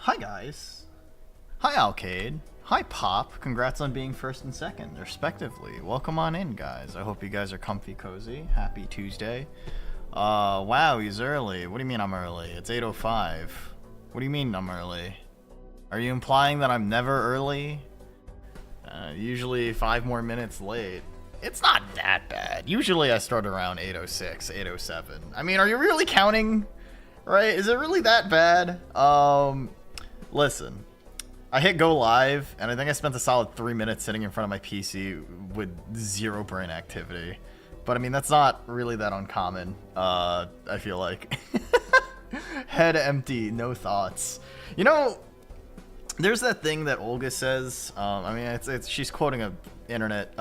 Hi guys. Hi Alcade. Hi Pop. Congrats on being first and second, respectively. Welcome on in, guys. I hope you guys are comfy cozy. Happy Tuesday. Wow, he's early. What do you mean I'm early? It's 8:05. What do you mean I'm early? Are you implying that I'm never early? Usually 5 more minutes late. It's not that bad. Usually I start around 8:06, 8:07. I mean, are you really counting? Right? Is it really that bad? Listen. I hit go live, and I think I spent a solid 3 minutes sitting in front of my PC with zero brain activity. But I mean, that's not really that uncommon, I feel like. Head empty, no thoughts. You know, there's that thing that Olga says. I mean, she's quoting a internet,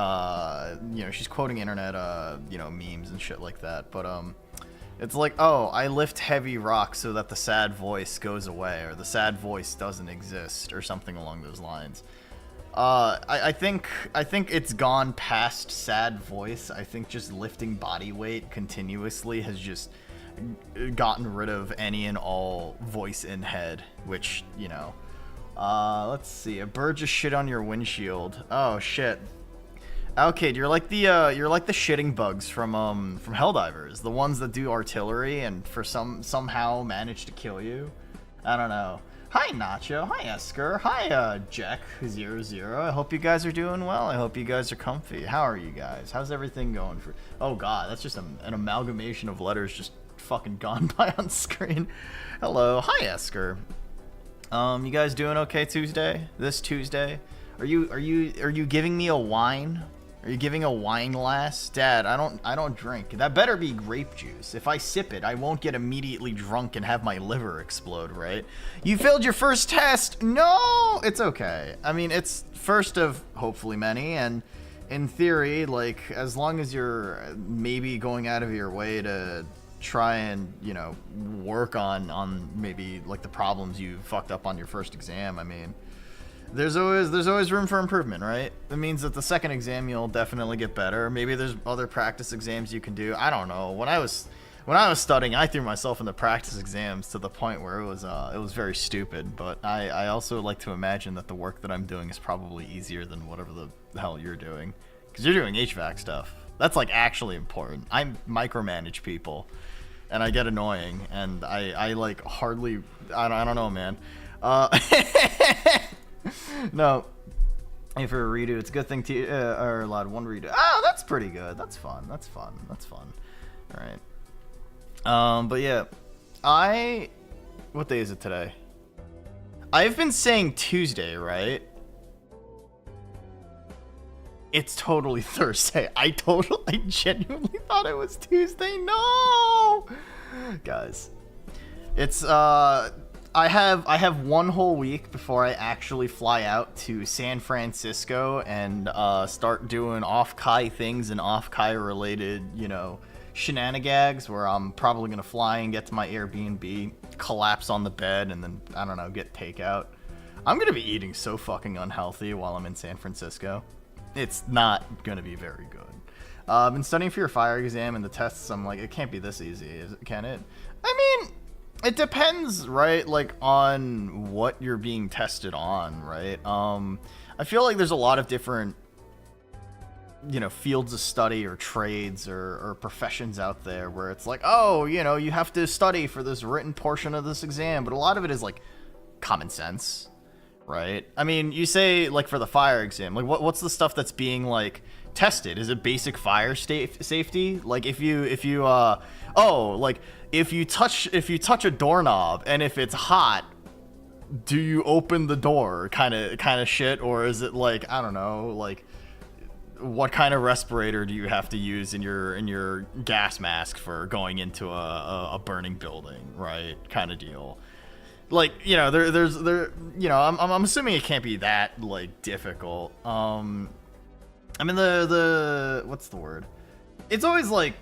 she's quoting internet, memes and shit like that. But it's like, oh, I lift heavy rocks so that the sad voice goes away, or the sad voice doesn't exist, or something along those lines. I think it's gone past sad voice. I think just lifting body weight continuously has just gotten rid of any and all voice in head, which, let's see. A bird just shit on your windshield. Oh shit. Okay, you're like the shitting bugs from Helldivers, the ones that do artillery and somehow manage to kill you. I don't know. Hi Nacho, hi Esker, hi Jack00. I hope you guys are doing well. I hope you guys are comfy. How are you guys? How's everything going for? Oh god, that's just an amalgamation of letters just fucking gone by on screen. Hello, hi Esker. You guys doing okay this Tuesday? Are you giving me a wine? Are you giving a wine glass? Dad, I don't drink. That better be grape juice. If I sip it, I won't get immediately drunk and have my liver explode, right? You failed your first test. No, it's okay. I mean, it's first of hopefully many, and in theory, like, as long as you're maybe going out of your way to try and, work on maybe like the problems you fucked up on your first exam, I mean, there's always room for improvement, right? It means that the second exam you'll definitely get better. Maybe there's other practice exams you can do. I don't know. When I was studying, I threw myself in the practice exams to the point where it was very stupid. But I also like to imagine that the work that I'm doing is probably easier than whatever the hell you're doing, because you're doing HVAC stuff. That's like actually important. I micromanage people, and I get annoying, and I like hardly. I don't know, man. No, if for a redo, it's a good thing to are allowed one redo. Oh, that's pretty good. That's fun. All right. But yeah, what day is it today? I've been saying Tuesday, right? It's totally Thursday. I genuinely thought it was Tuesday. No, guys, it's I have one whole week before I actually fly out to San Francisco and start doing off-Kai things and off-Kai related, shenanigans, where I'm probably gonna fly and get to my Airbnb, collapse on the bed, and then, I don't know, get takeout. I'm gonna be eating so fucking unhealthy while I'm in San Francisco. It's not gonna be very good. I've been studying for your fire exam and the tests. I'm like, it can't be this easy, can it? I mean, it depends, right? Like, on what you're being tested on, right? I feel like there's a lot of different, fields of study or trades or professions out there where it's like, oh, you have to study for this written portion of this exam, but a lot of it is like common sense, right? I mean, you say like for the fire exam, like what's the stuff that's being like tested? Is it basic fire safety? Like if you touch a doorknob and if it's hot, do you open the door kind of shit? Or is it like, I don't know, like what kind of respirator do you have to use in your gas mask for going into a burning building, right? Kind of deal. Like, I'm assuming it can't be that like difficult. I mean, the what's the word? It's always like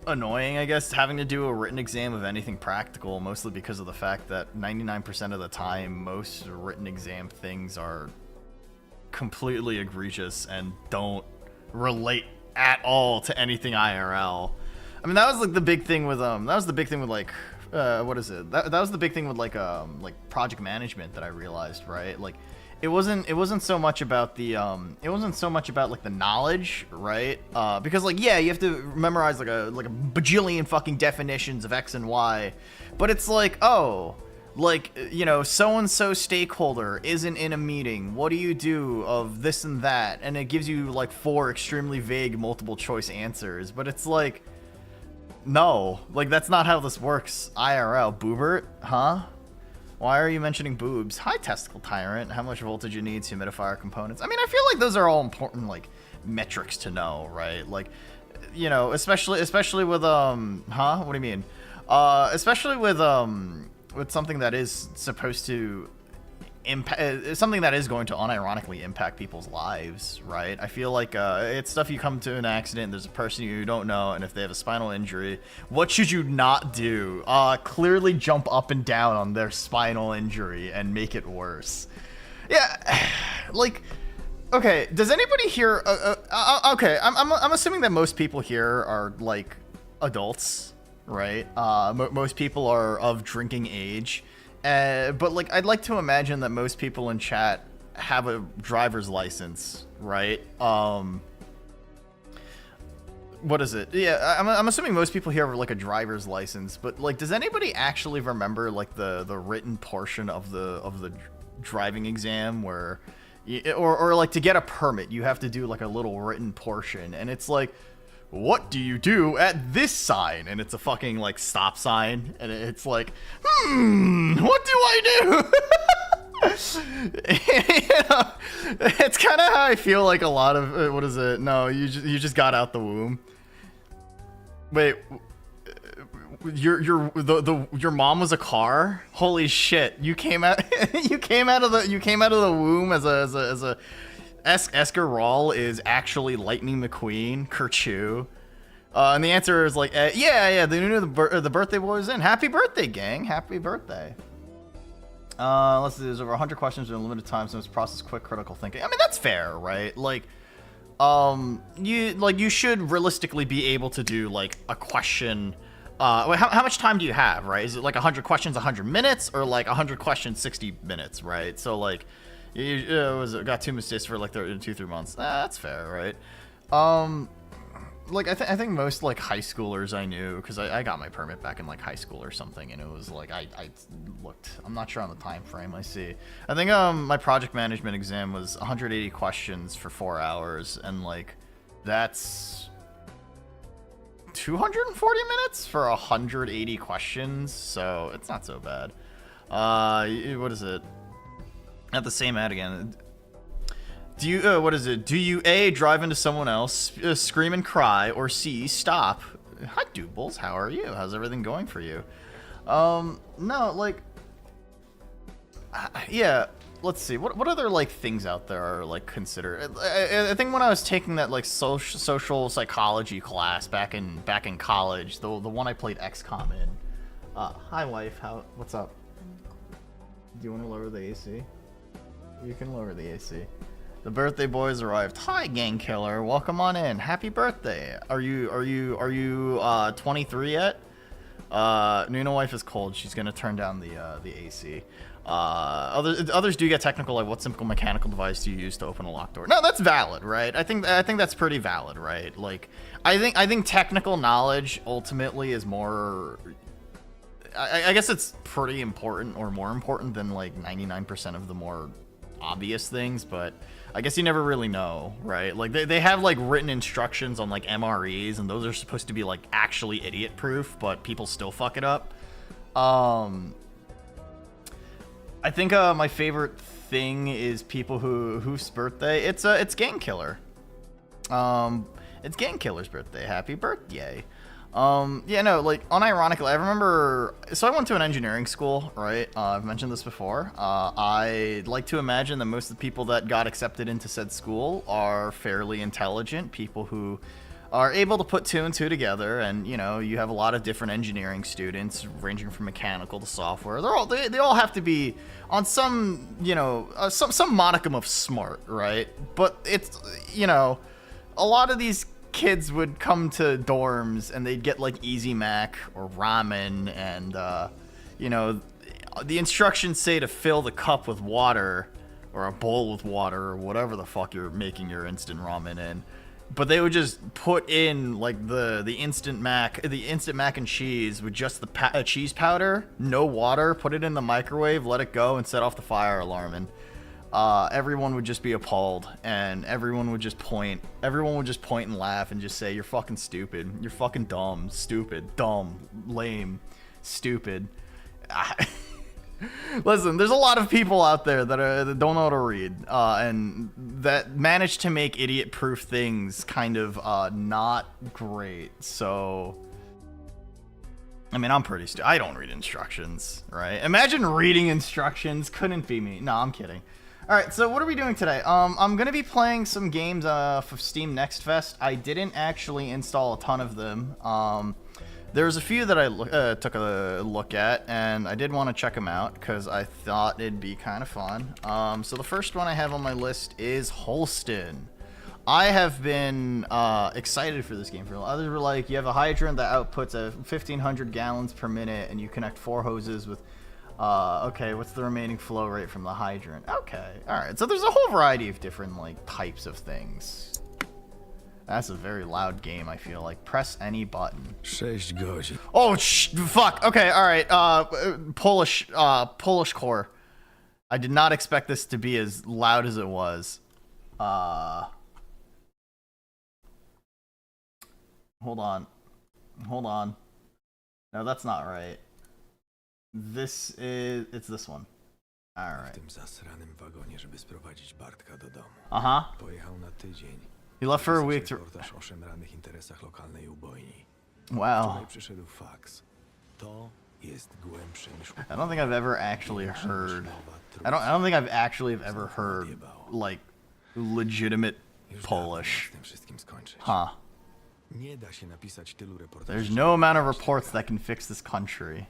annoying, I guess, having to do a written exam of anything practical, mostly because of the fact that 99% of the time, most written exam things are completely egregious and don't relate at all to anything IRL. I mean, that was like the big thing with like what is it? That was the big thing with like project management that I realized, right? Like it wasn't so much about the like the knowledge, right? Because like yeah, you have to memorize like a bajillion fucking definitions of X and Y, but it's like, oh, like, you know, so-and-so stakeholder isn't in a meeting. What do you do of this and that? And it gives you like 4 extremely vague multiple choice answers. But it's like, no, like that's not how this works. IRL. Boobert? Huh? Why are you mentioning boobs? Hi, testicle tyrant. How much voltage you need, humidifier components? I mean, I feel like those are all important, like, metrics to know, right? Like, you know, especially with, huh? What do you mean? Especially with something that is supposed to impact, something that is going to unironically impact people's lives, right? I feel like it's stuff you come to an accident, there's a person you don't know, and if they have a spinal injury, what should you not do? Clearly jump up and down on their spinal injury and make it worse. Yeah, like, okay, does anybody here, okay, I'm assuming that most people here are, like, adults, right? Most people are of drinking age, but like I'd like to imagine that most people in chat have a driver's license, right? What is it? Yeah, I'm assuming most people here have like a driver's license, but like, does anybody actually remember like the written portion of the driving exam where, or like to get a permit you have to do like a little written portion, and it's like, what do you do at this sign? And it's a fucking like stop sign, and it's like, what do I do? You know, it's kind of how I feel like a lot of what is it? No, you just got out the womb. Wait, your mom was a car? Holy shit! You came out you came out of the womb as a Escarol is actually Lightning McQueen, Kerchew. And the answer is like, yeah, they knew the birthday boy was in. Happy birthday, gang. Happy birthday. Let's see, there's over 100 questions in a limited time, so it's process quick, critical thinking. I mean, that's fair, right? Like, you should realistically be able to do, like, a question. How much time do you have, right? Is it like 100 questions, 100 minutes, or like 100 questions, 60 minutes, right? So, like, got 2 mistakes for like 2-3 months. That's fair, right? Like I think most like high schoolers I knew, because I got my permit back in like high school or something, and it was like I looked. I'm not sure on the time frame. I see. I think my project management exam was 180 questions for 4 hours, and like that's 240 minutes for 180 questions. So it's not so bad. What is it? At the same ad again. Do you, what is it? Do you A, drive into someone else, scream and cry, or C, stop? Hi, Doobles, how are you? How's everything going for you? No, like, yeah, let's see. What other, like, things out there are, like, considered? I think when I was taking that, like, social psychology class back in college, the one I played XCOM in. Hi, wife, what's up? Do you want to lower the AC? You can lower the AC. The birthday boys arrived. Hi, gang killer. Welcome on in. Happy birthday. Are you 23 yet? Nuna wife is cold. She's gonna turn down the AC. Others do get technical, like what simple mechanical device do you use to open a locked door? No, that's valid, right? I think that's pretty valid, right? Like, I think technical knowledge ultimately is more. I guess it's pretty important, or more important than like 99% of the more obvious things, but I guess you never really know, right? Like they have like written instructions on like MREs, and those are supposed to be like actually idiot proof, but people still fuck it up. I think my favorite thing is people whose birthday it's Gang Killer. It's Gang Killer's birthday. Happy birthday. Yeah, no, like, unironically, I remember, so I went to an engineering school, right? I've mentioned this before. I like to imagine that most of the people that got accepted into said school are fairly intelligent, people who are able to put 2 and 2 together, and, you know, you have a lot of different engineering students, ranging from mechanical to software. They all have to be on some, you know, some modicum of smart, right? But it's, you know, a lot of these kids would come to dorms and they'd get like Easy Mac or ramen, and you know, the instructions say to fill the cup with water or a bowl with water or whatever the fuck you're making your instant ramen in. But they would just put in like the instant mac and cheese with just the cheese powder, no water, put it in the microwave, let it go, and set off the fire alarm. And everyone would just be appalled, and everyone would just point and laugh and just say, "You're fucking stupid. You're fucking dumb, stupid, dumb, lame, stupid." Listen, there's a lot of people out there that don't know how to read, and that manage to make idiot-proof things kind of not great. So, I mean, I'm pretty stupid. I don't read instructions, right? Imagine reading instructions. Couldn't be me. No, I'm kidding. All right, so what are we doing today? I'm gonna be playing some games for Steam Next Fest. I didn't actually install a ton of them. There was a few that I took a look at, and I did want to check them out because I thought it'd be kind of fun. So the first one I have on my list is Holston. I have been excited for this game. Others were like, you have a hydrant that outputs 1,500 gallons per minute, and you connect 4 hoses with... okay, what's the remaining flow rate from the hydrant? Okay, alright. So there's a whole variety of different, like, types of things. That's a very loud game, I feel like. Press any button. Oh, fuck. Okay, alright. Polish core. I did not expect this to be as loud as it was. Hold on. No, that's not right. It's this one. Alright. Uh-huh. He left for a week to... Wow. I don't think I've ever actually heard... I don't think I've actually ever heard, like, legitimate Polish. Huh. There's no amount of reports that can fix this country.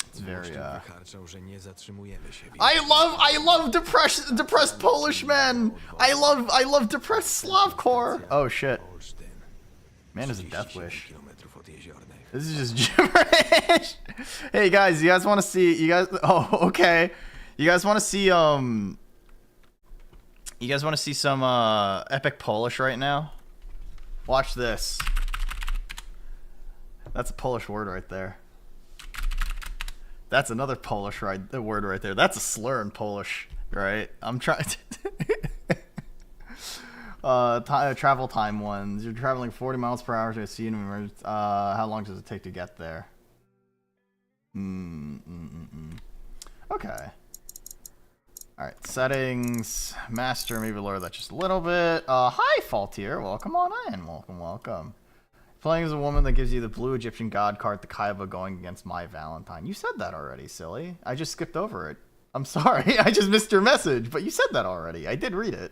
It's very, I love depressed Polish men! I love depressed Slavcore! Oh shit. Man is a death wish. This is just gibberish! Hey guys, you guys wanna see, oh, okay. You guys wanna see some, epic Polish right now? Watch this. That's a Polish word right there. That's another Polish word right there. That's a slur in Polish, right? I'm trying to... travel time ones. You're traveling 40 miles per hour to a scene of emergency. How long does it take to get there? Okay. Alright, settings. Master, maybe lower that just a little bit. Hi, Faultier. Welcome on in. Welcome. Playing as a woman that gives you the blue Egyptian god card, the Kaiba, going against my Valentine. You said that already, silly. I just skipped over it. I'm sorry. I just missed your message, but you said that already. I did read it.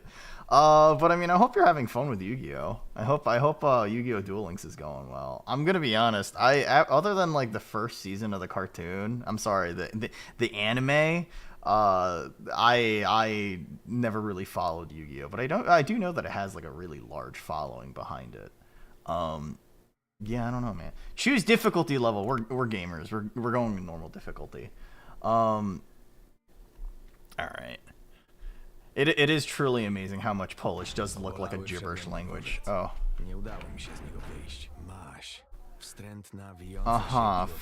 But I mean, I hope you're having fun with Yu-Gi-Oh! I hope Yu-Gi-Oh! Duel Links is going well. I'm gonna be honest. Other than like the first season of the cartoon, I'm sorry, the anime, I never really followed Yu-Gi-Oh! But I do know that it has like a really large following behind it. Yeah, I don't know, man. Choose difficulty level. We're gamers. We're going with normal difficulty. All right. It is truly amazing how much Polish does look like a gibberish language. Oh.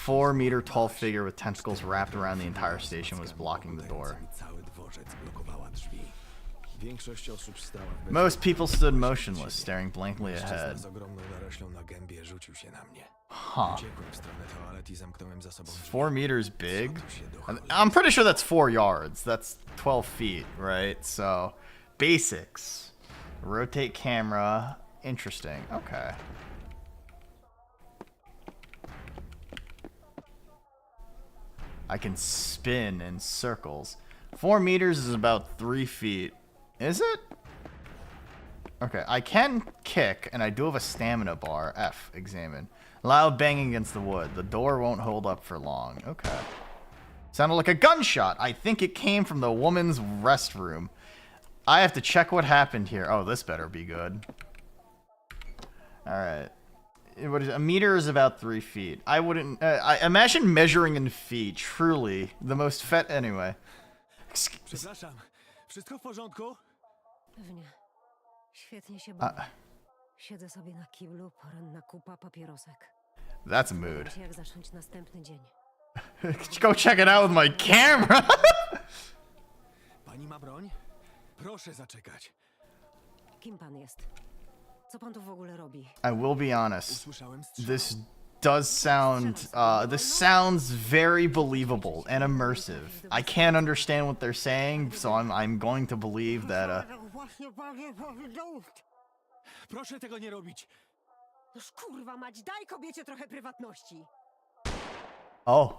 4-meter tall figure with tentacles wrapped around the entire station was blocking the door. Most people stood motionless, staring blankly ahead. Huh. 4 meters big? I'm pretty sure that's 4 yards. That's 12 feet, right? So, basics. Rotate camera. Interesting. Okay. I can spin in circles. 4 meters is about 3 feet. Is it? Okay, I can kick, and I do have a stamina bar. F, examine. Loud banging against the wood. The door won't hold up for long. Okay. Sounded like a gunshot. I think it came from the woman's restroom. I have to check what happened here. Oh, this better be good. Alright. What is it? A meter is about 3 feet. I wouldn't... I imagine measuring in feet. Truly. The most anyway. Przepraszam, wszystko w porządku? Pewnie. Świetnie się bawię. Siedzę sobie na kiblu, poranna kupa papierosek. That's a mood. Jak zacząć następny dzień. Go check it out with my camera! Pani ma broń? Proszę zaczekać. Kim pan jest? Co pan tu w ogóle robi? I will be honest. Usłyszałem strzał. This sounds very believable and immersive. I can't understand what they're saying, so I'm going to believe that Proszę tego nie robić. Noż kurwa mać, daj kobiecie trochę prywatności. Oh.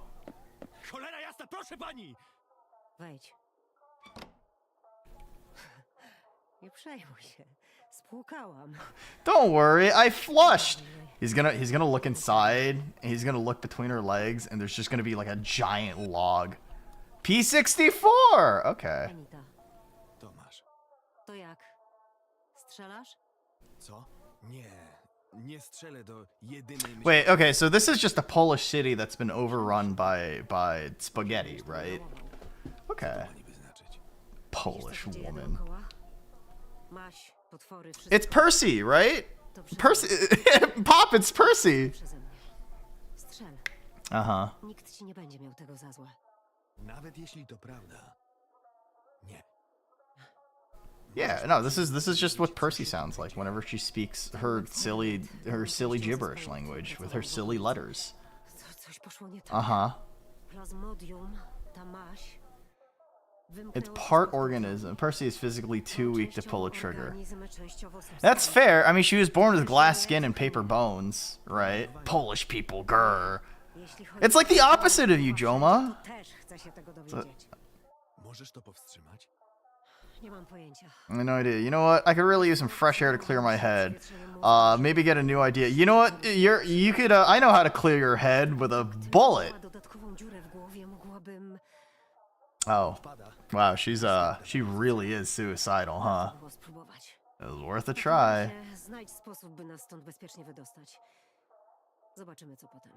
Cholera jasna, proszę pani! Wejdź. Nie przejmuj się. Spłukałam. Don't worry, I flushed. He's gonna look inside, and he's gonna look between her legs, and there's just gonna be like a giant log. P64! Okay. Anita, Tomasz. to jak? Strzelasz? Co? Nie strzelę do jedynej myśli. Wait, okay, so this is just a Polish city that's been overrun by spaghetti, right? Okay. Pani wyznaczyć. Polish Widzisz, co się dzieje woman. dookoła? Maś, potwory, wszystko It's Percy, right? to przeze Percy. Pop, it's Percy. przeze mnie. Strzel. Uh-huh. Nikt ci nie będzie miał tego za złe. Nawet jeśli to prawda. Nie. Yeah, no, this is just what Percy sounds like whenever she speaks her silly gibberish language with her silly letters. Coś poszło nie tak. Uh-huh. Plazmodium, ta maś. It's part organism. Percy is physically too weak to pull a trigger. That's fair. I mean, she was born with glass skin and paper bones, right? Polish people, grr. It's like the opposite of you, Joma. Też chcę się tego dowiedzieć. Możesz to powstrzymać? Nie mam pojęcia. I have no idea. You know what? I could really use some fresh air to clear my head. Maybe get a new idea. You know what? You could. I know how to clear your head with a bullet. Dodatkową dziurę w głowie mogłabym Oh, wow. She really is suicidal, huh? było spróbować. It was worth a W try. takim razie znajdź sposób, by nas stąd bezpiecznie wydostać. Zobaczymy, co potem.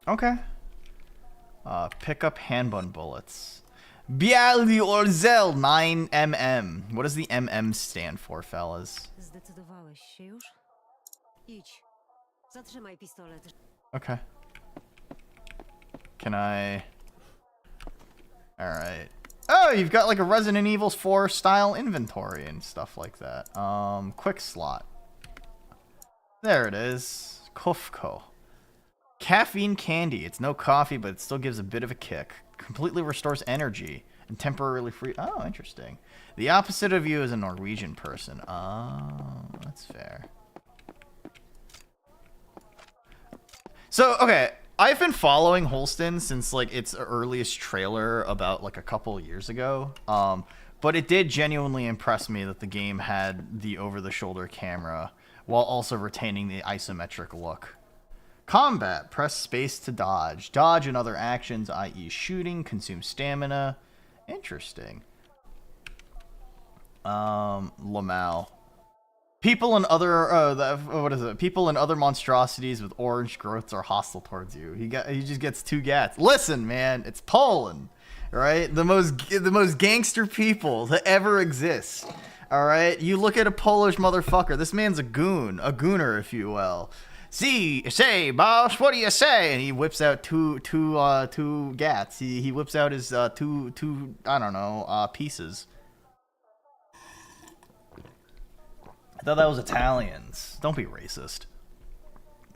Okay. Pick up handgun bullets. Bialy Orzel 9mm. What does the MM stand for, fellas? Zdecydowałeś się już? Idź. Zatrzymaj pistolet. Okay. Can I... Alright. Oh, you've got like a Resident Evil 4 style inventory and stuff like that. Quick slot. There it is. Kufko. Caffeine candy. It's no coffee, but it still gives a bit of a kick. Completely restores energy and temporarily free... Oh, interesting. The opposite of you is a Norwegian person. Oh, that's fair. So, okay, I've been following Holston since like its earliest trailer about like a couple years ago. But it did genuinely impress me that the game had the over-the-shoulder camera while also retaining the isometric look. Combat. Press space to dodge. Dodge and other actions, i.e. shooting, consume stamina. Interesting. Lamau. People and other what is it? People and other monstrosities with orange growths are hostile towards you. He just gets 2 gats. Listen, man, it's Poland, right? The most gangster people to ever exist. All right, you look at a Polish motherfucker. This man's a gooner, if you will. Say, boss, what do you say? And he whips out two gats. He whips out his two I don't know pieces. I thought that was Italians. Don't be racist.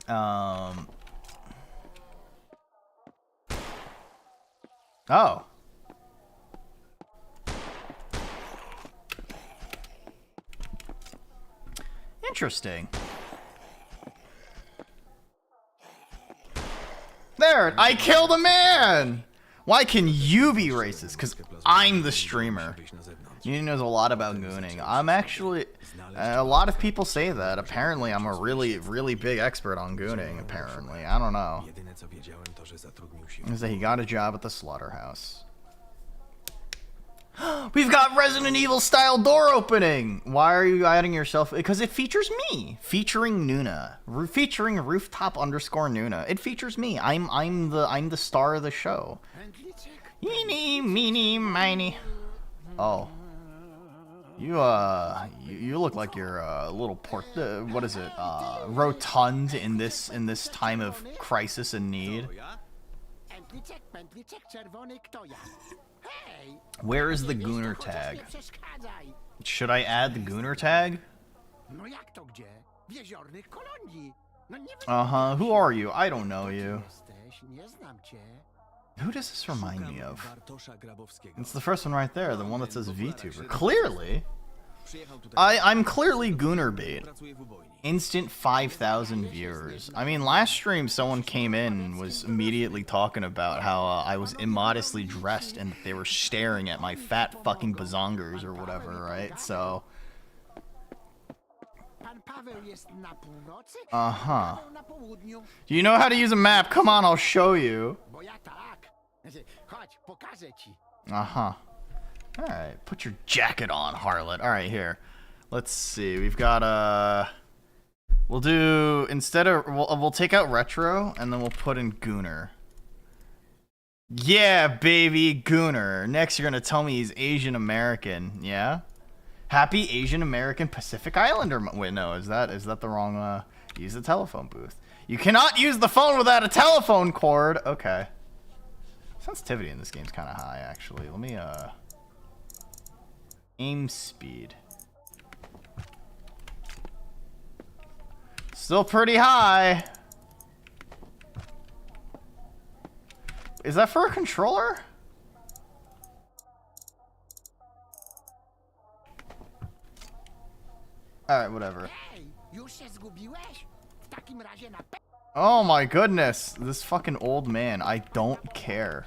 Oh. Interesting. There, I killed a man! Why can you be racist? Because I'm the streamer. You knows a lot about gooning. I'm actually... a lot of people say that. Apparently, I'm a really, really big expert on gooning, apparently. I don't know. Is that he got a job at the slaughterhouse. We've got Resident Evil style door opening. Why are you adding yourself? Because it features me, featuring Nuna, featuring rooftop_Nuna. It features me. I'm the star of the show. Eeny, meeny, miny. Oh, you look like you're a little what is it? Rotund in this time of crisis and need. Where is the Gooner tag? Should I add the Gooner tag? Uh-huh. Who are you? I don't know you. Who does this remind me of? It's the first one right there, the one that says VTuber. Clearly! I'm clearly Gooner bait. Instant 5,000 viewers. I mean, last stream someone came in and was immediately talking about how I was immodestly dressed and they were staring at my fat fucking bazongers or whatever, right? So... Uh-huh. Do you know how to use a map? Come on, I'll show you. Uh-huh. Alright, put your jacket on, harlot. Alright, here. Let's see. We've got, we'll do, instead of, we'll take out retro, and then we'll put in Gooner. Yeah, baby, Gooner. Next, you're gonna tell me he's Asian American, yeah? Happy Asian American Pacific Islander. Wait, no, is that the wrong, use the telephone booth. You cannot use the phone without a telephone cord. Okay. Sensitivity in this game's kind of high, actually. Let me, aim speed. Still pretty high. Is that for a controller? Alright, whatever. Oh my goodness. This fucking old man. I don't care.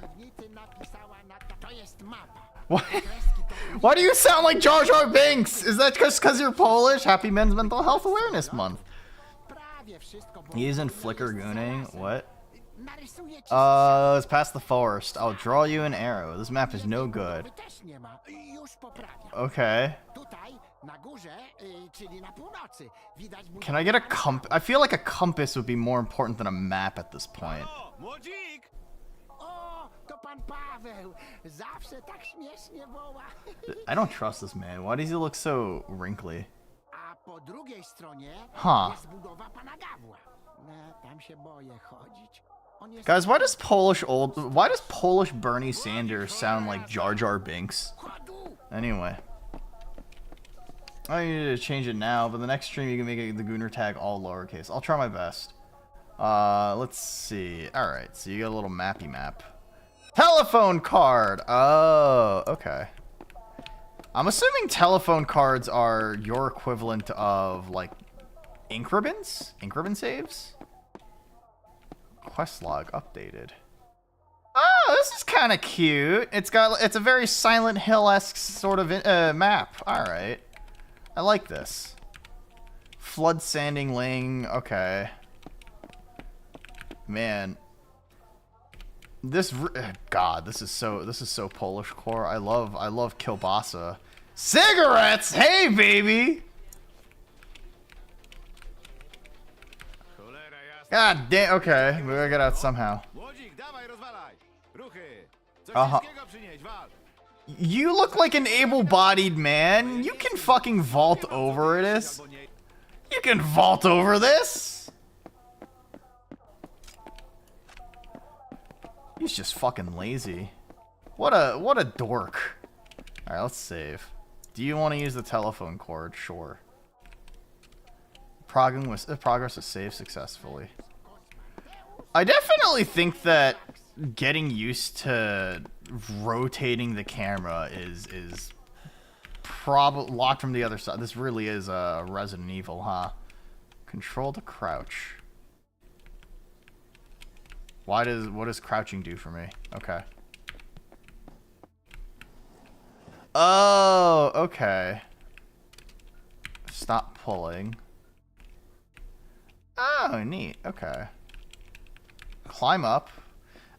What? Why do you sound like Jar Jar Binks? Is that just because you're Polish? Happy Men's Mental Health Awareness Month. He's in flicker gooning. What? It's past the forest. I'll draw you an arrow. This map is no good. Okay. Can I get a compass? I feel like a compass would be more important than a map at this point. I don't trust this man. Why does he look so wrinkly? Huh. Guys, why does Polish Bernie Sanders sound like Jar Jar Binks? Anyway. I need to change it now, but the next stream you can make the Gooner tag all lowercase. I'll try my best. Let's see. Alright, so you got a little mappy map. Telephone card! Oh, okay. I'm assuming telephone cards are your equivalent of, like, ink ribbons? Ink ribbon saves? Quest log updated. Oh, this is kind of cute. It's a very Silent Hill-esque sort of map. Alright. I like this. Flood sanding ling. Okay. Man. This God, this is so Polish core. I love kielbasa. Cigarettes. Hey, baby. God damn. Okay, we gotta get out somehow. Uh-huh. You look like an able-bodied man. You can fucking vault over this. You can vault over this. He's just fucking lazy. What a dork. All right, let's save. Do you want to use the telephone cord? Sure. Progress was saved successfully. I definitely think that getting used to rotating the camera is probably locked from the other side. This really is a Resident Evil, huh? Control to crouch. What does crouching do for me? Okay. Oh, okay. Stop pulling. Oh, neat. Okay. Climb up.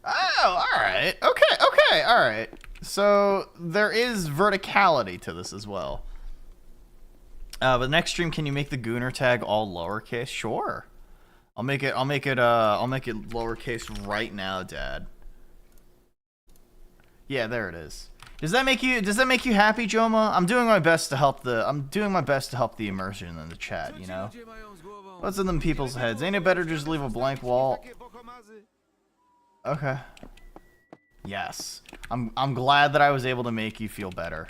Oh, alright. Okay, alright. So there is verticality to this as well. But next stream, can you make the Gooner tag all lowercase? Sure. I'll make it lowercase right now, Dad. Yeah, there it is. Does that make you happy, Joma? I'm doing my best to help the immersion in the chat, you know? What's in them people's heads? Ain't it better just leave a blank wall? Okay. Yes. I'm glad that I was able to make you feel better.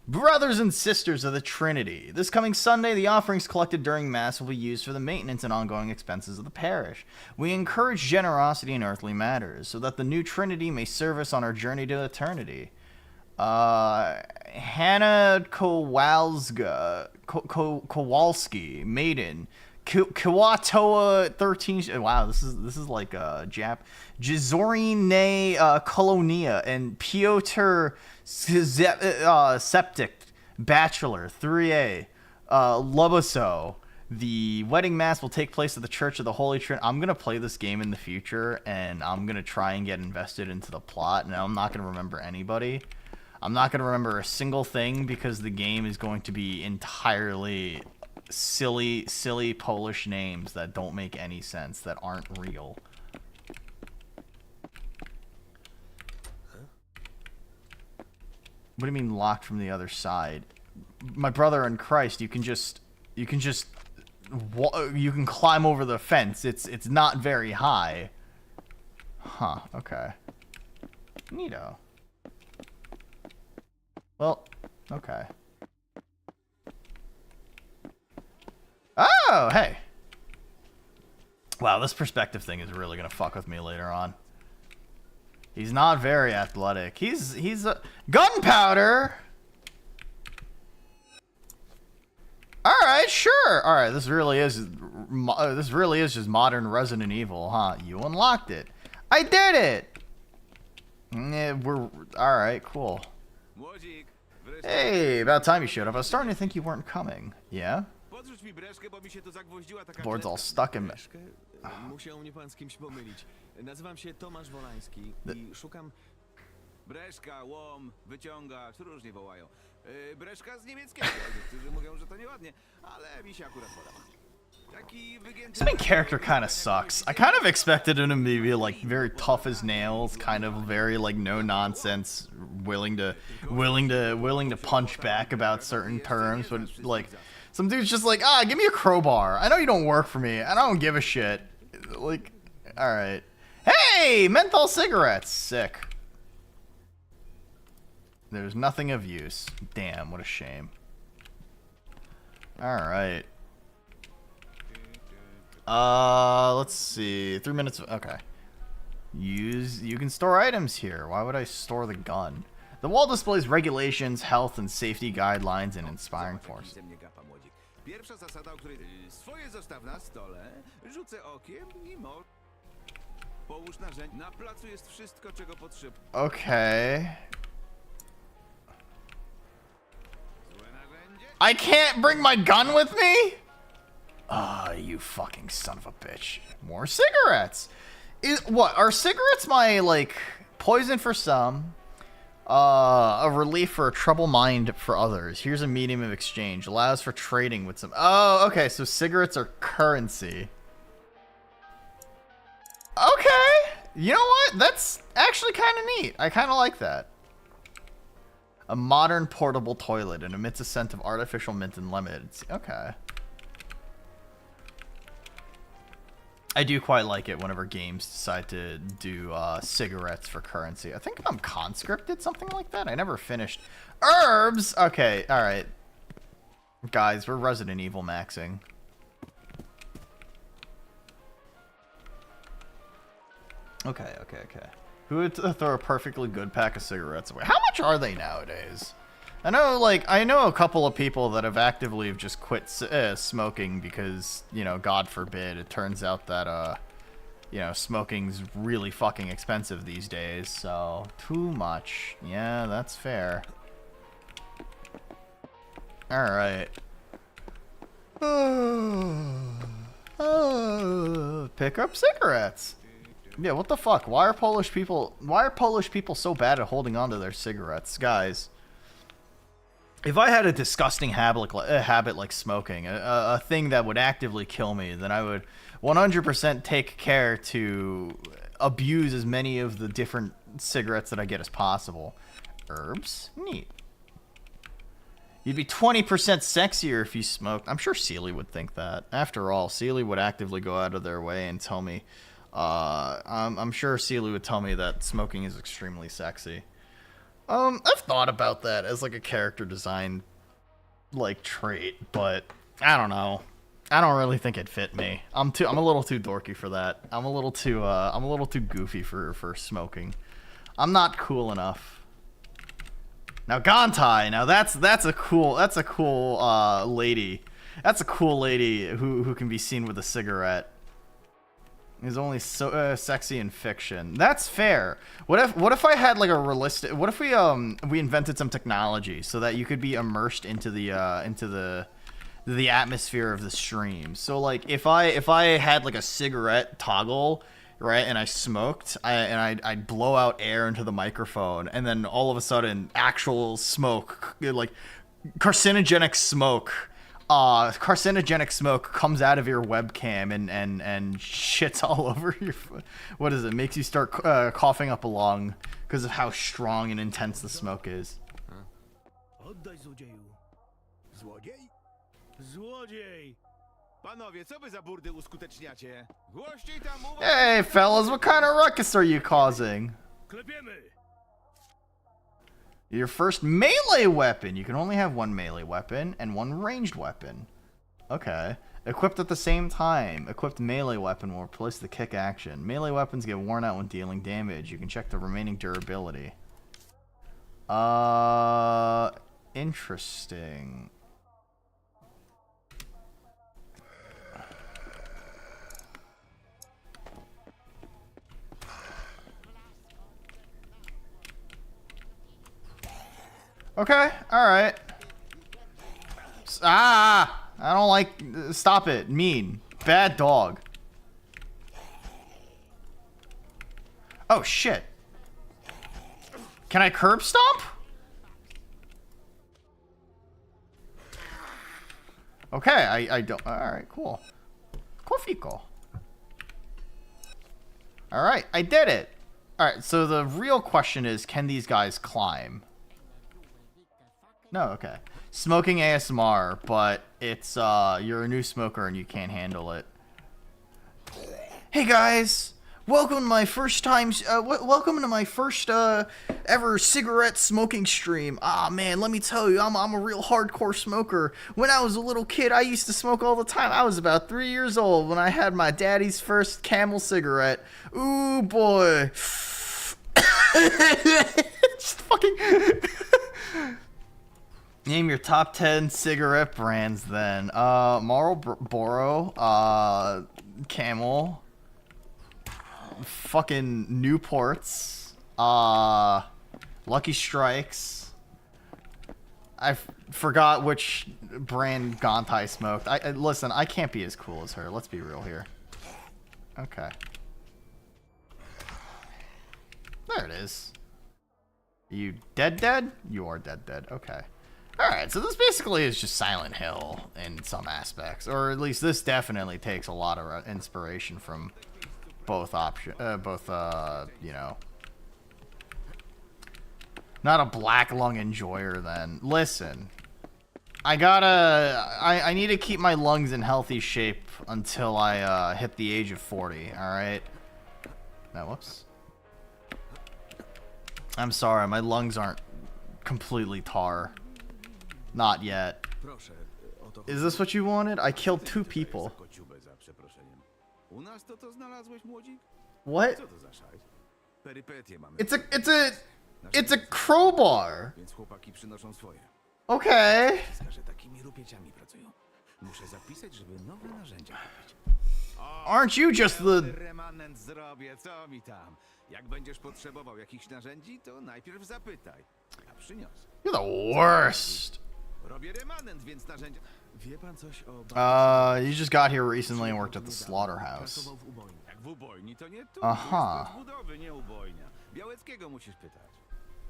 Brothers and sisters of the Trinity, this coming Sunday, the offerings collected during Mass will be used for the maintenance and ongoing expenses of the parish. We encourage generosity in earthly matters, so that the new Trinity may serve us on our journey to eternity. Hannah Kowalski, Maiden, Kawatoa 13. Wow, this is like Jap. Jizorine Kolonia and Piotr Septic, Bachelor 3A, Loboso. The wedding mass will take place at the Church of the Holy Trinity. I'm gonna play this game in the future, and I'm gonna try and get invested into the plot. And I'm not gonna remember anybody. I'm not gonna remember a single thing because the game is going to be entirely silly Polish names that don't make any sense, that aren't real. What do you mean locked from the other side? My brother in Christ, you can climb over the fence. It's not very high. Huh, okay. Neato. Well, okay. Oh, hey. Wow, this perspective thing is really gonna fuck with me later on. He's not very athletic. He's a gunpowder. All right, sure. All right, this really is just modern Resident Evil, huh? You unlocked it. I did it. Yeah, we're all right. Cool. Hey, about time you showed up. I was starting to think you weren't coming. Yeah. Board's all stuck in. Musiał mnie pan z kimś pomylić. Nazywam się Tomasz Wolański i szukam... Breszka, łom, wyciąga, różnie wołają. Breszka z niemieckiego, którzy mówią, że to nieładnie, ale mi się akurat podoba. This main character kind of sucks. I kind of expected him to be like very tough as nails, kind of very like no nonsense, willing to punch back about certain terms, but like some dude's just like, give me a crowbar. I know you don't work for me. I don't give a shit. Like, all right. Hey, menthol cigarettes. Sick. There's nothing of use. Damn, what a shame. All right. Let's see. 3 minutes. Okay. You can store items here. Why would I store the gun? The wall displays regulations, health, and safety guidelines and inspiring force. Pierwsza zasada, o której swoje zostaw na stole, rzucę okiem i połóż narzędzie. Na placu jest wszystko, czego potrzeba. Okay. I can't bring my gun with me? You fucking son of a bitch. More cigarettes. Are cigarettes my, like, poison for some? A relief for a troubled mind for others. Here's a medium of exchange. Allows for trading with some... Oh, okay, so cigarettes are currency. Okay. You know what? That's actually kind of neat. I kind of like that. A modern portable toilet and emits a scent of artificial mint and lemon. Okay. I do quite like it whenever games decide to do cigarettes for currency. I think Conscript did something like that. I never finished. Herbs! Okay, alright. Guys, we're Resident Evil maxing. Okay. Who would throw a perfectly good pack of cigarettes away? How much are they nowadays? I know a couple of people that have actively just quit smoking because, you know, God forbid, it turns out that, you know, smoking's really fucking expensive these days, so too much. Yeah, that's fair. Alright. Pick up cigarettes. Yeah, what the fuck? Why are Polish people so bad at holding on to their cigarettes, guys? If I had a disgusting habit like smoking, a thing that would actively kill me, then I would 100% take care to abuse as many of the different cigarettes that I get as possible. Herbs? Neat. You'd be 20% sexier if you smoked. I'm sure Sealy would think that. After all, Sealy would actively go out of their way and tell me, I'm sure Sealy would tell me that smoking is extremely sexy. I've thought about that as like a character design like trait, but I don't know. I don't really think it fit me. I'm a little too dorky for that. I'm a little too goofy for smoking. I'm not cool enough. Now Gantai, now that's a cool lady. That's a cool lady who can be seen with a cigarette. Is only so sexy in fiction. That's fair. What if I had like a realistic? What if we invented some technology so that you could be immersed into the atmosphere of the stream? So like if I had like a cigarette toggle, right, and I smoked, I'd blow out air into the microphone, and then all of a sudden actual smoke, like carcinogenic smoke. Carcinogenic smoke comes out of your webcam and shits all over your. What is it? Makes you start coughing up a lung because of how strong and intense the smoke is. Hey fellas, what kind of ruckus are you causing? Your first melee weapon. You can only have one melee weapon and one ranged weapon. Okay. Equipped at the same time. Equipped melee weapon will replace the kick action. Melee weapons get worn out when dealing damage. You can check the remaining durability. Interesting. Okay, alright. I don't like... Stop it. Mean. Bad dog. Oh, shit. Can I curb stomp? Okay, I don't... Alright, cool. Cofico. Alright, I did it. Alright, so the real question is, can these guys climb? No, okay. Smoking ASMR, but it's, you're a new smoker and you can't handle it. Hey guys! Welcome to my first time, welcome to my first, ever cigarette smoking stream. Ah, man, let me tell you, I'm a real hardcore smoker. When I was a little kid, I used to smoke all the time. I was about 3 years old when I had my daddy's first Camel cigarette. Ooh, boy. Just fucking... Name your top 10 cigarette brands then. Marlboro, Camel, fucking Newports, Lucky Strikes. I forgot which brand Gantai smoked. Listen, I can't be as cool as her. Let's be real here. Okay. There it is. Are you dead? You are dead. Okay. Alright, so this basically is just Silent Hill in some aspects. Or at least this definitely takes a lot of inspiration from both you know. Not a black lung enjoyer then. Listen. I need to keep my lungs in healthy shape until I hit the age of 40, alright? No, whoops. I'm sorry, my lungs aren't completely tar. Not yet. Is this what you wanted? I killed 2 people. What? It's a crowbar. Okay. Aren't you just the... You're the worst. You just got here recently and worked at the slaughterhouse. w ubojni to nie tu. Aha. To jest budowy, nie ubojnia. Białeckiego musisz pytać.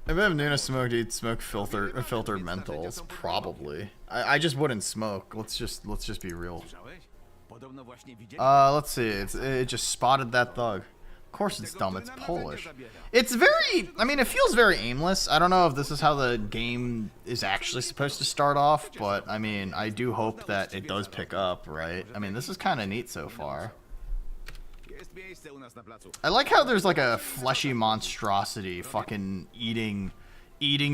If I'm doing a smoke, he'd smoke filtered mentals. Probably. I just wouldn't smoke. Let's just be real. Słyszałeś? Podobno właśnie widzieli. Let's see. It just spotted that thug. Of course it's dumb. It's Polish. It's very. I mean, it feels very aimless. I don't know if this is how the game is actually supposed to start off, but I mean, I do hope that it does pick up, right? I mean, this is kind of neat so far. Jest miejsce u nas na placu. I like how there's like a fleshy monstrosity fucking eating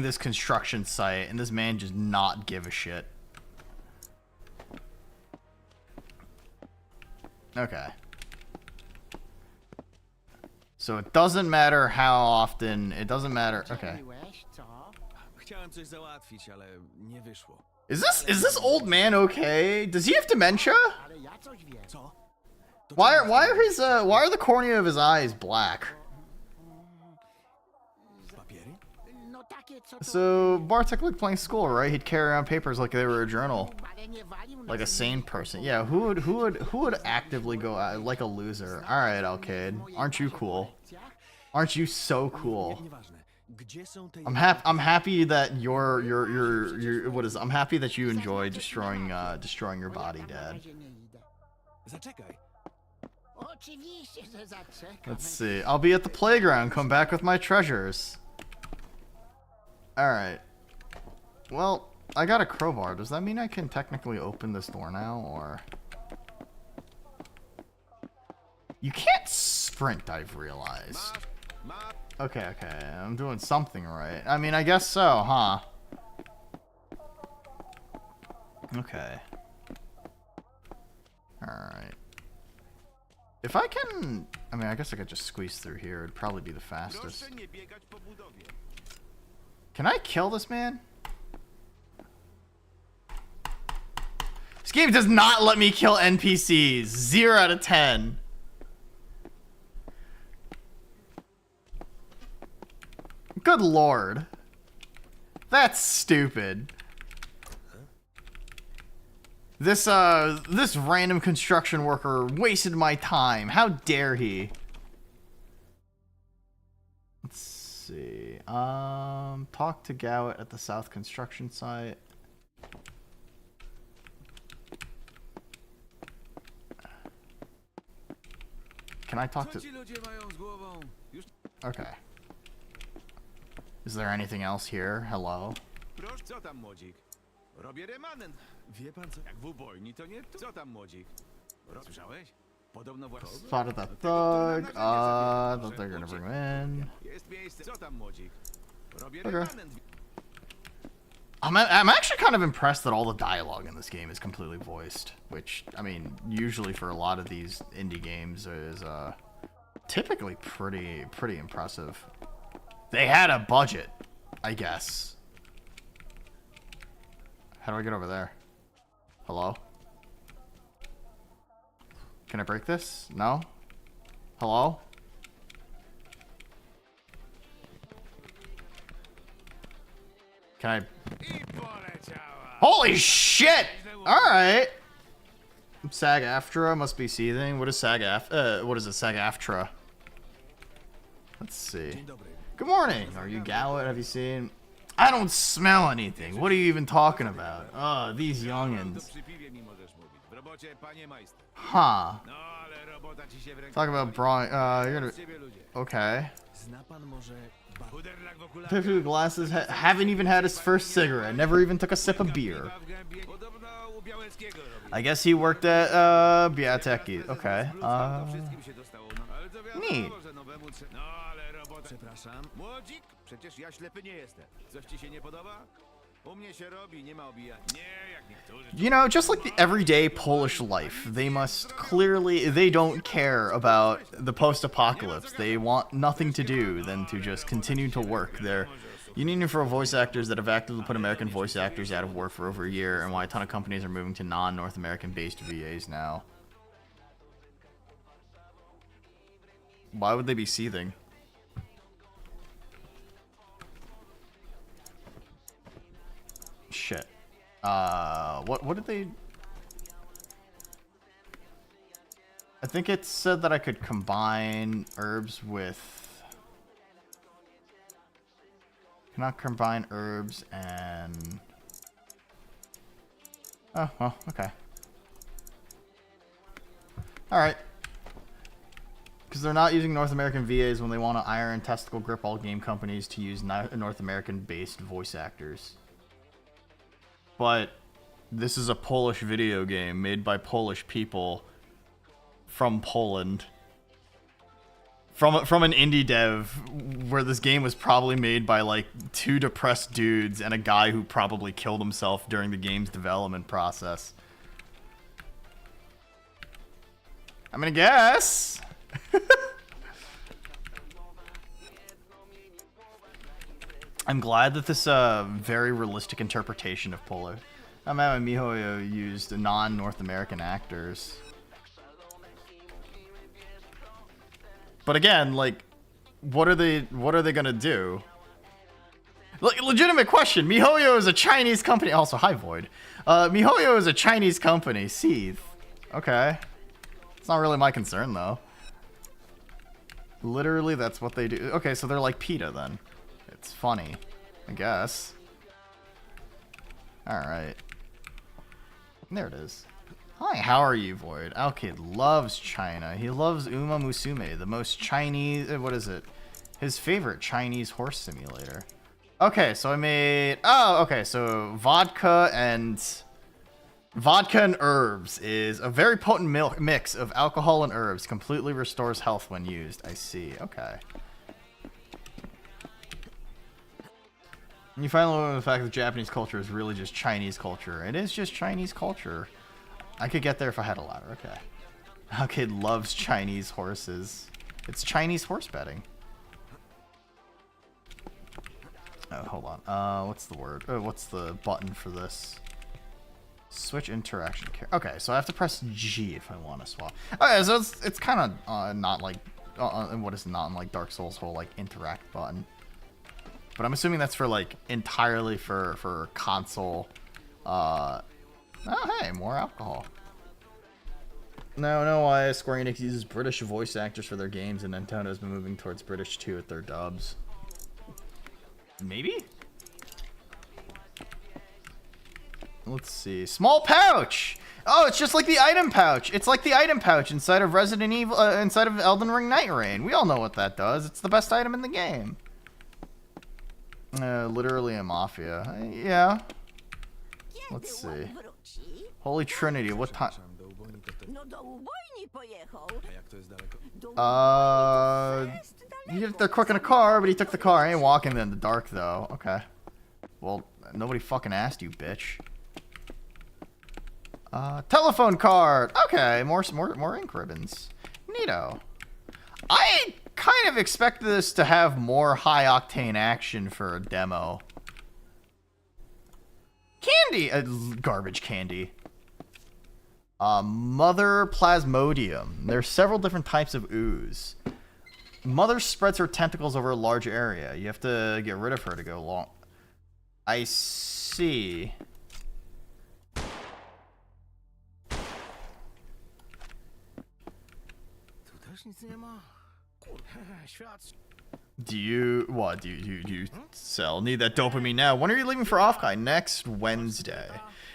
this construction site, and this man just not give a shit. Okay. So it doesn't matter how often, it doesn't matter. Okay. Chciałem coś załatwić, ale nie wyszło. Is this old man okay? Does he have dementia? Co? Why are the cornea of his eyes black? Papiery? So Bartek looked playing school, right? He'd carry around papers like they were a journal, like a sane person. Yeah, who would actively go out like a loser? All right, Alcade, aren't you cool? Aren't you so cool? Nieważne. Gdzie są te... I'm happy that I'm happy that you enjoy destroying your body, Dad. Zaczekaj. Let's see. I'll be at the playground. Come back with my treasures. Alright. Well, I got a crowbar. Does that mean I can technically open this door now, or... You can't sprint, I've realized. Okay, okay. I'm doing something right. I mean, I guess so, huh? Okay. Alright. If I can... I mean, I guess I could just squeeze through here. It'd probably be the fastest. Proszę nie biegać po budowie. Can I kill this man? This game does not let me kill NPCs. 0 out of 10. Good lord. That's stupid. This random construction worker wasted my time. How dare he? Let's see. Talk to Gowit at the South construction site. Can I talk to... Co ci ludzie mają z głową? Już... Okay. Is there anything else here? Hello? Proszę, co tam, młodzik? Robię remanent. Wie pan co? Jak w ubojni, to nie tu. Co tam, młodzik? Słyszałeś? Podobno właśnie... Spotted that thug. Thought they're gonna bring him in. Jest miejsce. Co tam, młodzik? Robię Okay. remanent. I'm actually kind of impressed that all the dialogue in this game is completely voiced, which, I mean, usually for a lot of these indie games is typically pretty impressive. They had a budget, I guess. How do I get over there? Hello? Can I break this? No? Hello? Can I... Holy shit! Alright! SAG-AFTRA must be seething. What is what is it? SAG-AFTRA. Let's see. Good morning. Are you Gowit? Have you seen... I don't smell anything. What are you even talking about? These youngins. Przy piwie mi możesz mówić. W robocie, panie majster. Huh. No, ale robota ci się w ręku... Talk about brawling. You're gonna... Ciebie ludzie. Okay. Zna pan może... Puderlak w okularach? People with glasses haven't even had his first cigarette. Never even took a sip of beer. w gębie. Podobno u Białeckiego robi. I guess he worked at, Biateki. Okay. To wszystkim się dostało. No, ale to wiadomo, Neat. że nowemu... No, ale robota... Przepraszam. Młodzik? Przecież ja ślepy nie jestem. Coś ci się nie podoba? U mnie się robi, nie ma obijania. Nie, jak niektórzy... You know, just like the everyday Polish life, they don't care about the post-apocalypse. They want nothing to do than to just continue to work. They're union for voice actors that have actively put American voice actors out of work for over a year, and why a ton of companies are moving to non-North American-based VAs now. Why would they be seething? Shit. What did they... I think it said that I could combine herbs with... Cannot combine herbs and... Oh, well, okay. Alright. Because they're not using North American VAs when they want to iron testicle grip all game companies to use North American-based voice actors. But this is a Polish video game made by Polish people from Poland. From an indie dev where this game was probably made by like 2 depressed dudes and a guy who probably killed himself during the game's development process. I'm gonna guess. I'm glad that this very realistic interpretation of Polish. MiHoYo used non-North American actors. But again, like, what are they gonna do? Like, legitimate question. MiHoYo is a Chinese company. Also, hi Void. MiHoYo is a Chinese company. Seethe. Okay. It's not really my concern though. Literally, that's what they do. Okay, so they're like PETA then. It's funny, I guess. Alright. There it is. Hi, how are you, Void? Alkid loves China. He loves Uma Musume, the most Chinese... what is it? His favorite Chinese horse simulator. Okay, so I made... Oh, okay, so vodka and herbs is a very potent mix of alcohol and herbs. Completely restores health when used. I see. Okay. And you finally learn the fact that Japanese culture is really just Chinese culture. It is just Chinese culture. I could get there if I had a ladder. Okay. Our kid loves Chinese horses. It's Chinese horse betting. Oh, hold on. What's the word? Oh, what's the button for this? Switch interaction. Okay, so I have to press G if I want to swap. Okay, so it's kind of not like what is not in like Dark Souls whole like interact button. But I'm assuming that's for like entirely for console. Oh hey, more alcohol. Now I know why Square Enix uses British voice actors for their games, and Nintendo's been moving towards British too with their dubs. Maybe? Let's see. Small pouch! Oh, it's just like the item pouch. It's like the item pouch inside of Resident Evil, inside of Elden Ring Night Rain. We all know what that does. It's the best item in the game. Literally a mafia. Yeah. Let's see. Holy Trinity, what time? He get there quick in a car, but he took the car. I ain't walking in the dark though. Okay. Well, nobody fucking asked you, bitch. Telephone card. Okay, more ink ribbons. Neato. I kind of expected this to have more high octane action for a demo. Candy, garbage candy. Mother Plasmodium. There's several different types of ooze. Mother spreads her tentacles over a large area. You have to get rid of her to go long. I see. Do you sell? Need that dopamine now. When are you leaving for Offkai? Next Wednesday.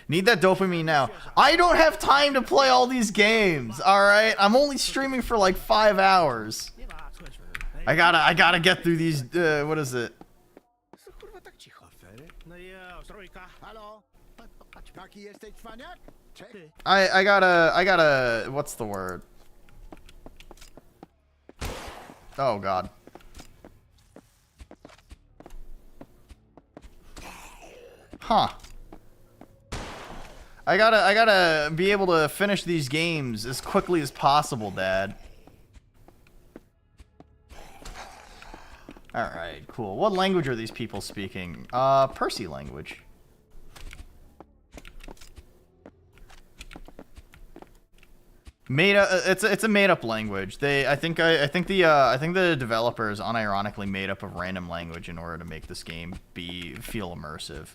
Need that dopamine now. I don't have time to play all these games. All right, I'm only streaming for like 5 hours. I gotta get through these. What is it? I gotta. What's the word? Oh God. Huh. I gotta be able to finish these games as quickly as possible, Dad. Alright, cool. What language are these people speaking? Percy language. It's a made up language. I think the developers unironically made up a random language in order to make this game feel immersive.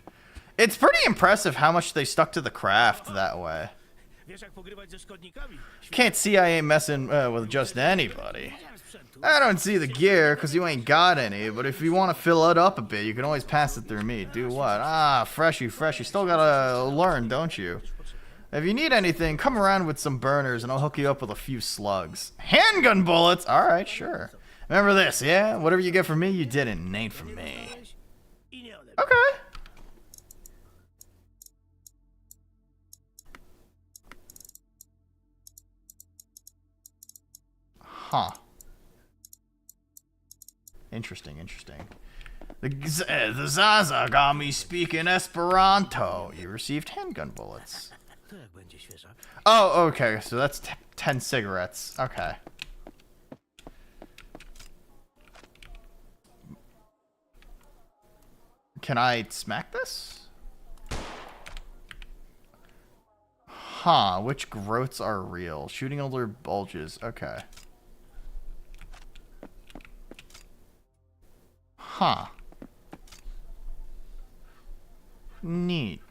It's pretty impressive how much they stuck to the craft that way. Can't see I ain't messing with just anybody. I don't see the gear because you ain't got any, but if you want to fill it up a bit, you can always pass it through me. Do what? Ah, fresh, you still gotta learn, don't you? If you need anything, come around with some burners and I'll hook you up with a few slugs. Handgun bullets? Alright, sure. Remember this, yeah? Whatever you get from me, you didn't. It ain't from me. Okay. Huh. Interesting. The Zaza got me speaking Esperanto. You received handgun bullets. Oh, okay. So that's 10 cigarettes. Okay. Can I smack this? Huh. Which groats are real? Shooting older bulges. Okay. Huh. Neat.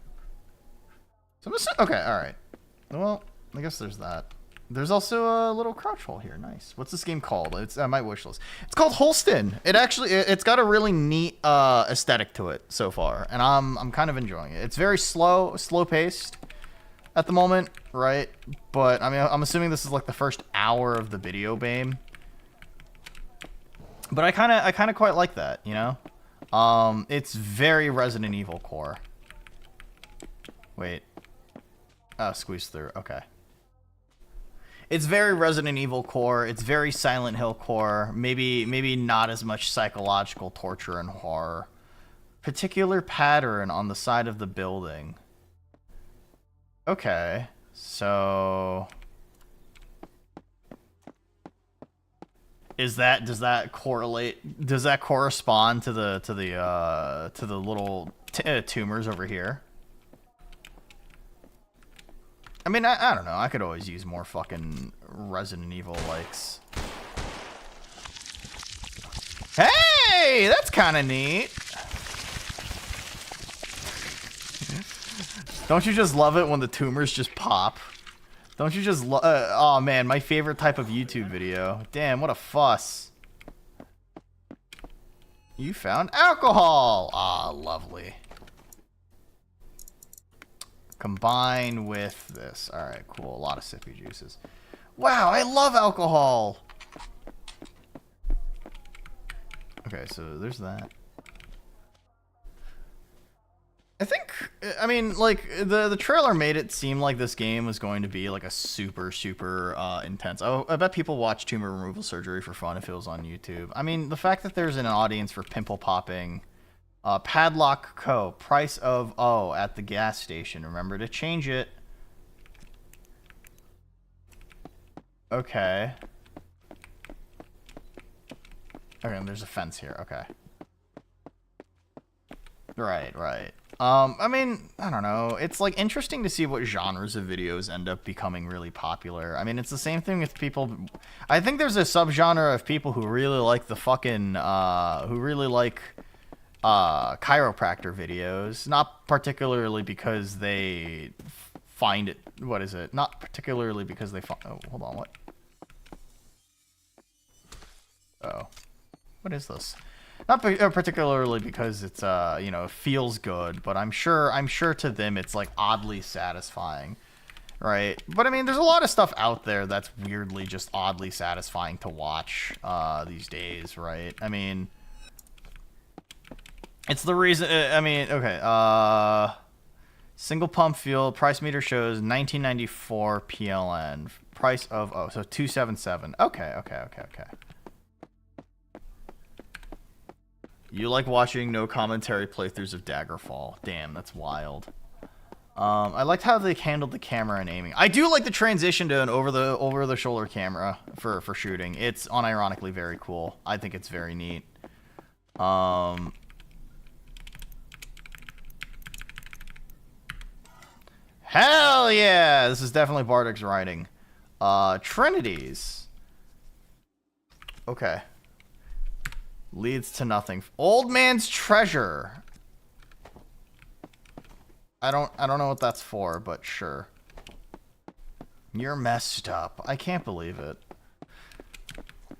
So okay, alright. Well, I guess there's that. There's also a little crouch hole here. Nice. What's this game called? It's my wish list. It's called Holston. It's got a really neat aesthetic to it so far, and I'm kind of enjoying it. It's very slow paced at the moment, right? But I mean, I'm assuming this is like the first hour of the video game. But I kind of quite like that, you know? It's very Resident Evil core. Wait. Oh, squeeze through. Okay. It's very Resident Evil core. It's very Silent Hill core. Maybe not as much psychological torture and horror. Particular pattern on the side of the building. Okay. So does that correspond to the little tumors over here? I mean, I don't know. I could always use more fucking Resident Evil likes. Hey, that's kind of neat. Don't you just love it when the tumors just pop? Don't you just love... oh, man, my favorite type of YouTube video. Damn, what a fuss. You found alcohol. Ah, lovely. Combine with this. Alright, cool. A lot of sippy juices. Wow, I love alcohol. Okay, so there's that. I mean, like, the trailer made it seem like this game was going to be, like, a super intense. I bet people watch tumor removal surgery for fun if it was on YouTube. I mean, the fact that there's an audience for pimple popping... Padlock Co. Price of O at the gas station. Remember to change it. Okay. Okay, and there's a fence here. Okay. Right. I mean, I don't know. It's, like, interesting to see what genres of videos end up becoming really popular. I mean, it's the same thing with people... I think there's a subgenre of people who really like the fucking... who really like... chiropractor videos, not particularly because they find it, what is it? Not particularly because they find, oh, hold on, what? Oh, what is this? Not particularly because it's, you know, feels good, but I'm sure to them it's like oddly satisfying, right? But I mean, there's a lot of stuff out there that's weirdly just oddly satisfying to watch, these days, right? I mean, it's the reason, I mean, okay, single pump fuel, price meter shows 1994 PLN, price of, oh, so 277, okay. You like watching no commentary playthroughs of Daggerfall, damn, that's wild. I liked how they handled the camera and aiming. I do like the transition to an over the shoulder camera for shooting, it's unironically very cool, I think it's very neat. Hell yeah! This is definitely Bardic's writing. Trinities. Okay. Leads to nothing. Old man's treasure. I don't know what that's for, but sure. You're messed up. I can't believe it.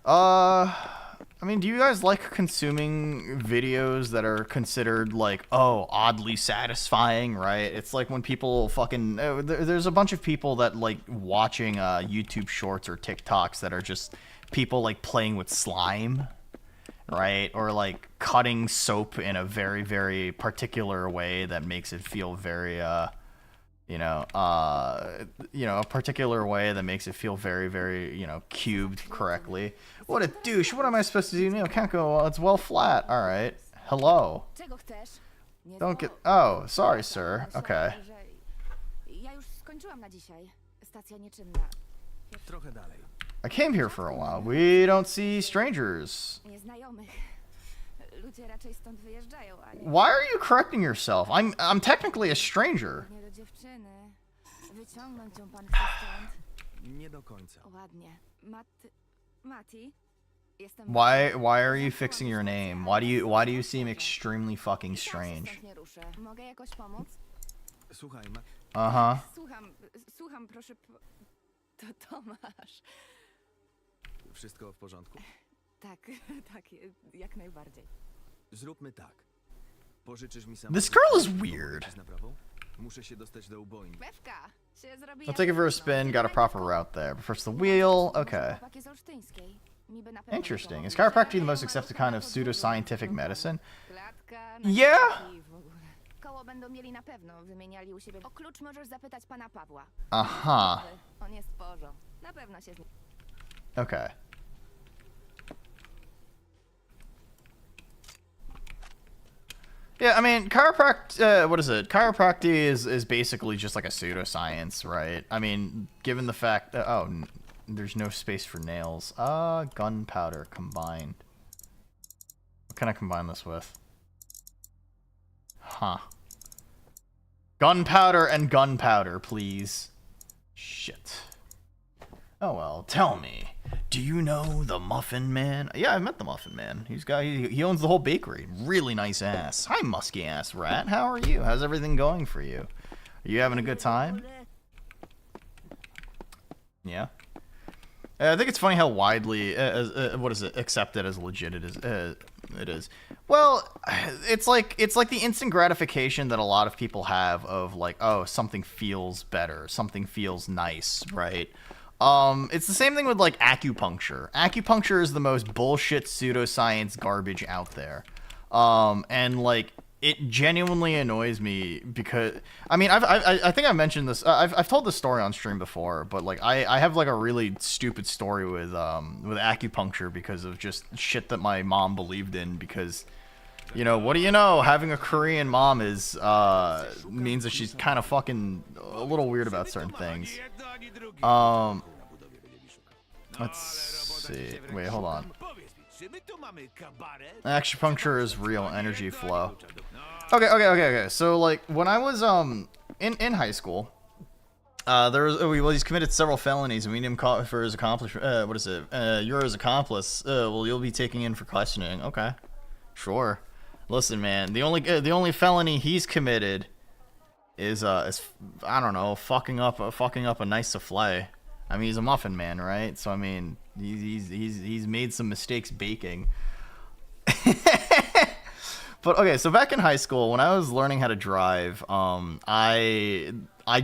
I mean, do you guys like consuming videos that are considered like, oh, oddly satisfying, right? It's like when people fucking, there's a bunch of people that like watching YouTube shorts or TikToks that are just people like playing with slime, right? Or like cutting soap in a very, very particular way that makes it feel very, a particular way that makes it feel very, very, cubed correctly. What a douche. What am I supposed to do? Can't go, well, it's well flat. All right. Hello. Don't get, oh, sorry, sir. Okay. I came here for a while. We don't see strangers. Why are you correcting yourself? I'm technically a stranger. Why are you fixing your name? Why do you seem extremely fucking strange? Uh-huh. Słucham, proszę. To Tomasz. Wszystko w porządku? Tak, jak najbardziej. Zróbmy tak. Pożyczysz mi samochód. This girl is weird. Muszę się dostać do ubojni. I'll take it for a spin. Got a proper route there. But first the wheel. Okay. Interesting. Is chiropractic the most accepted kind of pseudoscientific medicine? Yeah. Koło będą mieli na pewno, wymieniali u siebie. O klucz możesz zapytać pana Pawła. Aha. On jest porzo. Na pewno się z nim. Okay. Yeah, I mean, what is it? Chiropractic is basically just like a pseudoscience, right? I mean, given the fact that, there's no space for nails. Gunpowder combined. What can I combine this with? Huh. Gunpowder and gunpowder, please. Shit. Oh well, tell me. Do you know the Muffin Man? Yeah, I've met the Muffin Man. He owns the whole bakery. Really nice ass. Hi, musky ass rat. How are you? How's everything going for you? Are you having a good time? Yeah. I think it's funny how widely, accepted as legit it is. Well, it's like the instant gratification that a lot of people have of like, oh, something feels better, something feels nice, right? It's the same thing with like acupuncture. Acupuncture is the most bullshit pseudoscience garbage out there. And like, it genuinely annoys me because, I mean, I think I mentioned this. I've told this story on stream before, but like I have like a really stupid story with acupuncture because of just shit that my mom believed in. Because, what do you know? Having a Korean mom is means that she's kind of fucking a little weird about certain things. Let's see. Wait, hold on. Acupuncture is real energy flow. Okay. So like when I was in high school, he's committed several felonies and we named him for his accomplishment. What is it? You're his accomplice. Well, you'll be taking in for questioning. Okay, sure. Listen, man. The only felony he's committed is I don't know, fucking up a nice souffle. I mean, he's a muffin man, right? So I mean, he's made some mistakes baking. But okay, so back in high school, when I was learning how to drive, I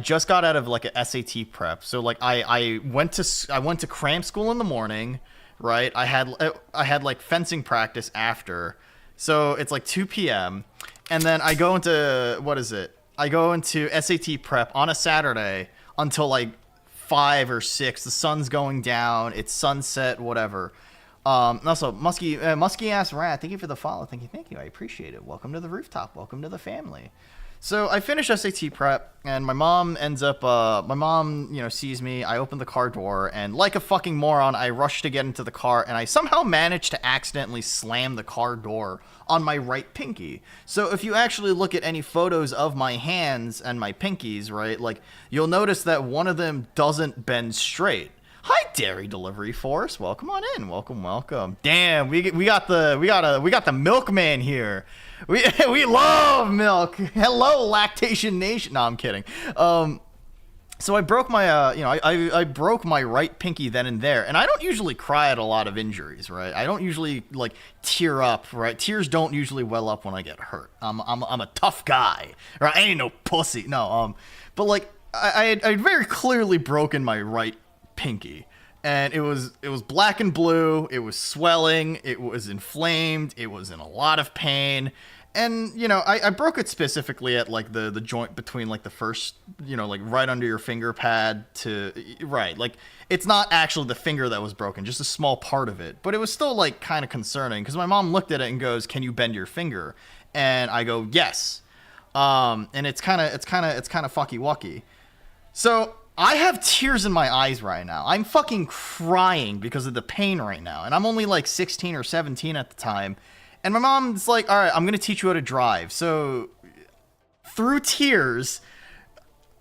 just got out of like a SAT prep. So like I went to cram school in the morning, right? I had like fencing practice after, so it's like 2 p.m. and then I go into I go into SAT prep on a Saturday until like 5 or 6. The sun's going down. It's sunset. Whatever. Also, musky ass rat. Thank you for the follow. Thank you. I appreciate it. Welcome to the rooftop. Welcome to the family. So I finished SAT prep, and my mom sees me. I open the car door, and like a fucking moron, I rush to get into the car, and I somehow managed to accidentally slam the car door on my right pinky. So if you actually look at any photos of my hands and my pinkies, right, like you'll notice that one of them doesn't bend straight. Hi, Dairy Delivery Force. Welcome on in. Welcome. Damn, we got the milkman here. We love milk. Hello, Lactation Nation. No, I'm kidding. So I broke my, I broke my right pinky then and there, and I don't usually cry at a lot of injuries, right? I don't usually like tear up, right? Tears don't usually well up when I get hurt. I'm a tough guy, right? I ain't no pussy, no. But like I had very clearly broken my right pinky, and it was black and blue. It was swelling. It was inflamed. It was in a lot of pain. And, you know, I broke it specifically at, like, the joint between, like, the first, you know, like, right under your finger pad to, right, like, it's not actually the finger that was broken, just a small part of it. But it was still, like, kind of concerning, because my mom looked at it and goes, can you bend your finger? And I go, yes. And it's kind of fucky-wucky. So I have tears in my eyes right now. I'm fucking crying because of the pain right now. And I'm only, like, 16 or 17 at the time. And my mom's like, all right, I'm going to teach you how to drive. So through tears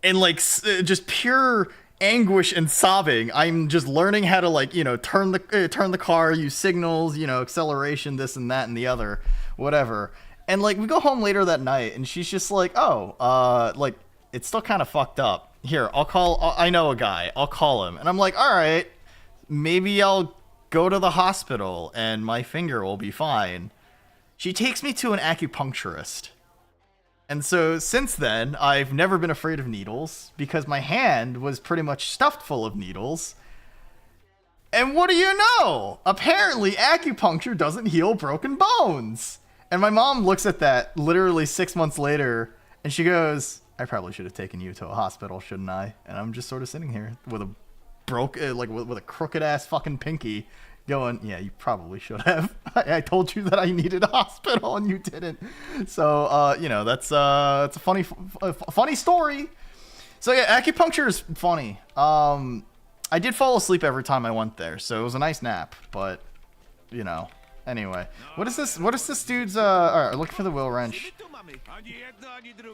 and like just pure anguish and sobbing, I'm just learning how to like, you know, turn the car, use signals, you know, acceleration, this and that and the other, whatever. And like we go home later that night and she's just like, oh, like it's still kind of fucked up. Here, I know a guy. I'll call him. And I'm like, all right, maybe I'll go to the hospital and my finger will be fine. She takes me to an acupuncturist. And so since then, I've never been afraid of needles because my hand was pretty much stuffed full of needles. And what do you know? Apparently, acupuncture doesn't heal broken bones. And my mom looks at that literally 6 months later and she goes, I probably should have taken you to a hospital, shouldn't I? And I'm just sort of sitting here with a with a crooked ass fucking pinky going, yeah, you probably should have. I told you that I needed a hospital and you didn't. So, you know, it's a funny story. So yeah, acupuncture is funny. I did fall asleep every time I went there, so it was a nice nap, but, you know, anyway. What is this dude's, alright, looking for the wheel wrench.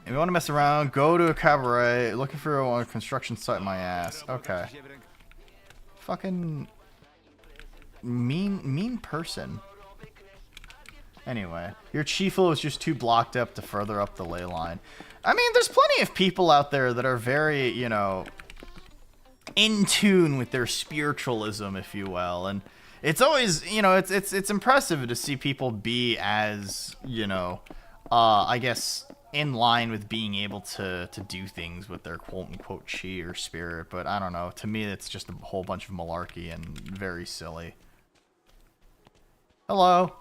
If you want to mess around, go to a cabaret, looking for a construction site, my ass. Okay. Fucking mean person. Anyway, your chiefo is just too blocked up to further up the ley line. I mean, there's plenty of people out there that are very, you know, in tune with their spiritualism, if you will, and it's always, you know, it's impressive to see people be as, you know, I guess in line with being able to do things with their quote-unquote chi or spirit, but I don't know. To me, it's just a whole bunch of malarkey and very silly. Hello.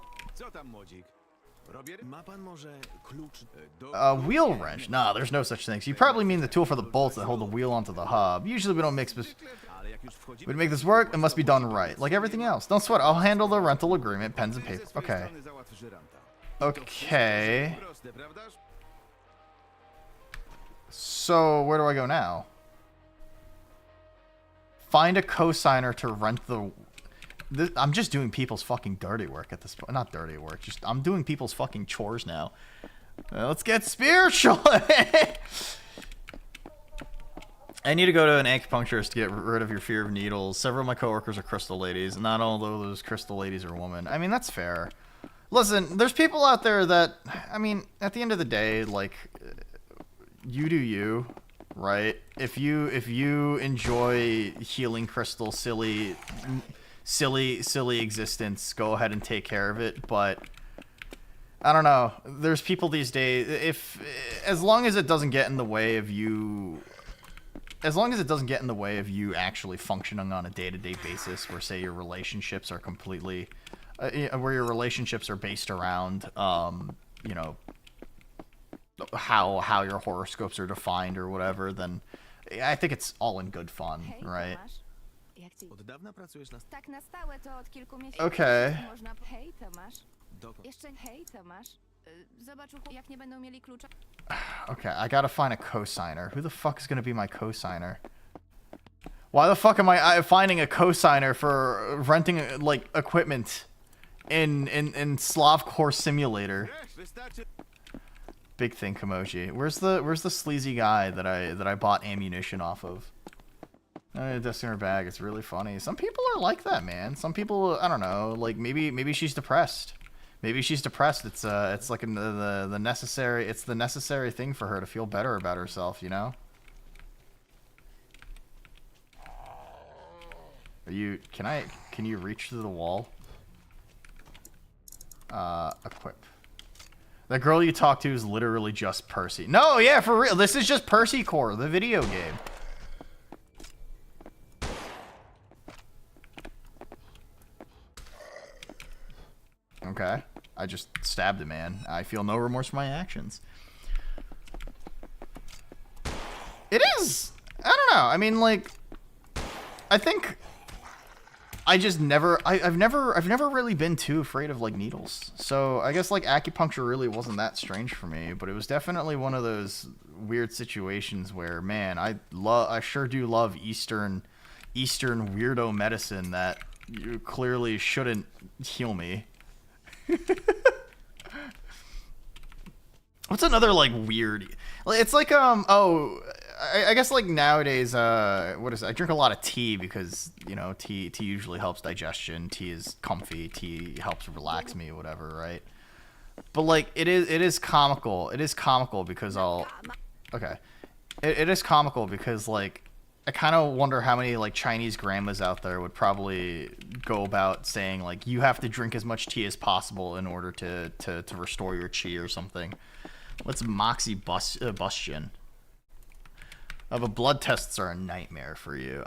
Wheel wrench? Nah, there's no such thing. So you probably mean the tool for the bolts that hold the wheel onto the hub. Usually we don't make to make this work, it must be done right. Like everything else. Don't sweat. I'll handle the rental agreement, pens and paper. Okay. Okay. So, where do I go now? Find a cosigner to rent the... I'm just doing people's fucking dirty work at this point. Not dirty work, just I'm doing people's fucking chores now. Let's get spiritual! I need to go to an acupuncturist to get rid of your fear of needles. Several of my coworkers are crystal ladies, and not all of those crystal ladies are women. I mean, that's fair. Listen, there's people out there that, I mean, at the end of the day, like, you do you, right? If you enjoy healing crystal, silly existence, go ahead and take care of it. But I don't know. There's people these days. As long as it doesn't get in the way of you. As long as it doesn't get in the way of you actually functioning on a day-to-day basis, where say your relationships are completely, where your relationships are based around, you know, how your horoscopes are defined or whatever, then I think it's all in good fun, right? Okay. Okay, I gotta find a cosigner. Who the fuck is gonna be my cosigner? Why the fuck am I finding a cosigner for renting like equipment in Slav Core Simulator? Big thing, Kimoji. Where's the sleazy guy that I bought ammunition off of? Dust in her bag. It's really funny. Some people are like that, man. Some people, I don't know. Like maybe she's depressed. Maybe she's depressed. It's like the necessary. It's the necessary thing for her to feel better about herself, you know. Are you? Can you reach through the wall? Equip. The girl you talk to is literally just Percy. No, yeah, for real. This is just Percy Core, the video game. Okay. I just stabbed a man. I feel no remorse for my actions. It is. I don't know. I mean, like, I think I just never. I've never really been too afraid of like needles. So I guess like acupuncture really wasn't that strange for me, but it was definitely one of those weird situations where, man, I sure do love Eastern weirdo medicine that you clearly shouldn't heal me. What's another like weird? It's like I guess like nowadays what is it? I drink a lot of tea because you know tea usually helps digestion. Tea is comfy. Tea helps relax me, whatever, right? But like it is comical. It is comical because it is comical because like I kind of wonder how many like Chinese grandmas out there would probably go about saying like you have to drink as much tea as possible in order to restore your chi or something. What's moxibustion? But blood tests are a nightmare for you.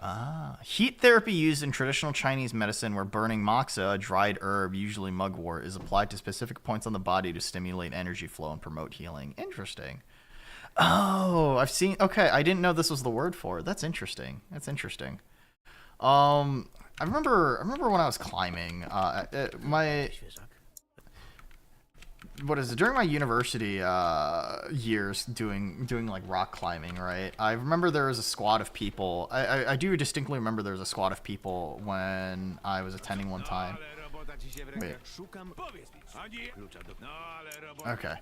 Heat therapy used in traditional Chinese medicine where burning moxa, a dried herb, usually mugwort, is applied to specific points on the body to stimulate energy flow and promote healing. Interesting. Oh, I've seen. Okay, I didn't know this was the word for it. That's interesting. That's interesting. I remember when I was climbing. During my university years doing like rock climbing, right? I remember there was a squad of people. I do distinctly remember there was a squad of people when I was attending one time. Wait. Okay.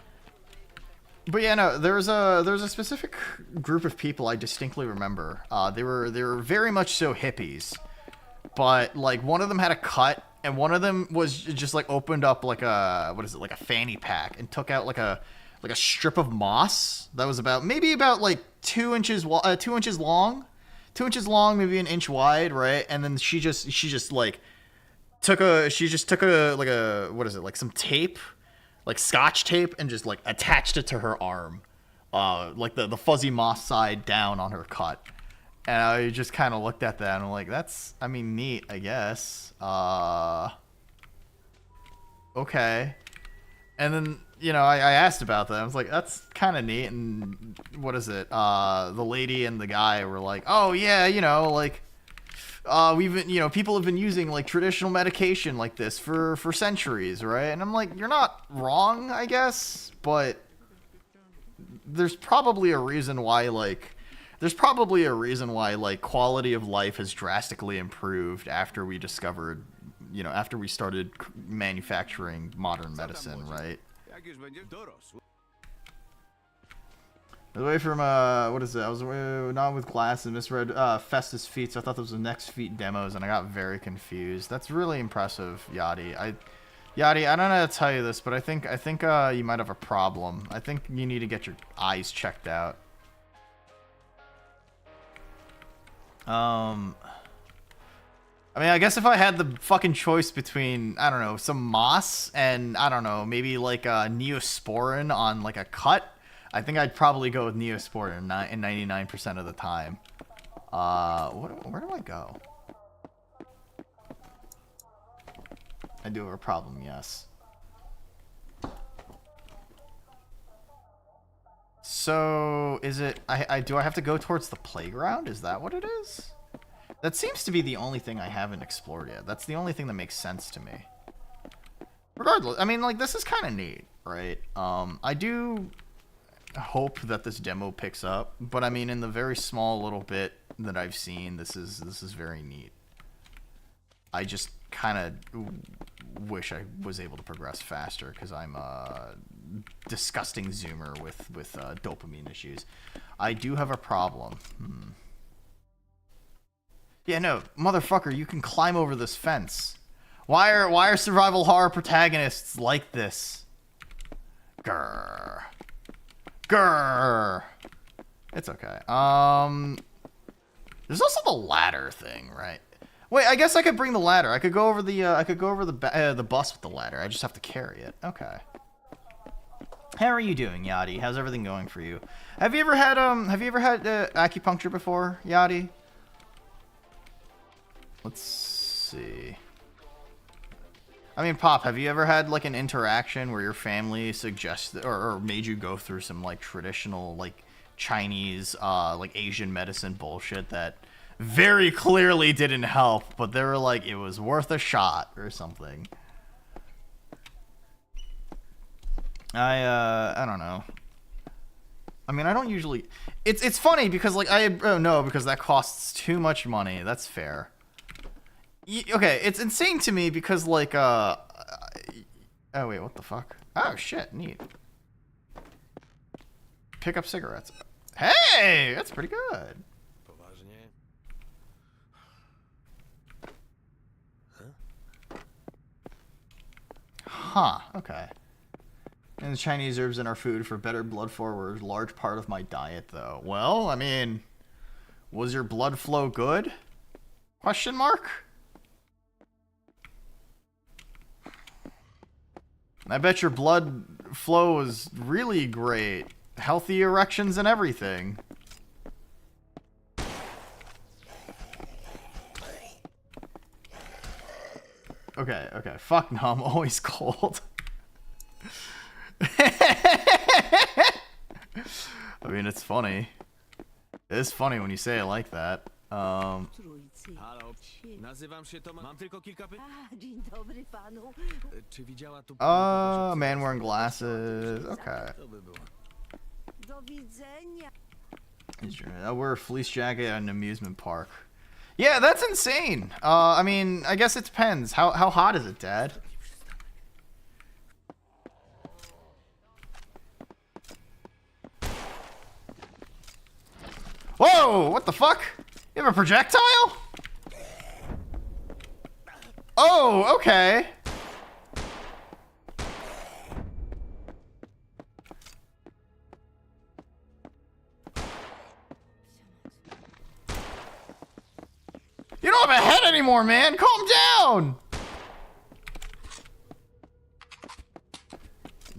But yeah, no, there was a specific group of people I distinctly remember. They were very much so hippies, but like one of them had a cut, and one of them was just like opened up like a like a fanny pack and took out like a strip of moss that was maybe about like 2 inches long, maybe an inch wide, right? And then she just took some tape. Like scotch tape and just like attached it to her arm, like the fuzzy moss side down on her cut. And I just kind of looked at that and I'm like, that's, I mean, neat, I guess. Okay. And then, you know, I asked about that. I was like, that's kind of neat. And what is it? The lady and the guy were like, oh yeah, you know, like, people have been using like traditional medication like this for centuries, right? And I'm like, you're not wrong, I guess, but there's probably a reason why quality of life has drastically improved after we started manufacturing modern medicine, right? Away from, what is it? I was not with glasses, misread Festus Feet, so I thought this was the next Feet demos, and I got very confused. That's really impressive, Yachty. Yachty, I don't know how to tell you this, but I think you might have a problem. I think you need to get your eyes checked out. I mean, I guess if I had the fucking choice between, I don't know, some moss and, I don't know, maybe like Neosporin on like a cut, I think I'd probably go with Neosporin in 99% of the time. Where do I go? I do have a problem, yes. So, is it... do I have to go towards the playground? Is that what it is? That seems to be the only thing I haven't explored yet. That's the only thing that makes sense to me. Regardless, I mean, like, this is kind of neat, right? I do hope that this demo picks up, but I mean, in the very small little bit that I've seen, this is very neat. I just kind of wish I was able to progress faster because I'm a disgusting zoomer with dopamine issues. I do have a problem. Yeah, no, motherfucker, you can climb over this fence. Why are survival horror protagonists like this? Grrr. Grrr. It's okay. There's also the ladder thing, right? Wait, I guess I could bring the ladder. I could go over the bus with the ladder. I just have to carry it. Okay. How are you doing, Yachty? How's everything going for you? Have you ever had acupuncture before, Yachty? Let's see. I mean, Pop, have you ever had like an interaction where your family suggested or made you go through some like traditional like Chinese like Asian medicine bullshit that very clearly didn't help, but they were like it was worth a shot or something? I don't know. I mean, I don't usually. It's funny because like no, because that costs too much money. That's fair. Okay, it's insane to me because like oh wait, what the fuck? Oh shit, neat. Pick up cigarettes. Hey, that's pretty good. Huh, okay. And the Chinese herbs in our food for better blood flow were a large part of my diet, though. Well, I mean, was your blood flow good? Question mark? I bet your blood flow was really great. Healthy erections and everything. Okay, okay. Fuck no, I'm always cold. I mean, it's funny. It's funny when you say it like that. Halo, nazywam się Tomasz. Mam tylko kilka pytań. Dzień dobry panu. Czy widziała tu... Man wearing glasses. Okay. To by było. Do widzenia. I wear a fleece jacket at an amusement park. Yeah, that's insane. I mean, I guess it depends. How hot is it, Dad? Whoa! What the fuck? You have a projectile? Oh, okay. You don't have a head anymore, man. Calm down.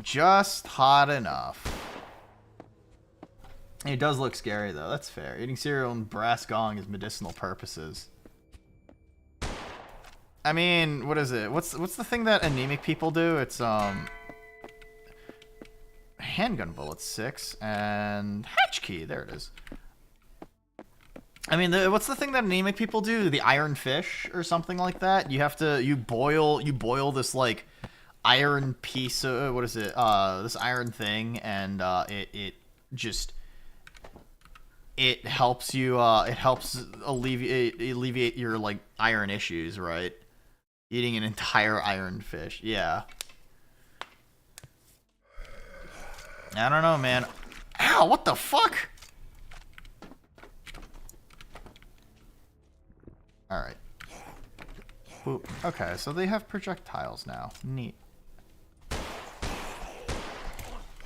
Just hot enough. It does look scary, though. That's fair. Eating cereal and brass gong is medicinal purposes. I mean, what is it? What's the thing that anemic people do? It's handgun bullets 6 and hatch key. There it is. I mean, what's the thing that anemic people do? The iron fish or something like that. You have to you boil this like iron piece of what is it? This iron thing, and it helps you. It helps alleviate your like iron issues, right? Eating an entire iron fish, yeah. I don't know, man. Ow! What the fuck? Alright. Okay, so they have projectiles now. Neat.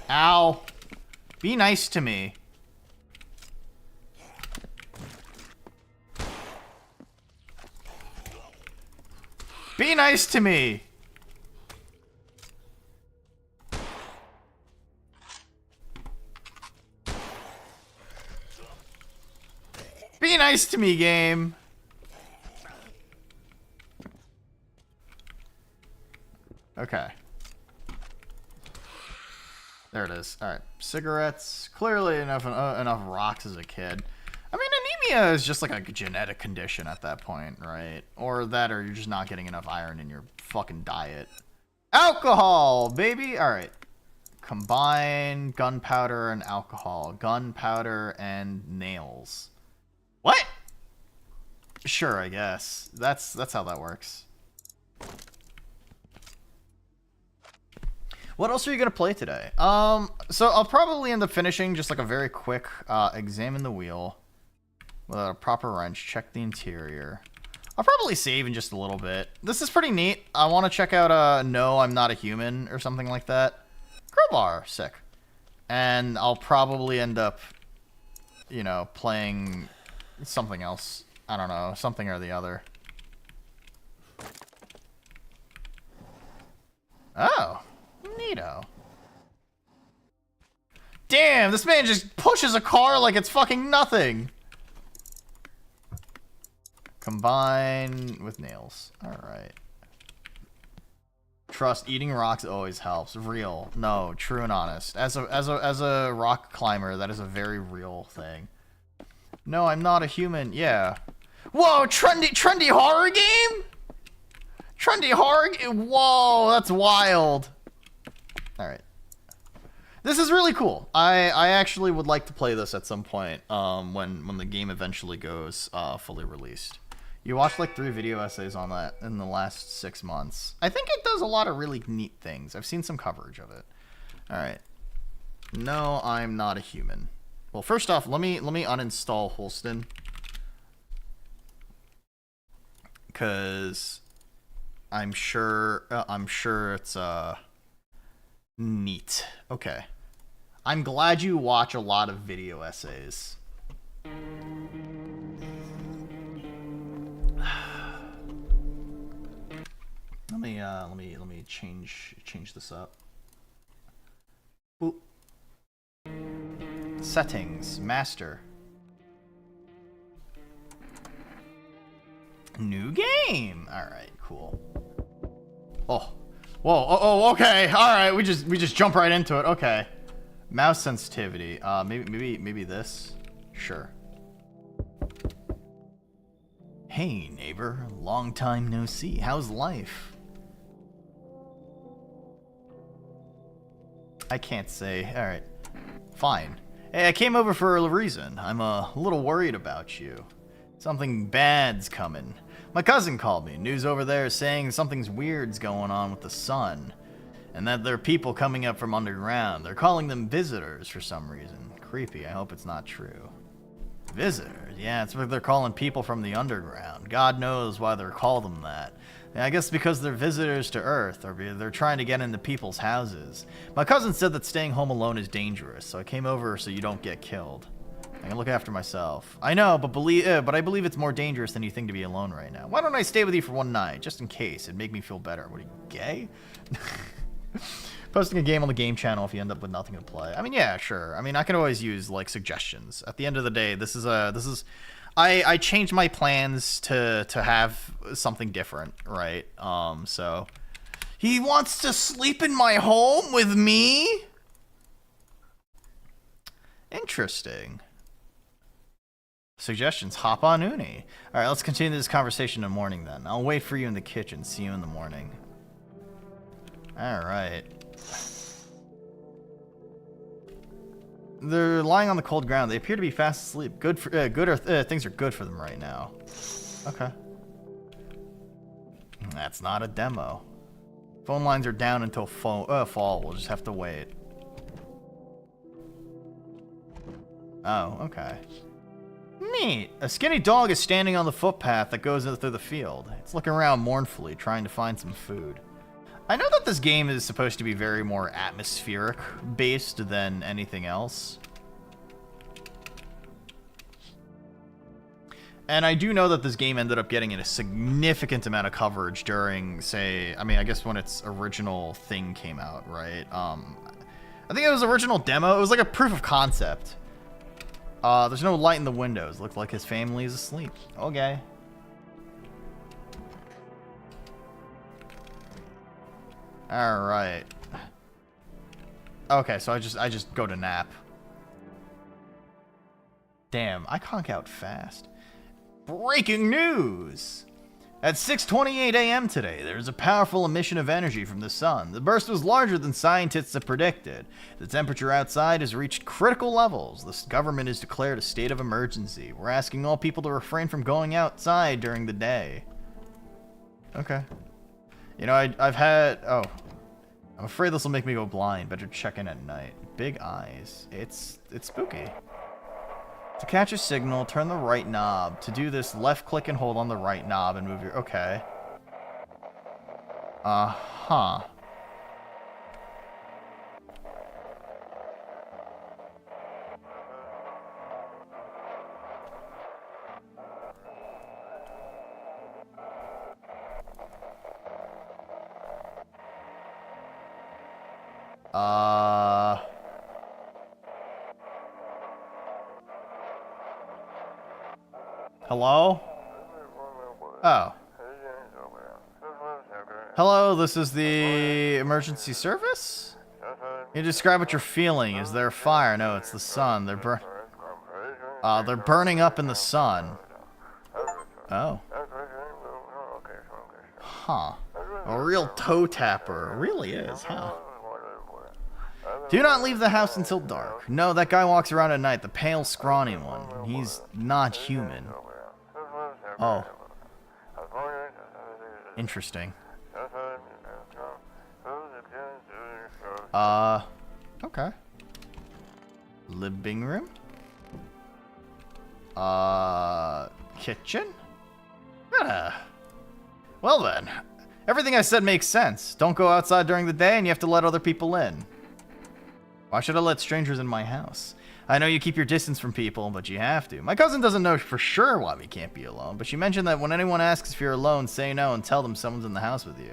Ow! Be nice to me. Be nice to me! Be nice to me, game! Okay. There it is. Alright. Cigarettes. Clearly enough rocks as a kid. I mean, anemia is just like a genetic condition at that point, right? Or you're just not getting enough iron in your fucking diet. Alcohol, baby! Alright. Combine gunpowder and alcohol. Gunpowder and nails. What? Sure, I guess. That's how that works. What else are you going to play today? So I'll probably end up finishing just like a very quick examine the wheel. Without a proper wrench, check the interior. I'll probably save in just a little bit. This is pretty neat. I want to check out No, I'm Not a Human or something like that. Crowbar, sick. And I'll probably end up, you know, playing something else. I don't know, something or the other. Oh, neato. Damn, this man just pushes a car like it's fucking nothing. Combine with nails. Alright. Trust, eating rocks always helps. Real. No, true and honest. As a rock climber, that is a very real thing. No, I'm not a human. Yeah. Whoa, trendy horror game? Trendy horror game? Whoa, that's wild. Alright. This is really cool. I actually would like to play this at some point when the game eventually goes fully released. You watched like 3 video essays on that in the last 6 months. I think it does a lot of really neat things. I've seen some coverage of it. Alright. No, I'm not a human. Well, first off, let me uninstall Holston. Cause I'm sure it's neat. Okay. I'm glad you watch a lot of video essays. Let me change this up. Ooh. Settings, master. New game. All right, cool. Oh. Whoa. Oh, okay. All right, we just jump right into it. Okay. Mouse sensitivity. Maybe this. Sure. Hey, neighbor. Long time no see. How's life? I can't say. All right. Fine. Hey, I came over for a reason. I'm a little worried about you. Something bad's coming. My cousin called me. News over there is saying something's weird's going on with the sun. And that there are people coming up from underground. They're calling them visitors for some reason. Creepy. I hope it's not true. Visitors? Yeah, it's what they're calling people from the underground. God knows why they're called them that. I guess because they're visitors to Earth, or they're trying to get into people's houses. My cousin said that staying home alone is dangerous, so I came over so you don't get killed. I can look after myself. I know, but I believe it's more dangerous than you think to be alone right now. Why don't I stay with you for one night, just in case? It'd make me feel better. What are you, gay? Posting a game on the game channel if you end up with nothing to play. I mean, yeah, sure. I mean, I can always use like suggestions. At the end of the day, I changed my plans to have something different, right? So he wants to sleep in my home with me? Interesting. Suggestions, hop on Uni. All right, let's continue this conversation in the morning then. I'll wait for you in the kitchen. See you in the morning. All right. They're lying on the cold ground. They appear to be fast asleep. Things are good for them right now. Okay. That's not a demo. Phone lines are down until fall. We'll just have to wait. Oh, okay. Neat. A skinny dog is standing on the footpath that goes through the field. It's looking around mournfully, trying to find some food. I know that this game is supposed to be very more atmospheric based than anything else. And I do know that this game ended up getting a significant amount of coverage during, say, I mean, I guess when its original thing came out, right? I think it was original demo. It was like a proof of concept. There's no light in the windows. Looks like his family is asleep. Okay. All right. Okay, so I just go to nap. Damn, I conk out fast. Breaking news! At 6:28 a.m. today, there is a powerful emission of energy from the sun. The burst was larger than scientists had predicted. The temperature outside has reached critical levels. The government has declared a state of emergency. We're asking all people to refrain from going outside during the day. Okay. You know, I've had... Oh. I'm afraid this will make me go blind. Better check in at night. Big eyes. It's spooky. To catch a signal, turn the right knob. To do this, left click and hold on the right knob and move your... Okay. Uh-huh. Hello? Oh. Hello, this is the emergency service? Can you describe what you're feeling? Is there a fire? No, it's the sun. They're burning up in the sun. Oh. Huh. A real toe tapper. It really is, huh? Do not leave the house until dark. No, that guy walks around at night, the pale, scrawny one. He's not human. Oh. Interesting. Okay. Living room? Kitchen? Well then. Everything I said makes sense. Don't go outside during the day and you have to let other people in. Why should I let strangers in my house? I know you keep your distance from people, but you have to. My cousin doesn't know for sure why we can't be alone, but she mentioned that when anyone asks if you're alone, say no and tell them someone's in the house with you.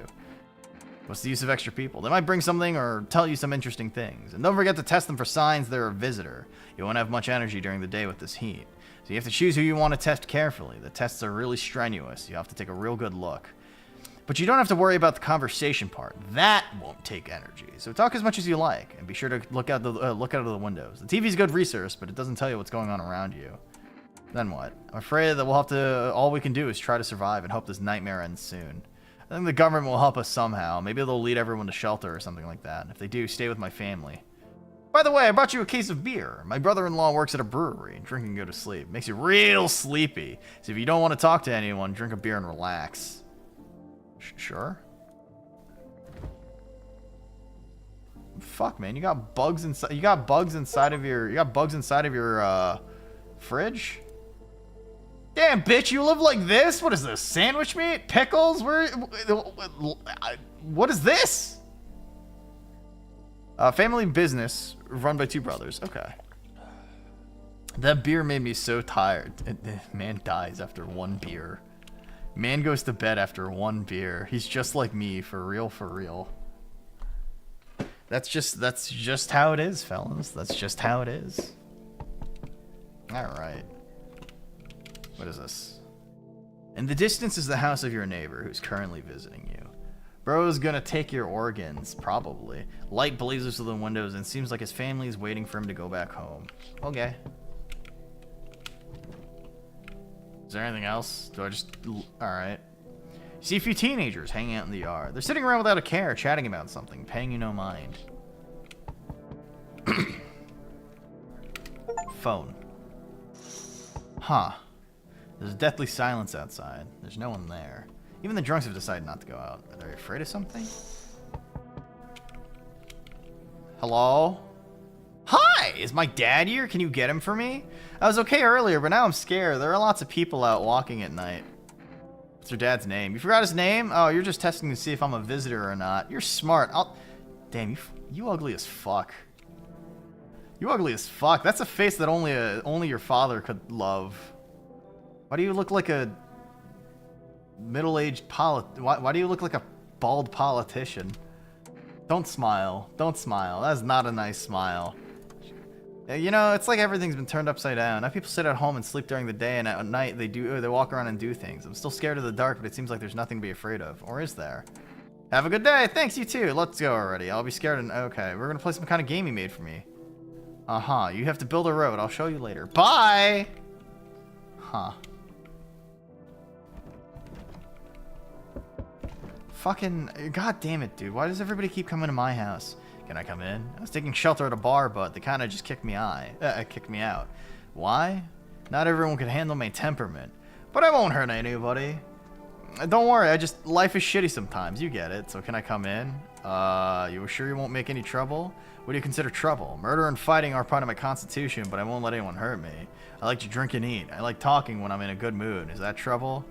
What's the use of extra people? They might bring something or tell you some interesting things. And don't forget to test them for signs they're a visitor. You won't have much energy during the day with this heat. So you have to choose who you want to test carefully. The tests are really strenuous. You have to take a real good look. But you don't have to worry about the conversation part. That won't take energy. So talk as much as you like, and be sure to look out of the windows. The TV's good resource, but it doesn't tell you what's going on around you. Then what? I'm afraid that all we can do is try to survive and hope this nightmare ends soon. I think the government will help us somehow. Maybe they'll lead everyone to shelter or something like that. If they do, stay with my family. By the way, I brought you a case of beer. My brother-in-law works at a brewery. Drink and go to sleep. Makes you real sleepy. So if you don't want to talk to anyone, drink a beer and relax. Sure. Fuck, man, you got bugs inside. You got bugs inside of your fridge. Damn, bitch, you live like this? What is this? Sandwich meat? Pickles? What is this? Family business run by two brothers. Okay. That beer made me so tired. Man dies after one beer. Man goes to bed after one beer. He's just like me, for real, for real. That's just how it is, fellas. That's just how it is. Alright. What is this? In the distance is the house of your neighbor who's currently visiting you. Bro's gonna take your organs, probably. Light blazes through the windows and seems like his family is waiting for him to go back home. Okay. Is there anything else? Do I just... Alright. You see a few teenagers hanging out in the yard. They're sitting around without a care, chatting about something, paying you no mind. Phone. Huh. There's a deathly silence outside. There's no one there. Even the drunks have decided not to go out. Are they afraid of something? Hello? Hi! Is my dad here? Can you get him for me? I was okay earlier, but now I'm scared. There are lots of people out walking at night. What's your dad's name? You forgot his name? Oh, you're just testing to see if I'm a visitor or not. You're smart. Damn, you ugly as fuck. You ugly as fuck. That's a face that only your father could love. Why do you look like a middle-aged why do you look like a bald politician? Don't smile. Don't smile. That's not a nice smile. You know, it's like everything's been turned upside down. Now people sit at home and sleep during the day, and at night they walk around and do things. I'm still scared of the dark, but it seems like there's nothing to be afraid of. Or is there? Have a good day. Thanks, you too. Let's go already. I'll be scared and... Okay, we're gonna play some kind of game you made for me. Uh-huh. You have to build a road. I'll show you later. Bye! Huh. Fucking... God damn it, dude. Why does everybody keep coming to my house? Can I come in? I was taking shelter at a bar, but they kind of just kicked me out. Why? Not everyone can handle my temperament. But I won't hurt anybody. Don't worry, life is shitty sometimes. You get it. So can I come in? You sure you won't make any trouble? What do you consider trouble? Murder and fighting are part of my constitution, but I won't let anyone hurt me. I like to drink and eat. I like talking when I'm in a good mood. Is that trouble?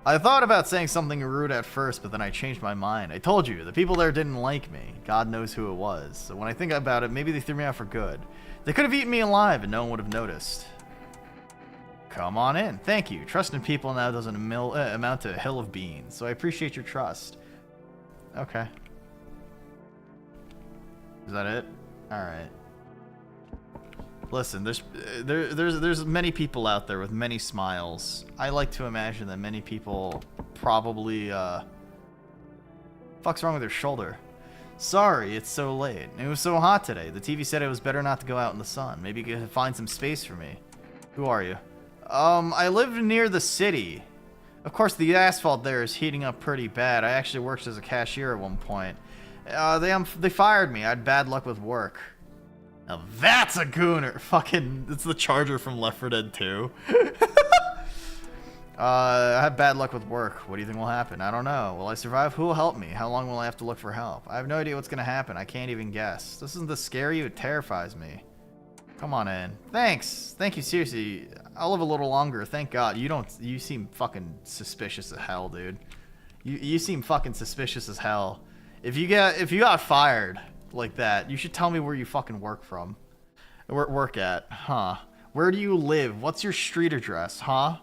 I thought about saying something rude at first, but then I changed my mind. I told you, the people there didn't like me. God knows who it was. So when I think about it, maybe they threw me out for good. They could have eaten me alive and no one would have noticed. Come on in. Thank you. Trust in people now doesn't amount to a hill of beans, so I appreciate your trust. Okay. Is that it? All right. Listen, there's many people out there with many smiles. I like to imagine that many people probably fuck's wrong with their shoulder. Sorry, it's so late. It was so hot today. The TV said it was better not to go out in the sun. Maybe you could find some space for me. Who are you? I live near the city. Of course, the asphalt there is heating up pretty bad. I actually worked as a cashier at one point. They fired me. I had bad luck with work. Now that's a gooner. Fucking, it's the Charger from Left 4 Dead 2. I have bad luck with work. What do you think will happen? I don't know. Will I survive? Who will help me? How long will I have to look for help? I have no idea what's gonna happen. I can't even guess. This isn't to scare you. It terrifies me. Come on in. Thanks. Thank you. Seriously. I'll live a little longer. Thank God. You seem fucking suspicious as hell, dude. You seem fucking suspicious as hell. If you got fired like that, you should tell me where you fucking work from. Work at. Huh. Where do you live? What's your street address? Huh?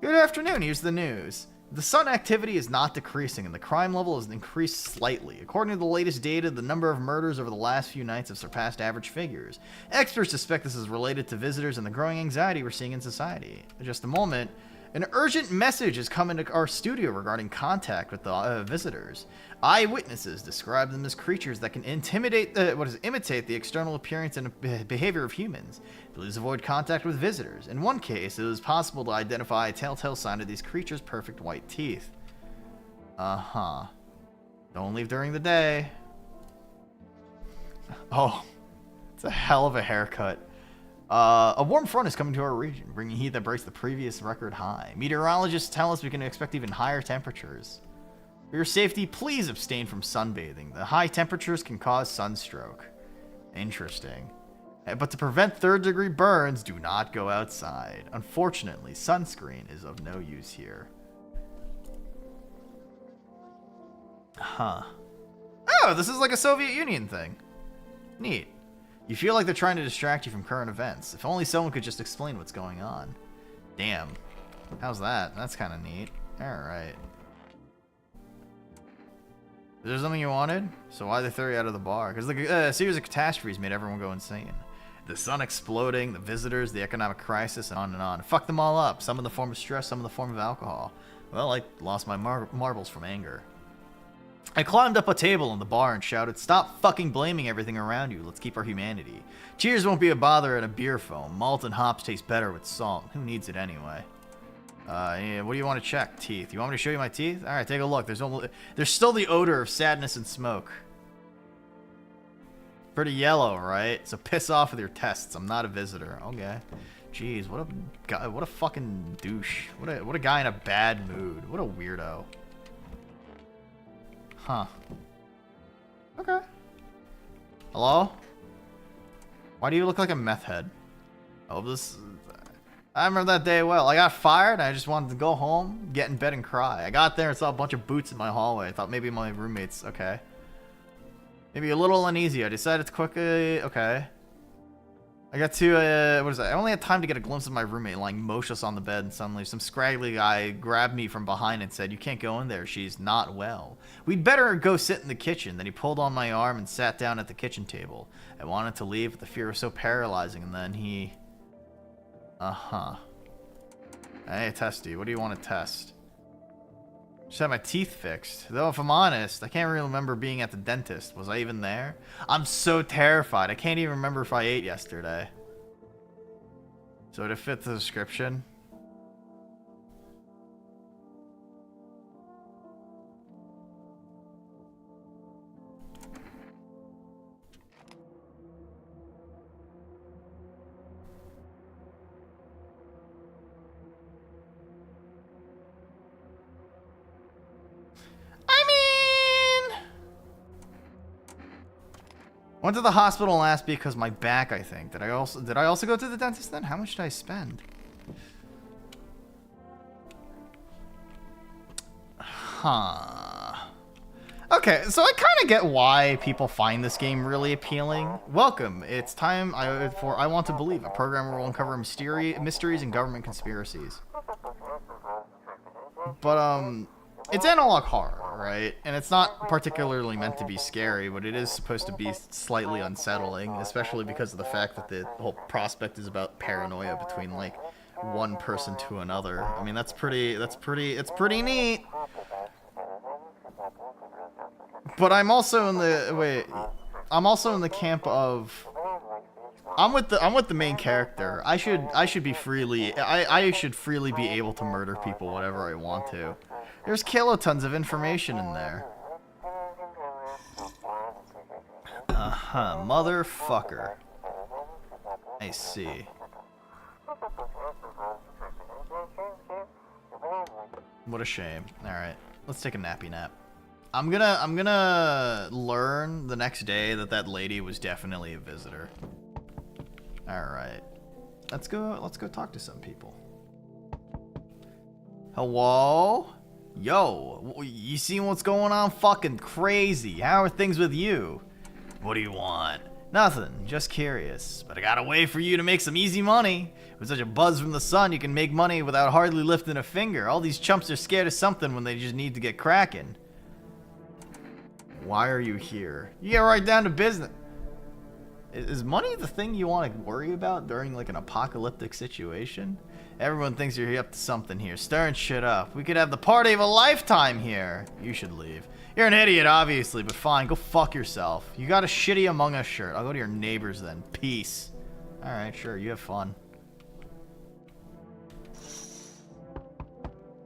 Good afternoon. Here's the news. The sun activity is not decreasing, and the crime level has increased slightly. According to the latest data, the number of murders over the last few nights have surpassed average figures. Experts suspect this is related to visitors and the growing anxiety we're seeing in society. In just a moment, an urgent message has come into our studio regarding contact with the visitors. Eyewitnesses describe them as creatures that can imitate the external appearance and behavior of humans. Please avoid contact with visitors. In one case, it was possible to identify a telltale sign of these creatures' perfect white teeth. Uh-huh. Don't leave during the day. Oh, it's a hell of a haircut. A warm front is coming to our region, bringing heat that breaks the previous record high. Meteorologists tell us we can expect even higher temperatures. For your safety, please abstain from sunbathing. The high temperatures can cause sunstroke. Interesting. But to prevent third-degree burns, do not go outside. Unfortunately, sunscreen is of no use here. Huh. Oh, this is like a Soviet Union thing. Neat. You feel like they're trying to distract you from current events. If only someone could just explain what's going on. Damn. How's that? That's kind of neat. Alright. Is there something you wanted? So why'd they throw you out of the bar? Because the series of catastrophes made everyone go insane. The sun exploding, the visitors, the economic crisis, and on and on. Fuck them all up. Some in the form of stress, some in the form of alcohol. Well, I lost my marbles from anger. I climbed up a table in the bar and shouted, "Stop fucking blaming everything around you. Let's keep our humanity. Cheers won't be a bother at a beer foam. Malt and hops taste better with salt. Who needs it anyway?" Yeah, what do you want to check? Teeth. You want me to show you my teeth? Alright, take a look. There's still the odor of sadness and smoke. Pretty yellow, right? So piss off with your tests. I'm not a visitor. Okay. Jeez, what a guy, what a fucking douche. What a guy in a bad mood. What a weirdo. Huh. Okay. Hello? Why do you look like a meth head? Oh, I remember that day well. I got fired and I just wanted to go home, get in bed and cry. I got there and saw a bunch of boots in my hallway. I thought maybe my roommates, okay. Maybe a little uneasy. I decided to quickly, okay. I got to, what is that? I only had time to get a glimpse of my roommate lying motionless on the bed, and suddenly some scraggly guy grabbed me from behind and said, "You can't go in there. She's not well. We'd better go sit in the kitchen." Then he pulled on my arm and sat down at the kitchen table. I wanted to leave, but the fear was so paralyzing, and then he... Uh-huh. Hey, Testy, what do you want to test? Just had my teeth fixed. Though, if I'm honest, I can't really remember being at the dentist. Was I even there? I'm so terrified. I can't even remember if I ate yesterday. So to fit the description... Went to the hospital last because my back, I think. Did I also go to the dentist then? How much did I spend? Huh. Okay, so I kind of get why people find this game really appealing. Welcome. It's time for I Want to Believe, a program where we'll uncover mysteries and government conspiracies. But, it's analog horror, right? And it's not particularly meant to be scary, but it is supposed to be slightly unsettling, especially because of the fact that the whole prospect is about paranoia between like one person to another. I mean, it's pretty neat. But I'm also in the camp of I'm with the main character. I should be freely be able to murder people whatever I want to. There's kilotons of information in there. Motherfucker. I see. What a shame. Alright, let's take a nappy nap. I'm gonna learn the next day that lady was definitely a visitor. Alright. Let's go talk to some people. Hello? Yo, you seen what's going on? Fucking crazy. How are things with you? What do you want? Nothing, just curious. But I got a way for you to make some easy money. With such a buzz from the sun, you can make money without hardly lifting a finger. All these chumps are scared of something when they just need to get cracking. Why are you here? You get right down to business. Is money the thing you want to worry about during like an apocalyptic situation? Everyone thinks you're up to something here, stirring shit up. We could have the party of a lifetime here. You should leave. You're an idiot, obviously, but fine, go fuck yourself. You got a shitty Among Us shirt. I'll go to your neighbors then. Peace. Alright, sure, you have fun.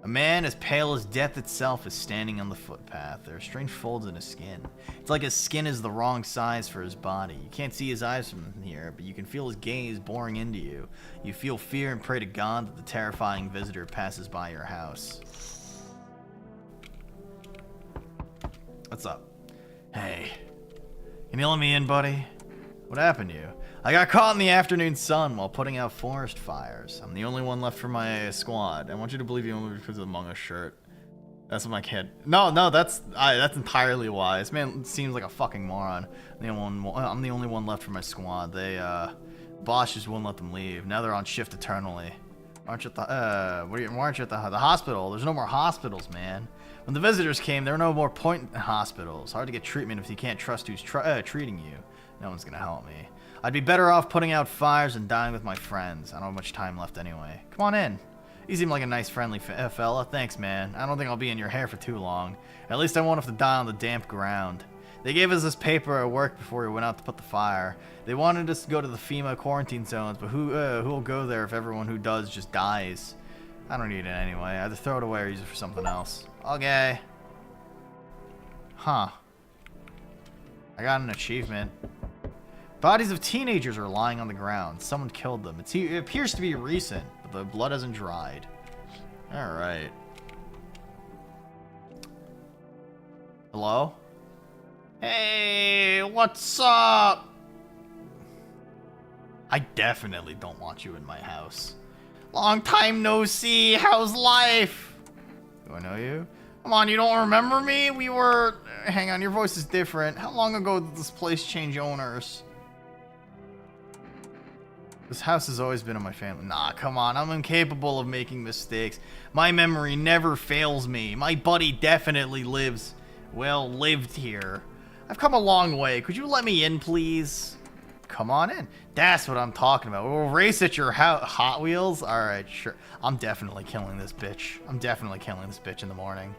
A man as pale as death itself is standing on the footpath. There are strange folds in his skin. It's like his skin is the wrong size for his body. You can't see his eyes from here, but you can feel his gaze boring into you. You feel fear and pray to God that the terrifying visitor passes by your house. What's up? Hey. Can you let me in, buddy? What happened to you? I got caught in the afternoon sun while putting out forest fires. I'm the only one left for my squad. I want you to believe you only because of the Among Us shirt. That's what my kid. No, that's entirely why. This man seems like a fucking moron. I'm the only one left for my squad. Boss just wouldn't let them leave. Now they're on shift eternally. Aren't you at the hospital? There's no more hospitals, man. When the visitors came, there were no more point in hospitals. Hard to get treatment if you can't trust who's treating you. No one's gonna help me. I'd be better off putting out fires and dying with my friends. I don't have much time left anyway. Come on in. You seem like a nice, friendly fella. Thanks, man. I don't think I'll be in your hair for too long. At least I won't have to die on the damp ground. They gave us this paper at work before we went out to put the fire. They wanted us to go to the FEMA quarantine zones, but who'll go there if everyone who does just dies? I don't need it anyway. Either throw it away or use it for something else. Okay. Huh. I got an achievement. Bodies of teenagers are lying on the ground. Someone killed them. It appears to be recent, but the blood hasn't dried. Alright. Hello? Hey, what's up? I definitely don't want you in my house. Long time no see. How's life? Do I know you? Come on, you don't remember me? Hang on, your voice is different. How long ago did this place change owners? This house has always been in my family. Nah, come on. I'm incapable of making mistakes. My memory never fails me. My buddy definitely lived here. I've come a long way. Could you let me in, please? Come on in. That's what I'm talking about. We'll race at your Hot Wheels? Alright, sure. I'm definitely killing this bitch. I'm definitely killing this bitch in the morning.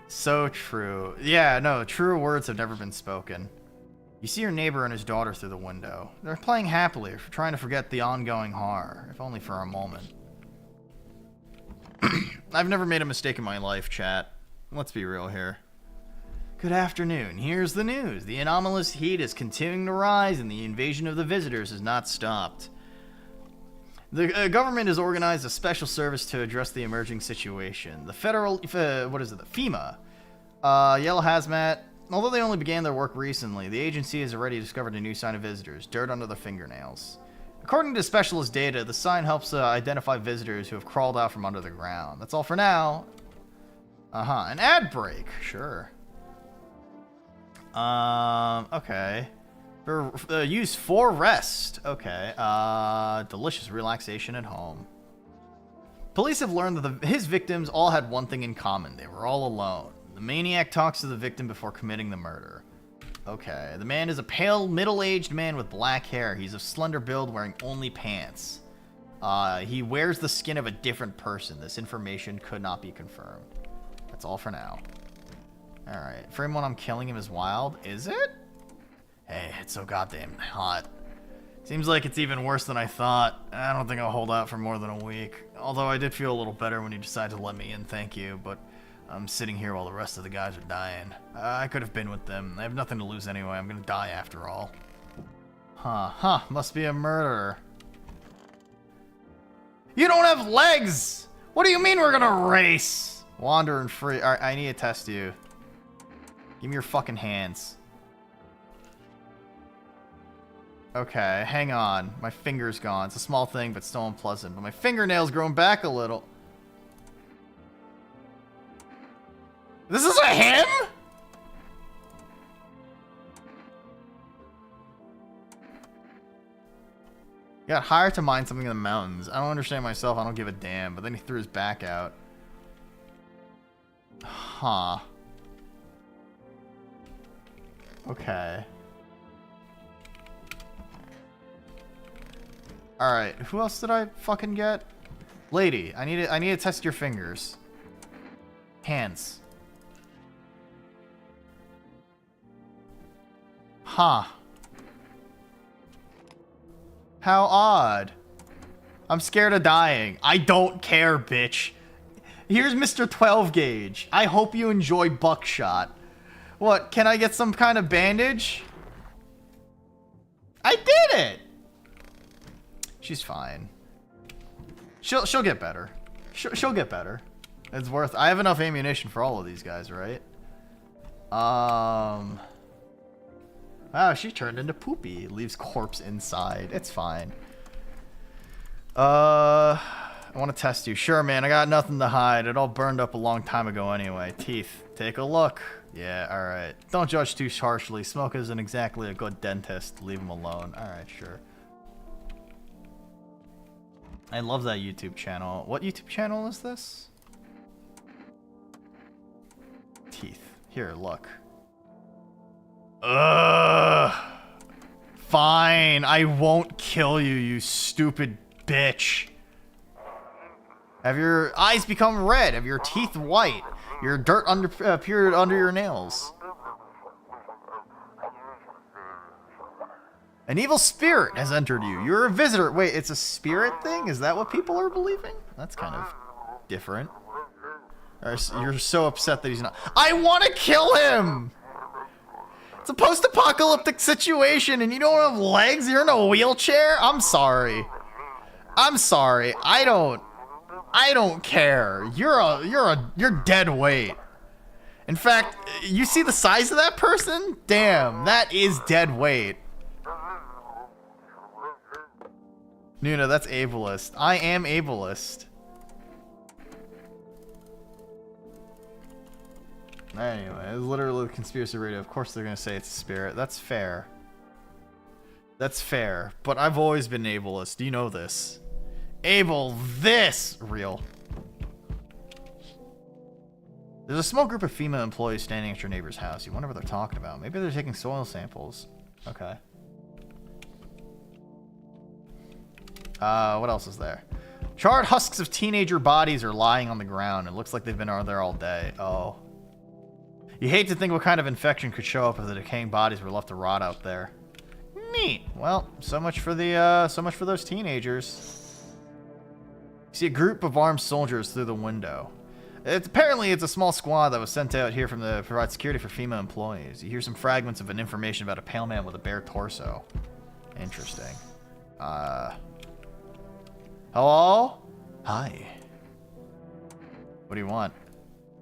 So true. Yeah, no, truer words have never been spoken. You see your neighbor and his daughter through the window. They're playing happily, trying to forget the ongoing horror, if only for a moment. I've never made a mistake in my life, chat. Let's be real here. Good afternoon. Here's the news. The anomalous heat is continuing to rise and the invasion of the visitors has not stopped. The government has organized a special service to address the emerging situation. The federal, FEMA, Yellow Hazmat. Although they only began their work recently, the agency has already discovered a new sign of visitors, dirt under their fingernails. According to specialist data, the sign helps identify visitors who have crawled out from under the ground. That's all for now. An ad break. Sure. Okay. Use for rest. Okay. Delicious relaxation at home. Police have learned that his victims all had one thing in common. They were all alone. The maniac talks to the victim before committing the murder. Okay. The man is a pale, middle-aged man with black hair. He's of slender build, wearing only pants. He wears the skin of a different person. This information could not be confirmed. That's all for now. Alright. Frame one, I'm killing him is wild. Is it? Hey, it's so goddamn hot. Seems like it's even worse than I thought. I don't think I'll hold out for more than a week. Although I did feel a little better when you decided to let me in, thank you. But I'm sitting here while the rest of the guys are dying. I could have been with them. I have nothing to lose anyway. I'm gonna die after all. Huh. Must be a murderer. You don't have legs! What do you mean we're gonna race? Wander and free. Alright, I need to test you. Give me your fucking hands. Okay, hang on. My finger's gone. It's a small thing, but still unpleasant. But my fingernail's grown back a little. This is a him? Got hired to mine something in the mountains. I don't understand myself. I don't give a damn. But then he threw his back out. Huh. Okay. Alright, who else did I fucking get? Lady, I need to test your fingers. Hands. Huh. How odd. I'm scared of dying. I don't care, bitch. Here's Mr. 12 gauge. I hope you enjoy buckshot. What, can I get some kind of bandage? I did it! She's fine. She'll get better. She'll get better. It's worth. I have enough ammunition for all of these guys, right? Wow, she turned into Poopy. Leaves corpse inside. It's fine. I want to test you. Sure, man. I got nothing to hide. It all burned up a long time ago anyway. Teeth. Take a look. Yeah, alright. Don't judge too harshly. Smoke isn't exactly a good dentist. Leave him alone. Alright, sure. I love that YouTube channel. What YouTube channel is this? Teeth. Here, look. Ugh. Fine. I won't kill you, you stupid bitch. Have your eyes become red? Have your teeth white? Your dirt appeared under your nails. An evil spirit has entered you. You're a visitor. Wait, it's a spirit thing? Is that what people are believing? That's kind of different. You're so upset that he's not. I want to kill him! It's a post-apocalyptic situation and you don't have legs? You're in a wheelchair? I'm sorry. I'm sorry. I don't care. You're dead weight. In fact, you see the size of that person? Damn, that is dead weight. Nuna, that's ableist. I am ableist. Anyway, it's literally the conspiracy radio. Of course they're gonna say it's a spirit. That's fair. That's fair. But I've always been ableist. You know this. Able this real. There's a small group of female employees standing at your neighbor's house. You wonder what they're talking about. Maybe they're taking soil samples. Okay. What else is there? Charred husks of teenager bodies are lying on the ground. It looks like they've been there all day. Oh. You hate to think what kind of infection could show up if the decaying bodies were left to rot out there. Neat. Well, so much for those teenagers. You see a group of armed soldiers through the window. Apparently it's a small squad that was sent out here to provide security for female employees. You hear some fragments of an information about a pale man with a bare torso. Interesting. Hello? Hi. What do you want?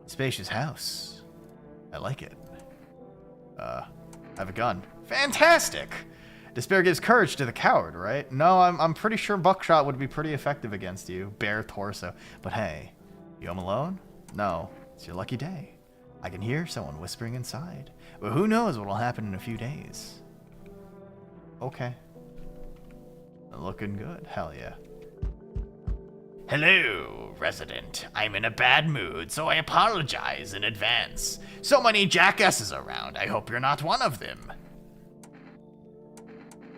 Spacious house. I like it. I have a gun. Fantastic! Despair gives courage to the coward, right? No, I'm pretty sure buckshot would be pretty effective against you. Bare torso. But hey, you home alone? No, it's your lucky day. I can hear someone whispering inside. But who knows what'll happen in a few days. Okay. Looking good. Hell yeah. Hello, resident. I'm in a bad mood, so I apologize in advance. So many jackasses around, I hope you're not one of them.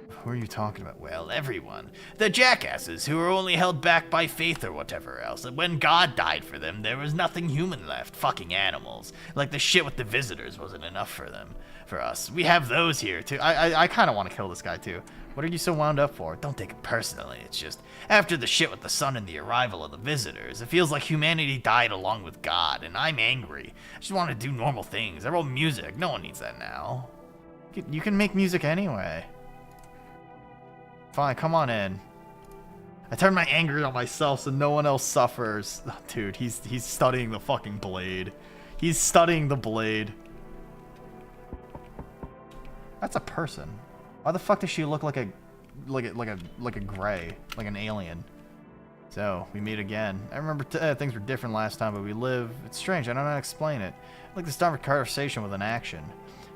Who are you talking about? Well, everyone. The jackasses who were only held back by faith or whatever else. And when God died for them, there was nothing human left. Fucking animals. Like the shit with the visitors wasn't enough for them. For us. We have those here, too. I kind of want to kill this guy, too. What are you so wound up for? Don't take it personally. It's just, after the shit with the sun and the arrival of the visitors, it feels like humanity died along with God, and I'm angry. I just want to do normal things. I wrote music. No one needs that now. You can make music anyway. Fine, come on in. I turned my anger on myself so no one else suffers. Oh, dude, he's studying the fucking blade. He's studying the blade. That's a person. Why the fuck does she look like a gray, like an alien? So we meet again. I remember things were different last time, but we live. It's strange. I don't know how to explain it. I'd like to start a conversation with an action.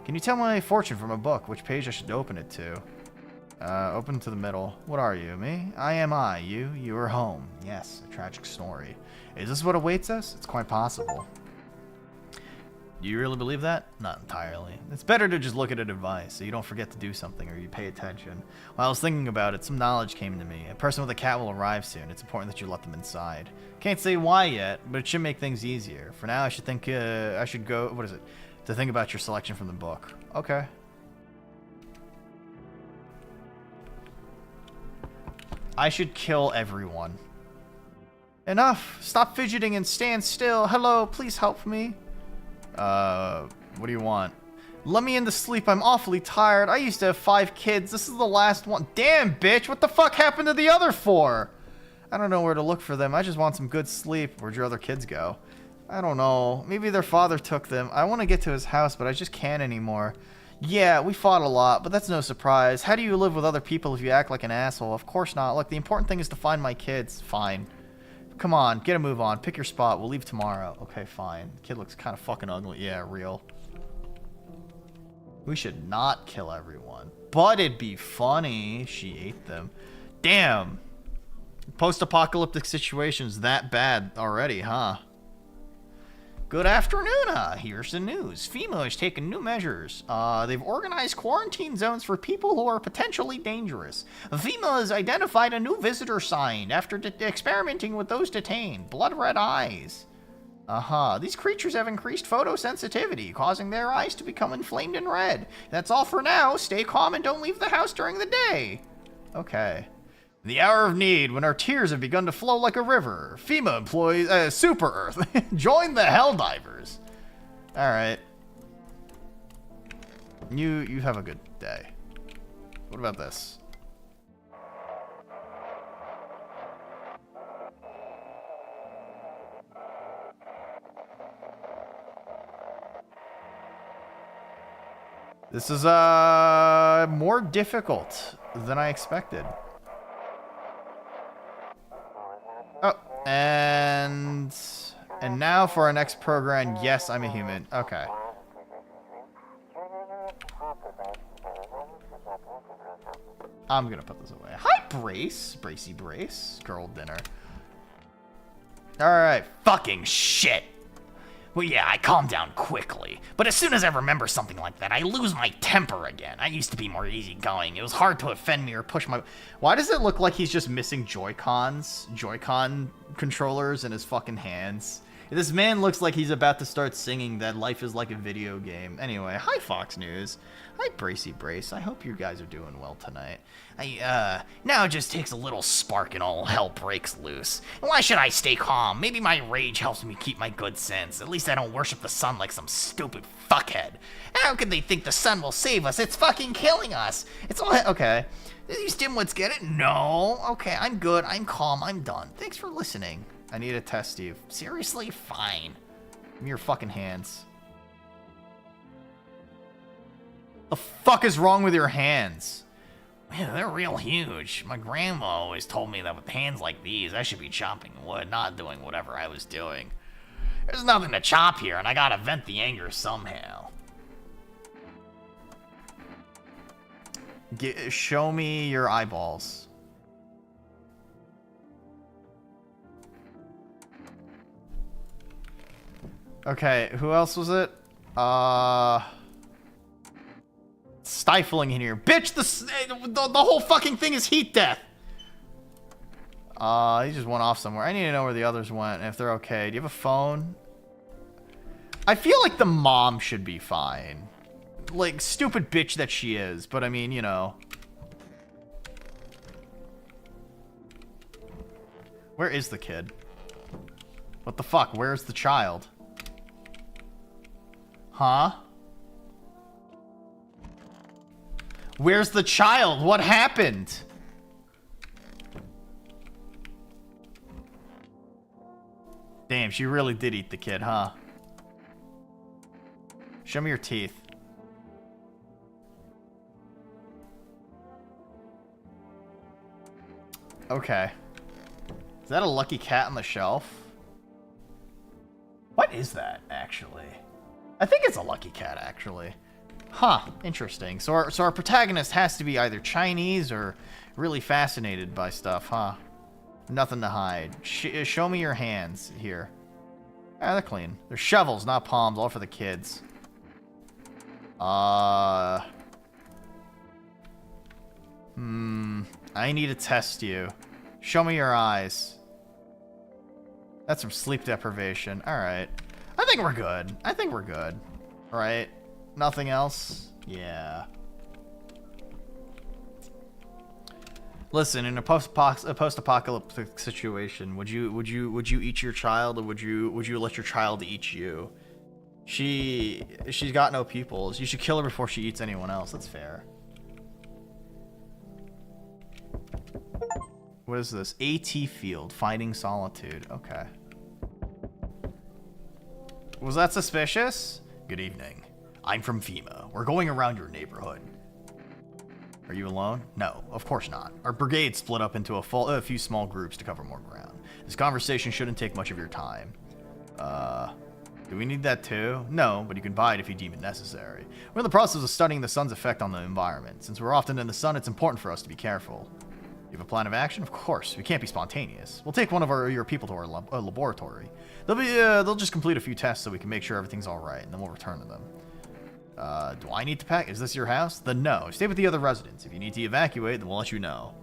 Can you tell my fortune from a book? Which page I should open it to? Open to the middle. What are you? Me? I am I. You? You are home. Yes, a tragic story. Is this what awaits us? It's quite possible. Do you really believe that? Not entirely. It's better to just look at advice so you don't forget to do something or you pay attention. While I was thinking about it, some knowledge came to me. A person with a cat will arrive soon. It's important that you let them inside. Can't say why yet, but it should make things easier. For now, I should think, I should go, what is it? To think about your selection from the book. Okay. I should kill everyone. Enough! Stop fidgeting and stand still. Hello, please help me. What do you want? Let me in to sleep. I'm awfully tired. I used to have 5 kids. This is the last one. Damn, bitch! What the fuck happened to the other 4? I don't know where to look for them. I just want some good sleep. Where'd your other kids go? I don't know. Maybe their father took them. I want to get to his house, but I just can't anymore. Yeah, we fought a lot, but that's no surprise. How do you live with other people if you act like an asshole? Of course not. Look, the important thing is to find my kids. Fine. Come on, get a move on. Pick your spot. We'll leave tomorrow. Okay, fine. The kid looks kind of fucking ugly. Yeah, real. We should not kill everyone. But it'd be funny. She ate them. Damn. Post-apocalyptic situations that bad already, huh? Good afternoon, here's the news. FEMA has taken new measures. They've organized quarantine zones for people who are potentially dangerous. FEMA has identified a new visitor sign after experimenting with those detained. Blood red eyes. These creatures have increased photosensitivity, causing their eyes to become inflamed and red. That's all for now. Stay calm and don't leave the house during the day. Okay. The hour of need, when our tears have begun to flow like a river. FEMA employees, Super Earth, join the Helldivers. Alright. You have a good day. What about this? This is, more difficult than I expected. Oh, and now for our next program. Yes, I'm a human. Okay. I'm gonna put this away. Hi, Brace. Bracey Brace. Girl dinner. Alright. Fucking shit. Well, yeah, I calm down quickly. But as soon as I remember something like that, I lose my temper again. I used to be more easygoing. It was hard to offend me or push my... Why does it look like he's just missing Joy-Con controllers in his fucking hands? This man looks like he's about to start singing that life is like a video game. Anyway, hi Fox News. Hi Bracey Brace. I hope you guys are doing well tonight. Now it just takes a little spark and all hell breaks loose. Why should I stay calm? Maybe my rage helps me keep my good sense. At least I don't worship the sun like some stupid fuckhead. How could they think the sun will save us? It's fucking killing us. It's all... Okay. These dimwits get it? No. Okay, I'm good. I'm calm. I'm done. Thanks for listening. I need to test you. Seriously? Fine. Give me your fucking hands. The fuck is wrong with your hands? Man, they're real huge. My grandma always told me that with hands like these, I should be chopping wood, not doing whatever I was doing. There's nothing to chop here, and I gotta vent the anger somehow. Show me your eyeballs. Okay, who else was it? Stifling in here. Bitch, the whole fucking thing is heat death. He just went off somewhere. I need to know where the others went, if they're okay. Do you have a phone? I feel like the mom should be fine. Like, stupid bitch that she is. But, I mean, you know. Where is the kid? What the fuck? Where's the child? Huh? Where's the child? What happened? Damn, she really did eat the kid, huh? Show me your teeth. Okay. Is that a lucky cat on the shelf? What is that, actually? I think it's a lucky cat, actually. Huh, interesting. So our protagonist has to be either Chinese or really fascinated by stuff, huh? Nothing to hide. Show me your hands here. Ah, they're clean. They're shovels, not palms, all for the kids. I need to test you. Show me your eyes. That's some sleep deprivation. Alright. I think we're good. I think we're good. Right? Nothing else? Yeah. Listen, in a post-apocalyptic situation, would you eat your child, or would you let your child eat you? She's got no pupils. You should kill her before she eats anyone else. That's fair. What is this? AT field, finding solitude. Okay. Was that suspicious? Good evening. I'm from FEMA. We're going around your neighborhood. Are you alone? No, of course not. Our brigade split up into a few small groups to cover more ground. This conversation shouldn't take much of your time. Do we need that too? No, but you can buy it if you deem it necessary. We're in the process of studying the sun's effect on the environment. Since we're often in the sun, it's important for us to be careful. You have a plan of action? Of course. We can't be spontaneous. We'll take one of your people to our laboratory. They'll just complete a few tests so we can make sure everything's all right, and then we'll return to them. Do I need to pack? Is this your house? Then no. Stay with the other residents. If you need to evacuate, then we'll let you know.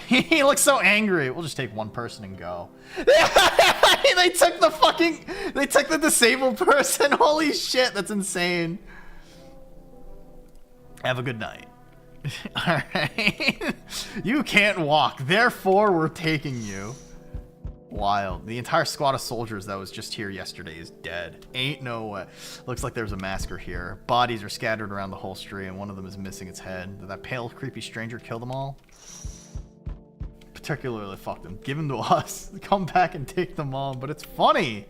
He looks so angry. We'll just take one person and go. They took the disabled person. Holy shit, that's insane. Have a good night. Alright. You can't walk, therefore we're taking you. Wild. The entire squad of soldiers that was just here yesterday is dead. Ain't no way. Looks like there's a massacre here. Bodies are scattered around the whole street, and one of them is missing its head. Did that pale, creepy stranger kill them all? Particularly, fuck them. Give them to us. Come back and take them all, but it's funny.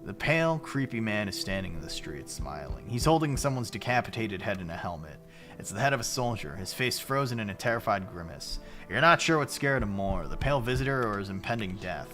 The pale, creepy man is standing in the street, smiling. He's holding someone's decapitated head in a helmet. It's the head of a soldier, his face frozen in a terrified grimace. You're not sure what scared him more, the pale visitor or his impending death.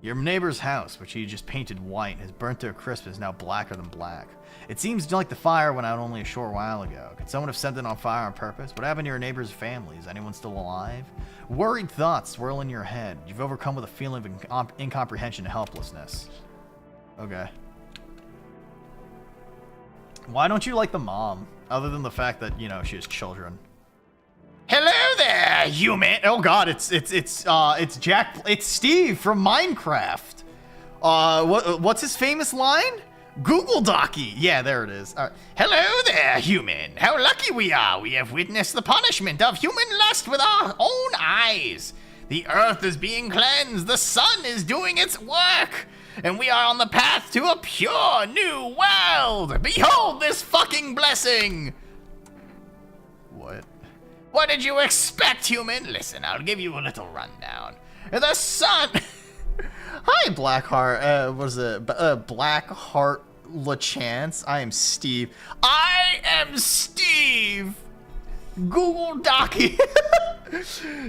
Your neighbor's house, which he just painted white, has burnt to a crisp and is now blacker than black. It seems like the fire went out only a short while ago. Could someone have set it on fire on purpose? What happened to your neighbor's family? Is anyone still alive? Worried thoughts swirl in your head. You've overcome with a feeling of incomprehension and helplessness. Okay. Why don't you like the mom? Other than the fact that, you know, she has children. Hello there, human. Oh god, it's Jack. It's Steve from Minecraft. What's his famous line? Google Docky. Yeah, there it is. Hello there, human. How lucky we are. We have witnessed the punishment of human lust with our own eyes. The earth is being cleansed. The sun is doing its work. And we are on the path to a pure new world. Behold this fucking blessing. What? What did you expect, human? Listen, I'll give you a little rundown. The sun... Hi, Blackheart. What is it? Blackheart LaChance. I am Steve. I am Steve! Google Docky.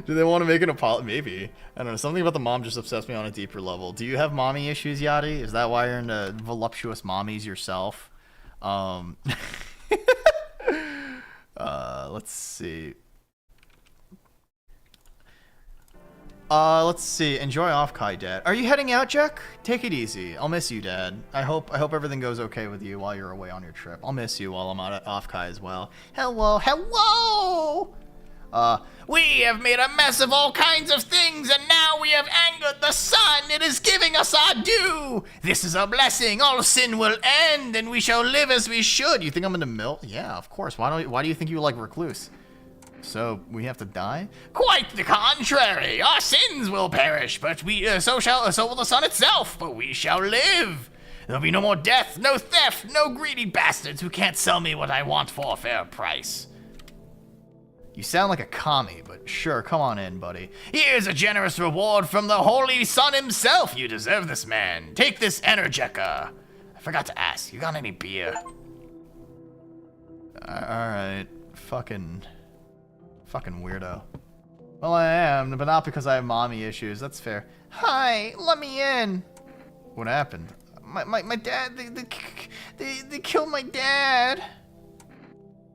Do they want to make an apology? Maybe. I don't know. Something about the mom just upsets me on a deeper level. Do you have mommy issues, Yachty? Is that why you're into voluptuous mommies yourself? Let's see. Let's see. Enjoy off Kai, Dad. Are you heading out, Jack? Take it easy. I'll miss you, Dad. I hope everything goes okay with you while you're away on your trip. I'll miss you while I'm out at off Kai as well. Hello, hello! We have made a mess of all kinds of things, and now we have angered the sun. It is giving us our due. This is a blessing. All sin will end, and we shall live as we should. You think I'm in the mill? Yeah, of course. Why do you think you like recluse? So we have to die? Quite the contrary. Our sins will perish, but so will the sun itself. But we shall live. There'll be no more death, no theft, no greedy bastards who can't sell me what I want for a fair price. You sound like a commie, but sure, come on in, buddy. Here's a generous reward from the Holy Sun himself. You deserve this, man. Take this Energeca. I forgot to ask, you got any beer? Alright, fucking weirdo. Well, I am, but not because I have mommy issues. That's fair. Hi, let me in. What happened? My dad, they killed my dad.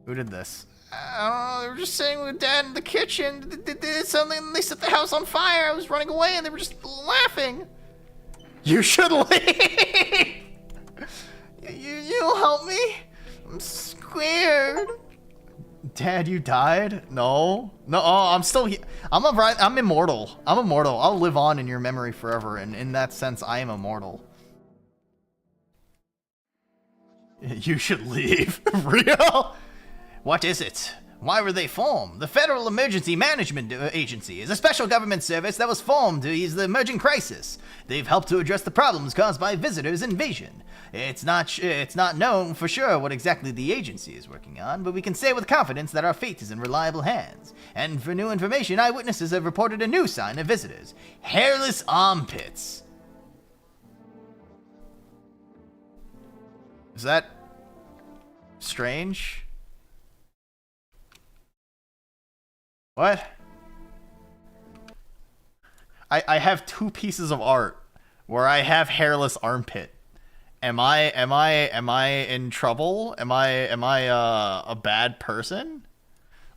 Who did this? I don't know, they were just sitting with Dad in the kitchen. They did something and they set the house on fire. I was running away and they were just laughing. You should leave! You'll help me? I'm scared. Dad, you died? No. No, I'm still here. I'm immortal. I'm immortal. I'll live on in your memory forever, and in that sense, I am immortal. You should leave. Real? What is it? Why were they formed? The Federal Emergency Management Agency is a special government service that was formed to ease the emerging crisis. They've helped to address the problems caused by visitors' invasion. It's not known for sure what exactly the agency is working on, but we can say with confidence that our fate is in reliable hands. And for new information, eyewitnesses have reported a new sign of visitors: hairless armpits. Is that strange? What? I have two pieces of art where I have hairless armpit. Am I in trouble? Am I a bad person?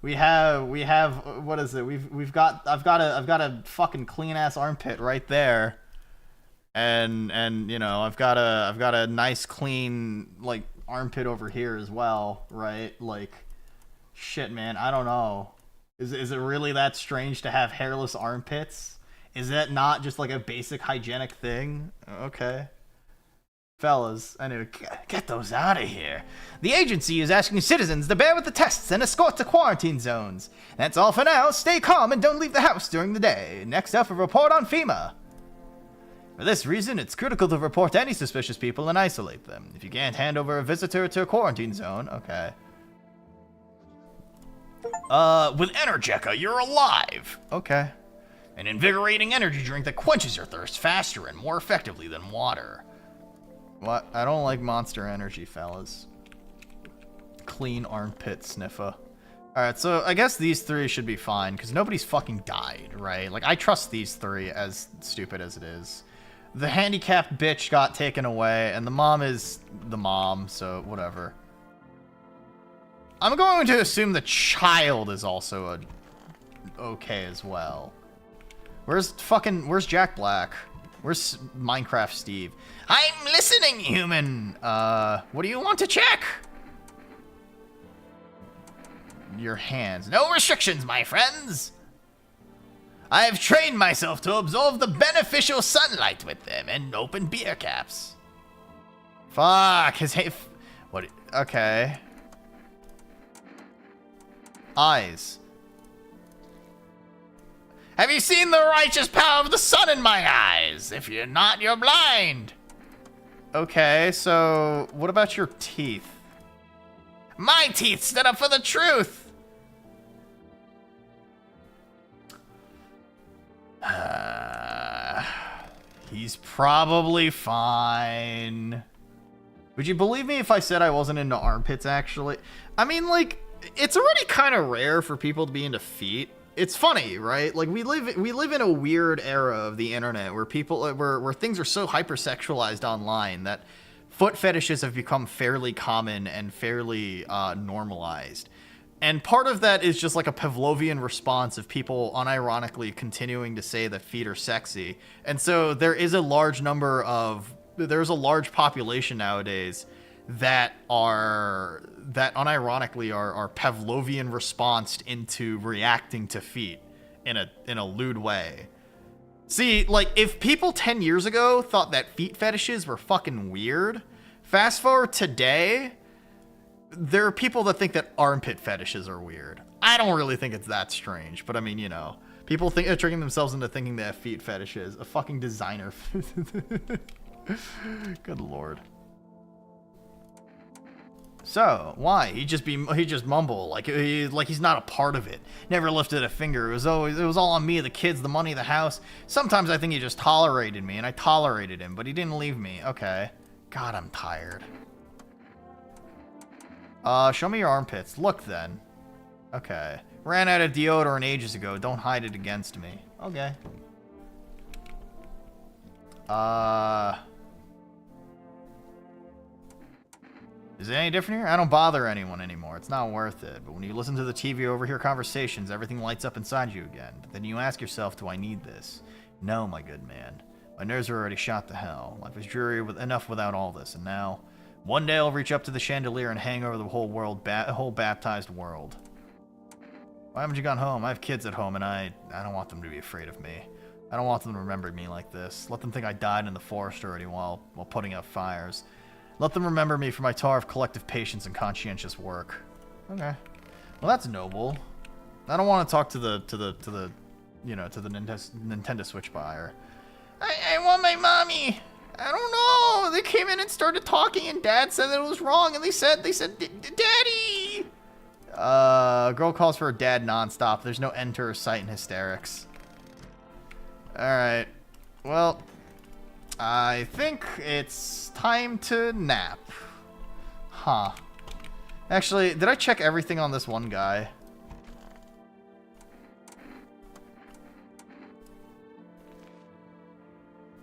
We have what is it? I've got a fucking clean ass armpit right there. And you know, I've got a nice clean like armpit over here as well, right? Like shit, man, I don't know. Is it really that strange to have hairless armpits? Is that not just like a basic hygienic thing? Okay. Fellas, anyway, get those out of here. The agency is asking citizens to bear with the tests and escort to quarantine zones. That's all for now. Stay calm and don't leave the house during the day. Next up, a report on FEMA. For this reason, it's critical to report any suspicious people and isolate them. If you can't hand over a visitor to a quarantine zone, okay. With Energeca, you're alive. Okay. An invigorating energy drink that quenches your thirst faster and more effectively than water. What? I don't like Monster Energy, fellas. Clean armpit sniffer. Alright, so I guess these three should be fine, because nobody's fucking died, right? Like, I trust these three, as stupid as it is. The handicapped bitch got taken away, and the mom is the mom, so whatever. I'm going to assume the child is also okay as well. Where's Jack Black? Where's Minecraft Steve? I'm listening, human. What do you want to check? Your hands. No restrictions, my friends. I have trained myself to absorb the beneficial sunlight with them and open beer caps. Fuck, what? Okay. Eyes. Have you seen the righteous power of the sun in my eyes? If you're not, you're blind. Okay, so what about your teeth? My teeth stood up for the truth. He's probably fine. Would you believe me if I said I wasn't into armpits, actually? I mean, like, it's already kind of rare for people to be into feet. It's funny, right? Like, we live in a weird era of the internet where where things are so hypersexualized online that foot fetishes have become fairly common and fairly normalized. And part of that is just like a Pavlovian response of people unironically continuing to say that feet are sexy. And so there's a large population nowadays that unironically are Pavlovian response into reacting to feet in a lewd way. See, like, if people 10 years ago thought that feet fetishes were fucking weird, fast forward today, there are people that think that armpit fetishes are weird. I don't really think it's that strange, but I mean, you know, people think they're tricking themselves into thinking they have feet fetishes. A fucking designer. Good lord. So, why? He just mumble like he's not a part of it. Never lifted a finger. It was all on me, the kids, the money, the house. Sometimes I think he just tolerated me, and I tolerated him, but he didn't leave me. Okay. God, I'm tired. Show me your armpits. Look then. Okay. Ran out of deodorant ages ago. Don't hide it against me. Okay. Is it any different here? I don't bother anyone anymore. It's not worth it. But when you listen to the TV or overhear conversations, everything lights up inside you again. But then you ask yourself, do I need this? No, my good man. My nerves are already shot to hell. Life is dreary enough without all this. And now, one day I'll reach up to the chandelier and hang over the whole whole baptized world. Why haven't you gone home? I have kids at home, and I don't want them to be afraid of me. I don't want them to remember me like this. Let them think I died in the forest already while putting out fires. Let them remember me for my tower of collective patience and conscientious work. Okay. Well, that's noble. I don't want to talk to the Nintendo Switch buyer. I want my mommy. I don't know. They came in and started talking, and Dad said that it was wrong, and they said, Daddy. Girl calls for her dad nonstop. There's no end to her sight and hysterics. All right. Well, I think it's time to nap. Huh. Actually, did I check everything on this one guy?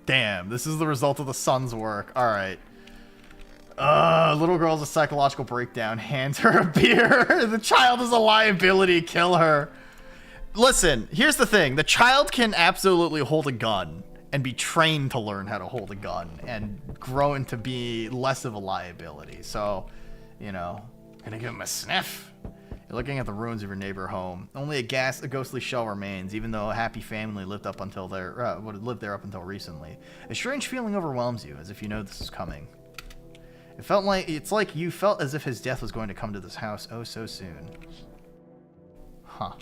Damn, this is the result of the son's work. Alright. Little girl has a psychological breakdown. Hands her a beer. The child is a liability. Kill her. Listen, here's the thing. The child can absolutely hold a gun and be trained to learn how to hold a gun and grow into be less of a liability. So, you know, gonna give him a sniff. You're looking at the ruins of your neighbor home. Only a ghostly shell remains, even though a happy family lived there up until recently. A strange feeling overwhelms you, as if you know this is coming. It's like you felt as if his death was going to come to this house oh so soon. Huh.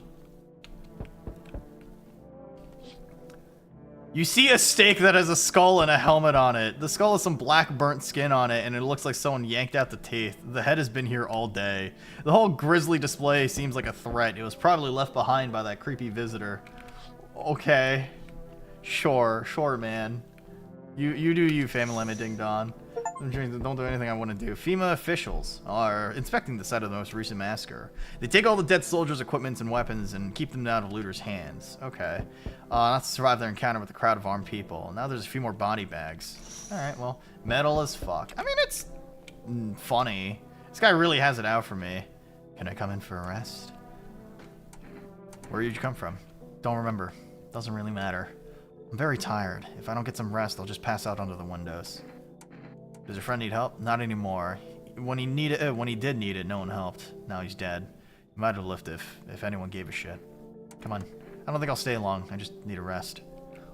You see a stake that has a skull and a helmet on it. The skull has some black burnt skin on it, and it looks like someone yanked out the teeth. The head has been here all day. The whole grisly display seems like a threat. It was probably left behind by that creepy visitor. Okay. Sure, man. You do you, family ding dong. Don't do anything I want to do. FEMA officials are inspecting the site of the most recent massacre. They take all the dead soldiers' equipment and weapons and keep them out of looters' hands. Okay. Not to survive their encounter with a crowd of armed people. Now there's a few more body bags. Alright, well, metal as fuck. I mean, it's funny. This guy really has it out for me. Can I come in for a rest? Where did you come from? Don't remember. Doesn't really matter. I'm very tired. If I don't get some rest, I'll just pass out under the windows. Does your friend need help? Not anymore. When he did need it, no one helped. Now he's dead. He might have lived if anyone gave a shit. Come on. I don't think I'll stay long. I just need a rest.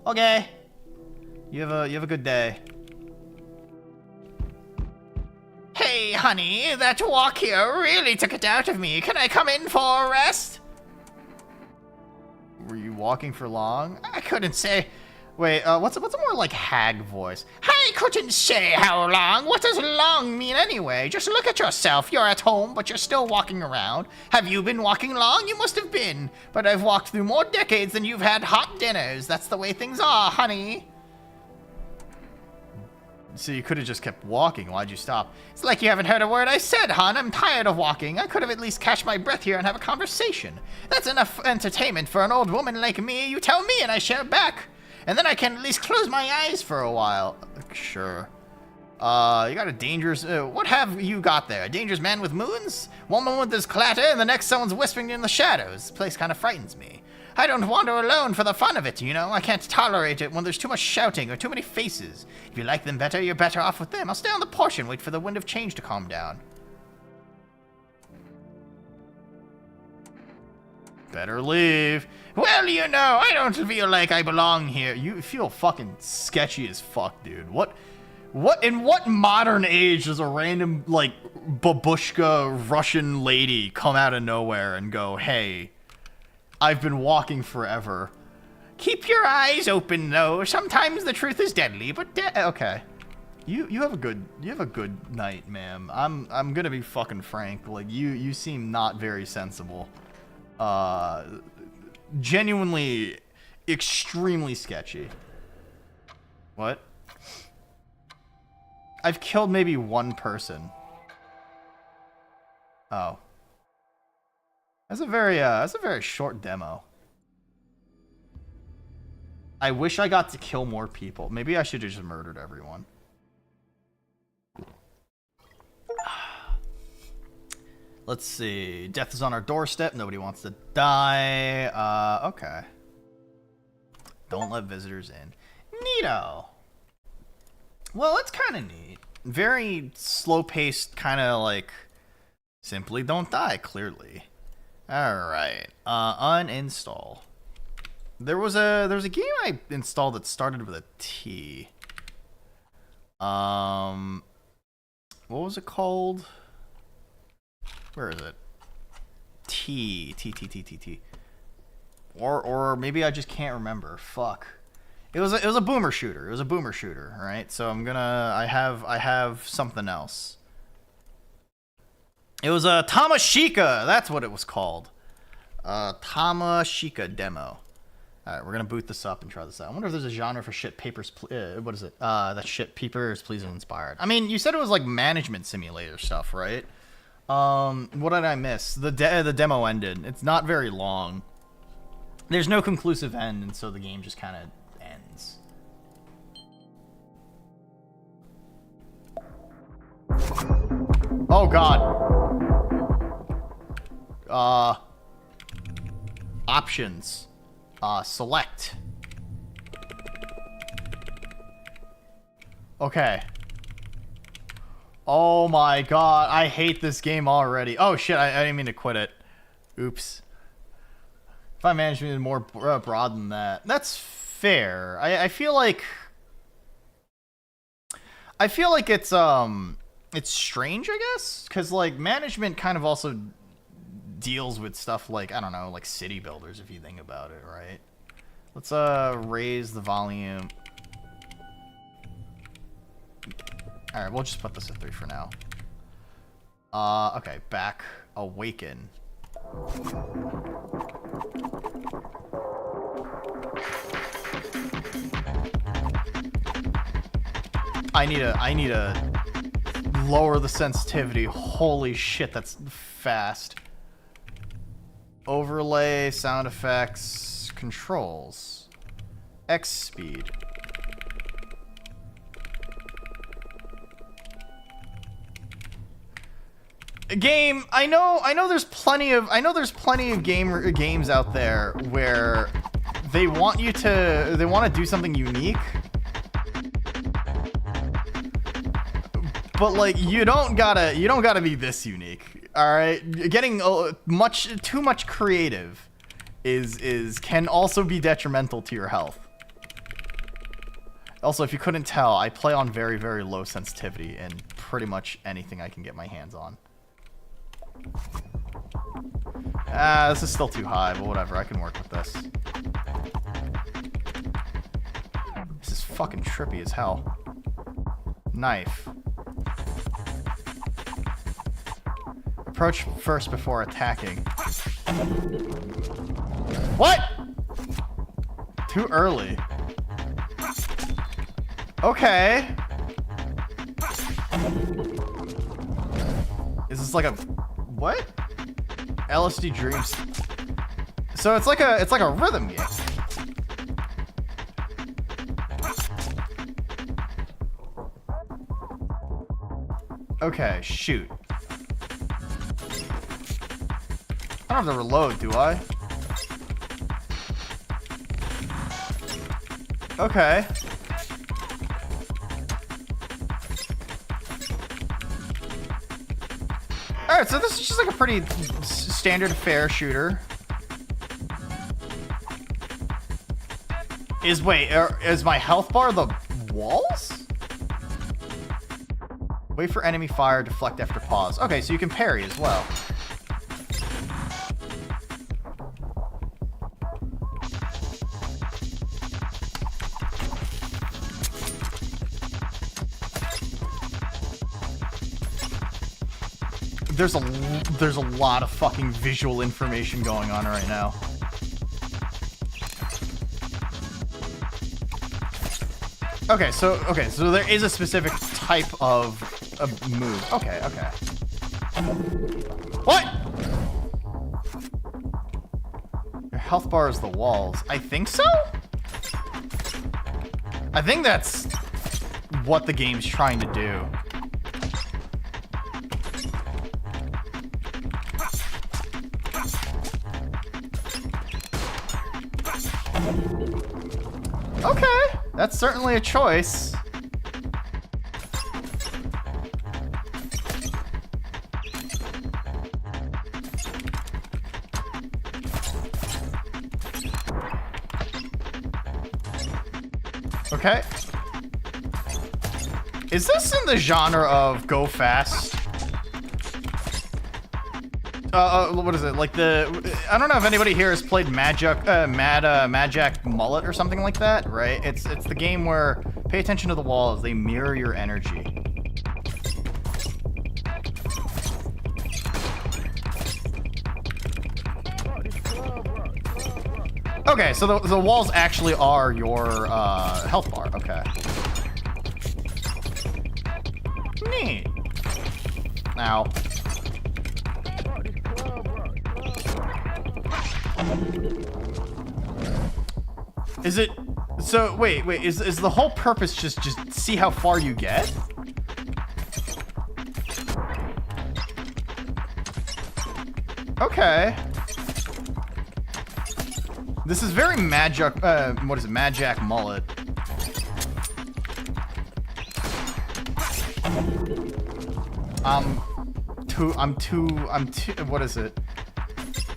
Okay. You have a good day. Hey, honey, that walk here really took it out of me. Can I come in for a rest? Were you walking for long? I couldn't say. Wait, what's a more like hag voice? I couldn't say how long. What does long mean anyway? Just look at yourself. You're at home, but you're still walking around. Have you been walking long? You must have been. But I've walked through more decades than you've had hot dinners. That's the way things are, honey. So you could have just kept walking. Why'd you stop? It's like you haven't heard a word I said, hon. I'm tired of walking. I could have at least catch my breath here and have a conversation. That's enough entertainment for an old woman like me. You tell me and I share back. And then I can at least close my eyes for a while. Sure. You got a dangerous... what have you got there? A dangerous man with moons? One moment there's clatter, and the next someone's whispering in the shadows. This place kind of frightens me. I don't wander alone for the fun of it, you know? I can't tolerate it when there's too much shouting or too many faces. If you like them better, you're better off with them. I'll stay on the porch and wait for the wind of change to calm down. Better leave. Well, you know, I don't feel like I belong here. You feel fucking sketchy as fuck, dude. In what modern age does a random, like, babushka Russian lady come out of nowhere and go, hey, I've been walking forever. Keep your eyes open, though. Sometimes the truth is deadly, but okay. You have a good night, ma'am. I'm gonna be fucking frank. Like, you seem not very sensible. Genuinely extremely sketchy. What? I've killed maybe one person. Oh. That's a very short demo. I wish I got to kill more people. Maybe I should have just murdered everyone. Let's see. Death is on our doorstep. Nobody wants to die. Okay. Don't let visitors in. Neato. Well, that's kind of neat. Very slow-paced, kind of like simply don't die, clearly. Alright. Uninstall. There was a game I installed that started with a T. What was it called? Where is it? T. Or maybe I just can't remember. Fuck. It was a boomer shooter. It was a boomer shooter, right? So I have something else. It was a Tamashika. That's what it was called. Tamashika demo. All right, we're gonna boot this up and try this out. I wonder if there's a genre for shit papers. What is it? That shit papers, please, and inspired. I mean, you said it was like management simulator stuff, right? What did I miss? The demo ended. It's not very long. There's no conclusive end, and so the game just kind of ends. Oh god. Options. Select. Okay. Oh my god, I hate this game already. Oh shit, I didn't mean to quit it. Oops. If I managed to be more broad than that. That's fair. I feel like it's strange, I guess, because like management kind of also deals with stuff like, I don't know, like city builders, if you think about it, right? Let's raise the volume. All right, we'll just put this at 3 for now. Okay, back, awaken. I need to lower the sensitivity. Holy shit, that's fast. Overlay, sound effects, controls, X speed. Game, I know there's plenty of games out there where they want to do something unique. But like you don't gotta be this unique. All right, getting too much creative can also be detrimental to your health. Also, if you couldn't tell, I play on very, very low sensitivity in pretty much anything I can get my hands on. This is still too high, but whatever, I can work with this. This is fucking trippy as hell. Knife. Approach first before attacking. What? Too early. Okay. Is this like a what? LSD dreams. So it's like a rhythm game. Okay, shoot. I don't have to reload, do I? Okay. Alright, so this is just like a pretty standard fare shooter. Is my health bar the walls? Wait for enemy fire, deflect after pause. Okay, so you can parry as well. There's a lot of fucking visual information going on right now. Okay, so there is a specific type of move. Okay. What? Your health bar is the walls. I think so? I think that's what the game's trying to do. Okay, that's certainly a choice. Okay. Is this in the genre of go fast? What is it? Like I don't know if anybody here has played Magic Mullet or something like that, right? It's the game where pay attention to the walls, they mirror your energy. Okay, so the walls actually are your health bar. Okay. Neat. Ow. Is it so wait, is the whole purpose just see how far you get? Okay. This is very Magic what is it? Magic Mullet. I'm too what is it?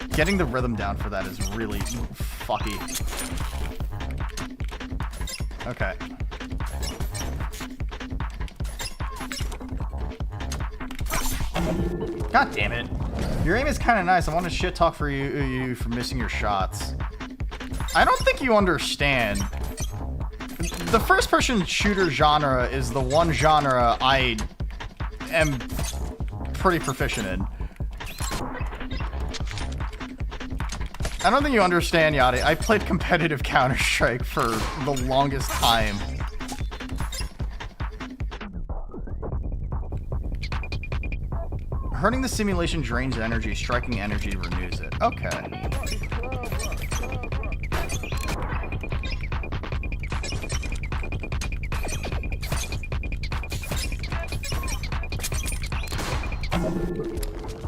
Getting the rhythm down for that is really fucky. Okay. God damn it. Your aim is kind of nice. I want to shit talk for you for missing your shots. I don't think you understand. The first person shooter genre is the one genre I am pretty proficient in. I don't think you understand, Yachty. I played competitive Counter-Strike for the longest time. Hurting the simulation drains energy, striking energy renews it. Okay.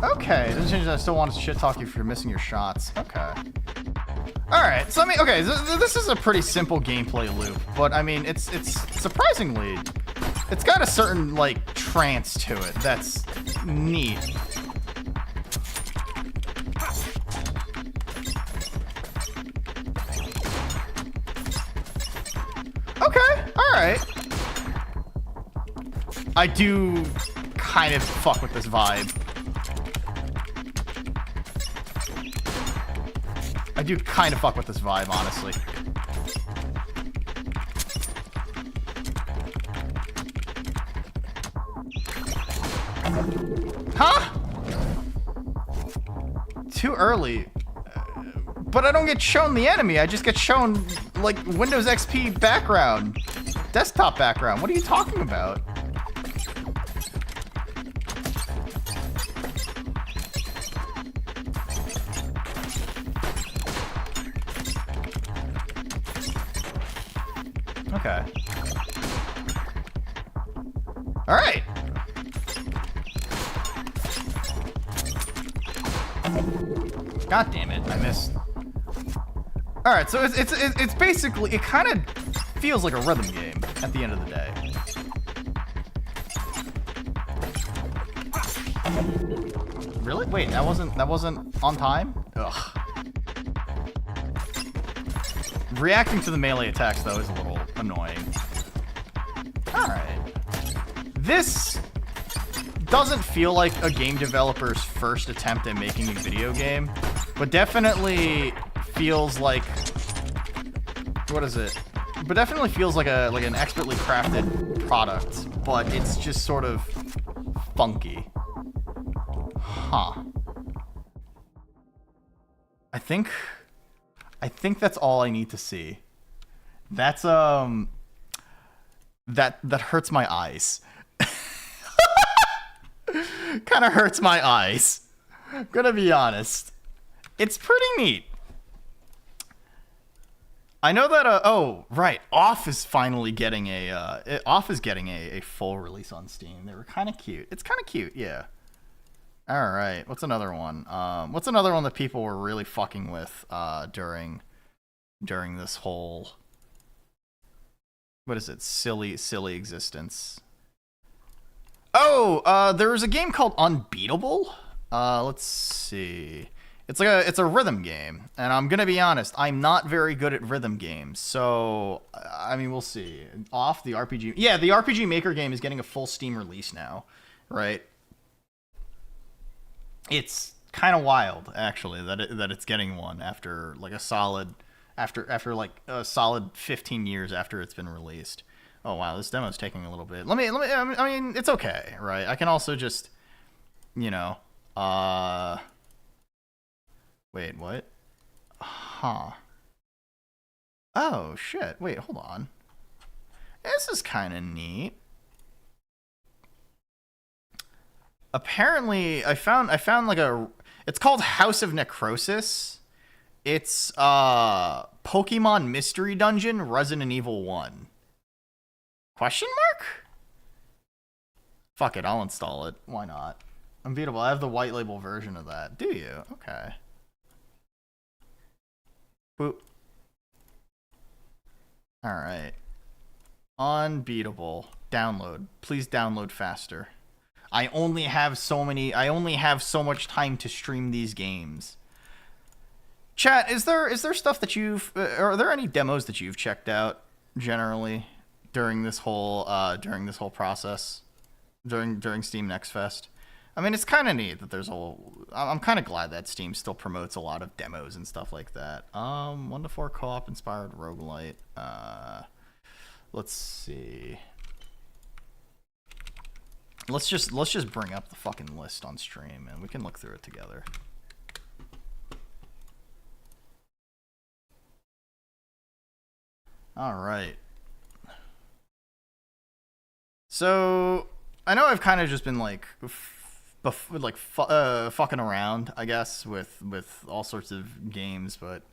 Okay, doesn't change that I still want to shit talk you for missing your shots. Okay. Alright, so I mean, okay, this is a pretty simple gameplay loop, but I mean, it's surprisingly, it's got a certain, like, trance to it that's neat. Okay, alright. I do kind of fuck with this vibe. I do kind of fuck with this vibe, honestly. Huh? Too early. But I don't get shown the enemy. I just get shown, like, Windows XP background. Desktop background. What are you talking about? Okay. All right. God damn it, I missed. All right, so it's basically, it kind of feels like a rhythm game at the end of the day. Really? Wait, that wasn't on time? Ugh. Reacting to the melee attacks though is a little annoying. All right. This doesn't feel like a game developer's first attempt at making a video game, but definitely feels like, what is it? But definitely feels like an expertly crafted product, but it's just sort of funky. Huh. I think that's all I need to see. That's that hurts my eyes. Kind of hurts my eyes. I'm gonna be honest. It's pretty neat. I know that oh right, Off is finally getting a full release on Steam. They were kind of cute. It's kind of cute, yeah. All right, what's another one? What's another one that people were really fucking with during this whole, what is it? Silly existence. Oh, there was a game called Unbeatable. Let's see. It's a rhythm game, and I'm gonna be honest, I'm not very good at rhythm games. So, I mean, we'll see. Off the RPG, yeah, the RPG Maker game is getting a full Steam release now, right? It's kind of wild, actually, that it's getting one after like a solid 15 years after it's been released. Oh wow, this demo's taking a little bit. I mean, it's okay, right? I can also just, you know, wait, what? Huh. Oh shit. Wait, hold on. This is kind of neat. Apparently, I found like it's called House of Necrosis. It's Pokemon Mystery Dungeon Resident Evil 1. Question mark? Fuck it, I'll install it. Why not? Unbeatable. I have the white label version of that. Do you? Okay. Boop. All right. Unbeatable. Download. Please download faster. I only have so much time to stream these games. Chat, is there stuff that are there any demos that you've checked out generally during this whole process, during Steam Next Fest? I mean, it's kind of neat that I'm kind of glad that Steam still promotes a lot of demos and stuff like that. 1 to 4 co-op inspired roguelite. Let's see. Let's just bring up the fucking list on stream and we can look through it together. All right. So I know I've kind of just been like fucking around, I guess, with all sorts of games, but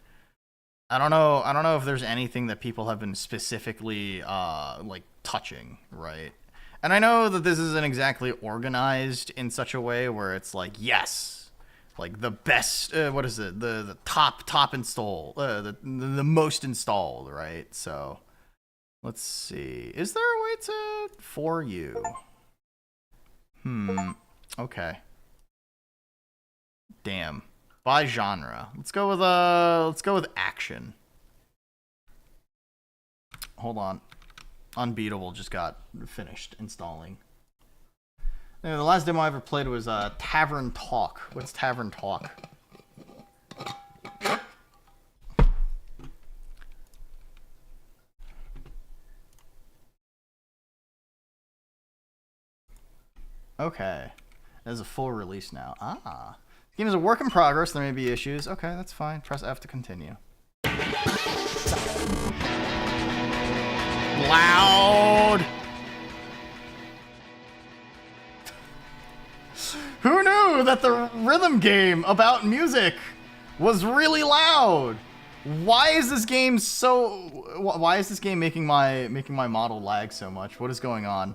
I don't know if there's anything that people have been specifically like touching, right? And I know that this isn't exactly organized in such a way where it's like, yes, like the best, what is it? The top install, the most installed, right? So let's see. Is there a way to for you? Okay. Damn. By genre. Let's go with action. Hold on. Unbeatable just got finished installing. Yeah, the last demo I ever played was Tavern Talk. What's Tavern Talk? Okay. There's a full release now. Ah. The game is a work in progress. There may be issues. Okay, that's fine. Press F to continue. Loud! Who knew that the rhythm game about music was really loud? Why is this game making my model lag so much? What is going on?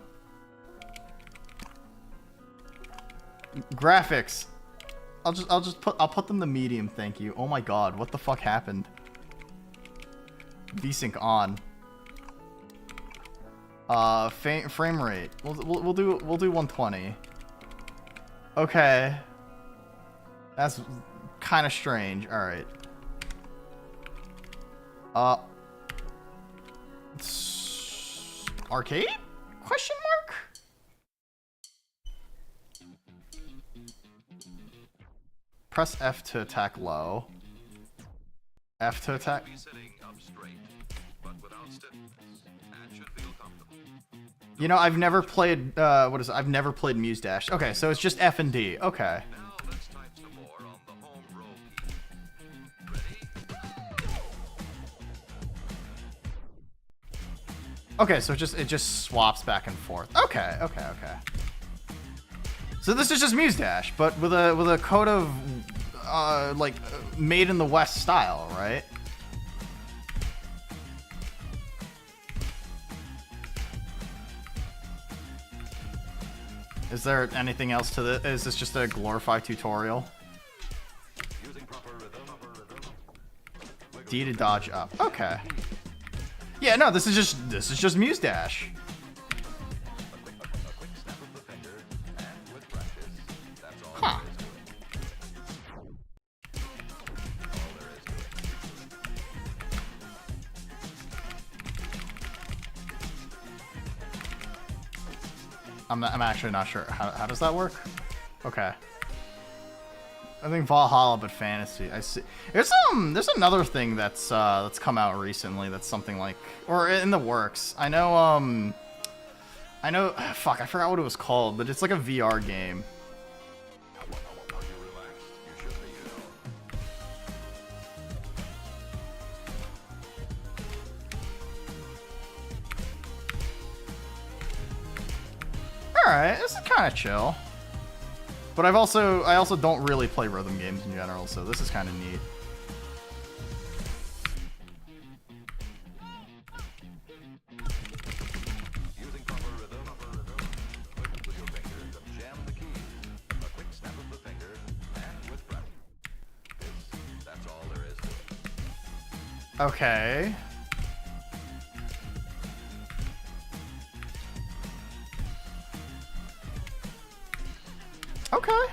Graphics. I'll put them to medium, thank you. Oh my god, what the fuck happened? VSync on. Frame rate. We'll do 120. Okay. That's kind of strange. All right. Arcade? Question mark? Press F to attack low. F to attack. You know, I've never played, what is it? I've never played Muse Dash. Okay, so it's just F and D. Okay. Okay, so it just swaps back and forth. Okay. So this is just Muse Dash, but with a code of, like, made in the West style, right? Is there anything else to this? Is this just a glorified tutorial? D to dodge up. Okay. Yeah, no, this is just Muse Dash. Huh. I'm actually not sure. How does that work? Okay. I think Valhalla, but fantasy. I see. There's another thing that's come out recently that's something like, or in the works. I know fuck, I forgot what it was called, but it's like a VR game. Alright, this is kind of chill. But I also don't really play rhythm games in general, so this is kind of neat. Using proper rhythm, quick with your fingers, jam the keys. A quick snap of the finger, and with practice. That's all there is to it. Okay. Okay.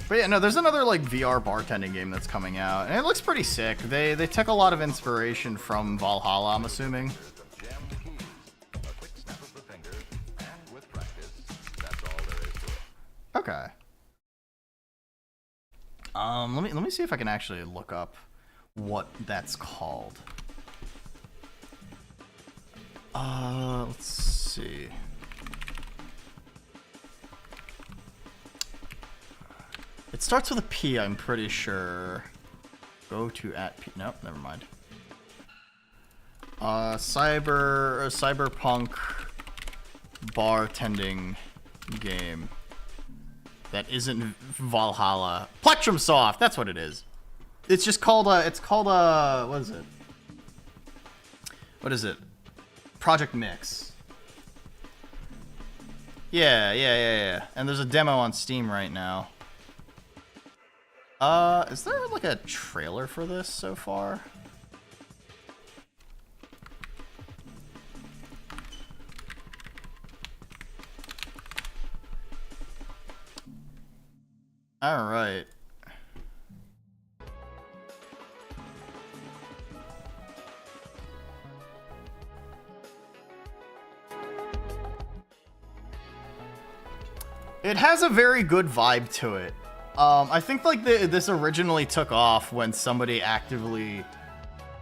But yeah, no, there's another like VR bartending game that's coming out, and it looks pretty sick. They took a lot of inspiration from Valhalla, I'm assuming. Jam the keys. A quick snap of the finger, and with practice. That's all there is to it. Okay. Let me see if I can actually look up what that's called. Let's see. It starts with a P, I'm pretty sure. Go to at P. Nope, never mind. Cyberpunk bartending game that isn't Valhalla. Plectrum Soft, that's what it is. It's just called what is it? What is it? Project Mix. Yeah. And there's a demo on Steam right now. Is there like a trailer for this so far? All right. It has a very good vibe to it. I think like this originally took off when somebody actively,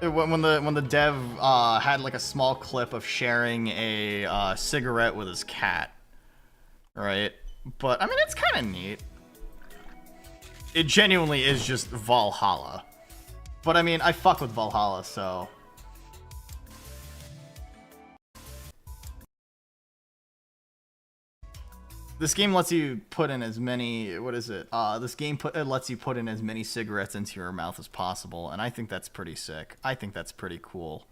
when the dev had like a small clip of sharing a cigarette with his cat, right? But I mean, it's kind of neat. It genuinely is just Valhalla, but I mean, I fuck with Valhalla, so. This game lets you put in as many, what is it? This game lets you put in as many cigarettes into your mouth as possible, and I think that's pretty sick. I think that's pretty cool.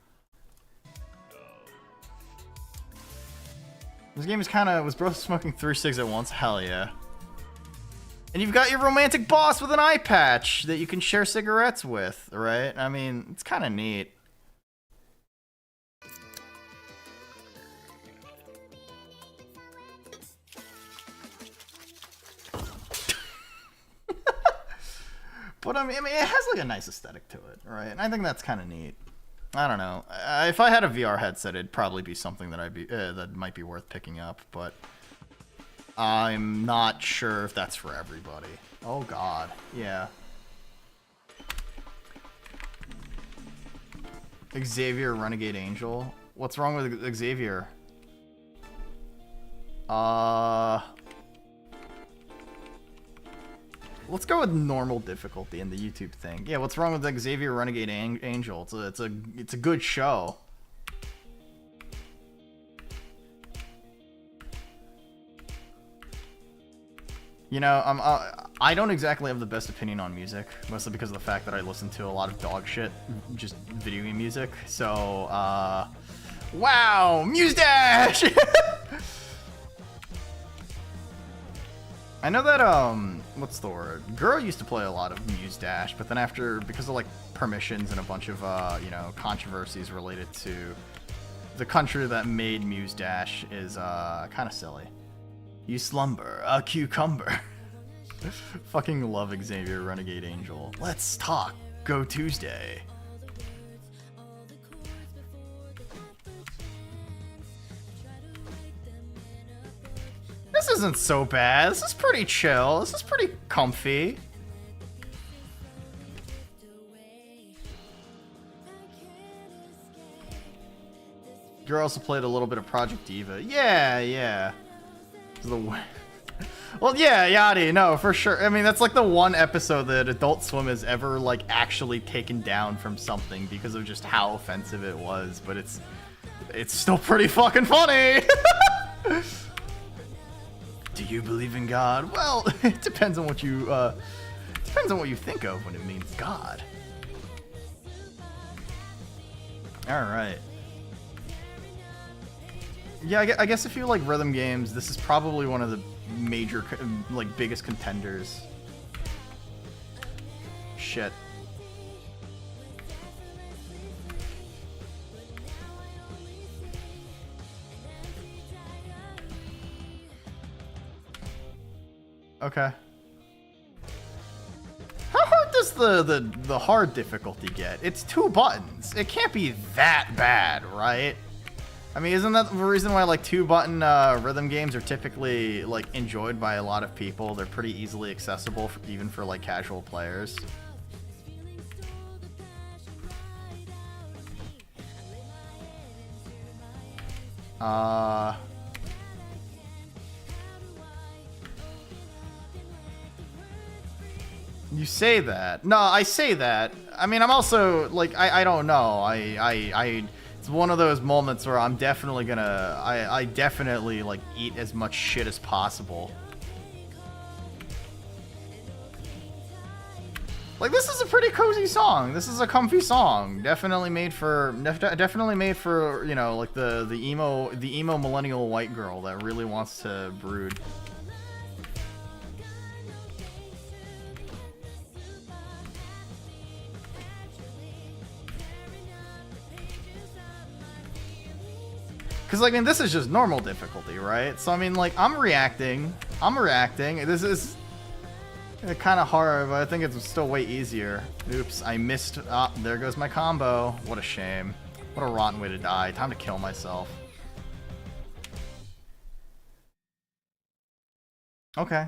This game is kind of was both smoking 3 cigs at once. Hell yeah. And you've got your romantic boss with an eye patch that you can share cigarettes with, right? I mean, it's kind of neat. But I mean, it has like a nice aesthetic to it, right? And I think that's kind of neat. I don't know. If I had a VR headset, it'd probably be something that that might be worth picking up, but I'm not sure if that's for everybody. Oh God, yeah. Xavier, Renegade Angel. What's wrong with Xavier? Let's go with normal difficulty in the YouTube thing. Yeah, what's wrong with Xavier Renegade Angel? It's a good show. You know, I don't exactly have the best opinion on music, mostly because of the fact that I listen to a lot of dog shit, just video game music. So, wow, Muse Dash! I know that, what's the word? Girl used to play a lot of Muse Dash, but then because of, like, permissions and a bunch of, you know, controversies related to the country that made Muse Dash is, kind of silly. You slumber, a cucumber. Fucking love Xavier Renegade Angel. Let's talk, Go Tuesday. This isn't so bad. This is pretty chill. This is pretty comfy. You also played a little bit of Project Diva. Yeah. Well, yeah, Yachty, no, for sure. I mean, that's like the one episode that Adult Swim has ever, like, actually taken down from something because of just how offensive it was. But it's still pretty fucking funny. Do you believe in God? Well, it depends on what you think of when it means God. All right. Yeah, I guess if you like rhythm games, this is probably one of the major, like, biggest contenders. Shit. Okay. How hard does the hard difficulty get? It's 2 buttons. It can't be that bad, right? I mean, isn't that the reason why, like, 2-button rhythm games are typically, like, enjoyed by a lot of people? They're pretty easily accessible, even for, like, casual players. You say that. No, I say that. I mean, I'm also, like, I don't know. It's one of those moments where I'm definitely gonna, I definitely, like, eat as much shit as possible. Like, this is a pretty cozy song. This is a comfy song. Definitely made for, you know, like, the emo millennial white girl that really wants to brood. Because, like, I mean, this is just normal difficulty, right? So, I mean, like, I'm reacting. This is kind of hard, but I think it's still way easier. Oops, I missed. Ah, there goes my combo. What a shame. What a rotten way to die. Time to kill myself. Okay.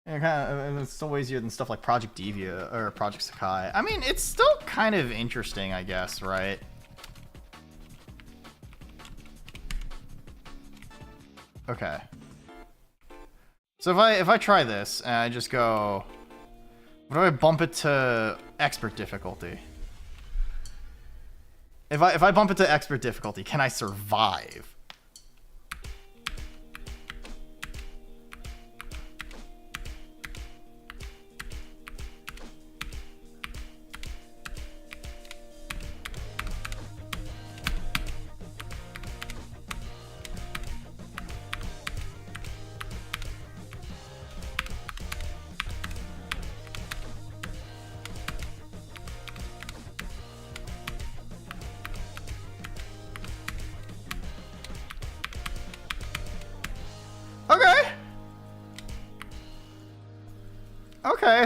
Yeah, it's still way easier than stuff like Project Devia or Project Sakai. I mean, it's still kind of interesting, I guess, right? Okay. So if I try this and I just go, what do I bump it to expert difficulty? If I bump it to expert difficulty, can I survive?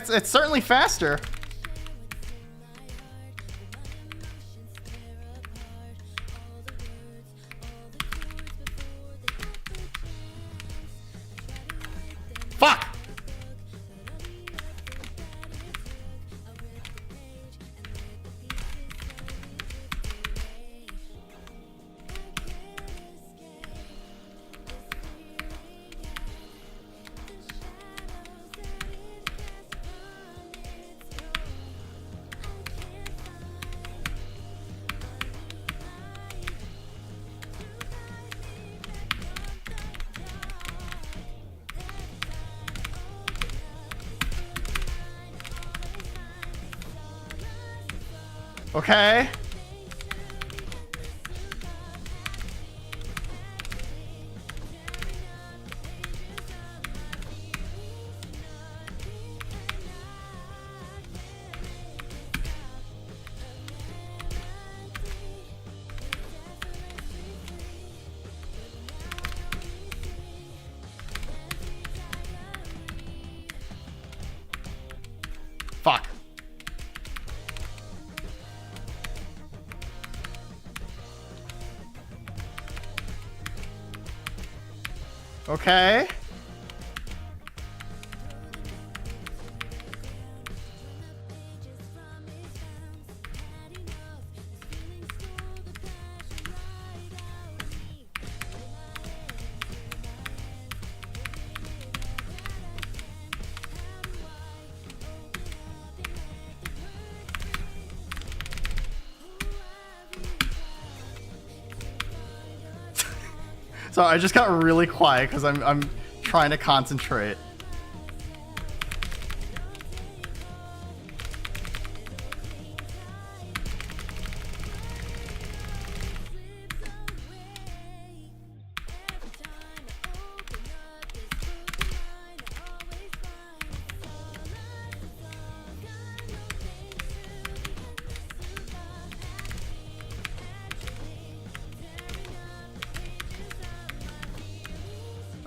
it's certainly faster. Fuck! Okay. Fuck. Okay. So I just got really quiet because I'm trying to concentrate.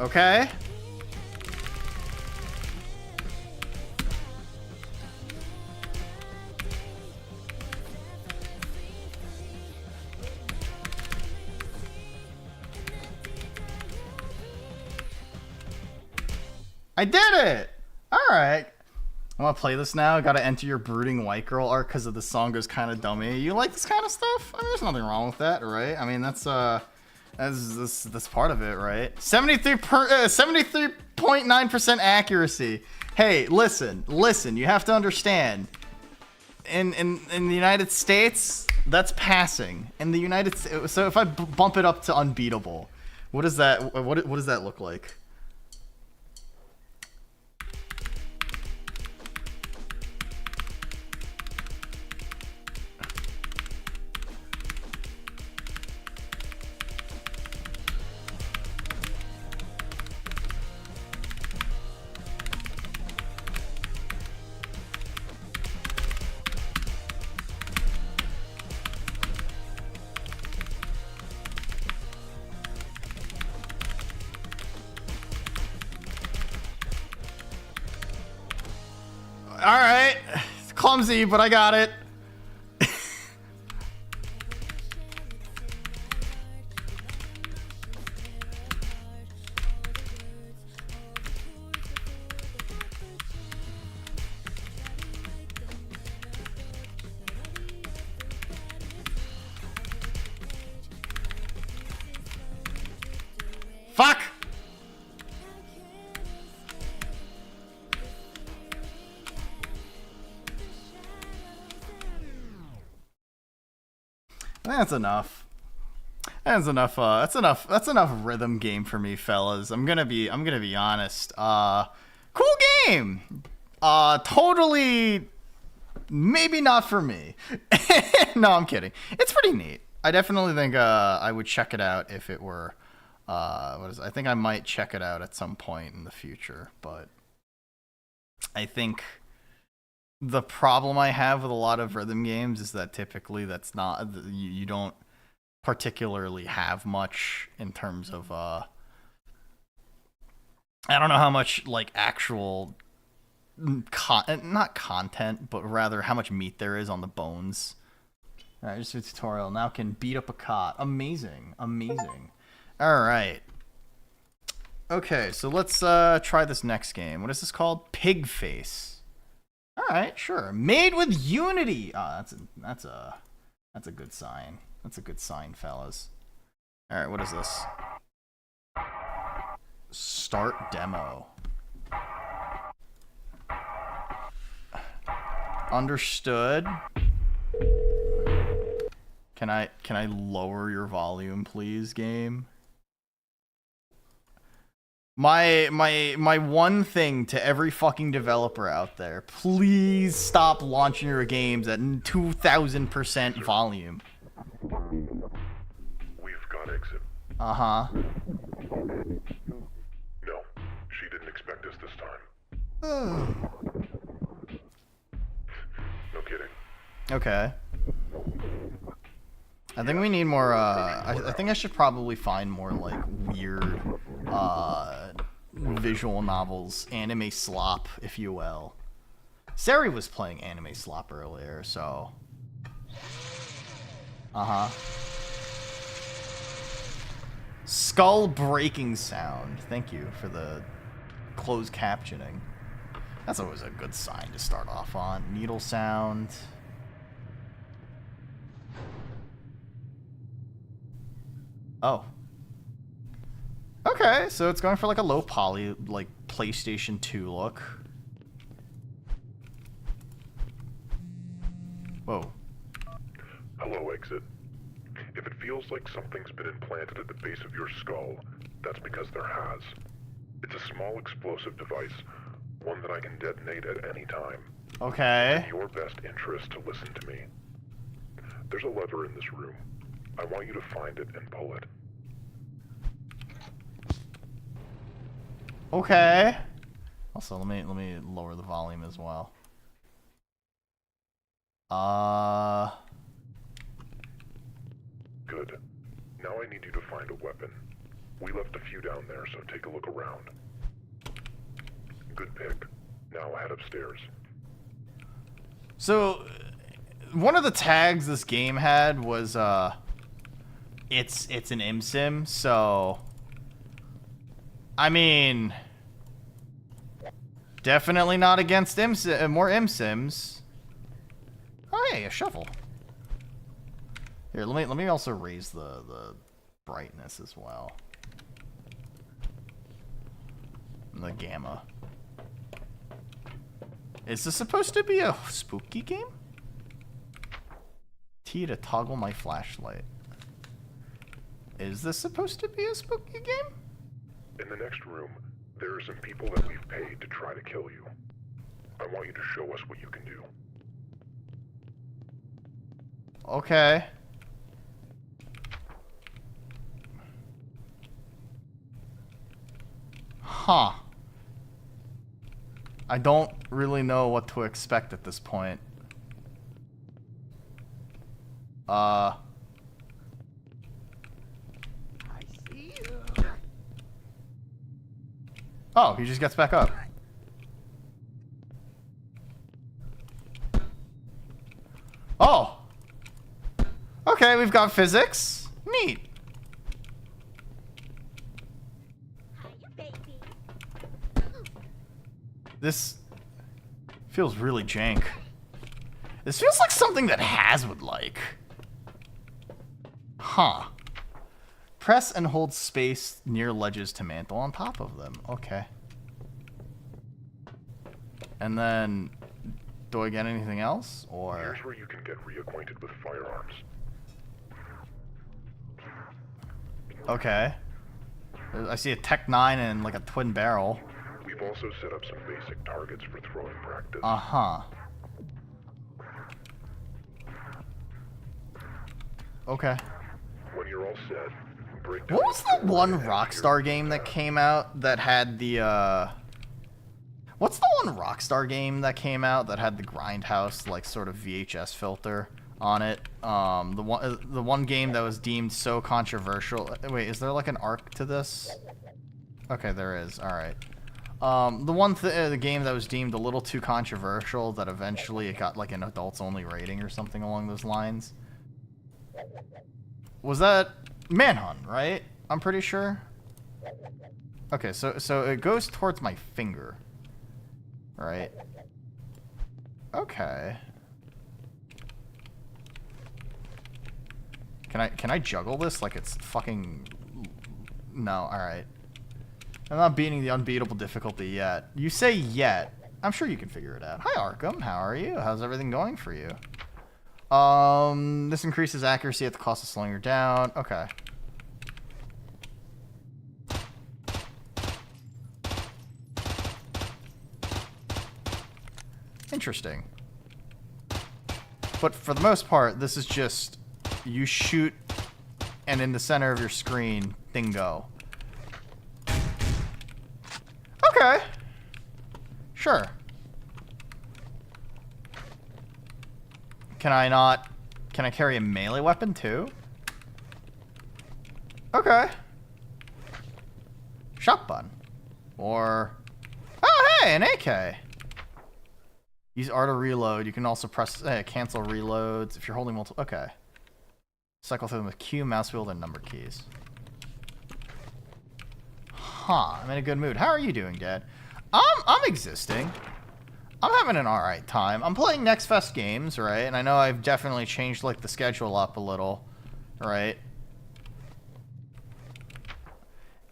Okay. I did it! Alright. I'm gonna play this now. Gotta enter your brooding white girl arc because of the song goes kind of dummy. You like this kind of stuff? I mean, there's nothing wrong with that, right? I mean, that's part of it, right? 73.9% accuracy. Hey, listen. You have to understand. In the United States, that's passing. In the United States, so if I bump it up to unbeatable, what does that look like? Alright. It's clumsy, but I got it. Fuck! That's enough. That's enough. That's enough rhythm game for me, fellas. I'm gonna be honest. Cool game. Totally. Maybe not for me. No, I'm kidding. It's pretty neat. I definitely think I would check it out if it were. I think I might check it out at some point in the future, but I think the problem I have with a lot of rhythm games is that typically that's not, you don't particularly have much in terms of I don't know how much like actual not content, but rather how much meat there is on the bones. All right, just a tutorial. Now can beat up a cot. Amazing, amazing. All right. Okay, so let's try this next game. What is this called? Pig Face. All right, sure. Made with Unity. Oh, that's a good sign. That's a good sign, fellas. All right, what is this? Start demo. Understood. Can I lower your volume, please, game? My one thing to every fucking developer out there, please stop launching your games at 2000% volume. We've got exit. Uh-huh. No, she didn't expect us this time. No kidding. Okay. I think we need more, I think I should probably find more, like, weird, visual novels, anime slop, if you will. Sari was playing anime slop earlier, so... Uh-huh. Skull breaking sound. Thank you for the closed captioning. That's always a good sign to start off on. Needle sound... Oh. Okay, so it's going for like a low poly, like PlayStation 2 look. Whoa. Hello, exit. If it feels like something's been implanted at the base of your skull, that's because there has. It's a small explosive device, one that I can detonate at any time. Okay. It's in your best interest to listen to me. There's a lever in this room. I want you to find it and pull it. Okay. Also, let me lower the volume as well. Good. Now I need you to find a weapon. We left a few down there, so take a look around. Good pick. Now head upstairs. So, one of the tags this game had was, it's an ImSim, so... I mean... Definitely not against more ImSims. Oh, hey, a shovel. Here, let me also raise the brightness as well. And the gamma. Is this supposed to be a spooky game? T to toggle my flashlight. Is this supposed to be a spooky game? In the next room, there are some people that we've paid to try to kill you. I want you to show us what you can do. Okay. Huh. I don't really know what to expect at this point. I see you. Oh, he just gets back up. Oh. Okay, we've got physics. Neat. This feels really jank. This feels like something that Haz would like. Huh. Press and hold space near ledges to mantle on top of them. Okay. And then, do I get anything else? Or... Here's where you can get reacquainted with firearms. Okay. I see a Tech 9 and like a twin barrel. We've also set up some basic targets for throwing practice. Uh-huh. Okay. When you're all set, break down. What was the one Rockstar game that came out that had the, What's the one Rockstar game that came out that had the Grindhouse, like, sort of VHS filter on it? The one game that was deemed so controversial. Wait, is there, like, an arc to this? Okay, there is. Alright. The game that was deemed a little too controversial that eventually it got like an adults only rating or something along those lines. Was that Manhunt, right? I'm pretty sure. Okay, so it goes towards my finger. Right. Okay. Can I juggle this like it's fucking... No, alright. I'm not beating the unbeatable difficulty yet. You say yet. I'm sure you can figure it out. Hi, Arkham. How are you? How's everything going for you? This increases accuracy at the cost of slowing her down. Okay. Interesting. But for the most part, this is just you shoot and in the center of your screen, dingo. Okay. Sure. Can I carry a melee weapon too? Okay. Shotgun. Or... Oh, hey, an AK. Use R to reload. You can also press cancel reloads if you're holding multiple... Okay. Cycle through them with Q, mouse wheel, and number keys. Huh. I'm in a good mood. How are you doing, Dad? I'm existing. I'm having an alright time. I'm playing Next Fest games, right? And I know I've definitely changed, like, the schedule up a little, right?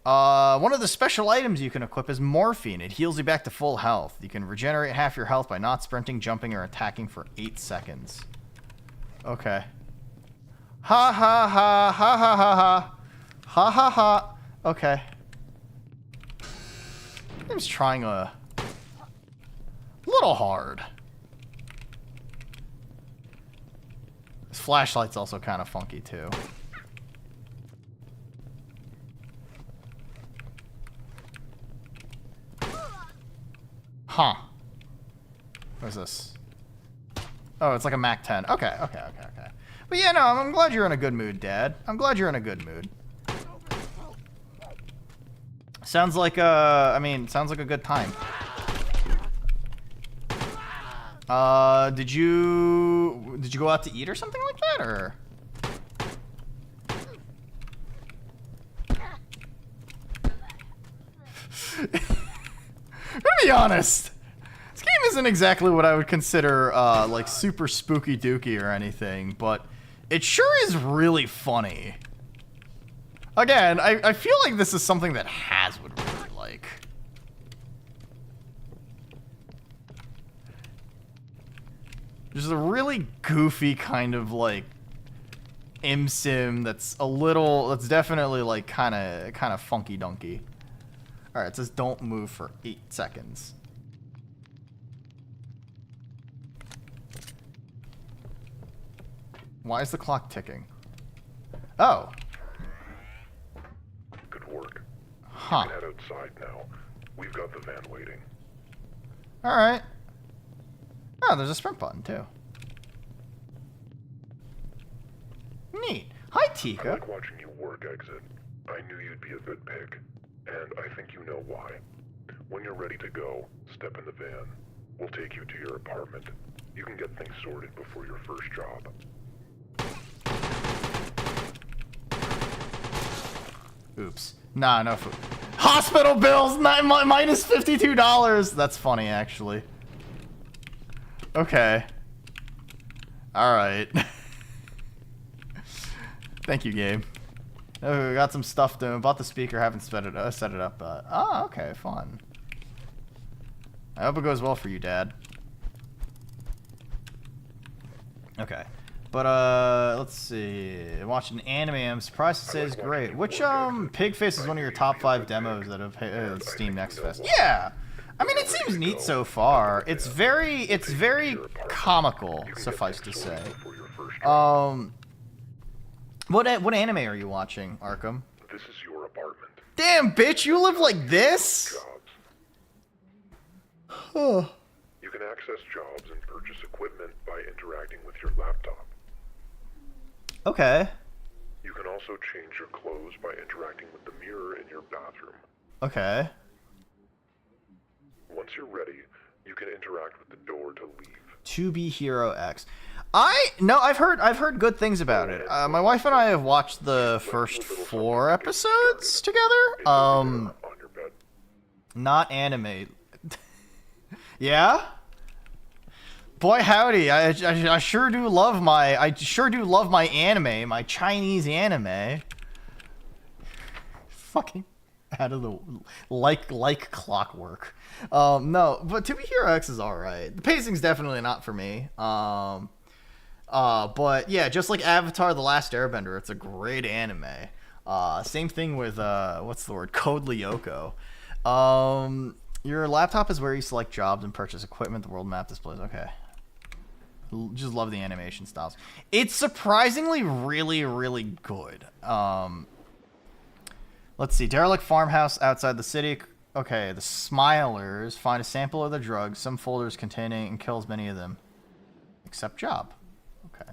One of the special items you can equip is Morphine. It heals you back to full health. You can regenerate half your health by not sprinting, jumping, or attacking for 8 seconds. Okay. Ha ha ha ha ha ha ha. Ha ha ha. Okay. I'm just trying a little hard. This flashlight's also kind of funky too. Huh. What is this? Oh, it's like a Mac 10. Okay. But yeah, no, I'm glad you're in a good mood, Dad. I'm glad you're in a good mood. Sounds like sounds like a good time. Did you go out to eat or something like that, or? I'm gonna be honest. This game isn't exactly what I would consider like super spooky dooky or anything, but it sure is really funny. Again, I feel like this is something that Haz would really like. There's a really goofy kind of like sim that's definitely like kind of funky dunky. All right, it says don't move for 8 seconds. Why is the clock ticking? Oh. Good work. Huh. You can head outside now. We've got the van waiting. All right. Oh, there's a sprint button too. Neat. Hi, I Tika. like watching you work, Exit. I knew you'd be a good pick. And I think you know why. When you're ready to go, step in the van. We'll take you to your apartment. You can get things sorted before your first job. Oops. Nah, no food. Hospital bills, minus $52. That's funny, actually. Okay. All right. Thank you, Gabe. Oh, we got some stuff doing. Bought the speaker, haven't set it up. Oh, okay, fun. I hope it goes well for you, Dad. Okay. But, let's see. Watching anime, I'm surprised to say is great. Which, Pigface is one of your top 5 demos that have Steam Next Fest? Yeah! I mean, it seems neat so far. It's very comical, suffice to say. What anime are you watching, Arkham? This is your apartment. Damn, bitch, you live like this? Jobs. You can access jobs and purchase equipment by interacting with your laptop. Okay. You can also change your clothes by interacting with the mirror in your bathroom. Okay. once you're ready, you can interact with the door to leave. To Be Hero X. I've heard good things about it. My wife and I have watched the first 4 episodes together. On your bed. Not anime. Yeah? Boy howdy, I sure do love my anime, my Chinese anime. Fucking out of the like clockwork. No, but To Be Hero X is alright. The pacing's definitely not for me. But yeah, just like Avatar: The Last Airbender, it's a great anime. Same thing with what's the word? Code Lyoko. Your laptop is where you select jobs and purchase equipment. The world map displays. Okay. Just love the animation styles. It's surprisingly really, really good. Let's see. Derelict farmhouse outside the city. Okay, the Smilers find a sample of the drugs, some folders containing, and kills many of them. Except job. Okay.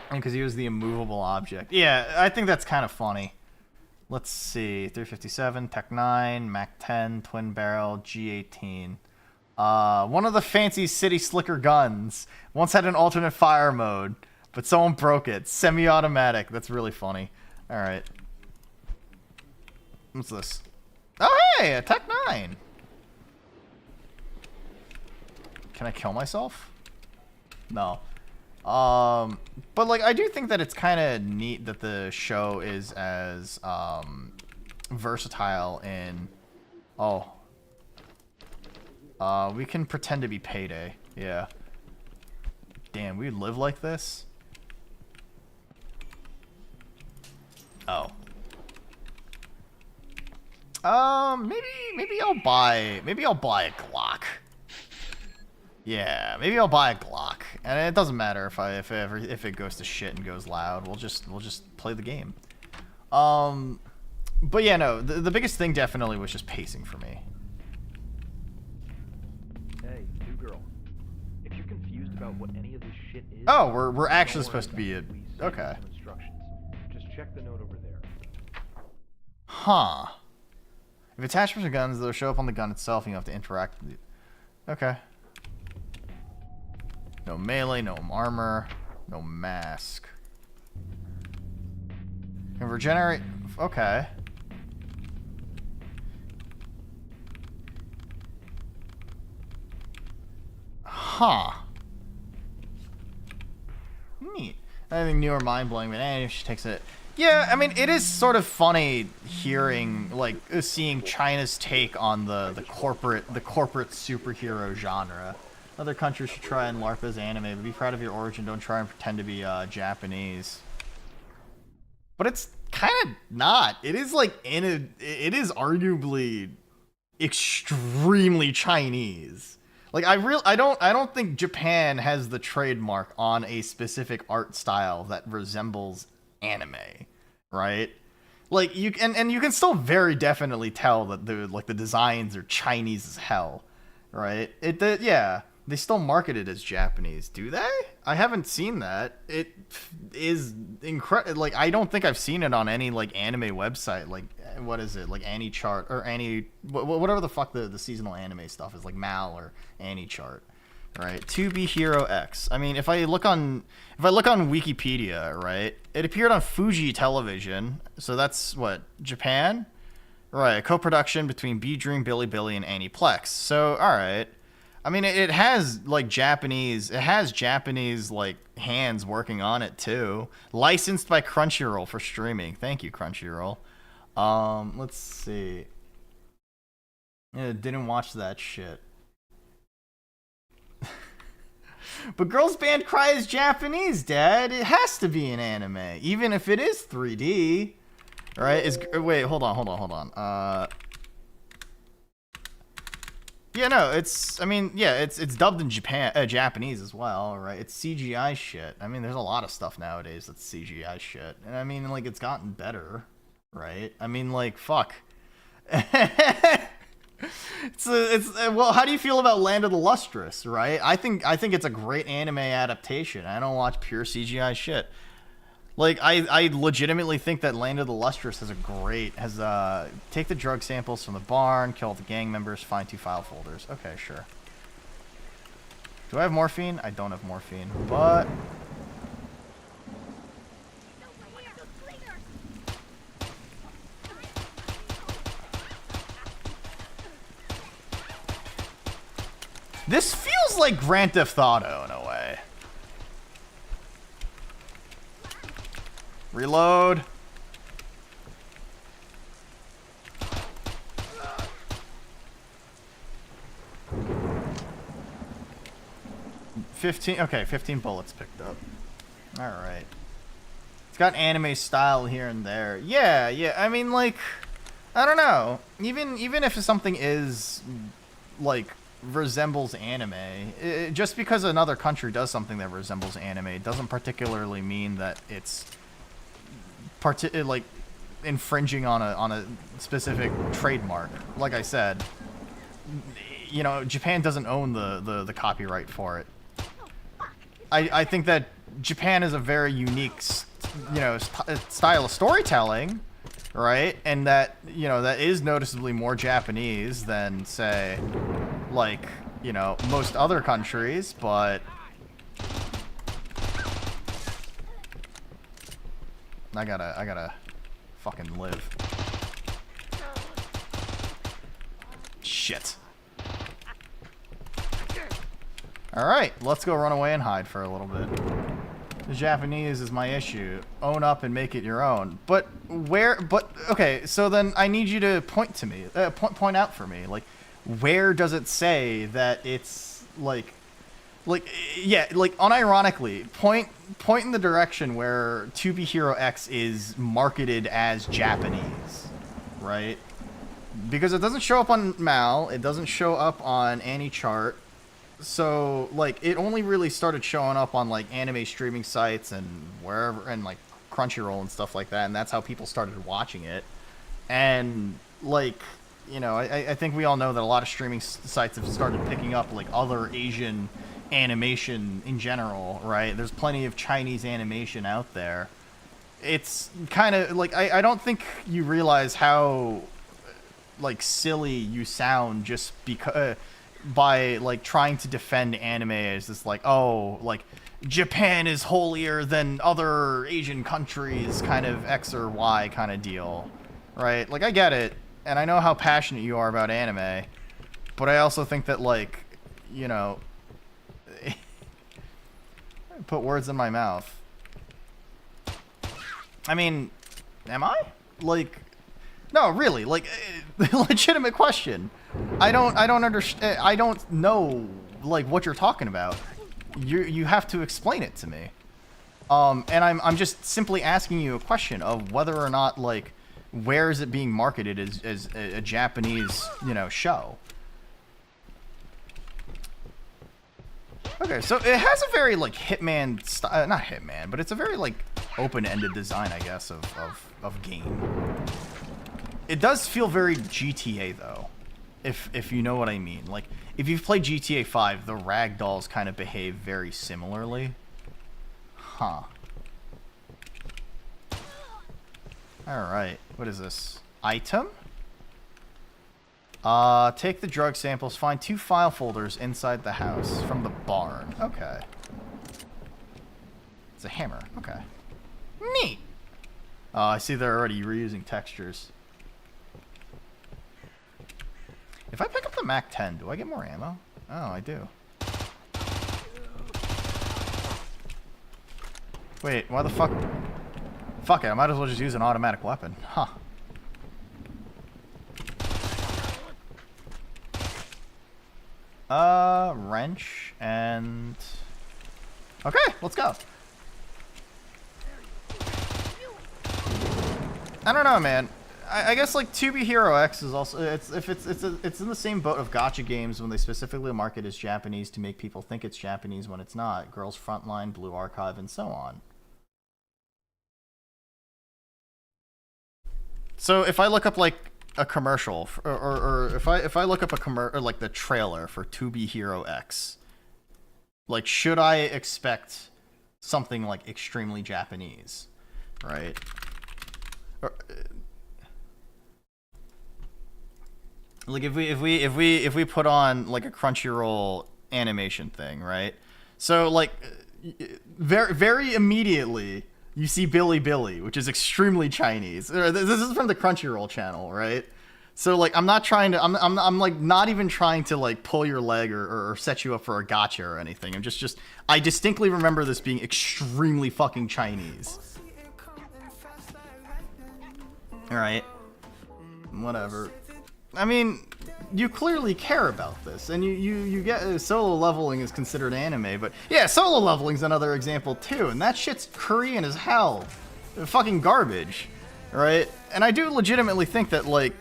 And because he was the immovable object. Yeah, I think that's kind of funny. Let's see. 357, Tech 9, Mac 10, Twin Barrel, G18. One of the fancy City Slicker guns once had an alternate fire mode, but someone broke it. Semi-automatic. That's really funny. Alright. What's this? Oh, hey! A Tech 9! Can I kill myself? No. But, like, I do think that it's kind of neat that the show is as, versatile in... Oh. We can pretend to be Payday. Yeah. Damn, we live like this? Oh. Maybe I'll buy a Glock. Yeah, maybe I'll buy a Glock. And it doesn't matter if it goes to shit and goes loud. We'll just play the game. But yeah, no, the biggest thing definitely was just pacing for me. Hey, new girl. If you're confused about what any of this shit is, Oh, we're actually supposed to be a... Okay. Instructions. Just check the note over there. Huh. If attachments are guns, they'll show up on the gun itself and you have to interact with it. Okay. No melee, no armor, no mask. And regenerate... Okay. Huh. Neat. Anything new or mind-blowing, but she takes it... Yeah, I mean, it is sort of funny hearing, like, seeing China's take on the corporate superhero genre. Other countries should try and LARP as anime, but be proud of your origin. Don't try and pretend to be Japanese. But it's kind of not. It is like it is arguably extremely Chinese. Like I don't think Japan has the trademark on a specific art style that resembles anime, right? Like you can still very definitely tell that the designs are Chinese as hell, right? Yeah. They still market it as Japanese, do they? I haven't seen that. It is incredible. Like, I don't think I've seen it on any, like, anime website. Like, what is it? Like, AniChart or whatever the fuck the seasonal anime stuff is. Like, Mal or AniChart, right? To Be Hero X. I mean, if I look on Wikipedia, right, it appeared on Fuji Television. So that's, what, Japan? Right, a co-production between B-Dream, Billy, and Aniplex. So, all right. I mean, it has Japanese, like, hands working on it too. Licensed by Crunchyroll for streaming. Thank you, Crunchyroll. Let's see. Yeah, didn't watch that shit. But Girls Band Cry is Japanese, Dad. It has to be an anime, even if it is 3D. Right? Wait, hold on. Yeah, no, it's dubbed in Japanese as well, right? It's CGI shit. I mean, there's a lot of stuff nowadays that's CGI shit. And I mean, like, it's gotten better, right? I mean, like, fuck. Well, how do you feel about Land of the Lustrous, right? I think it's a great anime adaptation. I don't watch pure CGI shit. Like, I legitimately think that Land of the Lustrous take the drug samples from the barn, kill all the gang members, find 2 file folders. Okay, sure. Do I have morphine? I don't have morphine, but... This feels like Grand Theft Auto in a way. Reload. Okay, 15 bullets picked up. All right. It's got anime style here and there. Yeah. I mean, like, I don't know. Even if something is like resembles anime, just because another country does something that resembles anime doesn't particularly mean that it's like infringing on a specific trademark. Like I said, you know, Japan doesn't own the copyright for it. I think that Japan is a very unique, you know, style of storytelling, right? And that, you know, that is noticeably more Japanese than, say, like, you know, most other countries, but I gotta fucking live. Shit. Alright, let's go run away and hide for a little bit. The Japanese is my issue. Own up and make it your own. But okay, so then I need you to point out for me, like, where does it say that it's, like, yeah, like, unironically, point in the direction where To Be Hero X is marketed as Japanese, right? Because it doesn't show up on Mal, it doesn't show up on any chart. So, like, it only really started showing up on, like, anime streaming sites and wherever, and, like, Crunchyroll and stuff like that, and that's how people started watching it. And, like, you know, I think we all know that a lot of streaming sites have started picking up, like, other Asian animation in general, right? There's plenty of Chinese animation out there. It's kind of, like, I don't think you realize how, like, silly you sound just because... by, like, trying to defend anime as this, like, oh, like, Japan is holier than other Asian countries kind of X or Y kind of deal, right? Like, I get it, and I know how passionate you are about anime, but I also think that, like, you know, put words in my mouth. I mean, am I? Like, no, really, like, legitimate question. I don't understand. I don't know, like, what you're talking about. You have to explain it to me. And I'm just simply asking you a question of whether or not, like, where is it being marketed as a Japanese, you know, show. Okay, so it has a very, like, Hitman style, not Hitman, but it's a very, like, open-ended design, I guess, of game. It does feel very GTA, though. If you know what I mean. Like, if you've played GTA 5, the ragdolls kind of behave very similarly. Huh. Alright, what is this? Item? Take the drug samples, find 2 file folders inside the house from the barn. Okay. It's a hammer. Okay. Neat! I see they're already reusing textures. If I pick up the MAC-10, do I get more ammo? Oh, I do. Wait, why the fuck? Fuck it, I might as well just use an automatic weapon. Huh. Wrench and... Okay, let's go. I don't know, man. I guess, like, To Be Hero X is also it's in the same boat of gacha games when they specifically market as Japanese to make people think it's Japanese when it's not. Girls Frontline, Blue Archive, and so on. So if I look up, like, a commercial, or if I look up or like the trailer for To Be Hero X, like, should I expect something like extremely Japanese? right? Like if we put on like a Crunchyroll animation thing, right? So like very immediately you see Billy, which is extremely Chinese. This is from the Crunchyroll channel, right? So like I'm not trying to I'm like not even trying to like pull your leg or set you up for a gotcha or anything. I'm just I distinctly remember this being extremely fucking Chinese. All right. Whatever. I mean, you clearly care about this, and you get solo leveling is considered anime, but yeah, solo leveling's another example too, and that shit's Korean as hell, fucking garbage, right? And I do legitimately think that, like,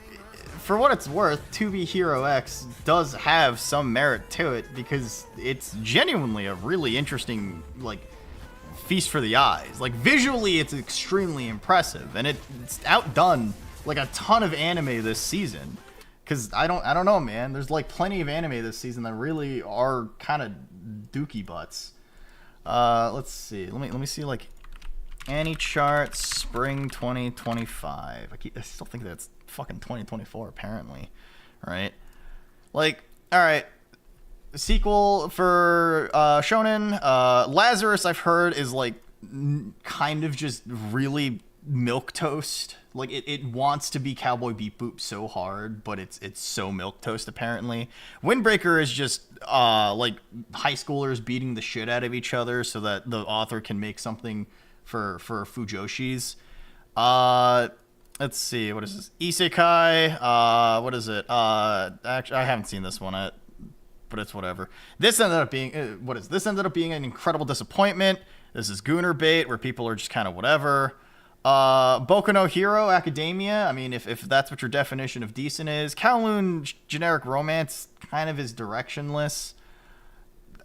for what it's worth, 2B Hero X does have some merit to it because it's genuinely a really interesting, like, feast for the eyes. Like, visually, it's extremely impressive, and it's outdone like a ton of anime this season. Because I don't know, man. There's like plenty of anime this season that really are kind of dookie butts. Let's see. Let me see like Annie chart spring 2025. I still think that's fucking 2024 apparently, right? Like, all right. Sequel for Shonen. Lazarus, I've heard, is like kind of just really milquetoast. Like it wants to be Cowboy Bebop so hard, but it's so milquetoast apparently. Windbreaker is just like high schoolers beating the shit out of each other so that the author can make something for Fujoshis. Let's see, what is this? Isekai. What is it? Actually, I haven't seen this one yet, but it's whatever. This ended up being This ended up being an incredible disappointment. This is Gooner bait where people are just kind of whatever. Boku no Hero Academia, I mean, if that's what your definition of decent is. Kowloon generic romance kind of is directionless.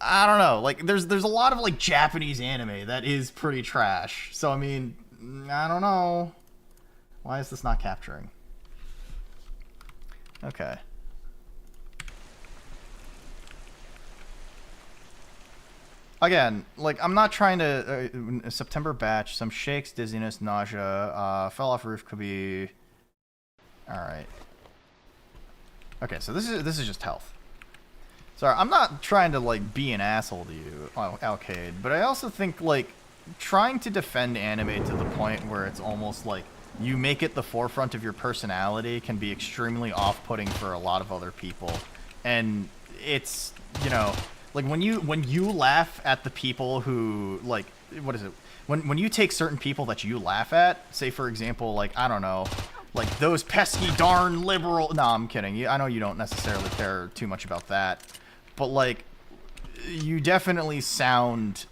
I don't know. Like, there's a lot of, like, Japanese anime that is pretty trash. So, I mean, I don't know. Why is this not capturing? Okay. Again, like, I'm not trying to... September batch, some shakes, dizziness, nausea, fell off roof could be... Alright. Okay, so this is just health. Sorry, I'm not trying to, like, be an asshole to you, Alcade, but I also think, like, trying to defend anime to the point where it's almost like you make it the forefront of your personality can be extremely off-putting for a lot of other people. And it's, you know... Like, when you laugh at the people who, like, what is it? When you take certain people that you laugh at, say, for example, like, I don't know, like, those pesky darn liberal... No, I'm kidding. I know you don't necessarily care too much about that. But, like, you definitely sound,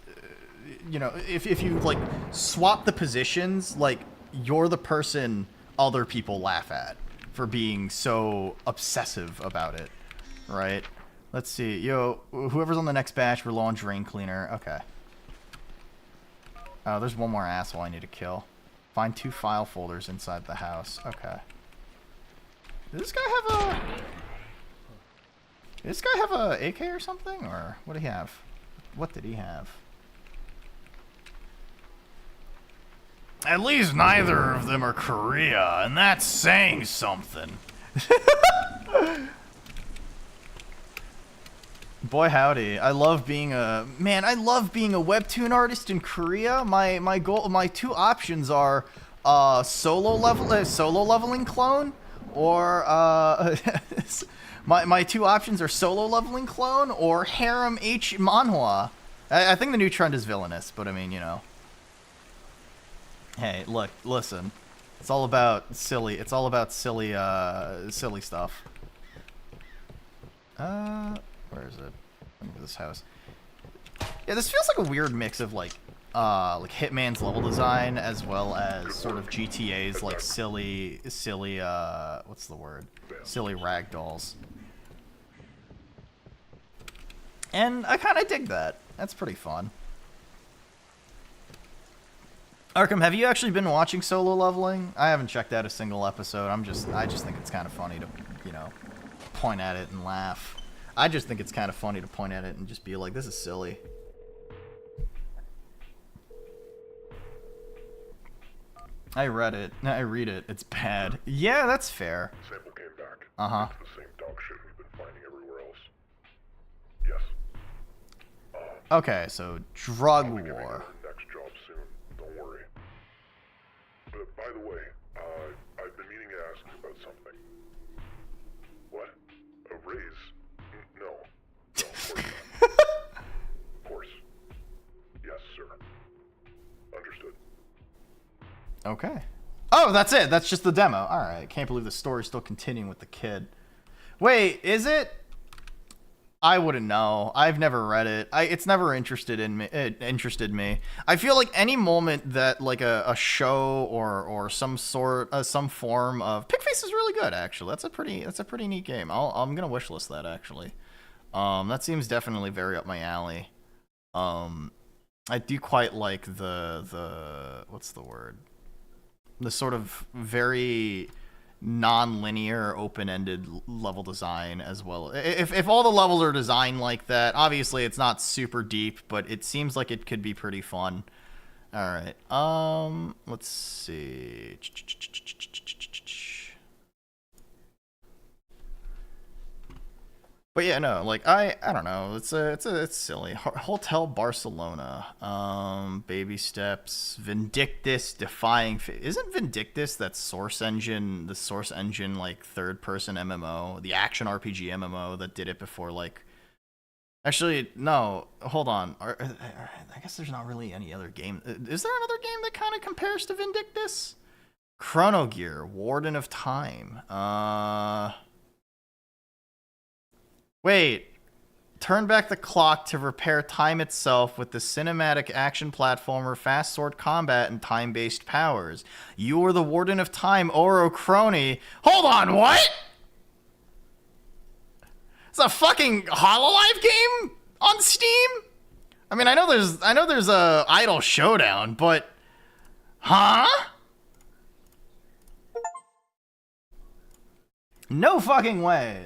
you know, if you, like, swap the positions, like, you're the person other people laugh at for being so obsessive about it, right? Let's see. Yo, whoever's on the next batch, we're low on drain cleaner. Okay. Oh, there's one more asshole I need to kill. Find 2 file folders inside the house. Okay. Does this guy have a AK or something? Or what did he have? What did he have? At least neither of them are Korea, and that's saying something. Boy howdy, I love being a webtoon artist in Korea. My 2 options are solo leveling clone, or my 2 options are solo leveling clone or harem H manhwa. I think the new trend is villainous, but I mean, you know. Hey, look, listen. It's all about silly stuff. Where is it? Look at this house. Yeah, this feels like a weird mix of like Hitman's level design as well as sort of GTA's like silly what's the word? Silly ragdolls. And I kind of dig that. That's pretty fun. Arkham, have you actually been watching Solo Leveling? I haven't checked out a single episode. I just think it's kind of funny to, you know, point at it and laugh. I just think it's kind of funny to point at it and just be like, this is silly. I read it. I read it. It's bad. Yeah, that's fair. The sample came back. Uh-huh. It's the same dog shit we've been finding everywhere else. Yes. Okay, so drug I'll be giving war. her next job soon. Don't worry. But by the way, I've been meaning to ask you about something. What? A raise? No. No, of course not. Of course. Yes, sir. Understood. Okay. Oh, that's it. That's just the demo. All right. Can't believe the story's still continuing with the kid. Wait, is it? I wouldn't know. I've never read it. It's never interested me. I feel like any moment that like a show or some form of Pigface is really good. Actually, that's a pretty neat game. I'm gonna wishlist that actually. That seems definitely very up my alley. I do quite like the what's the word? The sort of very non-linear, open-ended level design as well. If all the levels are designed like that, obviously it's not super deep, but it seems like it could be pretty fun. All right. Let's see. But yeah, no, like I don't know. It's silly. Hotel Barcelona, Baby Steps, Vindictus, Defying. Isn't Vindictus that Source Engine? The Source Engine like third-person MMO, the action RPG MMO that did it before. Like, actually, no. Hold on. I guess there's not really any other game. Is there another game that kind of compares to Vindictus? Chrono Gear, Warden of Time. Wait, turn back the clock to repair time itself with the cinematic action platformer, fast sword combat, and time-based powers. You are the Warden of Time, Oro Crony. Hold on, what? It's a fucking Hololive game on Steam? I mean, I know there's a Idol Showdown, but huh? No fucking way.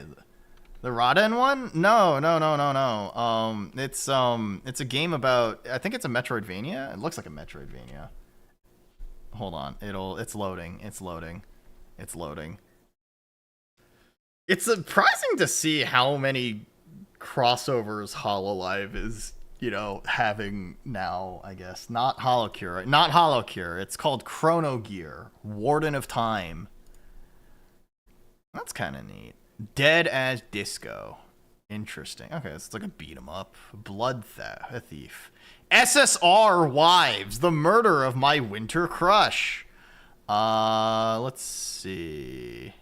The Raden one? No. It's a game about, I think it's a Metroidvania. It looks like a Metroidvania. Hold on. It's loading. It's surprising to see how many crossovers Hololive is, having now, I guess. Not Holocure. It's called Chrono Gear, Warden of Time. That's kind of neat. Dead as Disco. Interesting. Okay, it's like a beat 'em up. Blood Thief. SSR Wives, the murder of my winter crush. Let's see.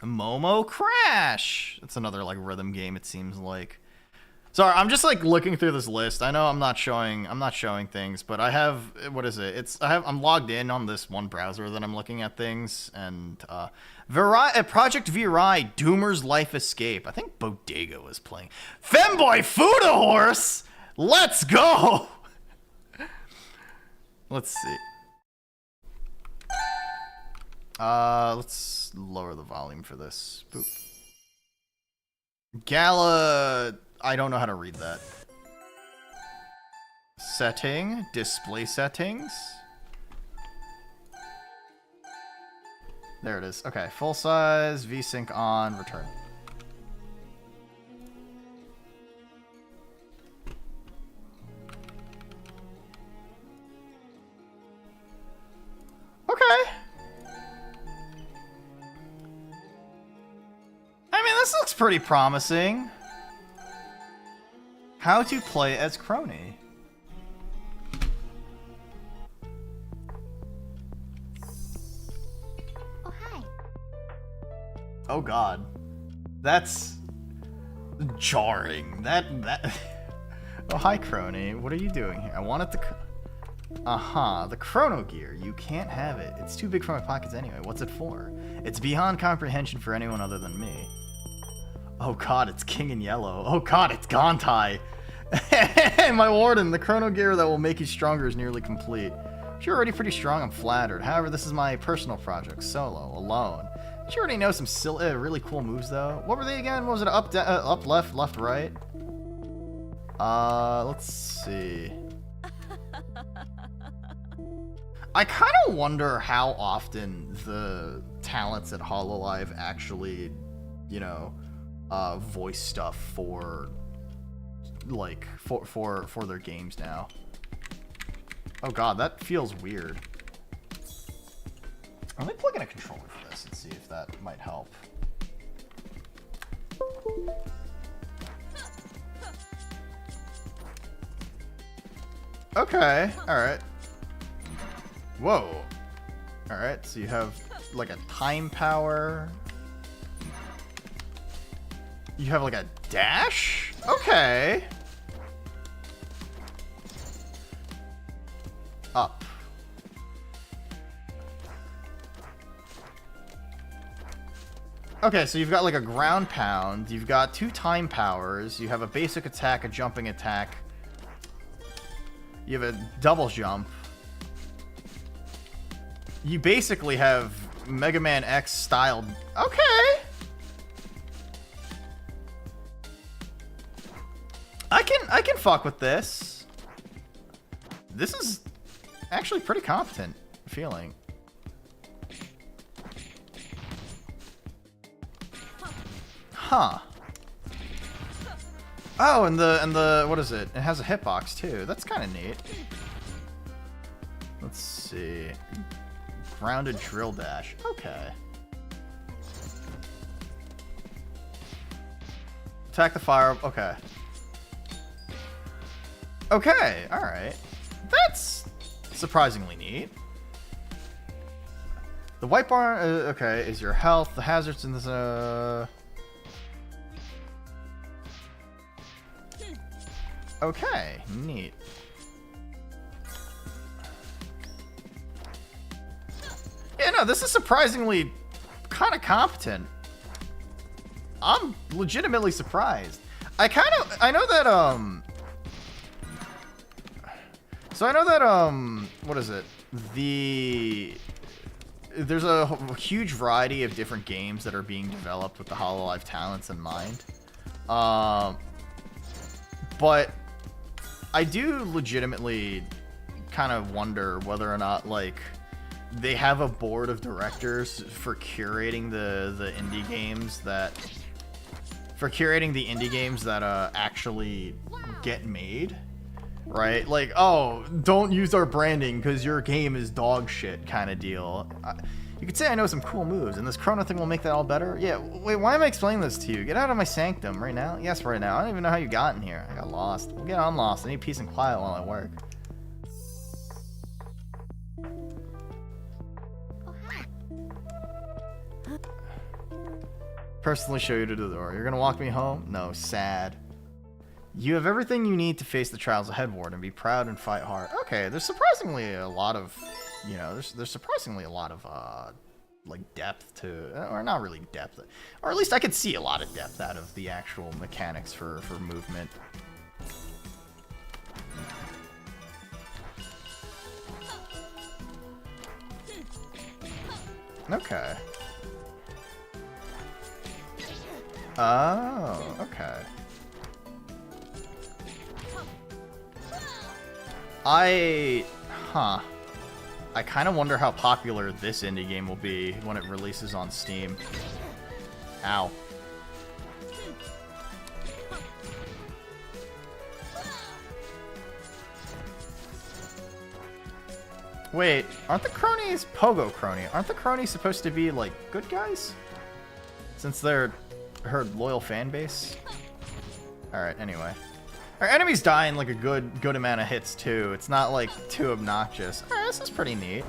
Momo Crash. That's another like rhythm game, it seems like. Sorry, I'm just like looking through this list. I know I'm not showing things, but I have, what is it? I'm logged in on this one browser that I'm looking at things, and Project Virai, Doomer's Life Escape. I think Bodega was playing. Femboy Fuda Horse. Let's go. Let's see. Let's lower the volume for this. Boop. Gala. I don't know how to read that. Setting, display settings. There it is. Okay, full size, VSync on, return. Okay. I mean, this looks pretty promising. How to play as Crony. Oh, hi. Oh god. That's jarring. That Oh, hi Crony. What are you doing here? I wanted to the Chrono Gear. You can't have it. It's too big for my pockets anyway. What's it for? It's beyond comprehension for anyone other than me. Oh god, it's King in Yellow. Oh god, it's Gontai. My Warden, the Chrono Gear that will make you stronger is nearly complete. If you're already pretty strong, I'm flattered. However, this is my personal project, solo, alone. Did you already know some really cool moves, though? What were they again? What was it? Up, left, right? Let's see. I kind of wonder how often the talents at Hololive actually, you know, voice stuff for, like, for their games now. Oh god, that feels weird. Let me plug in a controller for this and see if that might help. Okay, alright. Whoa. Alright, so you have like a time power. You have like a dash? Okay. Up. Okay, so you've got like a ground pound, you've got 2 time powers, you have a basic attack, a jumping attack, you have a double jump. You basically have Mega Man X styled. Okay. I can fuck with this. This is actually pretty competent feeling. Huh. Oh, and the what is it? It has a hitbox too. That's kind of neat. Let's see. Grounded drill dash. Okay. Attack the fire. Okay. Okay. All right. That's surprisingly neat. The white bar. Okay, is your health. The hazards in this. Okay, neat. Yeah, no, this is surprisingly kind of competent. I'm legitimately surprised. I know that, so I know that, what is it? There's a huge variety of different games that are being developed with the Hololive talents in mind. But I do legitimately kind of wonder whether or not, like, they have a board of directors for curating the indie games that actually get made, right? Like, oh, don't use our branding because your game is dog shit kind of deal. You could say I know some cool moves, and this Chrono thing will make that all better. Yeah, wait, why am I explaining this to you? Get out of my sanctum right now. Yes, right now. I don't even know how you got in here. I got lost. We'll get on lost. I need peace and quiet while I work. Personally show you to the door. You're gonna walk me home? No, sad. You have everything you need to face the trials ahead, Ward, and be proud and fight hard. Okay, there's surprisingly a lot of, you know, there's surprisingly a lot of, like, depth to, or not really depth, or at least I could see a lot of depth out of the actual mechanics for movement. Okay. Oh, okay. I kind of wonder how popular this indie game will be when it releases on Steam. Ow. Wait, aren't the cronies Pogo Crony? Aren't the cronies supposed to be, like, good guys? Since they're her loyal fan base? Alright, anyway. Our enemies die in, like, a good amount of hits, too. It's not, like, too obnoxious. Alright, this is pretty neat.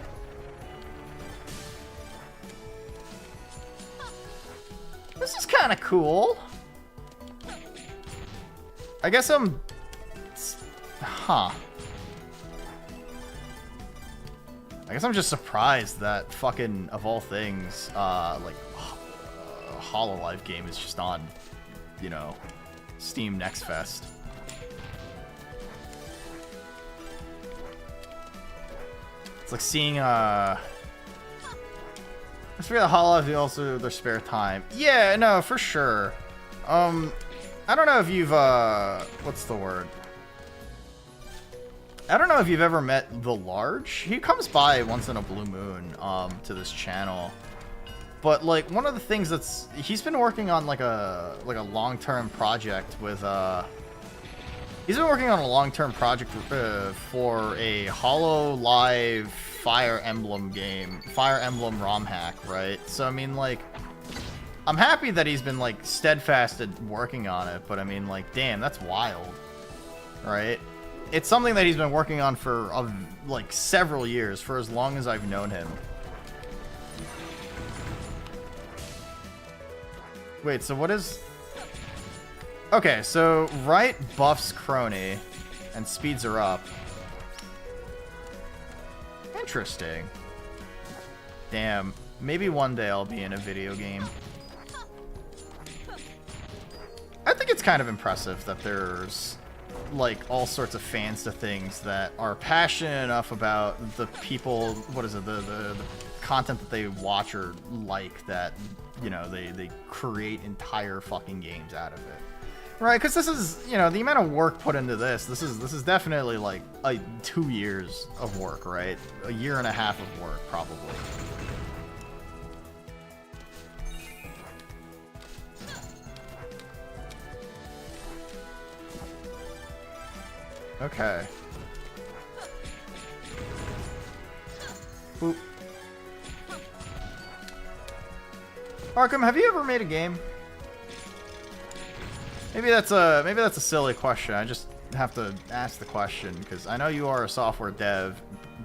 This is kind of cool. I guess I'm... Huh. I guess I'm just surprised that fucking, of all things, like, a Hololive game is just on, you know, Steam Next Fest. It's like seeing, it's for the Hololive, also their spare time. Yeah, no, for sure. I don't know if you've, what's the word? I don't know if you've ever met The Large. He comes by once in a blue moon to this channel. But like one of the things he's been working on like a long-term project with he's been working on a long-term project for a Hollow Live Fire Emblem game, Fire Emblem ROM hack, right? So I mean like I'm happy that he's been like steadfast at working on it, but I mean like damn, that's wild. Right? It's something that he's been working on for like several years, for as long as I've known him. Wait, so what is... Okay, so right buffs Crony and speeds her up. Interesting. Damn, maybe one day I'll be in a video game. I think it's kind of impressive that there's like all sorts of fans to things that are passionate enough about the people, what is it, the content that they watch or like, that, you know, they create entire fucking games out of it. Right, because this is, you know, the amount of work put into this is definitely like 2 years of work, right? A year and a half of work, probably. Okay. Oop. Arkham, have you ever made a game? Maybe that's a silly question. I just have to ask the question because I know you are a software dev,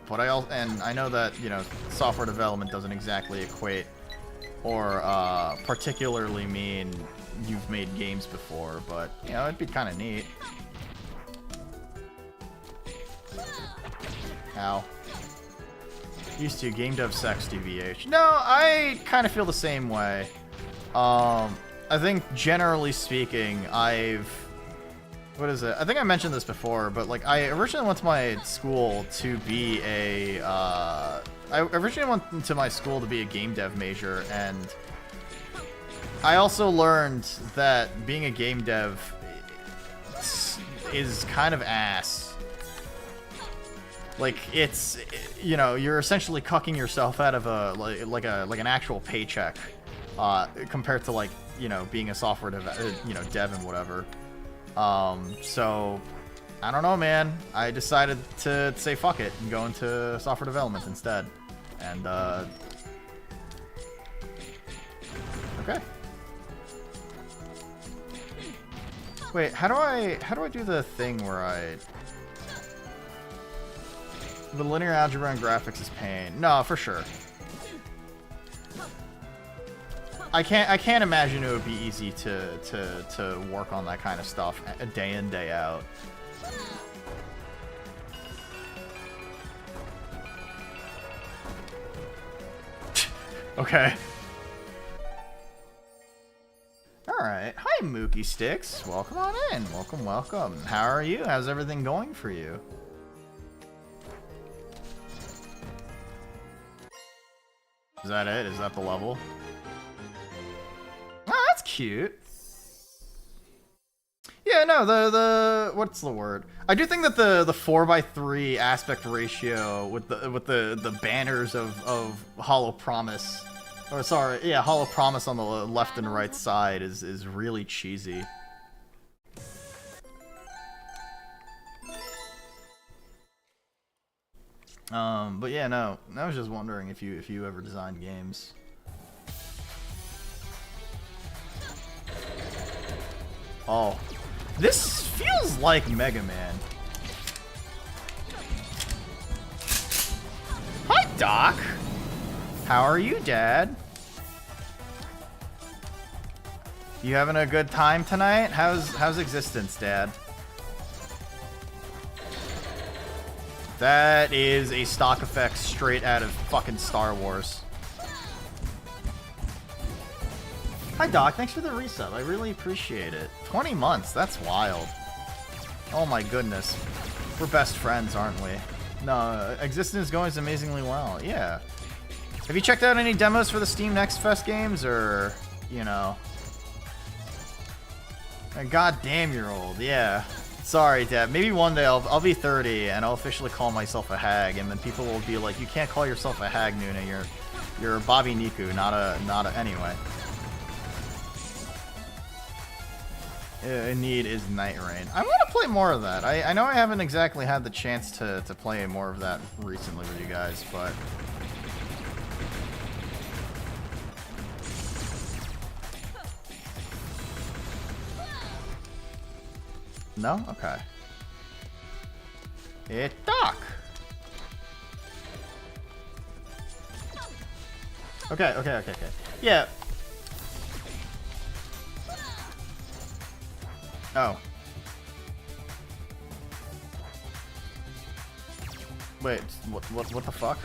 but I know that, you know, software development doesn't exactly equate or particularly mean you've made games before, but you know, it'd be kind of neat. Ow. Used to game dev sex DVH. No, I kind of feel the same way. I think generally speaking, what is it? I think I mentioned this before, but like I originally went to my school to be a game dev major, and I also learned that being a game dev is kind of ass. Like it's, you know, you're essentially cucking yourself out of like an actual paycheck, compared to like, you know, being a software dev and whatever. So I don't know, man. I decided to say fuck it and go into software development instead. And okay. Wait, how do I do the thing where the linear algebra and graphics is pain? No, for sure. I can't imagine it would be easy to work on that kind of stuff day in, day out. Okay. Alright. Hi, Mookie Sticks. Welcome on in. Welcome, welcome. How are you? How's everything going for you? Is that it? Is that the level? Oh, that's cute. Yeah, no, the what's the word? I do think that the 4:3 aspect ratio with the banners of Hollow Promise, or sorry, yeah, Hollow Promise on the left and right side is really cheesy. But yeah, no, I was just wondering if you ever designed games. Oh, this feels like Mega Man. Hi, Doc. How are you, Dad? You having a good time tonight? How's existence, Dad? That is a stock effect straight out of fucking Star Wars. Hi, Doc. Thanks for the resub. I really appreciate it. 20 months. That's wild. Oh my goodness. We're best friends, aren't we? No, existence is going amazingly well. Yeah. Have you checked out any demos for the Steam Next Fest games, or, you know? God damn, you're old. Yeah. Sorry, Dad. Maybe one day I'll be 30 and I'll officially call myself a hag, and then people will be like, "You can't call yourself a hag, Nuna. You're Bobby Niku, not a." Anyway. In need is Night Rain. I want to play more of that. I know I haven't exactly had the chance to play more of that recently with you guys, but... No? Okay. It's dark! Okay. Yeah. Oh. Wait, what the fuck?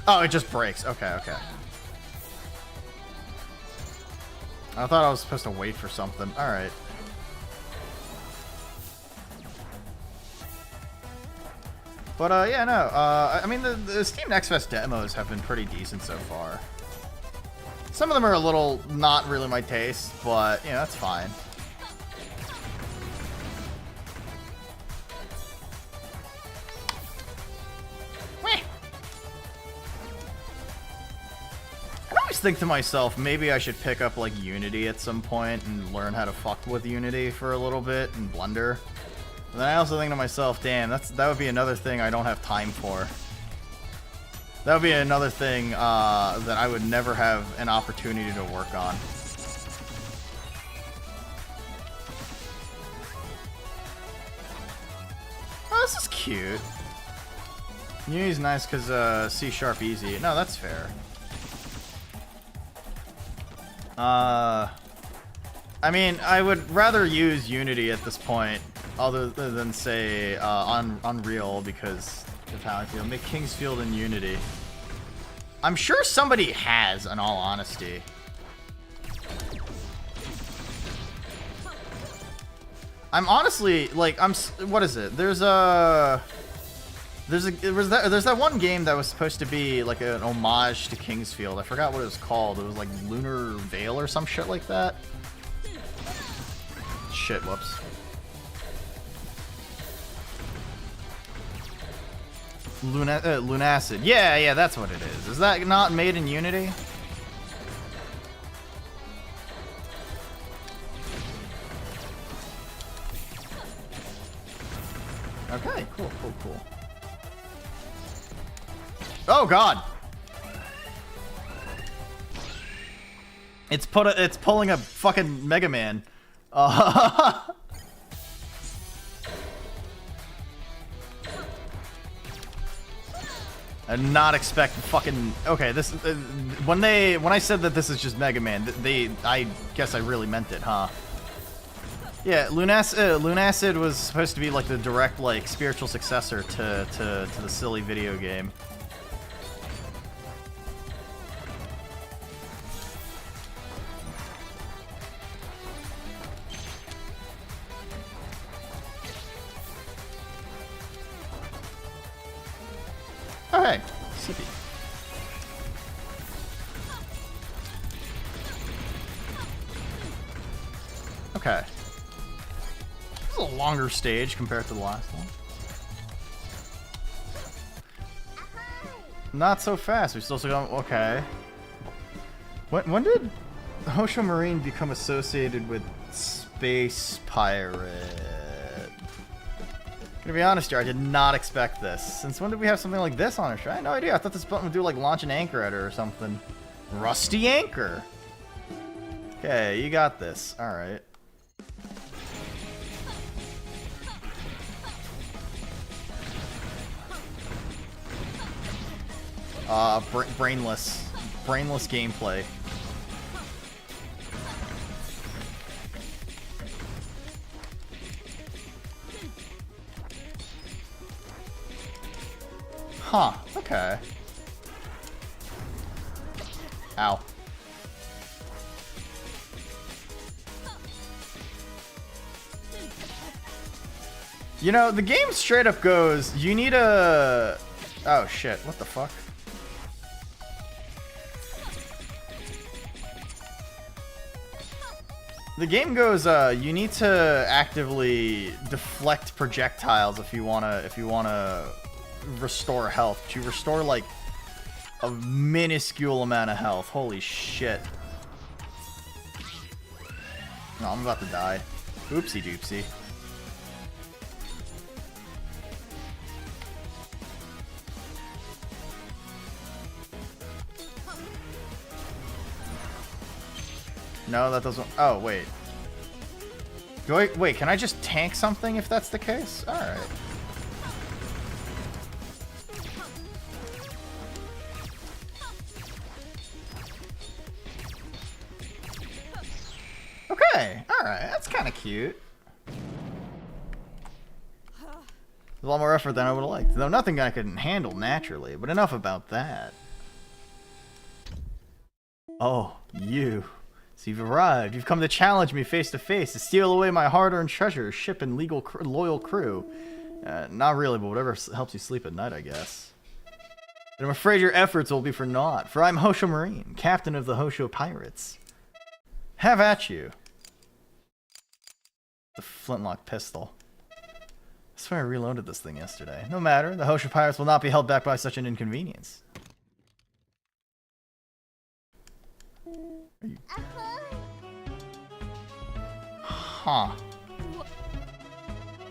Oh, it just breaks. Okay. I thought I was supposed to wait for something. Alright. But, yeah, no. I mean, the Steam Next Fest demos have been pretty decent so far. Some of them are a little not really my taste, but, you know, that's fine. Weh. I always think to myself, maybe I should pick up, like, Unity at some point and learn how to fuck with Unity for a little bit and Blender. And then I also think to myself, damn, that would be another thing I don't have time for. That would be another thing that I would never have an opportunity to work on. Oh, this is cute. Unity's nice because C# easy. No, that's fair. I mean, I would rather use Unity at this point, other than say Unreal, because of how I feel. Make Kingsfield in Unity. I'm sure somebody has, in all honesty. I'm honestly like, what is it? There's that one game that was supposed to be like an homage to Kingsfield. I forgot what it was called. It was like Lunar Veil or some shit like that. Shit, whoops. Lunacid. Yeah, that's what it is. Is that not made in Unity? Okay, cool. Oh god! It's pulling a fucking Mega Man. I did not expect fucking... Okay, this... when I said that this is just Mega Man, I guess I really meant it, huh? Yeah, Lunacid was supposed to be like the direct, like, spiritual successor to the silly video game. Oh, hey. Sippy. Okay. This is a longer stage compared to the last one. Not so fast. We still going. Okay. When did Hosho Marine become associated with Space Pirate? Gonna be honest here, I did not expect this. Since when did we have something like this on our show? I had no idea. I thought this button would do like launch an anchor at her or something. Rusty anchor. Okay, you got this. All right. Brainless gameplay. Huh, okay. Ow. You know, the game straight up goes, you need a... Oh shit, what the fuck? The game goes, you need to actively deflect projectiles if you wanna restore health. But you restore like a minuscule amount of health. Holy shit. No, I'm about to die. Oopsie doopsie. No, that doesn't... Oh, wait. Wait, can I just tank something if that's the case? Alright. Okay, alright. That's kind of cute. A lot more effort than I would have liked. Though nothing I couldn't handle naturally, but enough about that. Oh, you... So you've arrived. You've come to challenge me face to face, to steal away my hard-earned treasure, ship, and loyal crew. Not really, but whatever helps you sleep at night, I guess. But I'm afraid your efforts will be for naught, for I'm Hosho Marine, captain of the Hosho Pirates. Have at you. The flintlock pistol. I swear I reloaded this thing yesterday. No matter, the Hosho Pirates will not be held back by such an inconvenience. Are you... Huh.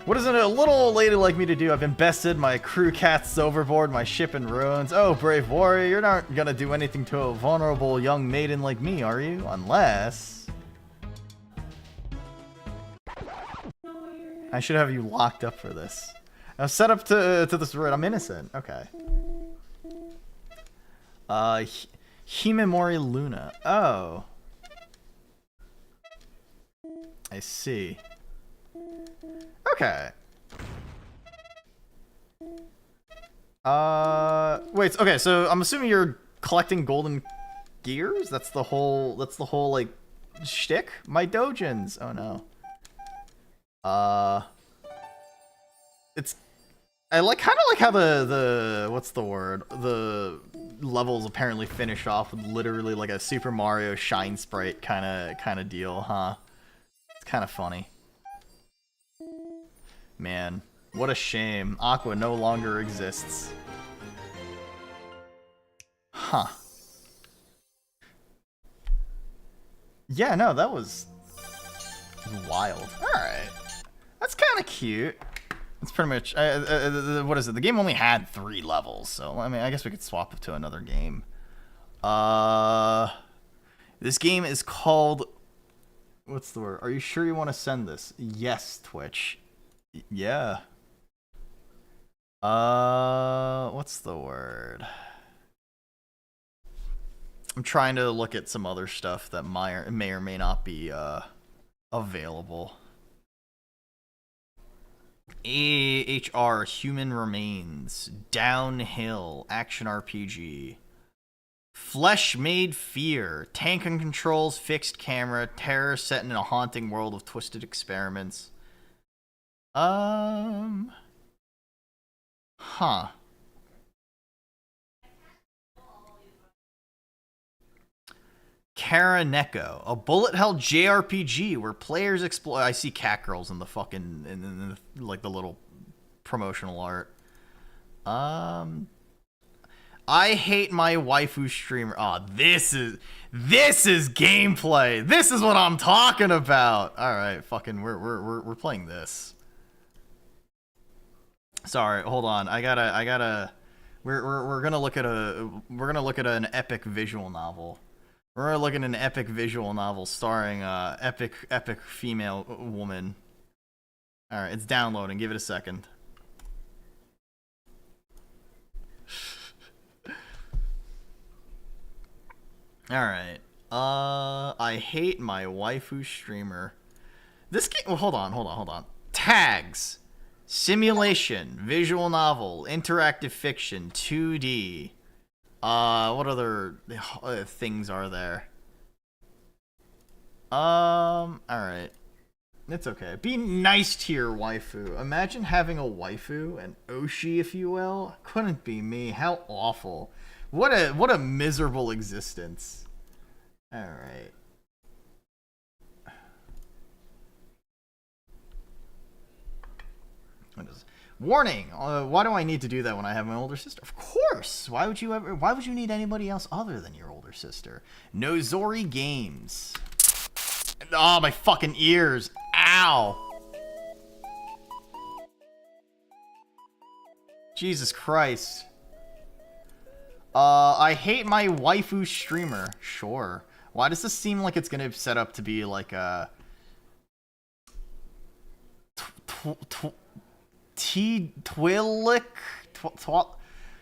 What is it a little old lady like me to do? I've invested my crew cats overboard, my ship in ruins. Oh, brave warrior, you're not gonna do anything to a vulnerable young maiden like me, are you? Unless... I should have you locked up for this. I'm set up to this road. I'm innocent. Okay. Himemori Luna. Oh. I see. Okay. Wait, okay, so I'm assuming you're collecting golden gears? That's the whole like shtick? My dojins. Oh no. It's I kind of like how the what's the word? The levels apparently finish off with literally like a Super Mario Shine Sprite kind of deal, huh? It's kind of funny. Man, what a shame. Aqua no longer exists. Huh. Yeah, no, that was wild. Alright. That's kind of cute. It's pretty much... what is it? The game only had 3 levels, so I mean, I guess we could swap it to another game. This game is called... What's the word? Are you sure you want to send this? Yes, Twitch. Yeah. What's the word? I'm trying to look at some other stuff that may or may not be available. AHR Human Remains, Downhill Action RPG, Flesh Made Fear, Tank and Controls, Fixed Camera, Terror Set in a Haunting World of Twisted Experiments. Huh. Karaneko, a bullet hell JRPG where players explore. I see cat girls in the fucking in like the little promotional art. I hate my waifu streamer. Oh, this is gameplay. This is what I'm talking about. All right, fucking we're playing this. Sorry, hold on. I gotta. We're gonna look at an epic visual novel. We're looking at an epic visual novel starring epic female woman. All right, it's downloading. Give it a second. All right. I hate my waifu streamer. This game. Well, hold on. Tags, simulation, visual novel, interactive fiction, 2D. What other things are there? Alright. It's okay. Be nice to your waifu. Imagine having a waifu, an Oshi, if you will. Couldn't be me. How awful. What a miserable existence. Alright. open this. Warning! Why do I need to do that when I have my older sister? Of course! Why would you need anybody else other than your older sister? Nozori Games. Oh, my fucking ears. Ow! Jesus Christ. I hate my waifu streamer. Sure. Why does this seem like it's gonna set up to be like a...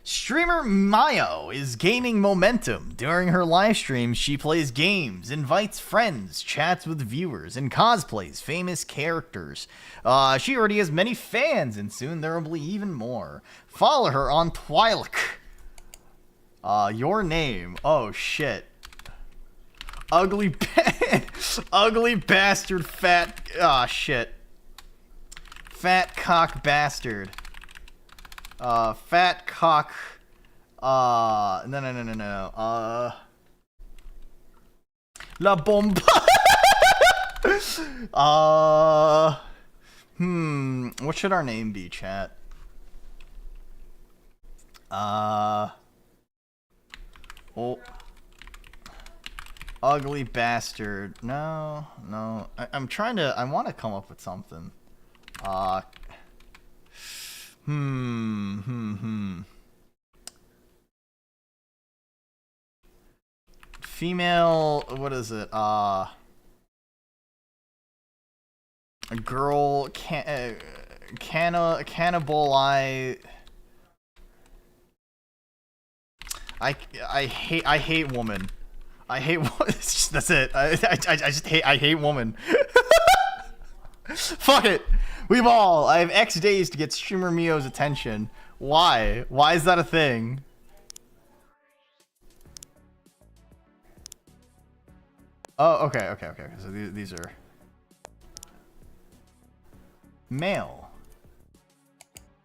Streamer Mayo is gaining momentum. During her live streams, she plays games, invites friends, chats with viewers, and cosplays famous characters. She already has many fans, and soon there will be even more. Follow her on Twi'lek. Your name. Oh, shit. Ugly ugly bastard fat... Ah, shit. Fat cock bastard. Fat cock... No. La bomba! What should our name be, chat? Oh. Ugly bastard. No. I'm trying to... I want to come up with something. Female... What is it? A girl... Cannibal... I hate woman. I hate that's it. I hate woman. Fuck it. We ball. I have X days to get streamer Mio's attention. Why? Why is that a thing? Oh, okay. So these are male.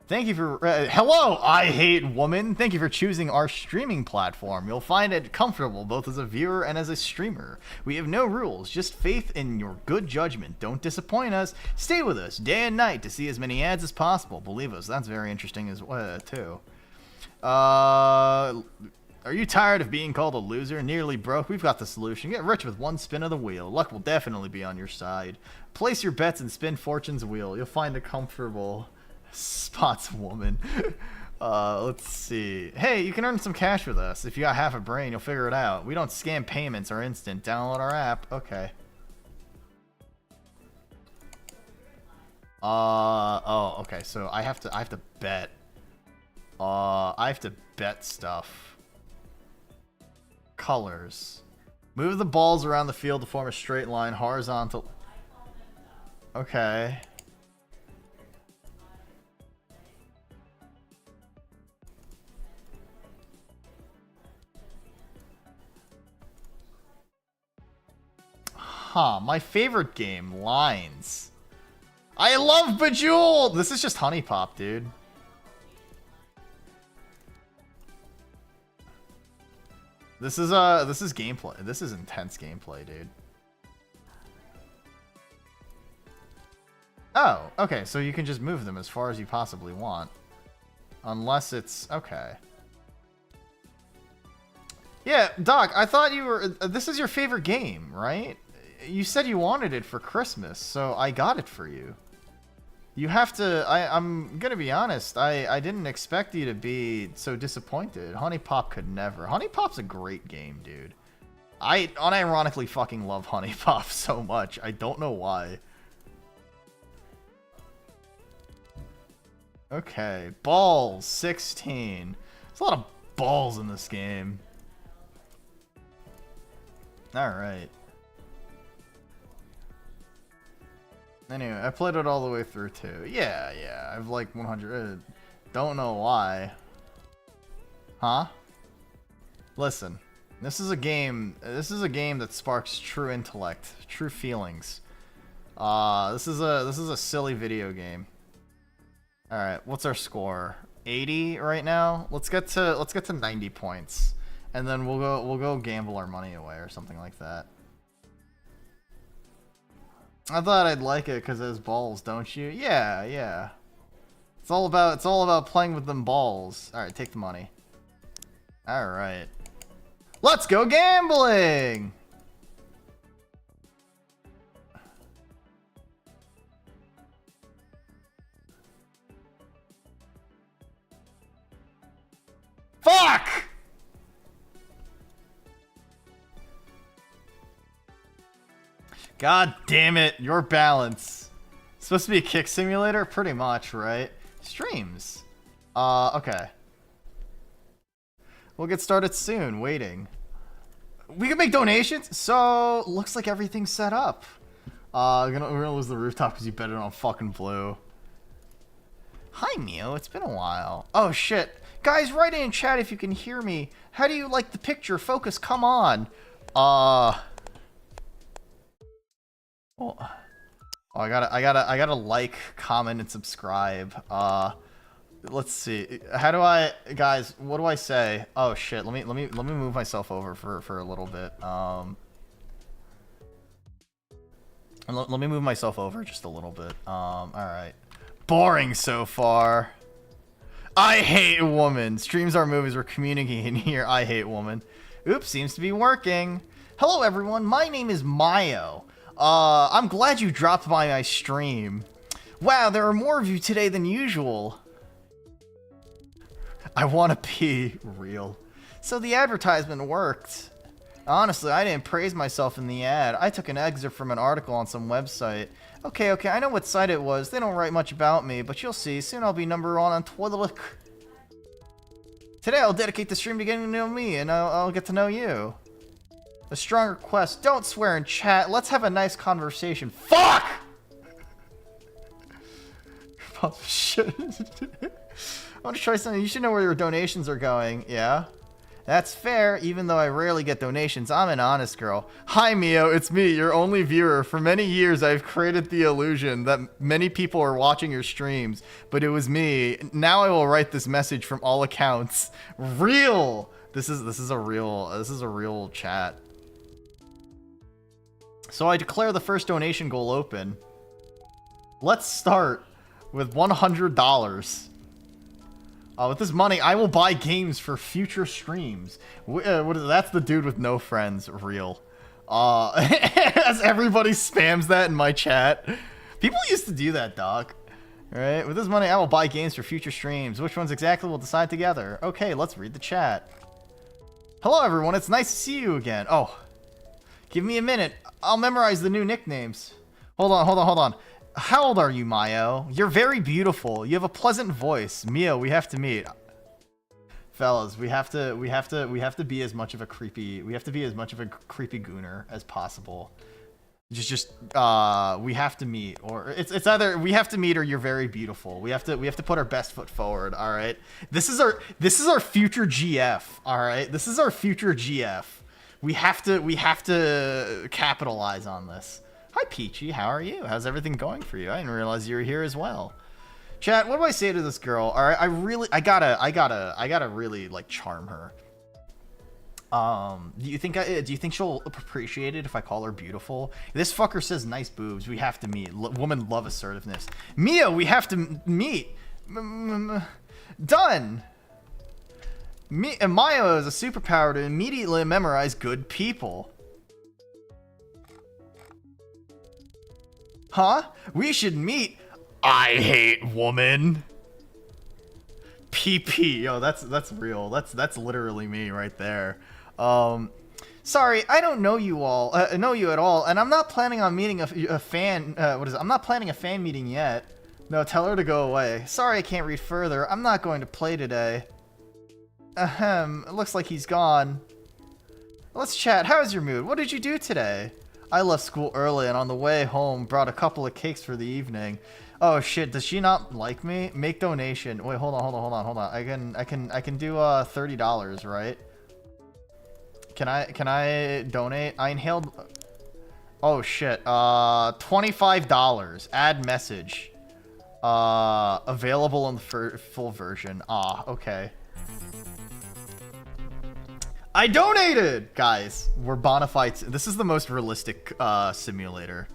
Thank you for... hello, I hate woman. Thank you for choosing our streaming platform. You'll find it comfortable both as a viewer and as a streamer. We have no rules, just faith in your good judgment. Don't disappoint us. Stay with us day and night to see as many ads as possible. Believe us, that's very interesting as well, too. Are you tired of being called a loser? Nearly broke? We've got the solution. Get rich with one spin of the wheel. Luck will definitely be on your side. Place your bets and spin fortune's wheel. You'll find a comfortable... Spots woman. Let's see. Hey, you can earn some cash with us. If you got half a brain, you'll figure it out. We don't scam payments or instant. Download our app. Okay. Oh, okay. So I have to bet. I have to bet stuff. Colors. Move the balls around the field to form a straight line, horizontal. Okay. Huh, my favorite game, Lines. I love Bejeweled! This is just Honey Pop, dude. This is gameplay. This is intense gameplay, dude. Oh, okay, so you can just move them as far as you possibly want. Unless it's... okay. Yeah, Doc, I thought you were... this is your favorite game, right? You said you wanted it for Christmas, so I got it for you. You have to... I'm gonna be honest, I didn't expect you to be so disappointed. Honey Pop could never. Honey Pop's a great game, dude. I unironically fucking love Honey Pop so much. I don't know why. Okay, balls, 16. There's a lot of balls in this game. Alright. Anyway, I played it all the way through too. Yeah, I've like 100. Don't know why. Huh? Listen, this is a game that sparks true intellect, true feelings. This is a silly video game. All right, what's our score? 80 right now. Let's get to 90 points, and then we'll go gamble our money away or something like that. I thought I'd like it because it has balls, don't you? Yeah. It's all about playing with them balls. All right, take the money. All right. Let's go gambling. Fuck! God damn it, your balance. It's supposed to be a kick simulator? Pretty much, right? Streams. Okay. We'll get started soon, waiting. We can make donations? So, looks like everything's set up. We're gonna lose the rooftop because you bet it on fucking blue. Hi, Mio, it's been a while. Oh, shit. Guys, write in chat if you can hear me. How do you like the picture? Focus, come on. Oh, I gotta like, comment, and subscribe. Let's see. How do I, guys? What do I say? Oh shit. Let me move myself over for a little bit. Let me move myself over just a little bit. All right. Boring so far. I hate woman. Streams are movies. We're communicating here. I hate woman. Oops, seems to be working. Hello everyone. My name is Mayo. I'm glad you dropped by my stream. Wow, there are more of you today than usual. I want to be real. So the advertisement worked. Honestly, I didn't praise myself in the ad. I took an excerpt from an article on some website. Okay, I know what site it was. They don't write much about me, but you'll see. Soon I'll be number one on Twitter. Today I'll dedicate the stream to getting to know me, and I'll get to know you. A strong request. Don't swear in chat. Let's have a nice conversation. Fuck! Oh, shit. I want to try something. You should know where your donations are going. Yeah? That's fair, even though I rarely get donations. I'm an honest girl. Hi, Mio. It's me, your only viewer. For many years, I've created the illusion that many people are watching your streams, but it was me. Now I will write this message from all accounts. Real! This is a real chat. So I declare the first donation goal open. Let's start with $100. With this money, I will buy games for future streams. That's the dude with no friends, real. As everybody spams that in my chat. People used to do that, dog. Alright, with this money, I will buy games for future streams. Which ones exactly we'll decide together. Okay, let's read the chat. Hello, everyone. It's nice to see you again. Oh, give me a minute. I'll memorize the new nicknames. Hold on. How old are you, Mayo? You're very beautiful. You have a pleasant voice. Mio, we have to meet. Fellas, we have to be as much of a creepy gooner as possible. We have to meet, or it's either we have to meet or you're very beautiful. We have to put our best foot forward, all right? This is our future GF, all right? This is our future GF. We have to capitalize on this. Hi, Peachy. How are you? How's everything going for you? I didn't realize you were here as well. Chat, what do I say to this girl? All right, I gotta really like charm her. Do you think she'll appreciate it if I call her beautiful? This fucker says nice boobs. We have to meet. Women love assertiveness. Mia, we have to meet. Done. Mayo has a superpower to immediately memorize good people. Huh? We should meet. I hate woman. PP. Yo, that's real. That's literally me right there. Sorry, I don't know you all. Know you at all, and I'm not planning on meeting a fan. I'm not planning a fan meeting yet. No, tell her to go away. Sorry, I can't read further. I'm not going to play today. Ahem. It looks like he's gone. Let's chat. How's your mood? What did you do today? I left school early and on the way home brought a couple of cakes for the evening. Oh shit, does she not like me? Make donation. Wait, hold on. I can do $30, right? Can I donate? I inhaled. Oh shit. $25. Add message. Available in the full version. Ah, okay. I donated! Guys, we're Bonafide. This is the most realistic simulator.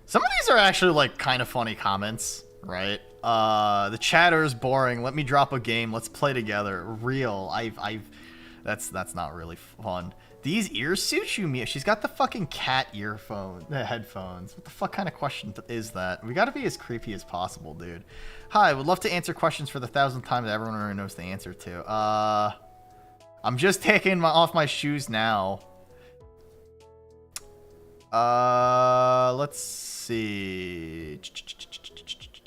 Some of these are actually like kind of funny comments, right? The chatter is boring. Let me drop a game. Let's play together. Real. That's not really fun. These ears suit you, Mia. She's got the fucking cat headphones. What the fuck kind of question is that? We gotta be as creepy as possible, dude. Hi, would love to answer questions for the 1,000th time that everyone already knows the answer to. I'm just taking off my shoes now. Let's see.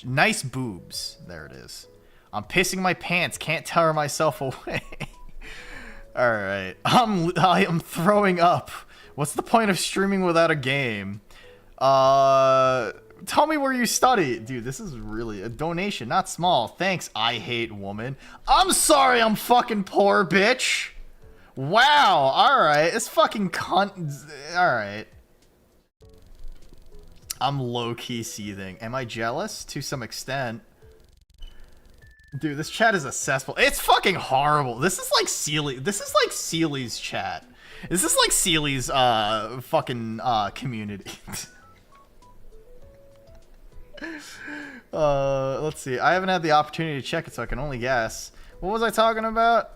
Nice boobs. There it is. I'm pissing my pants. Can't tear myself away. Alright. I am throwing up. What's the point of streaming without a game? Tell me where you study. Dude, this is really a donation, not small. Thanks, I hate woman. I'm sorry I'm fucking poor, bitch. Wow. Alright. This fucking cunt. Alright. I'm low-key seething. Am I jealous? To some extent. Dude, this chat is a cesspool. It's fucking horrible. This is like Sealy's chat. This is like Sealy's fucking community. Let's see. I haven't had the opportunity to check it, so I can only guess. What was I talking about?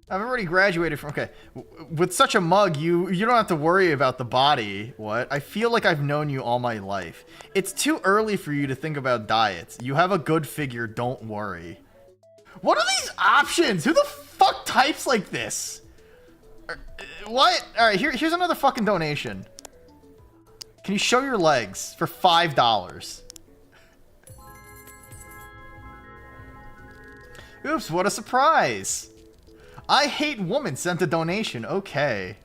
I've already graduated from... Okay. With such a mug, you don't have to worry about the body. What? I feel like I've known you all my life. It's too early for you to think about diets. You have a good figure, don't worry. What are these options? Who the fuck types like this? What? Alright, here's another fucking donation. Can you show your legs for $5? Oops, what a surprise. I hate woman sent a donation. Okay.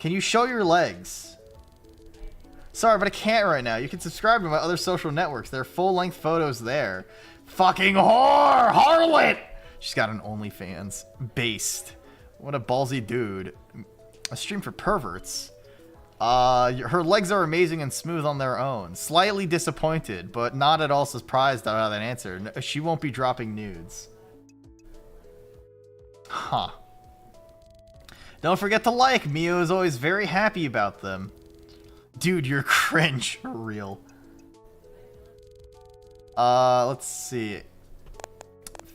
Can you show your legs? Sorry, but I can't right now. You can subscribe to my other social networks. There are full-length photos there. Fucking whore! Harlot! She's got an OnlyFans. Based. What a ballsy dude. A stream for perverts. Her legs are amazing and smooth on their own. Slightly disappointed, but not at all surprised about that answer. She won't be dropping nudes. Huh. Don't forget to like. Mio is always very happy about them. Dude, you're cringe. For real. Let's see.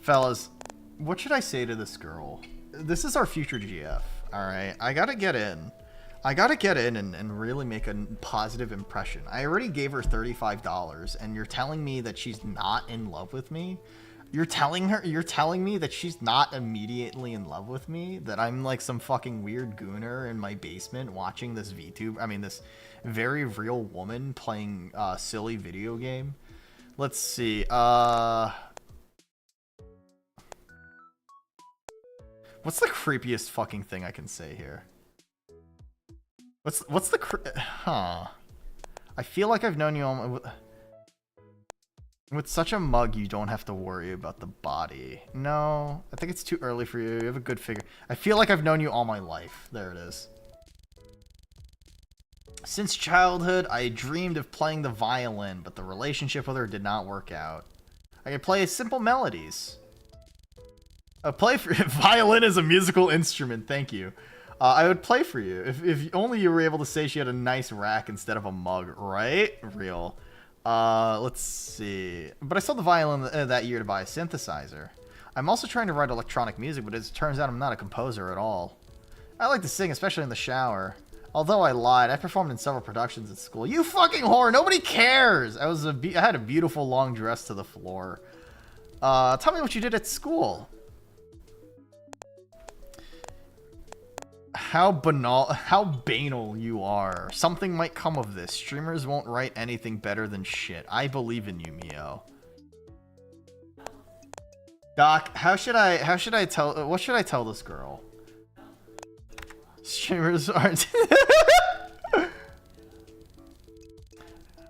Fellas, what should I say to this girl? This is our future GF. Alright, I gotta get in. I gotta get in and really make a positive impression. I already gave her $35, and you're telling me that she's not in love with me? You're telling me that she's not immediately in love with me? That I'm like some fucking weird gooner in my basement watching this this very real woman playing a silly video game? Let's see, what's the creepiest fucking thing I can say here? What's the I feel like I've known you all with such a mug, you don't have to worry about the body. No, I think it's too early for you. You have a good figure. I feel like I've known you all my life. There it is. Since childhood, I dreamed of playing the violin, but the relationship with her did not work out. I could play simple melodies. Violin is a musical instrument. Thank you. I would play for you if only you were able to say she had a nice rack instead of a mug, right? Real. Let's see. But I sold the violin that year to buy a synthesizer. I'm also trying to write electronic music, but as it turns out, I'm not a composer at all. I like to sing, especially in the shower. Although I lied, I performed in several productions at school. You fucking whore! Nobody cares! I had a beautiful long dress to the floor. Tell me what you did at school. How banal you are. Something might come of this. Streamers won't write anything better than shit. I believe in you, Mio. Doc, what should I tell this girl? Streamers aren't...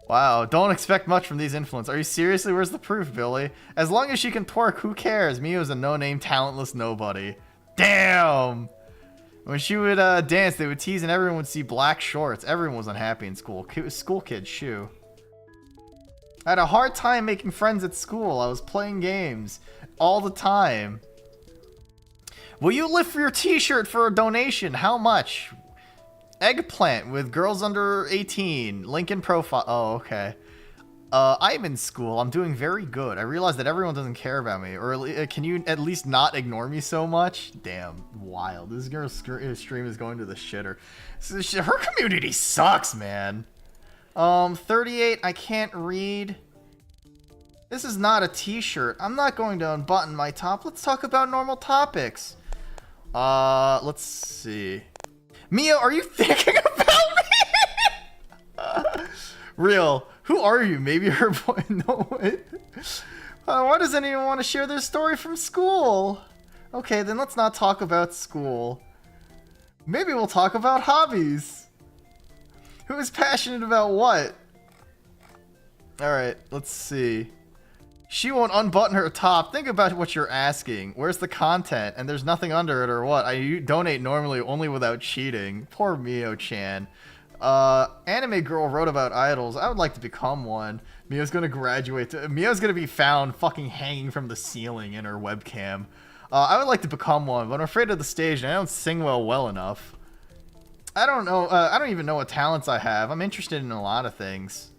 Wow, don't expect much from these influencers. Are you seriously? Where's the proof, Billy? As long as she can twerk, who cares? Mio's a no-name, talentless nobody. Damn! When she would dance, they would tease and everyone would see black shorts. Everyone was unhappy in school. School kids, shoo. I had a hard time making friends at school. I was playing games all the time. Will you lift for your t-shirt for a donation? How much? Eggplant with girls under 18. Link in profile. Oh, okay. I'm in school. I'm doing very good. I realize that everyone doesn't care about me. Or can you at least not ignore me so much? Damn, wild. This girl's stream is going to the shitter. Her community sucks, man. 38, I can't read. This is not a t-shirt. I'm not going to unbutton my top. Let's talk about normal topics. Let's see. Mia, are you thinking about me? Real. Who are you? Maybe her boy. No, wait. Why does anyone want to share their story from school? Okay, then let's not talk about school. Maybe we'll talk about hobbies. Who is passionate about what? Alright, let's see. She won't unbutton her top. Think about what you're asking. Where's the content? And there's nothing under it or what? I donate normally only without cheating. Poor Mio-chan. Anime girl wrote about idols. I would like to become one. Mio's gonna graduate. Mio's gonna be found fucking hanging from the ceiling in her webcam. I would like to become one, but I'm afraid of the stage and I don't sing well enough. I don't know. I don't even know what talents I have. I'm interested in a lot of things.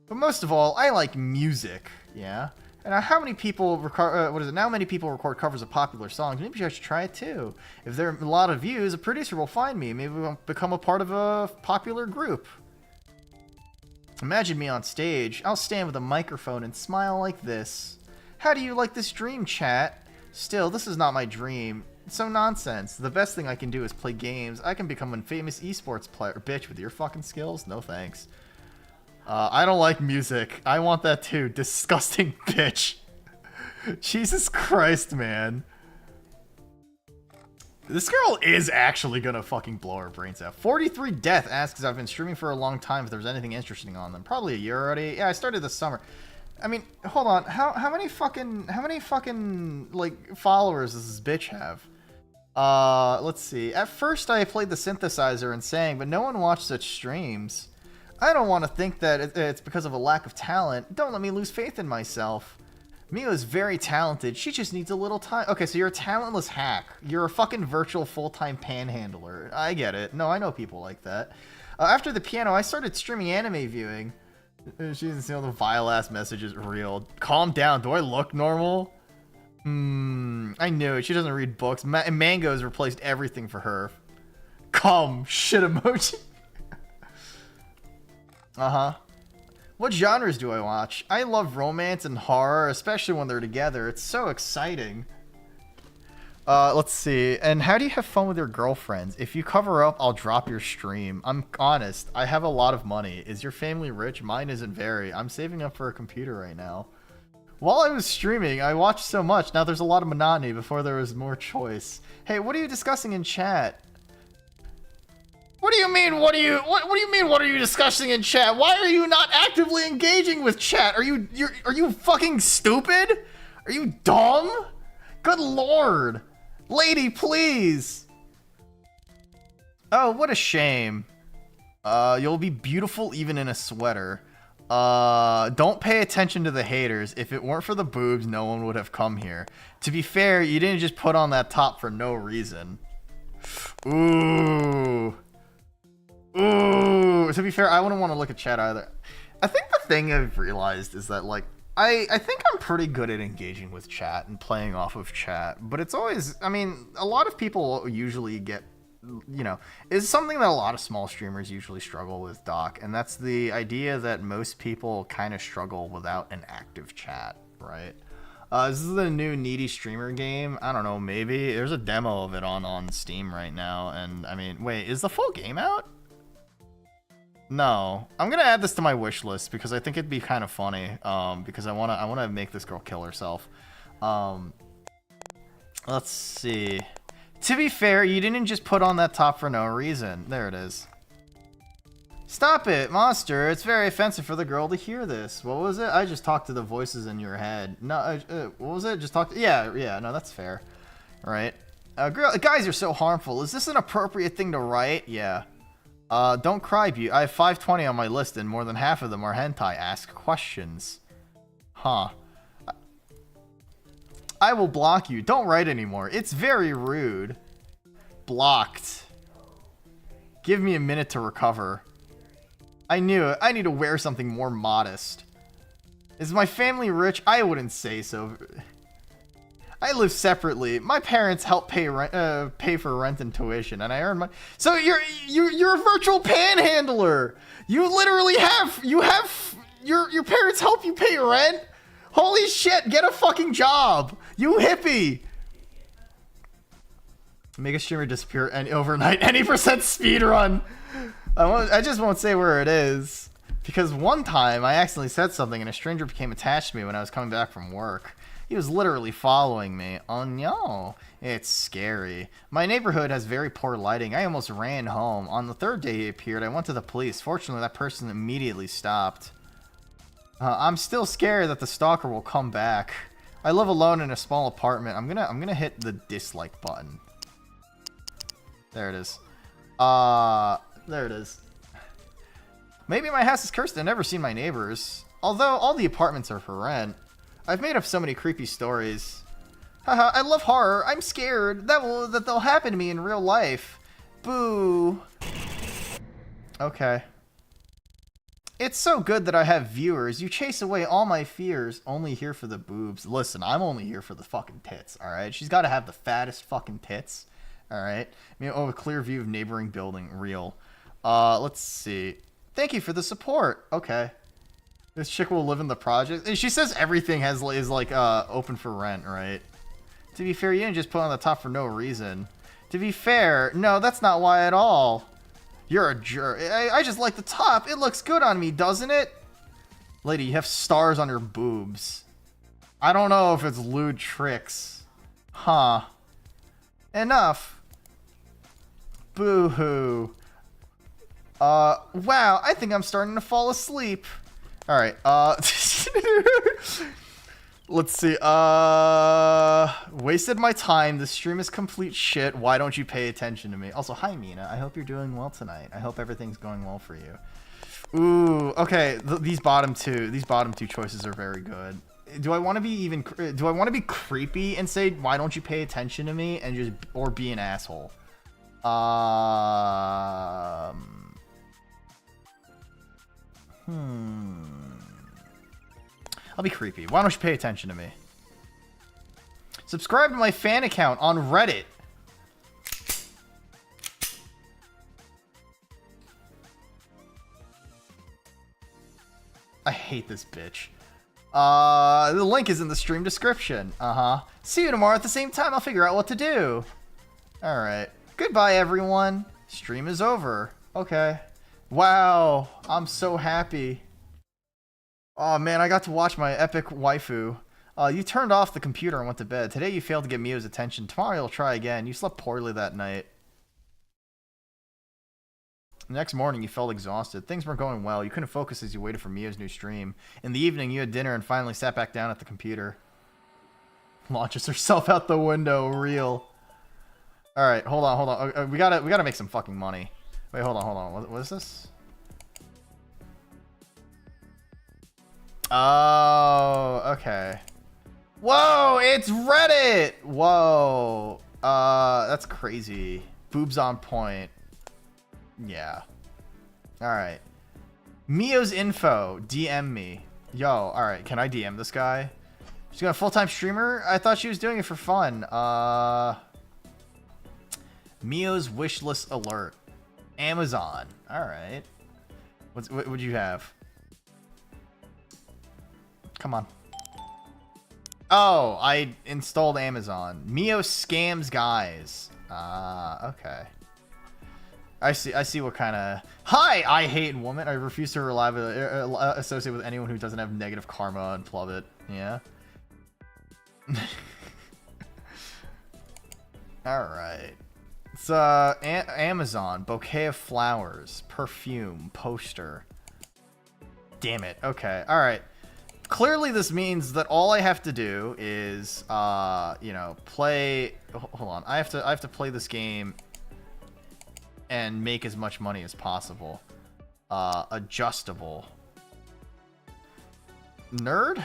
But most of all, I like music. Yeah? And how many people record, now many people record covers of popular songs. Maybe I should try it too. If there are a lot of views, a producer will find me. Maybe we'll become a part of a popular group. Imagine me on stage. I'll stand with a microphone and smile like this. How do you like this dream, chat? Still, this is not my dream. It's so nonsense. The best thing I can do is play games. I can become a famous esports player. Bitch, with your fucking skills? No thanks. I don't like music. I want that too. Disgusting bitch. Jesus Christ, man. This girl is actually gonna fucking blow her brains out. 43 Death asks, I've been streaming for a long time if there's anything interesting on them. Probably a year already. Yeah, I started this summer. I mean, hold on. How many fucking like followers does this bitch have? Let's see. At first I played the synthesizer and sang, but no one watched such streams. I don't want to think that it's because of a lack of talent. Don't let me lose faith in myself. Mio is very talented. She just needs a little time. Okay, so you're a talentless hack. You're a fucking virtual full-time panhandler. I get it. No, I know people like that. After the piano, I started streaming anime viewing. She doesn't see all the vile-ass messages. Real. Calm down. Do I look normal? I knew it. She doesn't read books. Mango's replaced everything for her. Calm. Shit emoji. What genres do I watch? I love romance and horror, especially when they're together. It's so exciting. Let's see. And how do you have fun with your girlfriends? If you cover up, I'll drop your stream. I'm honest. I have a lot of money. Is your family rich? Mine isn't very. I'm saving up for a computer right now. While I was streaming, I watched so much. Now there's a lot of monotony before there was more choice. Hey, what are you discussing in chat? What do you mean? What do you mean? What are you discussing in chat? Why are you not actively engaging with chat? Are you fucking stupid? Are you dumb? Good lord, lady, please. Oh, what a shame. You'll be beautiful even in a sweater. Don't pay attention to the haters. If it weren't for the boobs, no one would have come here. To be fair, you didn't just put on that top for no reason. Ooh. Ooh, to be fair, I wouldn't want to look at chat either. I think the thing I've realized is that, like, I think I'm pretty good at engaging with chat and playing off of chat, but it's always, I mean, a lot of people usually get, you know, it's something that a lot of small streamers usually struggle with, Doc, and that's the idea that most people kind of struggle without an active chat, right? This is the new Needy Streamer game. I don't know, maybe. There's a demo of it on Steam right now, and, I mean, wait, is the full game out? No, I'm gonna add this to my wish list because I think it'd be kind of funny. Because I wanna make this girl kill herself. Let's see. To be fair, you didn't just put on that top for no reason. There it is. Stop it, monster! It's very offensive for the girl to hear this. What was it? I just talked to the voices in your head. No, what was it? Just talk. Yeah. No, that's fair. Right. Guys are so harmful. Is this an appropriate thing to write? Yeah. Don't cry, Butte. I have 520 on my list, and more than half of them are hentai. Ask questions. Huh. I will block you. Don't write anymore. It's very rude. Blocked. Give me a minute to recover. I knew it. I need to wear something more modest. Is my family rich? I wouldn't say so. I live separately. My parents help pay for rent and tuition, and I earn money. So you're a virtual panhandler. You literally have your parents help you pay rent. Holy shit! Get a fucking job, you hippie. Make a streamer disappear and overnight any percent speed run. I just won't say where it is because one time I accidentally said something and a stranger became attached to me when I was coming back from work. He was literally following me. Oh no, it's scary. My neighborhood has very poor lighting. I almost ran home. On the third day he appeared, I went to the police. Fortunately, that person immediately stopped. I'm still scared that the stalker will come back. I live alone in a small apartment. I'm gonna hit the dislike button. There it is. There it is. Maybe my house is cursed. I've never seen my neighbors. Although all the apartments are for rent. I've made up so many creepy stories. Haha, I love horror. I'm scared that they'll happen to me in real life. Boo. Okay. It's so good that I have viewers. You chase away all my fears. Only here for the boobs. Listen, I'm only here for the fucking tits, alright? She's gotta have the fattest fucking tits. Alright. Oh, a clear view of neighboring building. Real. Let's see. Thank you for the support. Okay. This chick will live in the project. And she says everything is like open for rent, right? To be fair, you didn't just put on the top for no reason. To be fair, no, that's not why at all. You're a jerk. I just like the top. It looks good on me, doesn't it? Lady, you have stars on your boobs. I don't know if it's lewd tricks. Huh. Enough. Boo-hoo. Wow, I think I'm starting to fall asleep. Alright, let's see, wasted my time. The stream is complete shit. Why don't you pay attention to me? Also, hi, Mina. I hope you're doing well tonight. I hope everything's going well for you. Ooh, okay, these bottom two choices are very good. Do I want to be creepy and say, why don't you pay attention to me, and or be an asshole? I'll be creepy. Why don't you pay attention to me? Subscribe to my fan account on Reddit. I hate this bitch. The link is in the stream description. See you tomorrow at the same time. I'll figure out what to do. Alright. Goodbye, everyone. Stream is over. Okay. Wow. I'm so happy. Oh man, I got to watch my epic waifu. You turned off the computer and went to bed. Today you failed to get Mio's attention. Tomorrow you'll try again. You slept poorly that night. The next morning you felt exhausted. Things weren't going well. You couldn't focus as you waited for Mio's new stream. In the evening you had dinner and finally sat back down at the computer. Launches herself out the window. Real. Alright, hold on. We gotta make some fucking money. Wait, hold on. What is this? Oh, okay. Whoa, it's Reddit! Whoa. That's crazy. Boobs on point. Yeah. Alright. Mio's info. DM me. Yo, alright, can I DM this guy? She's got a full-time streamer? I thought she was doing it for fun. Mio's wishlist alert. Amazon. Alright. What would you have? Come on. Oh, I installed Amazon. Mio scams guys. Okay. I see what kind of... Hi, I hate woman. I refuse to associate with anyone who doesn't have negative karma and plug it. Yeah. Alright. It's Amazon. Bouquet of flowers. Perfume. Poster. Damn it. Okay. Alright. Clearly this means that all I have to do is, you know, play... Hold on. I have to play this game and make as much money as possible. Adjustable. Nerd?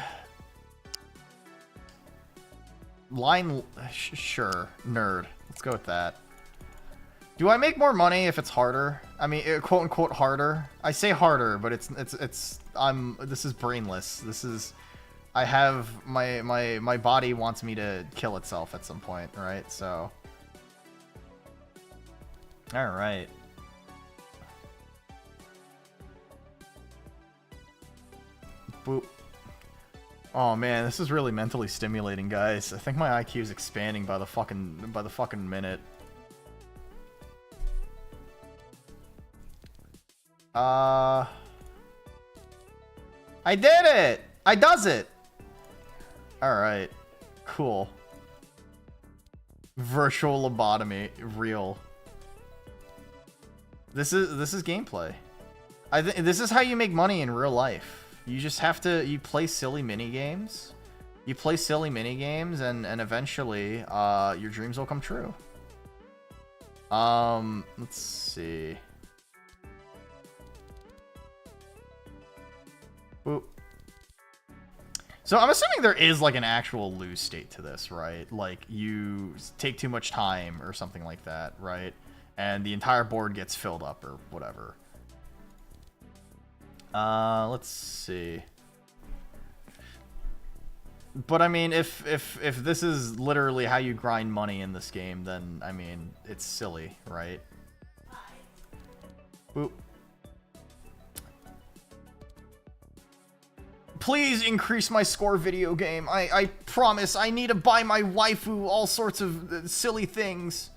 Line... Sure. Nerd. Let's go with that. Do I make more money if it's harder? I mean, quote unquote harder. I say harder, but this is brainless. This is, I have my body wants me to kill itself at some point, right? So, all right. Boop. Oh man, this is really mentally stimulating, guys. I think my IQ is expanding by the fucking minute. I did it! I does it! Alright. Cool. Virtual lobotomy. Real. This is gameplay. I think this is how you make money in real life. You just have to, you play silly mini games. You play silly mini games and eventually your dreams will come true. Let's see. Boop. So I'm assuming there is like an actual lose state to this, right? Like you take too much time or something like that, right? And the entire board gets filled up or whatever. Let's see. But I mean, if this is literally how you grind money in this game, then I mean, it's silly, right? Boop. Please increase my score, video game. I promise I need to buy my waifu all sorts of silly things.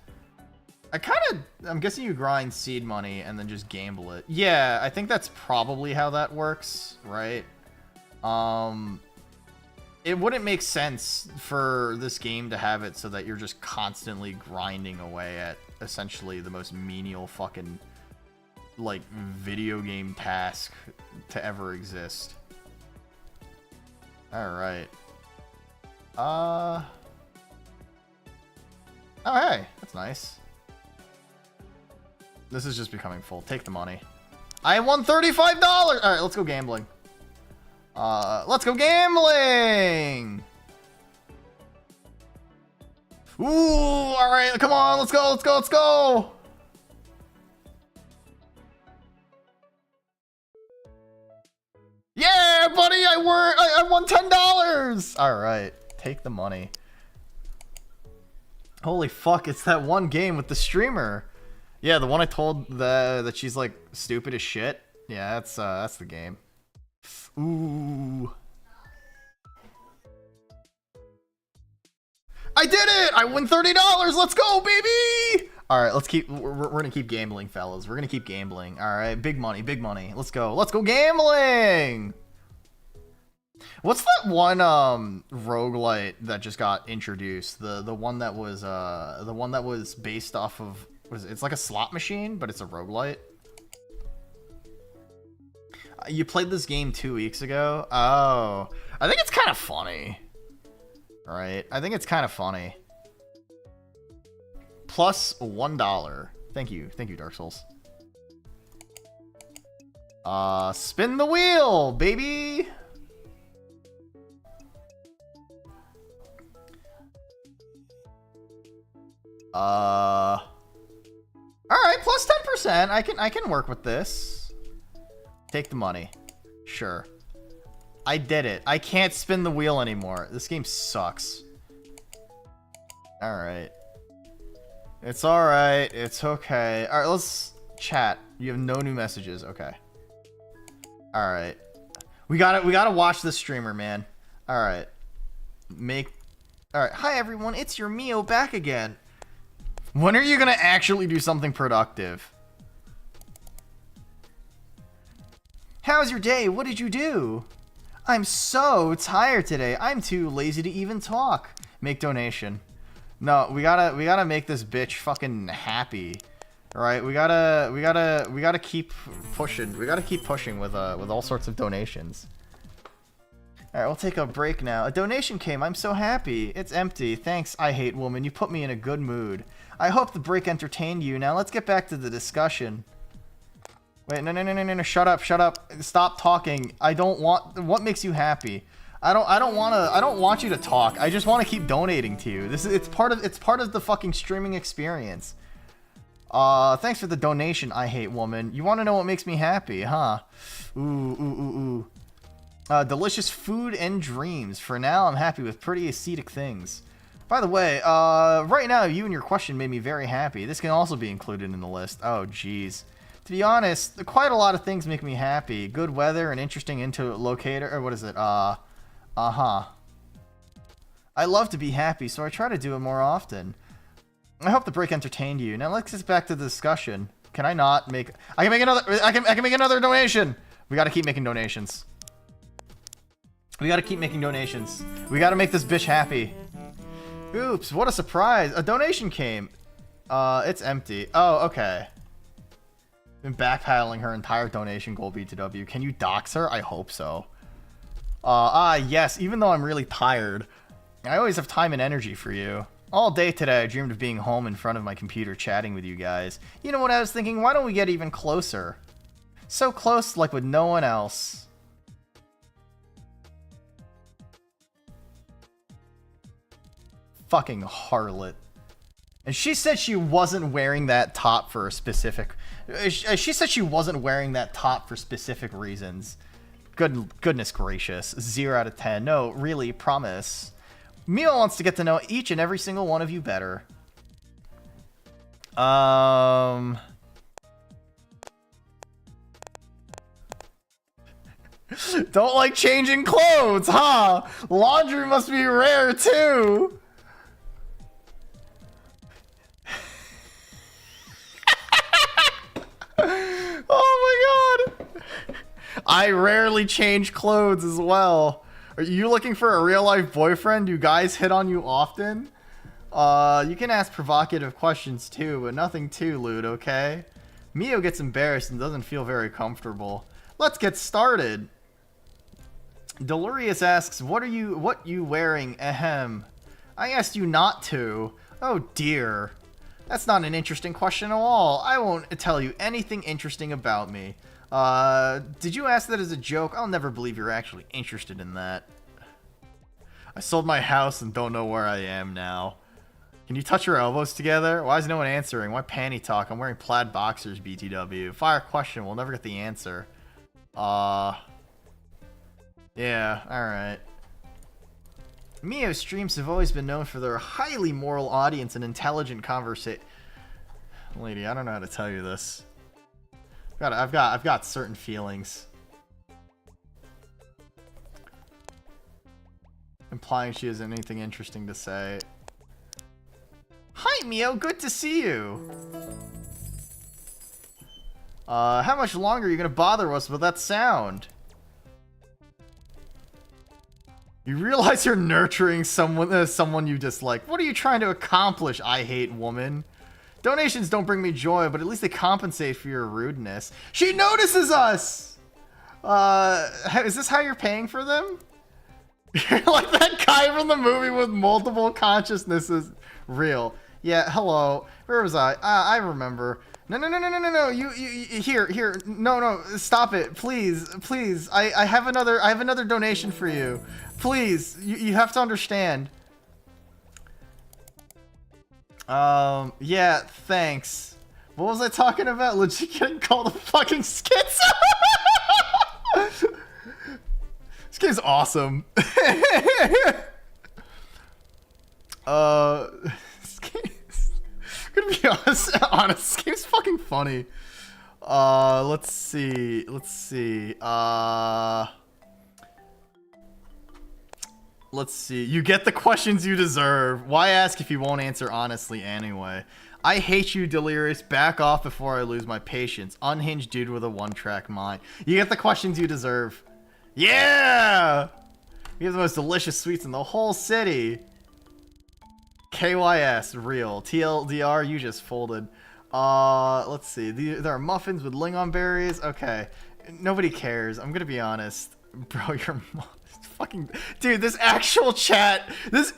I'm guessing you grind seed money and then just gamble it. Yeah, I think that's probably how that works, right? It wouldn't make sense for this game to have it so that you're just constantly grinding away at essentially the most menial fucking, like, video game task to ever exist. Alright. Oh, hey, that's nice. This is just becoming full. Take the money. I won $35! Alright, let's go gambling. Let's go gambling! Ooh, alright, come on, let's go, let's go, let's go! Yeah, buddy, I won $10! Alright, take the money. Holy fuck, it's that one game with the streamer. Yeah, the one I told that she's like stupid as shit. Yeah, that's the game. Ooh. I did it! I win $30! Let's go, baby! Alright, we're gonna keep gambling, fellas. We're gonna keep gambling. Alright, big money, big money. Let's go. Let's go gambling! What's that one roguelite that just got introduced? The one that was based off of, it's like a slot machine, but it's a roguelite. You played this game 2 weeks ago? Oh, I think it's kind of funny. Right? I think it's kind of funny. Plus $1. Thank you, Dark Souls. Spin the wheel, baby. All right, plus 10%. I can work with this. Take the money. Sure. I did it. I can't spin the wheel anymore. This game sucks. All right. It's all right. It's okay. All right, let's chat. You have no new messages. Okay. All right. We gotta watch this streamer, man. All right. All right. Hi everyone. It's your Mio back again. When are you gonna actually do something productive? How's your day? What did you do? I'm so tired today. I'm too lazy to even talk. Make donation. No, we gotta make this bitch fucking happy. All right, we gotta keep pushing. We gotta keep pushing with all sorts of donations. All right, we'll take a break now. A donation came. I'm so happy. It's empty. Thanks. I hate woman. You put me in a good mood. I hope the break entertained you. Now let's get back to the discussion. Wait, no, shut up. Stop talking. I don't want, what makes you happy? I don't want you to talk. I just want to keep donating to you. It's part of the fucking streaming experience. Thanks for the donation, I hate woman. You want to know what makes me happy, huh? Ooh. Delicious food and dreams. For now, I'm happy with pretty ascetic things. By the way, right now, you and your question made me very happy. This can also be included in the list. Oh, jeez. To be honest, quite a lot of things make me happy. Good weather, an interesting interlocutor, or what is it? I love to be happy, so I try to do it more often. I hope the break entertained you. Now let's get back to the discussion. Can I not make... I can make another donation! We gotta keep making donations. We gotta keep making donations. We gotta make this bitch happy. Oops, what a surprise. A donation came. It's empty. Oh, okay. Been backpedaling her entire donation goal, BTW. Can you dox her? I hope so. Yes, even though I'm really tired, I always have time and energy for you. All day today, I dreamed of being home in front of my computer chatting with you guys. You know what I was thinking? Why don't we get even closer? So close, like with no one else. Fucking harlot. And she said she wasn't wearing that top for a specific... She said she wasn't wearing that top for specific reasons. Goodness gracious. 0 out of 10. No, really, promise. Mio wants to get to know each and every single one of you better. Don't like changing clothes, huh? Laundry must be rare, too. Oh my god. I rarely change clothes as well. Are you looking for a real-life boyfriend? Do guys hit on you often? You can ask provocative questions too, but nothing too lewd, okay? Mio gets embarrassed and doesn't feel very comfortable. Let's get started. Delirious asks, what you wearing? Ahem. I asked you not to. Oh dear. That's not an interesting question at all. I won't tell you anything interesting about me. Did you ask that as a joke? I'll never believe you're actually interested in that. I sold my house and don't know where I am now. Can you touch your elbows together? Why is no one answering? Why panty talk? I'm wearing plaid boxers, BTW. Fire question, we'll never get the answer. Yeah, alright. Mio's streams have always been known for their highly moral audience and intelligent conversation. Lady, I don't know how to tell you this. I've got certain feelings. Implying she has anything interesting to say. Hi, Mio. Good to see you. How much longer are you gonna bother us with that sound? You realize you're nurturing someone you dislike. What are you trying to accomplish, I hate woman? Donations don't bring me joy, but at least they compensate for your rudeness. She notices us! Is this how you're paying for them? You're like that guy from the movie with multiple consciousnesses. Real. Yeah, hello. Where was I? I remember. No. You here. No, stop it. Please. I have another donation for you. Please, you have to understand. Yeah, thanks. What was I talking about? Legit getting called a fucking schizo? This game's awesome. This game's... I'm gonna be honest, this game's fucking funny. Let's see. Let's see. You get the questions you deserve. Why ask if you won't answer honestly anyway? I hate you, Delirious. Back off before I lose my patience. Unhinged dude with a one-track mind. You get the questions you deserve. Yeah! We have the most delicious sweets in the whole city. KYS, real. TLDR, you just folded. Let's see. There are muffins with lingon berries. Okay. Nobody cares. I'm gonna be honest. Bro, you're... fucking dude, this actual chat is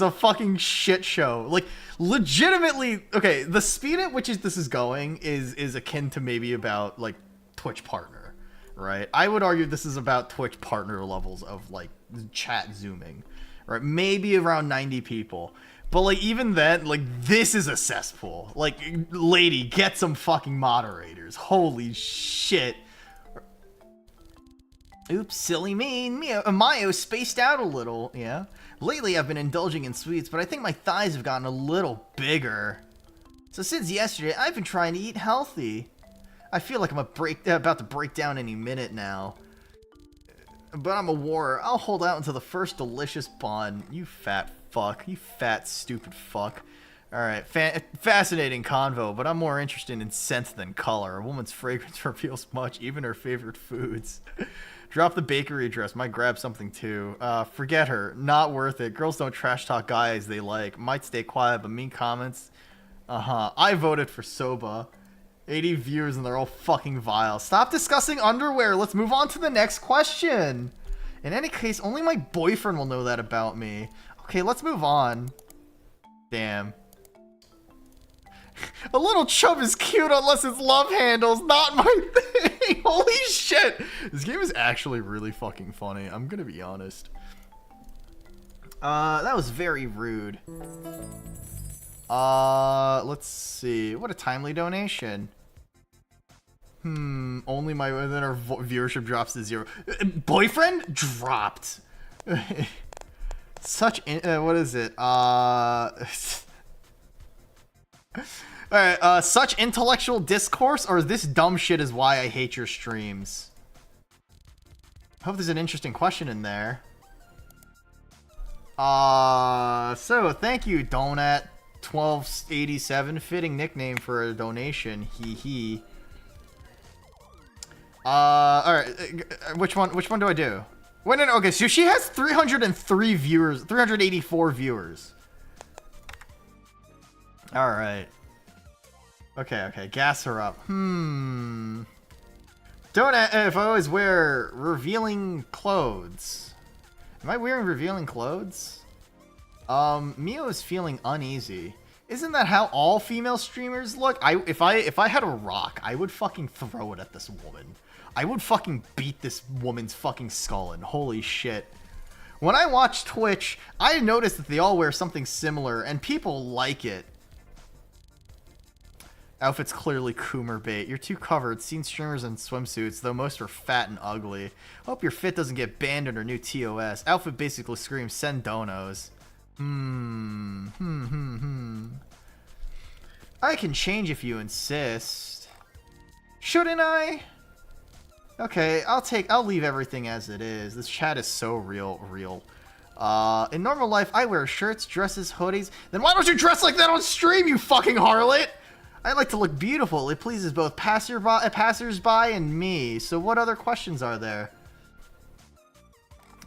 a fucking shit show. Like, legitimately. Okay, the speed at which this is going is akin to maybe about like Twitch partner, right? I would argue this is about Twitch partner levels of like chat zooming, right? Maybe around 90 people. But, like, even then, like, this is a cesspool. Like, lady, get some fucking moderators. Holy shit. Oops, silly me. Mayo spaced out a little, yeah. Lately, I've been indulging in sweets, but I think my thighs have gotten a little bigger. So since yesterday, I've been trying to eat healthy. I feel like I'm about to break down any minute now. But I'm a warrior. I'll hold out until the first delicious bun. You fat fuck. You fat, stupid fuck. Alright, fascinating convo, but I'm more interested in scent than color. A woman's fragrance reveals much, even her favorite foods. Drop the bakery address. Might grab something too. Forget her. Not worth it. Girls don't trash talk guys they like. Might stay quiet, but mean comments. I voted for Soba. 80 viewers and they're all fucking vile. Stop discussing underwear. Let's move on to the next question. In any case, only my boyfriend will know that about me. Okay, let's move on. Damn. A little chub is cute unless it's love handles. Not my thing. Holy shit. This game is actually really fucking funny. I'm gonna be honest. That was very rude. Let's see. What a timely donation. Only my then our viewership drops to 0. Boyfriend dropped. Such what is it? Alright, such intellectual discourse, or this dumb shit is why I hate your streams. I hope there's an interesting question in there. So thank you, Donut 1287, fitting nickname for a donation. Hee hee. Alright, which one do I do? Wait, no, okay, so she has 303 viewers, 384 viewers. Alright. Okay, gas her up. Don't if I always wear revealing clothes. Am I wearing revealing clothes? Mio is feeling uneasy. Isn't that how all female streamers look? If I had a rock, I would fucking throw it at this woman. I would fucking beat this woman's fucking skull in. Holy shit. When I watch Twitch, I notice that they all wear something similar, and people like it. Outfit's clearly Coomer bait. You're too covered. Seen streamers in swimsuits, though most are fat and ugly. Hope your fit doesn't get banned under new TOS. Outfit basically screams, send donos. I can change if you insist. Shouldn't I? Okay, I'll leave everything as it is. This chat is so real. In normal life, I wear shirts, dresses, hoodies. Then why don't you dress like that on stream, you fucking harlot? I like to look beautiful. It pleases both passersby and me. So what other questions are there?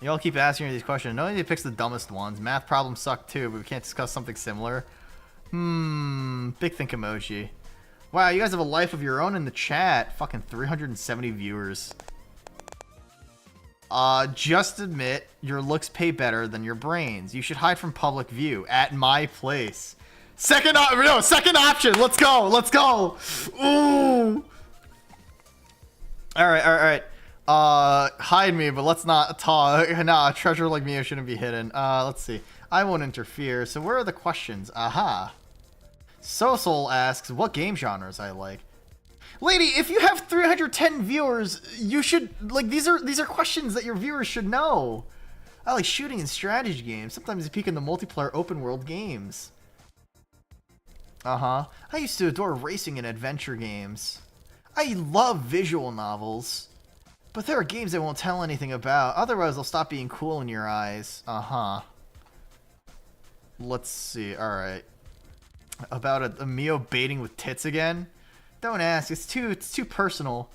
Y'all keep asking me these questions. Nobody picks the dumbest ones. Math problems suck too, but we can't discuss something similar. Big think emoji. Wow, you guys have a life of your own in the chat. Fucking 370 viewers. Just admit your looks pay better than your brains. You should hide from public view at my place. Second option. Let's go. Ooh. All right. Hide me, but let's not talk. Nah, a treasure like me shouldn't be hidden. Let's see. I won't interfere. So where are the questions? Aha. Sosol asks, what game genres I like. Lady, if you have 310 viewers, you should, like, these are questions that your viewers should know. I like shooting and strategy games. Sometimes you peek into multiplayer open world games. I used to adore racing and adventure games. I love visual novels. But there are games I won't tell anything about. Otherwise, they'll stop being cool in your eyes. Let's see. Alright. About a Mio baiting with tits again? Don't ask. It's too personal.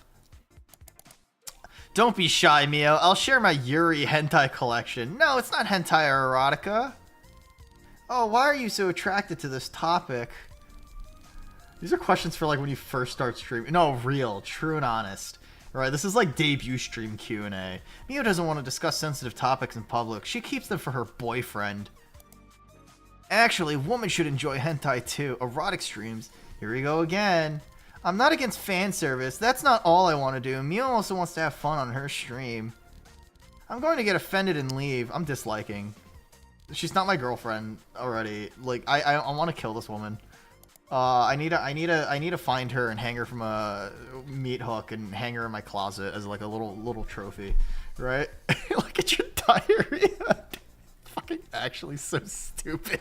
Don't be shy, Mio. I'll share my Yuri hentai collection. No, it's not hentai or erotica. Oh, why are you so attracted to this topic? These are questions for like when you first start streaming. No, real, true and honest. Right, this is like debut stream Q&A. Mio doesn't want to discuss sensitive topics in public. She keeps them for her boyfriend. Actually, women should enjoy hentai too. Erotic streams. Here we go again. I'm not against fan service. That's not all I want to do. Mio also wants to have fun on her stream. I'm going to get offended and leave. I'm disliking. She's not my girlfriend already. Like, I want to kill this woman. I need to find her and hang her from a meat hook and hang her in my closet as like a little trophy, right? Look at your diarrhea. Fucking actually so stupid.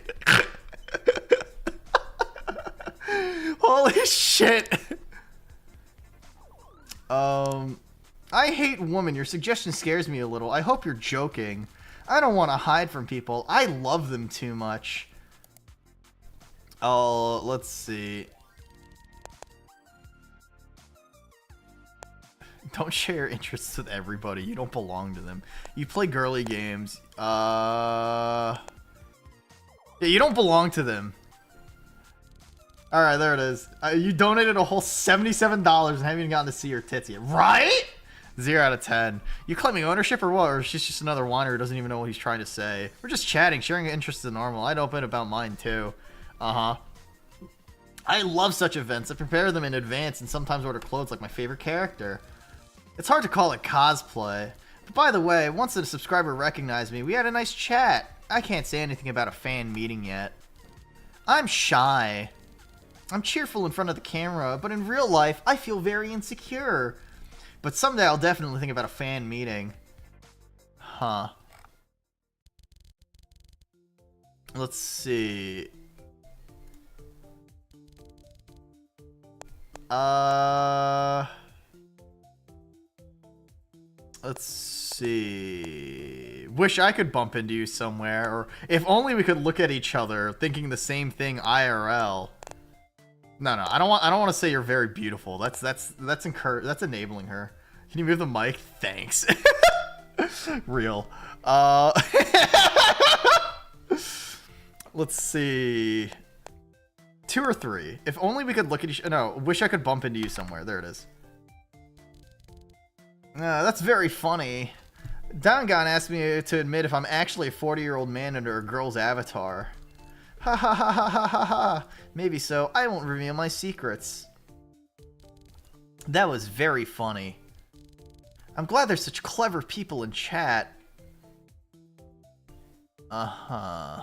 Holy shit. I hate women. Your suggestion scares me a little. I hope you're joking. I don't want to hide from people. I love them too much. Oh, let's see. Don't share your interests with everybody. You don't belong to them. You play girly games. Yeah, you don't belong to them. Alright, there it is. You donated a whole $77 and haven't even gotten to see your tits yet. Right? 0 out of 10. You claiming ownership or what? Or she's just another whiner who doesn't even know what he's trying to say. We're just chatting, sharing interests is normal. I'd open about mine too. Uh-huh. I love such events. I prepare them in advance and sometimes order clothes like my favorite character. It's hard to call it cosplay. But by the way, once a subscriber recognized me, we had a nice chat. I can't say anything about a fan meeting yet. I'm shy. I'm cheerful in front of the camera, but in real life, I feel very insecure. But someday I'll definitely think about a fan meeting. Huh. Let's see. Let's see. Wish I could bump into you somewhere, or if only we could look at each other thinking the same thing IRL. No, I don't want to say you're very beautiful. That's enabling her. Can you move the mic? Thanks. Real. Let's see. 2 or 3. If only we could look at each. No, wish I could bump into you somewhere. There it is. That's very funny. Dangon asked me to admit if I'm actually a 40-year-old man under a girl's avatar. Ha ha ha ha ha ha ha. Maybe so. I won't reveal my secrets. That was very funny. I'm glad there's such clever people in chat. Uh-huh.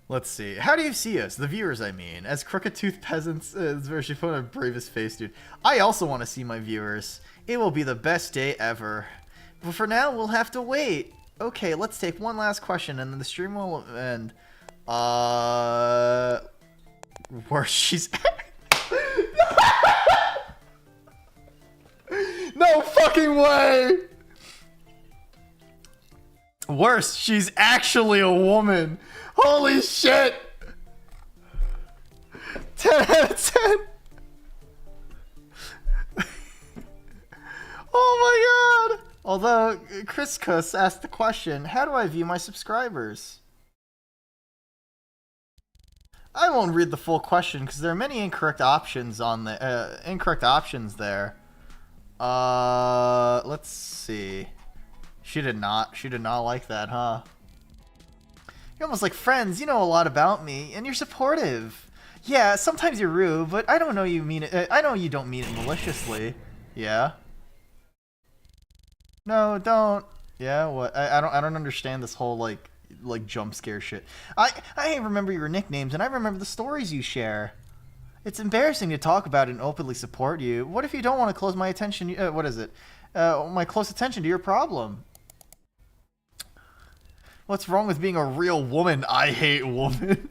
Let's see. How do you see us? The viewers, I mean. As crooked-toothed peasants, it's where she put on bravest face, dude. I also want to see my viewers. It will be the best day ever. But for now, we'll have to wait. Okay, let's take one last question, and then the stream will end. Where she's No fucking way! Worse, she's actually a woman. Holy shit! 10 out of 10. Oh my god! Although, Chris Kuss asked the question, how do I view my subscribers? I won't read the full question because there are many incorrect options on the there. Let's see. She did not like that, huh? You're almost like friends. You know a lot about me, and you're supportive. Yeah, sometimes you're rude, but I don't know you mean it. I know you don't mean it maliciously. Yeah. No, don't. Yeah, what? I don't understand this whole like jump scare shit. I remember your nicknames and I remember the stories you share. It's embarrassing to talk about it and openly support you. What if you don't want to close my attention? What is it? My close attention to your problem. What's wrong with being a real woman? I hate women.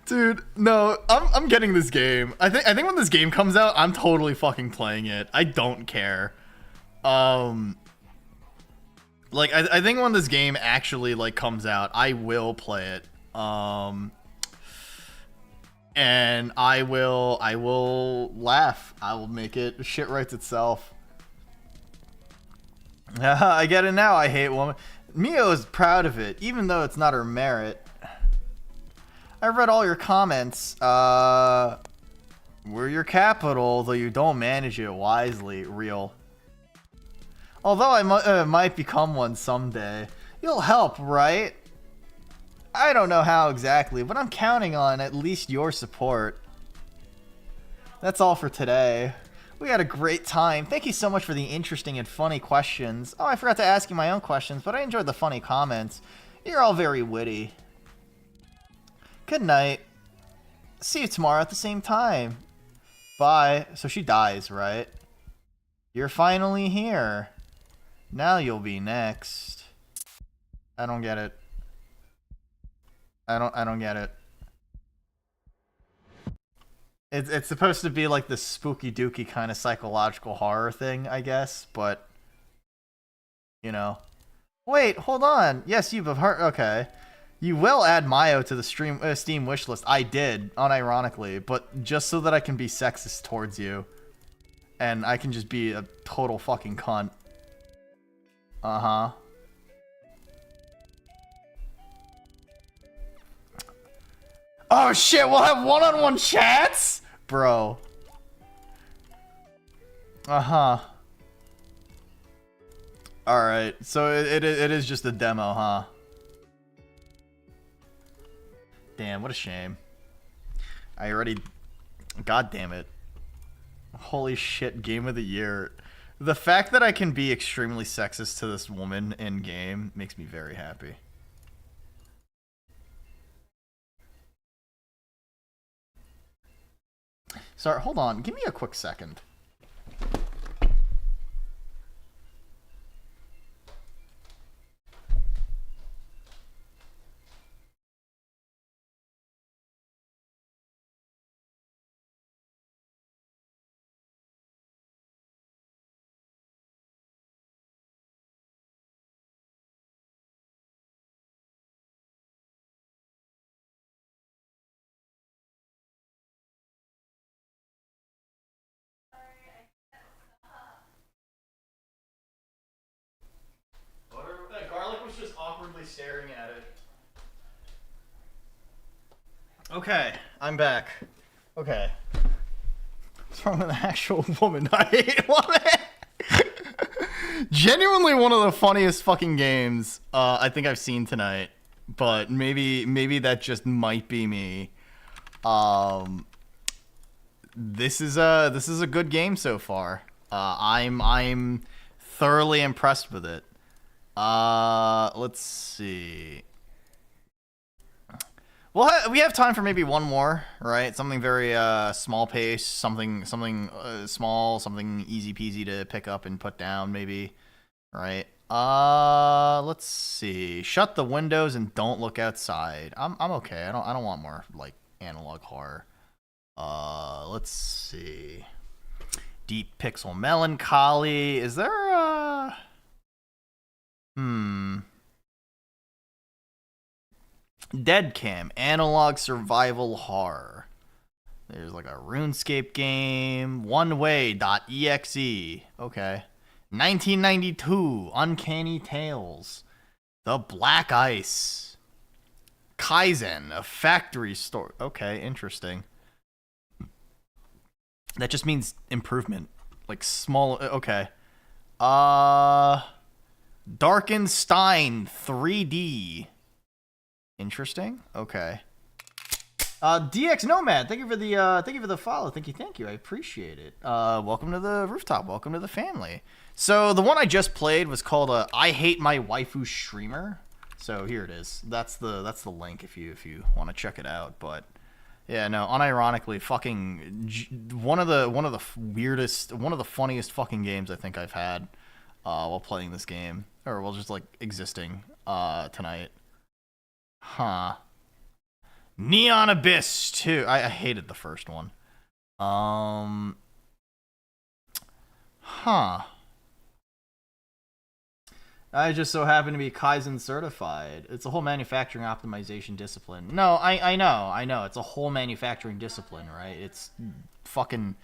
Dude, no, I'm getting this game. I think when this game comes out, I'm totally fucking playing it. I don't care. Like I think when this game actually like comes out, I will play it. And I will laugh. I will make it shit writes itself. I get it now. I hate women. Mio is proud of it, even though it's not her merit. I read all your comments. We're your capital, though you don't manage it wisely. Real. Although I might become one someday. You'll help, right? I don't know how exactly, but I'm counting on at least your support. That's all for today. We had a great time. Thank you so much for the interesting and funny questions. Oh, I forgot to ask you my own questions, but I enjoyed the funny comments. You're all very witty. Good night. See you tomorrow at the same time. Bye. So she dies, right? You're finally here. Now you'll be next. I don't get it. I don't get it. It's supposed to be like this spooky dooky kind of psychological horror thing, I guess, but you know. Wait, hold on. Yes, you've heard. Okay. You will add Mayo to the Steam wishlist. I did, unironically, but just so that I can be sexist towards you. And I can just be a total fucking cunt. Uh-huh. Oh shit, we'll have one-on-one chats? Bro. Uh-huh. Alright, so it is just a demo, huh? Damn, what a shame. I already... God damn it. Holy shit, game of the year. The fact that I can be extremely sexist to this woman in game makes me very happy. Sorry, hold on. Give me a quick second. Garlic was just awkwardly staring at it. Okay, I'm back. Okay. What's wrong with an actual woman? I hate women. Genuinely one of the funniest fucking games I think I've seen tonight. But maybe that just might be me. This is a good game so far. I'm thoroughly impressed with it. Let's see. Well, we have time for maybe one more, right? Something very small pace, something small, something easy peasy to pick up and put down, maybe, right? Let's see. Shut the windows and don't look outside. I'm okay. I don't want more like analog horror. Let's see. Deep pixel melancholy. Is there a Dead Cam, analog survival horror. There's like a RuneScape game. Oneway.exe. Okay. 1992, Uncanny Tales. The Black Ice. Kaizen, a factory store. Okay, interesting. That just means improvement. Like small, okay. Darkenstein 3D. Interesting. Okay. DX Nomad, thank you for the follow. Thank you. I appreciate it. Welcome to the rooftop. Welcome to the family. So the one I just played was called I Hate My Waifu Streamer. So here it is. That's the link if you want to check it out. But yeah, no, unironically, fucking one of the weirdest, one of the funniest fucking games I think I've had while playing this game, or while just like existing tonight. Huh. Neon Abyss 2. I hated the first one. Huh. I just so happen to be Kaizen certified. It's a whole manufacturing optimization discipline. No, I know. It's a whole manufacturing discipline, right? It's fucking...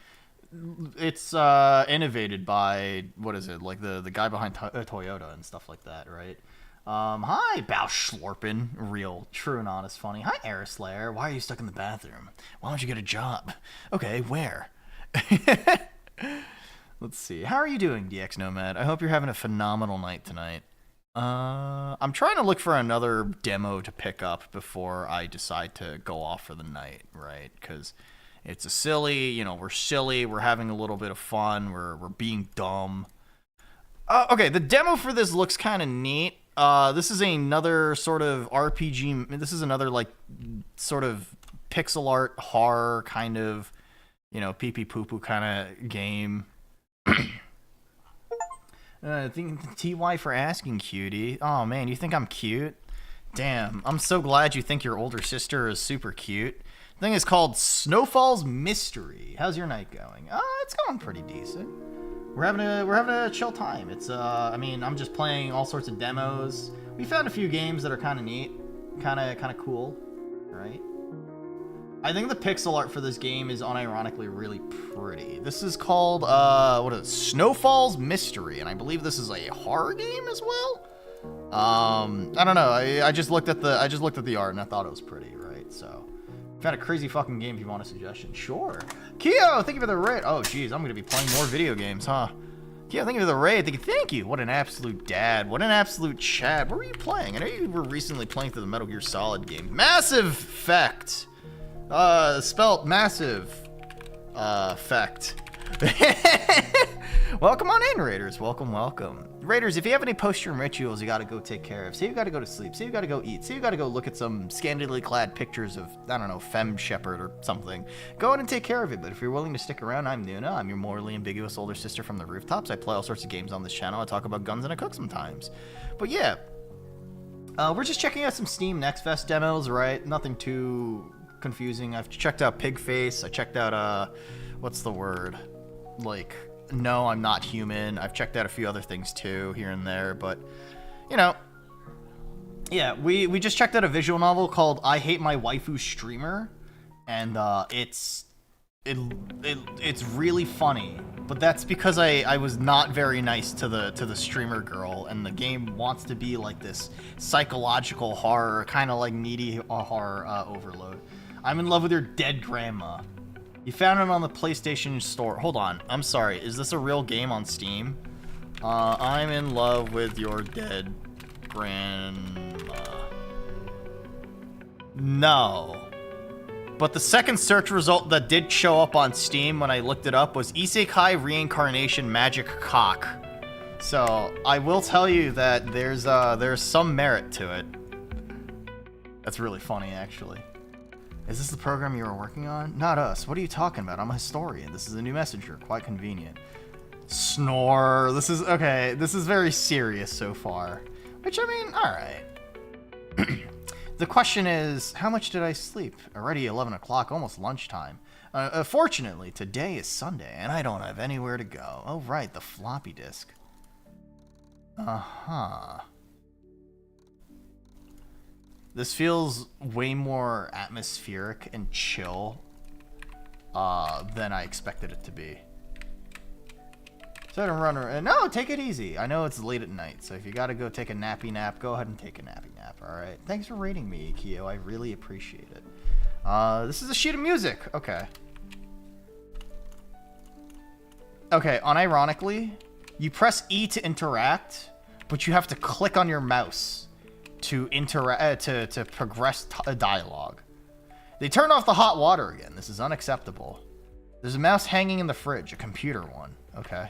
It's innovated by, what is it, like the guy behind Toyota and stuff like that, right? Hi, Bao Schlorpen. Real, true and honest funny. Hi, Arislayer. Why are you stuck in the bathroom? Why don't you get a job? Okay, where? Let's see. How are you doing, DX Nomad? I hope you're having a phenomenal night tonight. I'm trying to look for another demo to pick up before I decide to go off for the night, right? Because It's a silly, you know, we're silly, we're having a little bit of fun, we're being dumb. Okay, the demo for this looks kind of neat. This is another sort of RPG. This is another like sort of pixel art horror kind of, you know, pee pee poo poo kind of game. I think TY for asking, cutie. Oh man, you think I'm cute? Damn, I'm so glad you think your older sister is super cute. The thing is called Snowfall's Mystery. How's your night going? It's going pretty decent. We're having a chill time. It's I mean, I'm just playing all sorts of demos. We found a few games that are kind of neat, kind of cool, right? I think the pixel art for this game is unironically really pretty. This is called what is it? Snowfall's Mystery, and I believe this is a horror game as well. I don't know. I just looked at the art and I thought it was pretty, right? So, found a crazy fucking game. If you want a suggestion, sure. Keo, thank you for the raid. Oh, geez, I'm gonna be playing more video games, huh? Keo, thank you for the raid. Thank you. What an absolute dad. What an absolute Chad. What were you playing? I know you were recently playing through the Metal Gear Solid game. Massive Effect. Spelt massive effect. Welcome on in, Raiders. Welcome. Raiders, if you have any post-stream rituals you gotta go take care of, say you gotta go to sleep, say you gotta go eat, say you gotta go look at some scantily clad pictures of, I don't know, Femme Shepherd or something, go ahead and take care of it. But if you're willing to stick around, I'm Nuna. I'm your morally ambiguous older sister from the rooftops. I play all sorts of games on this channel. I talk about guns and I cook sometimes. But yeah, we're just checking out some Steam Next Fest demos, right? Nothing too confusing. I've checked out Pigface. I checked out what's the word? Like, No, I'm Not Human. I've checked out a few other things too, here and there, but you know, yeah, we just checked out a visual novel called I Hate My Waifu Streamer, and it's really funny, but that's because I was not very nice to the streamer girl, and the game wants to be like this psychological horror, kind of like needy horror overload. I'm in love with your dead grandma. You found it on the PlayStation Store. Hold on. I'm sorry. Is this a real game on Steam? I'm in love with your dead grandma. No. But the second search result that did show up on Steam when I looked it up was Isekai Reincarnation Magic Cock. So I will tell you that there's some merit to it. That's really funny, actually. Is this the program you were working on? Not us. What are you talking about? I'm a historian. This is a new messenger. Quite convenient. Snore. This is, okay, this is very serious so far. Which, I mean, alright. The question is, how much did I sleep? Already 11 o'clock, almost lunchtime. Fortunately, today is Sunday, and I don't have anywhere to go. Oh, right, the floppy disk. Uh-huh. This feels way more atmospheric and chill than I expected it to be. So I don't run around. No, take it easy. I know it's late at night, so if you gotta go take a nappy nap, go ahead and take a nappy nap, alright? Thanks for rating me, Keo. I really appreciate it. This is a sheet of music. Okay. Okay, unironically, you press E to interact, but you have to click on your mouse to interact to progress a dialogue. They turned off the hot water again. This is unacceptable. There's a mouse hanging in the fridge, a computer one. Okay.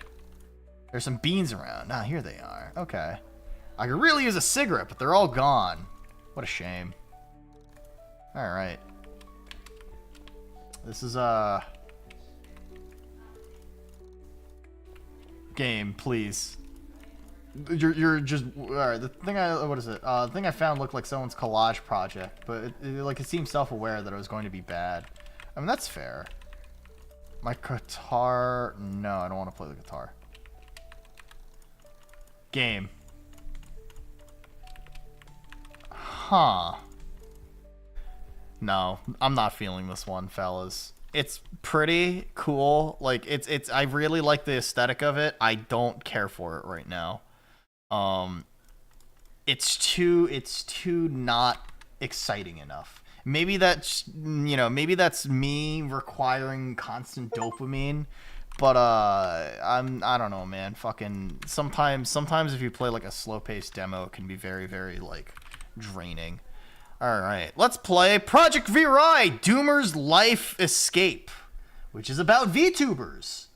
There's some beans around. Ah, here they are. Okay. I could really use a cigarette, but they're all gone. What a shame. All right. This is game, please. You're just alright. The thing the thing I found looked like someone's collage project, but it seemed self-aware that it was going to be bad. I mean, that's fair. My guitar, no, I don't want to play the guitar. Game. Huh. No, I'm not feeling this one, fellas. It's pretty cool. Like I really like the aesthetic of it. I don't care for it right now. It's too not exciting enough. Maybe that's, you know, maybe that's me requiring constant dopamine, but I don't know, man. Fucking sometimes if you play like a slow-paced demo, it can be very, very like draining. Alright, let's play Project VRI, Doomer's Life Escape, which is about VTubers.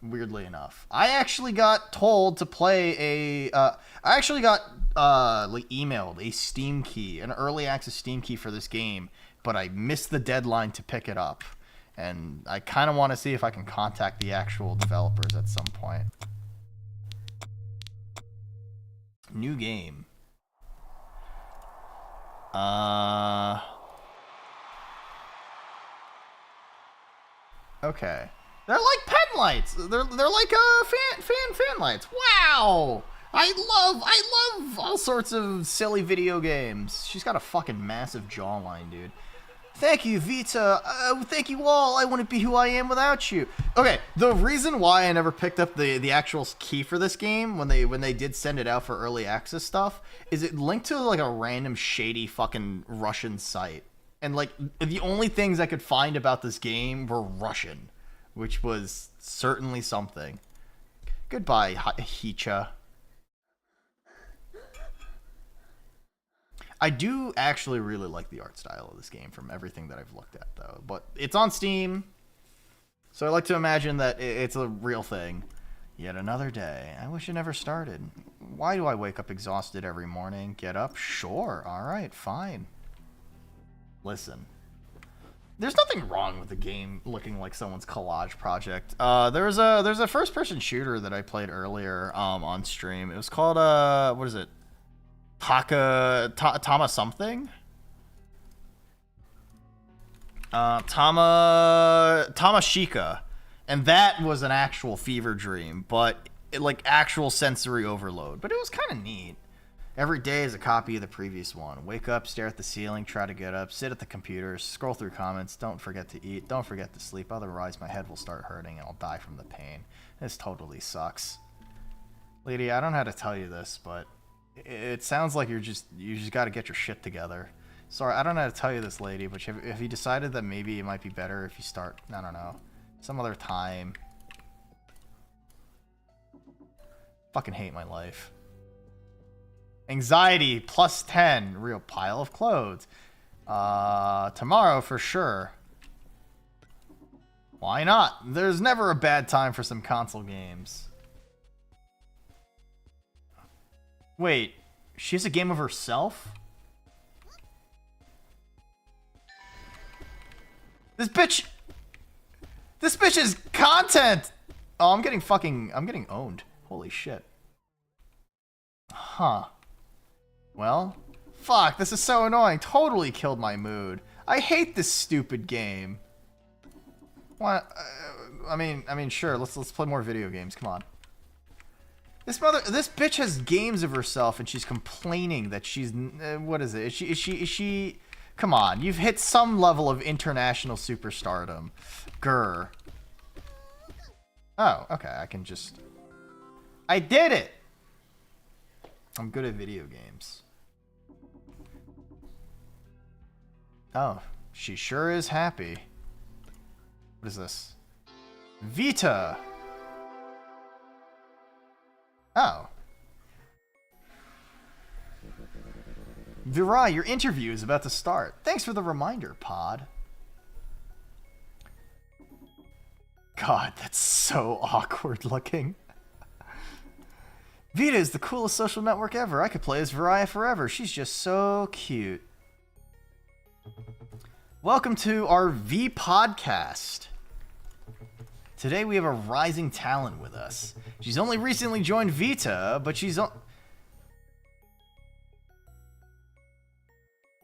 Weirdly enough. I actually got told to play I actually got, like, emailed a Steam key, an early access Steam key for this game, but I missed the deadline to pick it up. And I kind of want to see if I can contact the actual developers at some point. New game. Okay. They're like pen lights. They're like fan lights. Wow. I love all sorts of silly video games. She's got a fucking massive jawline, dude. Thank you, Vita. Thank you all. I wouldn't be who I am without you. Okay, the reason why I never picked up the actual key for this game when they did send it out for early access stuff is it linked to like a random shady fucking Russian site. And like the only things I could find about this game were Russian, which was certainly something. Goodbye, Hicha. I do actually really like the art style of this game from everything that I've looked at, though. But it's on Steam, so I like to imagine that it's a real thing. Yet another day. I wish it never started. Why do I wake up exhausted every morning? Get up? Sure. All right, fine. Listen. There's nothing wrong with the game looking like someone's collage project. There's a first-person shooter that I played earlier on stream. It was called, what is it? Tama something? Tamashika. And that was an actual fever dream, but like actual sensory overload. But it was kind of neat. Every day is a copy of the previous one. Wake up, stare at the ceiling, try to get up, sit at the computer, scroll through comments, don't forget to eat, don't forget to sleep, otherwise my head will start hurting and I'll die from the pain. This totally sucks. Lady, I don't know how to tell you this, but it sounds like you just got to get your shit together. Sorry, I don't know how to tell you this, lady, but have you decided that maybe it might be better if you start, I don't know, some other time? Fucking hate my life. Anxiety, plus 10. Real pile of clothes. Tomorrow for sure. Why not? There's never a bad time for some console games. Wait, she has a game of herself? This bitch is content! Oh, I'm getting owned. Holy shit. Huh. Well, fuck, this is so annoying. Totally killed my mood. I hate this stupid game. What? I mean, sure, let's play more video games. Come on. This bitch has games of herself, and she's complaining that she's, what is it? Is she? Come on, you've hit some level of international superstardom. Grr. Oh, okay, I did it! I'm good at video games. Oh, she sure is happy. What is this? Vita! Oh. Virai, your interview is about to start. Thanks for the reminder, Pod. God, that's so awkward looking. Vita is the coolest social network ever. I could play as Virai forever. She's just so cute. Welcome to our V podcast. Today we have a rising talent with us. She's only recently joined Vita, but she's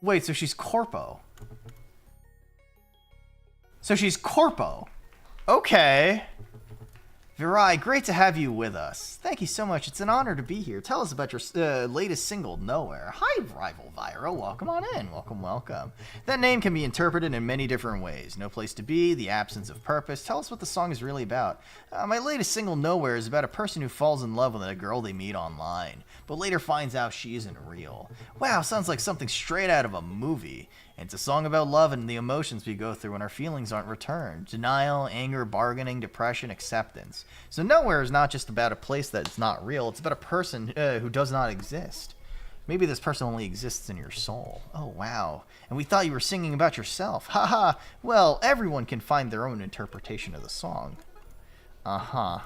wait, so she's Corpo. Okay. Virai, great to have you with us. Thank you so much. It's an honor to be here. Tell us about your latest single, Nowhere. Hi, Rival Vira. Welcome on in. Welcome. That name can be interpreted in many different ways. No place to be, the absence of purpose. Tell us what the song is really about. My latest single, Nowhere, is about a person who falls in love with a girl they meet online, but later finds out she isn't real. Wow, sounds like something straight out of a movie. It's a song about love and the emotions we go through when our feelings aren't returned. Denial, anger, bargaining, depression, acceptance. So Nowhere is not just about a place that's not real, it's about a person who does not exist. Maybe this person only exists in your soul. Oh, wow. And we thought you were singing about yourself. Haha. Well, everyone can find their own interpretation of the song. Uh-huh.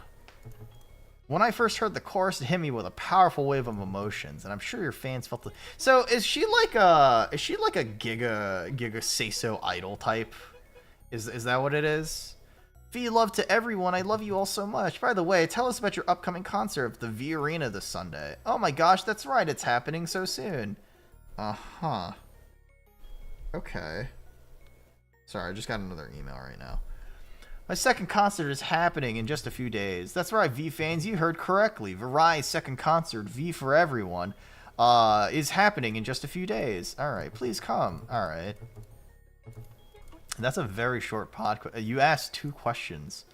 When I first heard the chorus, it hit me with a powerful wave of emotions, and I'm sure your fans felt the... So, is she like a Giga say-so idol type? Is that what it is? V love to everyone. I love you all so much. By the way, tell us about your upcoming concert at the V Arena this Sunday. Oh my gosh, that's right. It's happening so soon. Uh-huh. Okay. Sorry, I just got another email right now. My second concert is happening in just a few days. That's right, V fans, you heard correctly. Varai's second concert, V for Everyone, is happening in just a few days. Alright, please come. Alright. That's a very short podcast. You asked 2 questions.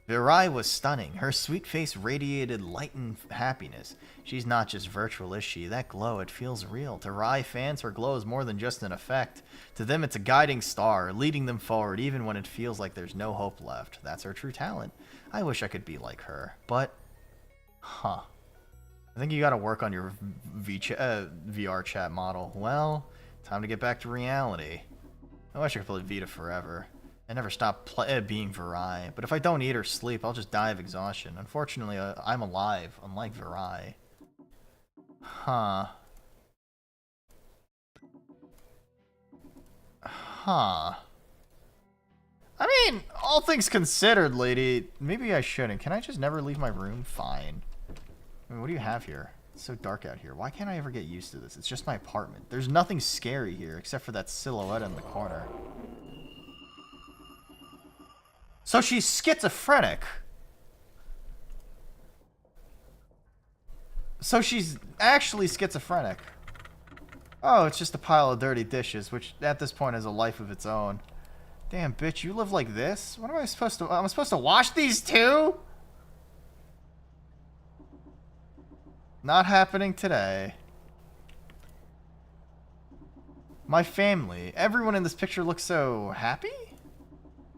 Virai was stunning. Her sweet face radiated light and happiness. She's not just virtual, is she? That glow, it feels real. To Rai fans, her glow is more than just an effect. To them, it's a guiding star, leading them forward even when it feels like there's no hope left. That's her true talent. I wish I could be like her, but... Huh. I think you gotta work on your VR chat model. Well, time to get back to reality. I wish I could play Vita forever. I never stop being Virai, but if I don't eat or sleep, I'll just die of exhaustion. Unfortunately, I'm alive, unlike Virai. Huh. Huh. I mean, all things considered, lady, maybe I shouldn't. Can I just never leave my room? Fine. I mean, what do you have here? It's so dark out here. Why can't I ever get used to this? It's just my apartment. There's nothing scary here except for that silhouette in the corner. So she's schizophrenic. So she's actually schizophrenic. Oh, it's just a pile of dirty dishes, which at this point has a life of its own. Damn, bitch, you live like this? What am I supposed to... Am I supposed to wash these too? Not happening today. My family. Everyone in this picture looks so happy?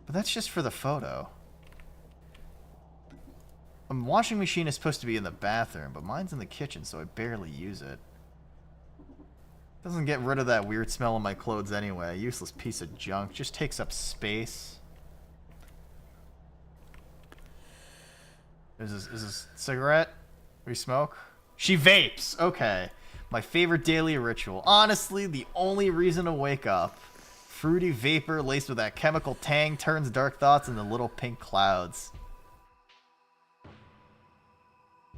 But that's just for the photo. A washing machine is supposed to be in the bathroom, but mine's in the kitchen, so I barely use it. Doesn't get rid of that weird smell in my clothes anyway. A useless piece of junk. Just takes up space. Is this a cigarette? We smoke? She vapes! Okay. My favorite daily ritual. Honestly, the only reason to wake up. Fruity vapor laced with that chemical tang turns dark thoughts into little pink clouds.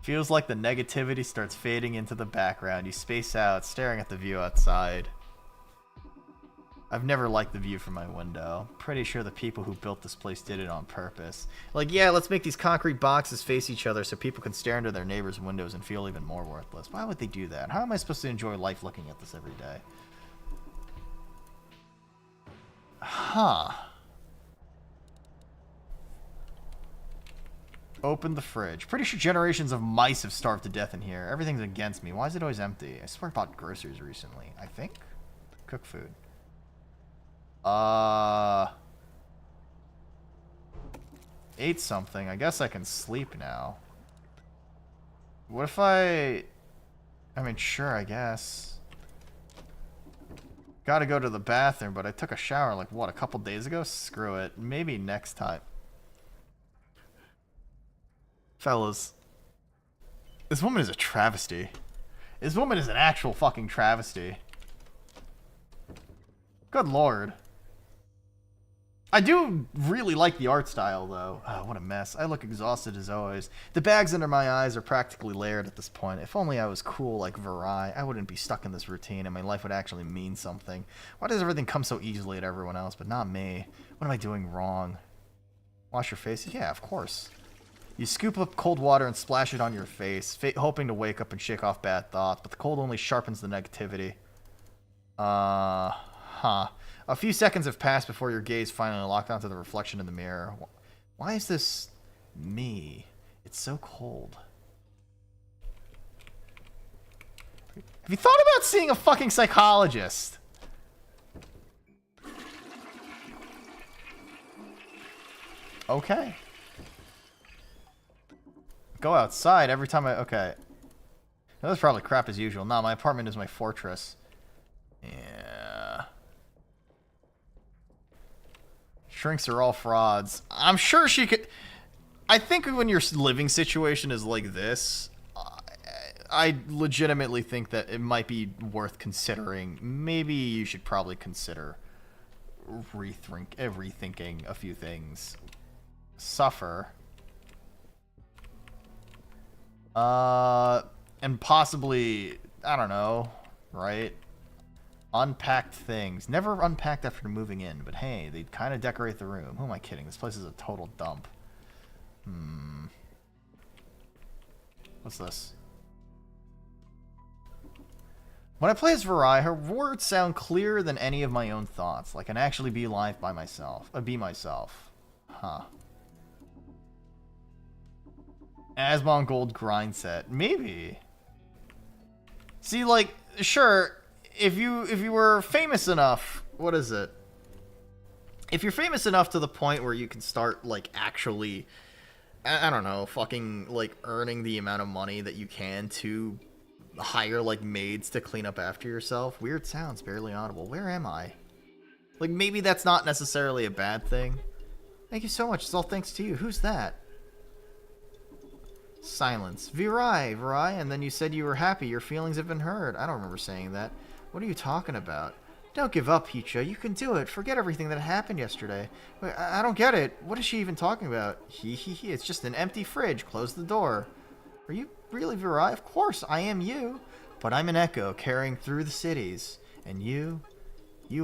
Feels like the negativity starts fading into the background. You space out, staring at the view outside. I've never liked the view from my window. Pretty sure the people who built this place did it on purpose. Like, yeah, let's make these concrete boxes face each other so people can stare into their neighbors' windows and feel even more worthless. Why would they do that? How am I supposed to enjoy life looking at this every day? Huh. Open the fridge. Pretty sure generations of mice have starved to death in here. Everything's against me. Why is it always empty? I swear I bought groceries recently. I think? Cook food. Ate something. I guess I can sleep now. What if I mean, sure, I guess. Gotta go to the bathroom, but I took a shower like, what, a couple days ago? Screw it. Maybe next time. Fellas, this woman is a travesty. This woman is an actual fucking travesty. Good lord. I do really like the art style, though. Oh, what a mess. I look exhausted as always. The bags under my eyes are practically layered at this point. If only I was cool like Virai, I wouldn't be stuck in this routine and my life would actually mean something. Why does everything come so easily to everyone else, but not me? What am I doing wrong? Wash your face? Yeah, of course. You scoop up cold water and splash it on your face, hoping to wake up and shake off bad thoughts, but the cold only sharpens the negativity. Huh. A few seconds have passed before your gaze finally locked onto the reflection in the mirror. Why is this me? It's so cold. Have you thought about seeing a fucking psychologist? Okay. Go outside every time I... Okay. That's probably crap as usual. Nah, my apartment is my fortress. Yeah. Shrinks are all frauds. I'm sure she could... I think when your living situation is like this, I legitimately think that it might be worth considering. Maybe you should probably consider rethinking a few things. Suffer. And possibly, I don't know, right? Unpacked things. Never unpacked after moving in, but hey, they kind of decorate the room. Who am I kidding? This place is a total dump. What's this? When I play as Virai, her words sound clearer than any of my own thoughts. Like I can actually be alive by myself. Be myself. Huh. Asmon Gold grind set. Maybe. See, like, sure, if you were famous enough, what is it? If you're famous enough to the point where you can start, like, actually, I don't know, fucking, like, earning the amount of money that you can to hire, like, maids to clean up after yourself. Weird sounds, barely audible. Where am I? Like, maybe that's not necessarily a bad thing. Thank you so much. It's all thanks to you. Who's that? Silence. Virai, and then you said you were happy. Your feelings have been heard. I don't remember saying that. What are you talking about? Don't give up, Hicha. You can do it. Forget everything that happened yesterday. Wait, I don't get it. What is she even talking about? He. It's just an empty fridge. Close the door. Are you really Virai? Of course, I am you. But I'm an echo carrying through the cities. And you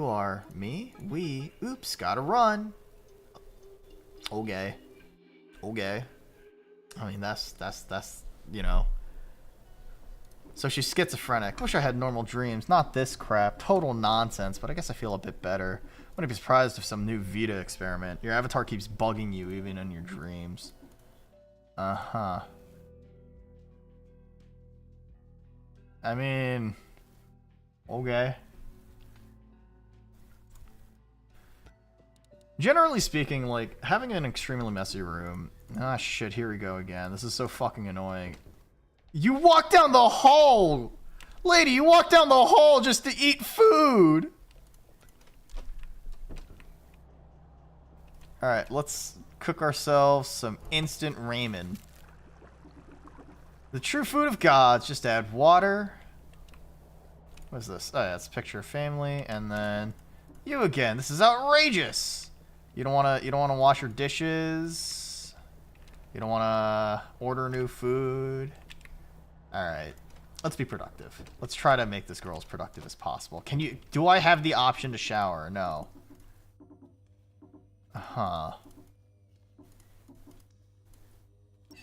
are me? Oops, gotta run. Okay. I mean, that's, you know. So she's schizophrenic. Wish I had normal dreams. Not this crap. Total nonsense, but I guess I feel a bit better. Wouldn't be surprised if some new Vita experiment. Your avatar keeps bugging you even in your dreams. Uh-huh. I mean... Okay. Generally speaking, like, having an extremely messy room... Ah, shit, here we go again. This is so fucking annoying. You walk down the hall! Lady, you walk down the hall just to eat food! Alright, let's cook ourselves some instant ramen. The true food of gods. Just add water. What is this? Oh yeah, it's a picture of family, and then you again. This is outrageous! You don't wanna wash your dishes. You don't wanna order new food. Alright. Let's be productive. Let's try to make this girl as productive as possible. Do I have the option to shower? No. Huh.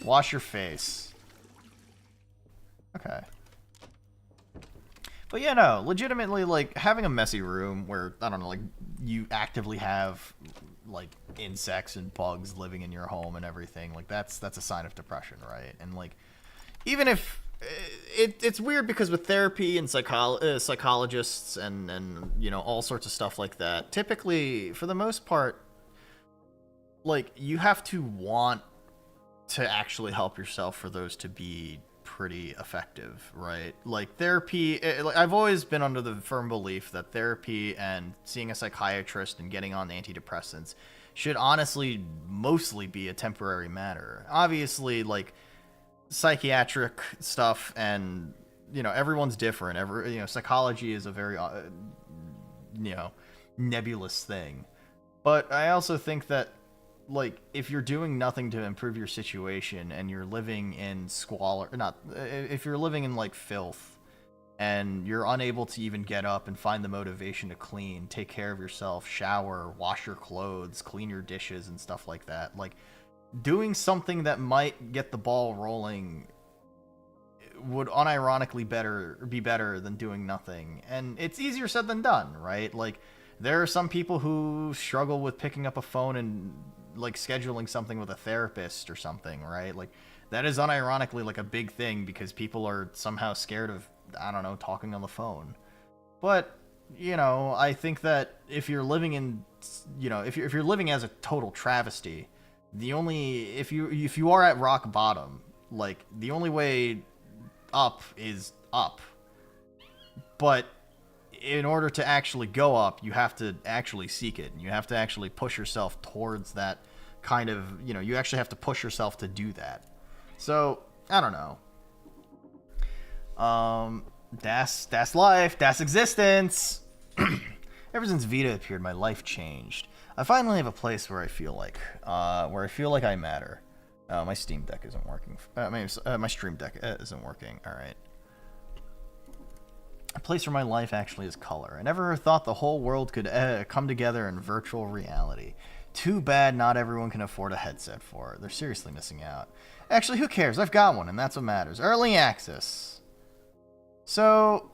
Wash your face. Okay. But yeah, no, legitimately, like, having a messy room where, I don't know, like, you actively have, like, insects and bugs living in your home and everything, like, that's a sign of depression, right? And, like, even if... It's weird because with therapy and psychologists and, you know, all sorts of stuff like that, typically, for the most part, like, you have to want to actually help yourself for those to be pretty effective, right? Like, therapy, I've always been under the firm belief that therapy and seeing a psychiatrist and getting on antidepressants should honestly mostly be a temporary matter. Obviously, like, psychiatric stuff and, you know, everyone's different. You know, psychology is a very, you know, nebulous thing. But I also think that, like, if you're doing nothing to improve your situation and you're living in squalor, if you're living in, like, filth and you're unable to even get up and find the motivation to clean, take care of yourself, shower, wash your clothes, clean your dishes and stuff like that, like, doing something that might get the ball rolling would unironically be better than doing nothing. And it's easier said than done, right? Like, there are some people who struggle with picking up a phone and, like, scheduling something with a therapist or something, right? Like, that is unironically, like, a big thing because people are somehow scared of, I don't know, talking on the phone. But, you know, I think that if you're living in, you know, if you're living as a total travesty, if you are at rock bottom, like, the only way up is up. But in order to actually go up, you have to actually seek it. And you have to actually push yourself towards that kind of, you know, you actually have to push yourself to do that. So, I don't know. Das life, das existence. Ever since Vita appeared, my life changed. I finally have a place where I feel like I matter. My Steam Deck isn't working. My Stream Deck isn't working. All right. A place where my life actually is color. I never thought the whole world could come together in virtual reality. Too bad not everyone can afford a headset for it. They're seriously missing out. Actually, who cares? I've got one, and that's what matters. Early access. So,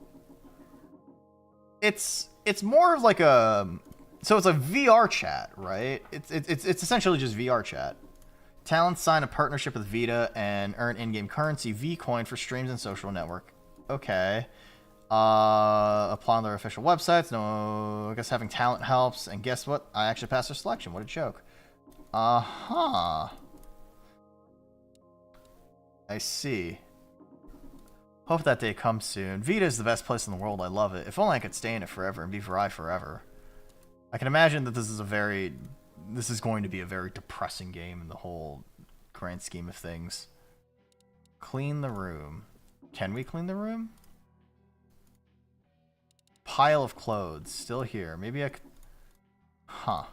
it's more of like a... So it's a VR chat, right? It's essentially just VR chat. Talents sign a partnership with Vita and earn in-game currency V-Coin for streams and social network. Okay. Apply on their official websites. No, I guess having talent helps. And guess what? I actually passed their selection. What a joke. Uh-huh. I see. Hope that day comes soon. Vita is the best place in the world. I love it. If only I could stay in it forever and be Virai forever. I can imagine that this is going to be a very depressing game in the whole grand scheme of things. Clean the room. Can we clean the room? Pile of clothes still here. Maybe I could... Huh.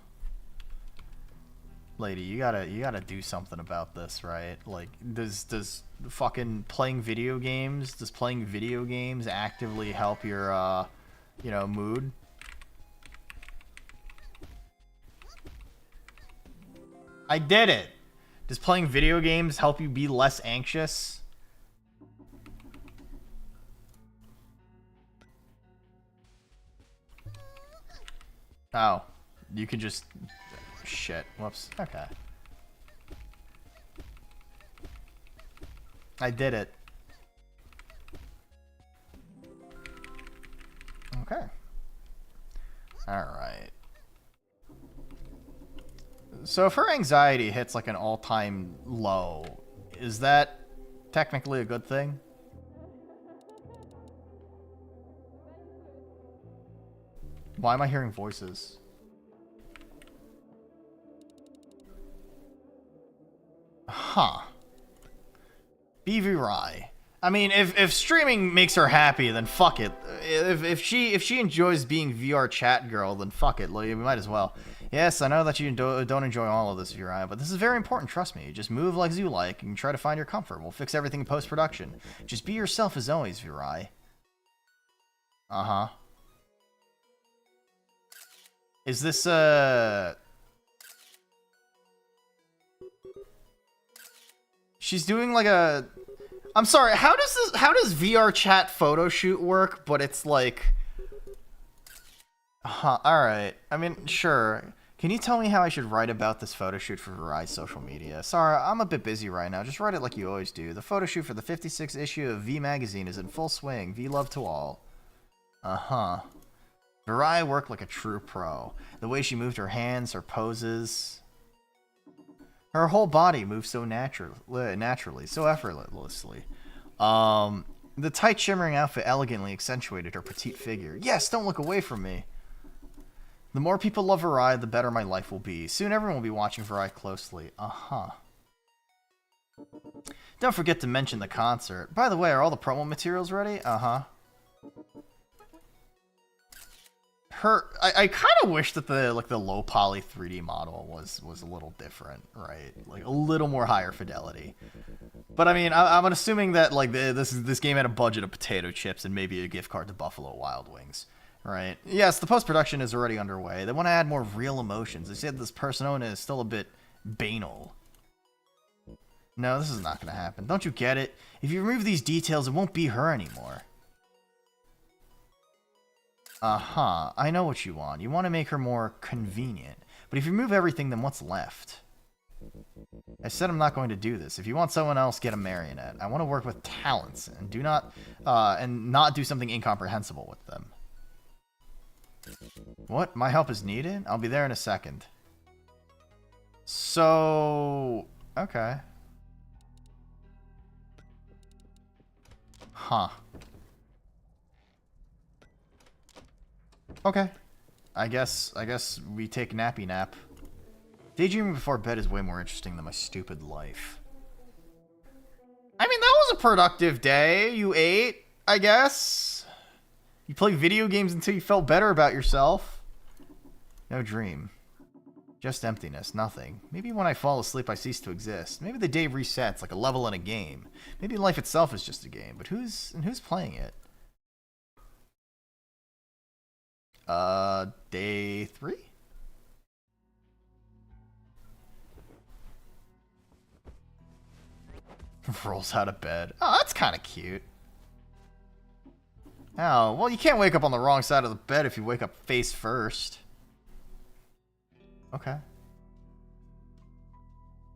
Lady, you gotta do something about this, right? Like, does fucking playing video games, does playing video games actively help your, you know, mood? I did it! Does playing video games help you be less anxious? Oh. You can just... Shit. Whoops. Okay. I did it. Okay. Alright. So if her anxiety hits like an all-time low, is that technically a good thing? Why am I hearing voices? Huh. BV Rye. I mean, if streaming makes her happy, then fuck it. If she enjoys being VR chat girl, then fuck it. Like, we might as well. Yes, I know that you don't enjoy all of this, Uriah, but this is very important, trust me. Just move like you like and try to find your comfort. We'll fix everything in post-production. Just be yourself as always, Uriah. Uh-huh. Is this, She's doing like a... I'm sorry, how does VR chat photo shoot work, but it's like... Huh, alright. I mean, sure. Can you tell me how I should write about this photo shoot for Verizon social media? Sorry, I'm a bit busy right now. Just write it like you always do. The photo shoot for the 56th issue of V Magazine is in full swing. V love to all. Uh-huh. Verizon worked like a true pro. The way she moved her hands, her poses... Her whole body moves so naturally, so effortlessly. The tight shimmering outfit elegantly accentuated her petite figure. Yes, don't look away from me. The more people love Verizon, the better my life will be. Soon everyone will be watching Verizon closely. Uh-huh. Don't forget to mention the concert. By the way, are all the promo materials ready? Uh-huh. I kind of wish that the low poly 3D model was a little different, right? Like a little more higher fidelity. But I mean, I'm assuming that like this game had a budget of potato chips and maybe a gift card to Buffalo Wild Wings, right? Yes, the post production is already underway. They want to add more real emotions. They said this persona is still a bit banal. No, this is not going to happen. Don't you get it? If you remove these details, it won't be her anymore. Uh-huh, I know what you want. You want to make her more convenient. But if you remove everything, then what's left? I said I'm not going to do this. If you want someone else, get a marionette. I want to work with talents and not do something incomprehensible with them. What? My help is needed? I'll be there in a second. So... Okay. Huh. Okay. I guess we take a nappy nap. Daydreaming before bed is way more interesting than my stupid life. I mean, that was a productive day. You ate, I guess. You played video games until you felt better about yourself. No dream. Just emptiness, nothing. Maybe when I fall asleep I cease to exist. Maybe the day resets like a level in a game. Maybe life itself is just a game, but who's playing it? Day 3? Rolls out of bed. Oh, that's kind of cute. Oh, well, you can't wake up on the wrong side of the bed if you wake up face first. Okay.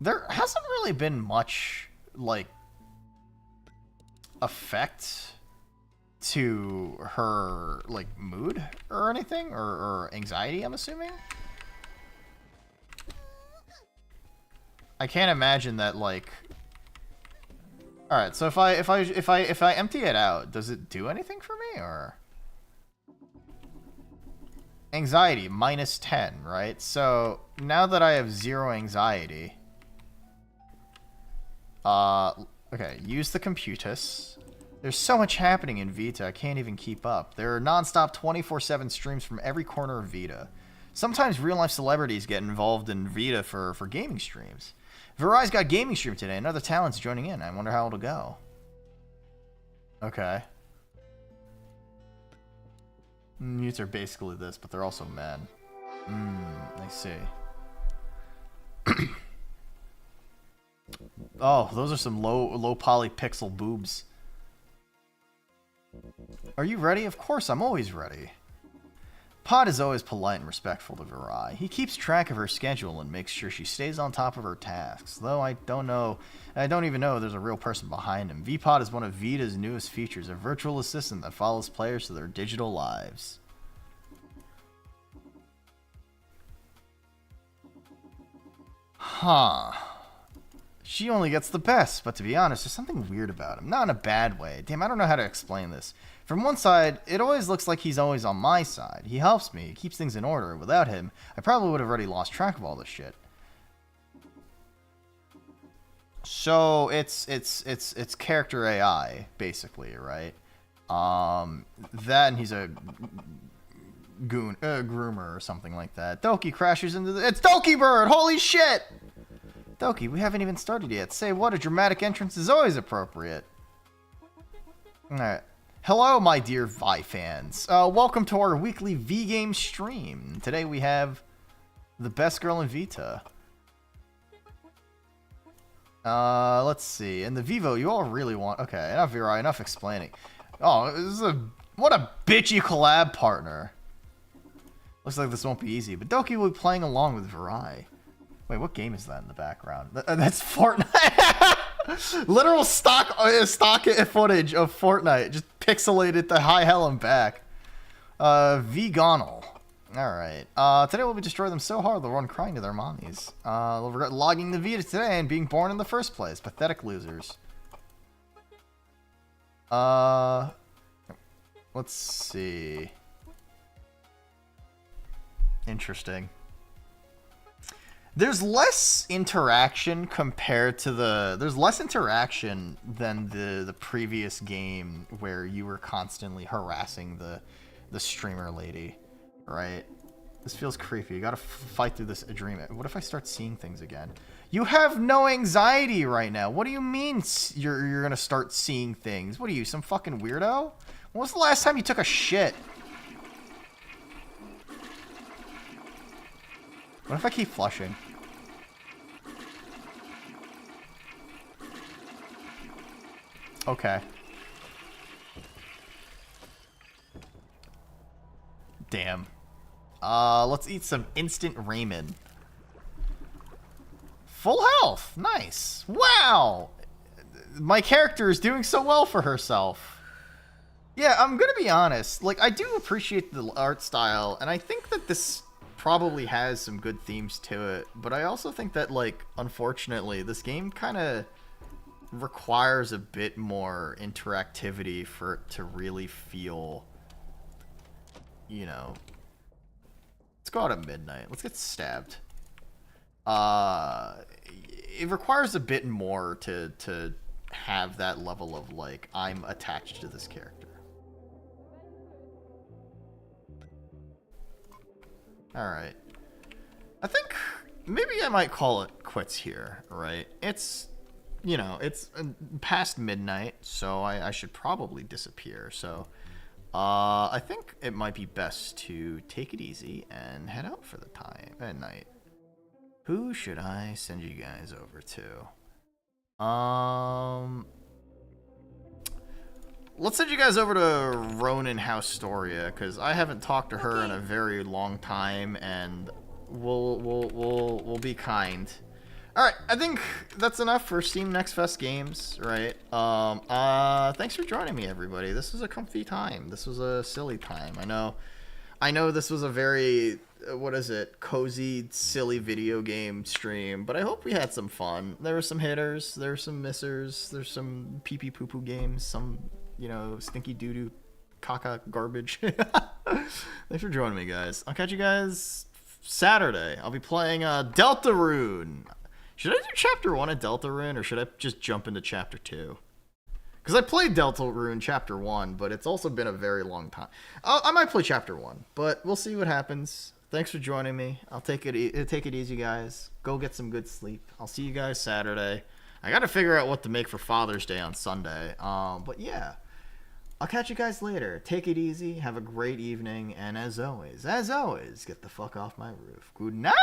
There hasn't really been much, like, effect to her, like, mood or anything, or anxiety, I'm assuming. I can't imagine that, like... Alright, so if I empty it out, does it do anything for me, or... Anxiety, minus 10, right? So, now that I have 0 anxiety... okay, use the computus. There's so much happening in Vita, I can't even keep up. There are non-stop 24/7 streams from every corner of Vita. Sometimes real-life celebrities get involved in Vita for gaming streams. Virai's got gaming stream today, and other talents joining in. I wonder how it'll go. Okay. Mutes are basically this, but they're also men. I see. Oh, those are some low poly pixel boobs. Are you ready? Of course, I'm always ready. Pod is always polite and respectful to Virai. He keeps track of her schedule and makes sure she stays on top of her tasks. Though I don't even know there's a real person behind him. VPod is one of Vita's newest features, a virtual assistant that follows players to their digital lives. Huh. She only gets the best, but to be honest, there's something weird about him. Not in a bad way. Damn, I don't know how to explain this. From one side, it always looks like he's always on my side. He helps me, he keeps things in order. Without him, I probably would have already lost track of all this shit. So it's character AI, basically, right? That and he's a groomer or something like that. Doki crashes into the... It's Doki Bird! Holy shit! Doki, we haven't even started yet. Say what, a dramatic entrance is always appropriate. Alright. Hello, my dear Vi fans. Welcome to our weekly V-Game stream. Today we have the best girl in Vita. Let's see. In the Vivo, you all really want... Okay, enough Virai, enough explaining. Oh, this is what a bitchy collab partner. Looks like this won't be easy, but Doki will be playing along with Virai. Wait, what game is that in the background? That's Fortnite. Literal stock footage of Fortnite, just pixelated to high hell and back. Veganal. Alright. Today we'll be destroying them so hard they'll run crying to their mommies. They'll regret logging the Vita today and being born in the first place. Pathetic losers. Let's see. Interesting. There's less interaction compared to the... There's less interaction than the previous game where you were constantly harassing the streamer lady, right? This feels creepy. You gotta fight through this dream. What if I start seeing things again? You have no anxiety right now. What do you mean you're gonna start seeing things? What are you, some fucking weirdo? When was the last time you took a shit? What if I keep flushing? Okay. Damn. Let's eat some instant ramen. Full health. Nice. Wow. My character is doing so well for herself. Yeah, I'm gonna be honest. Like, I do appreciate the art style, and I think that this probably has some good themes to it, but I also think that, like, unfortunately, this game kind of requires a bit more interactivity for it to really feel, you know. Let's go out at midnight. Let's get stabbed. It requires a bit more to have that level of, like, I'm attached to this character. Alright. I think maybe I might call it quits here, right? It's, you know, it's past midnight, so I should probably disappear. So, I think it might be best to take it easy and head out for the time at night. Who should I send you guys over to? Let's send you guys over to Ronan Houstoria, because I haven't talked to her in a very long time, and we'll be kind. Alright, I think that's enough for Steam Next Fest games, right? Thanks for joining me, everybody. This was a comfy time. This was a silly time. I know this was a very, what is it, cozy, silly video game stream, but I hope we had some fun. There were some hitters, there were some missers, there's some pee-pee poo-poo games, some, you know, stinky doo-doo caca garbage. Thanks for joining me, guys. I'll catch you guys Saturday. I'll be playing Deltarune. Should I do Chapter 1 of Deltarune, or should I just jump into Chapter 2? Because I played Deltarune Chapter 1, but it's also been a very long time. I might play Chapter 1, but we'll see what happens. Thanks for joining me. I'll take it easy, guys. Go get some good sleep. I'll see you guys Saturday. I got to figure out what to make for Father's Day on Sunday. But yeah, I'll catch you guys later. Take it easy. Have a great evening. And as always, get the fuck off my roof. Good night.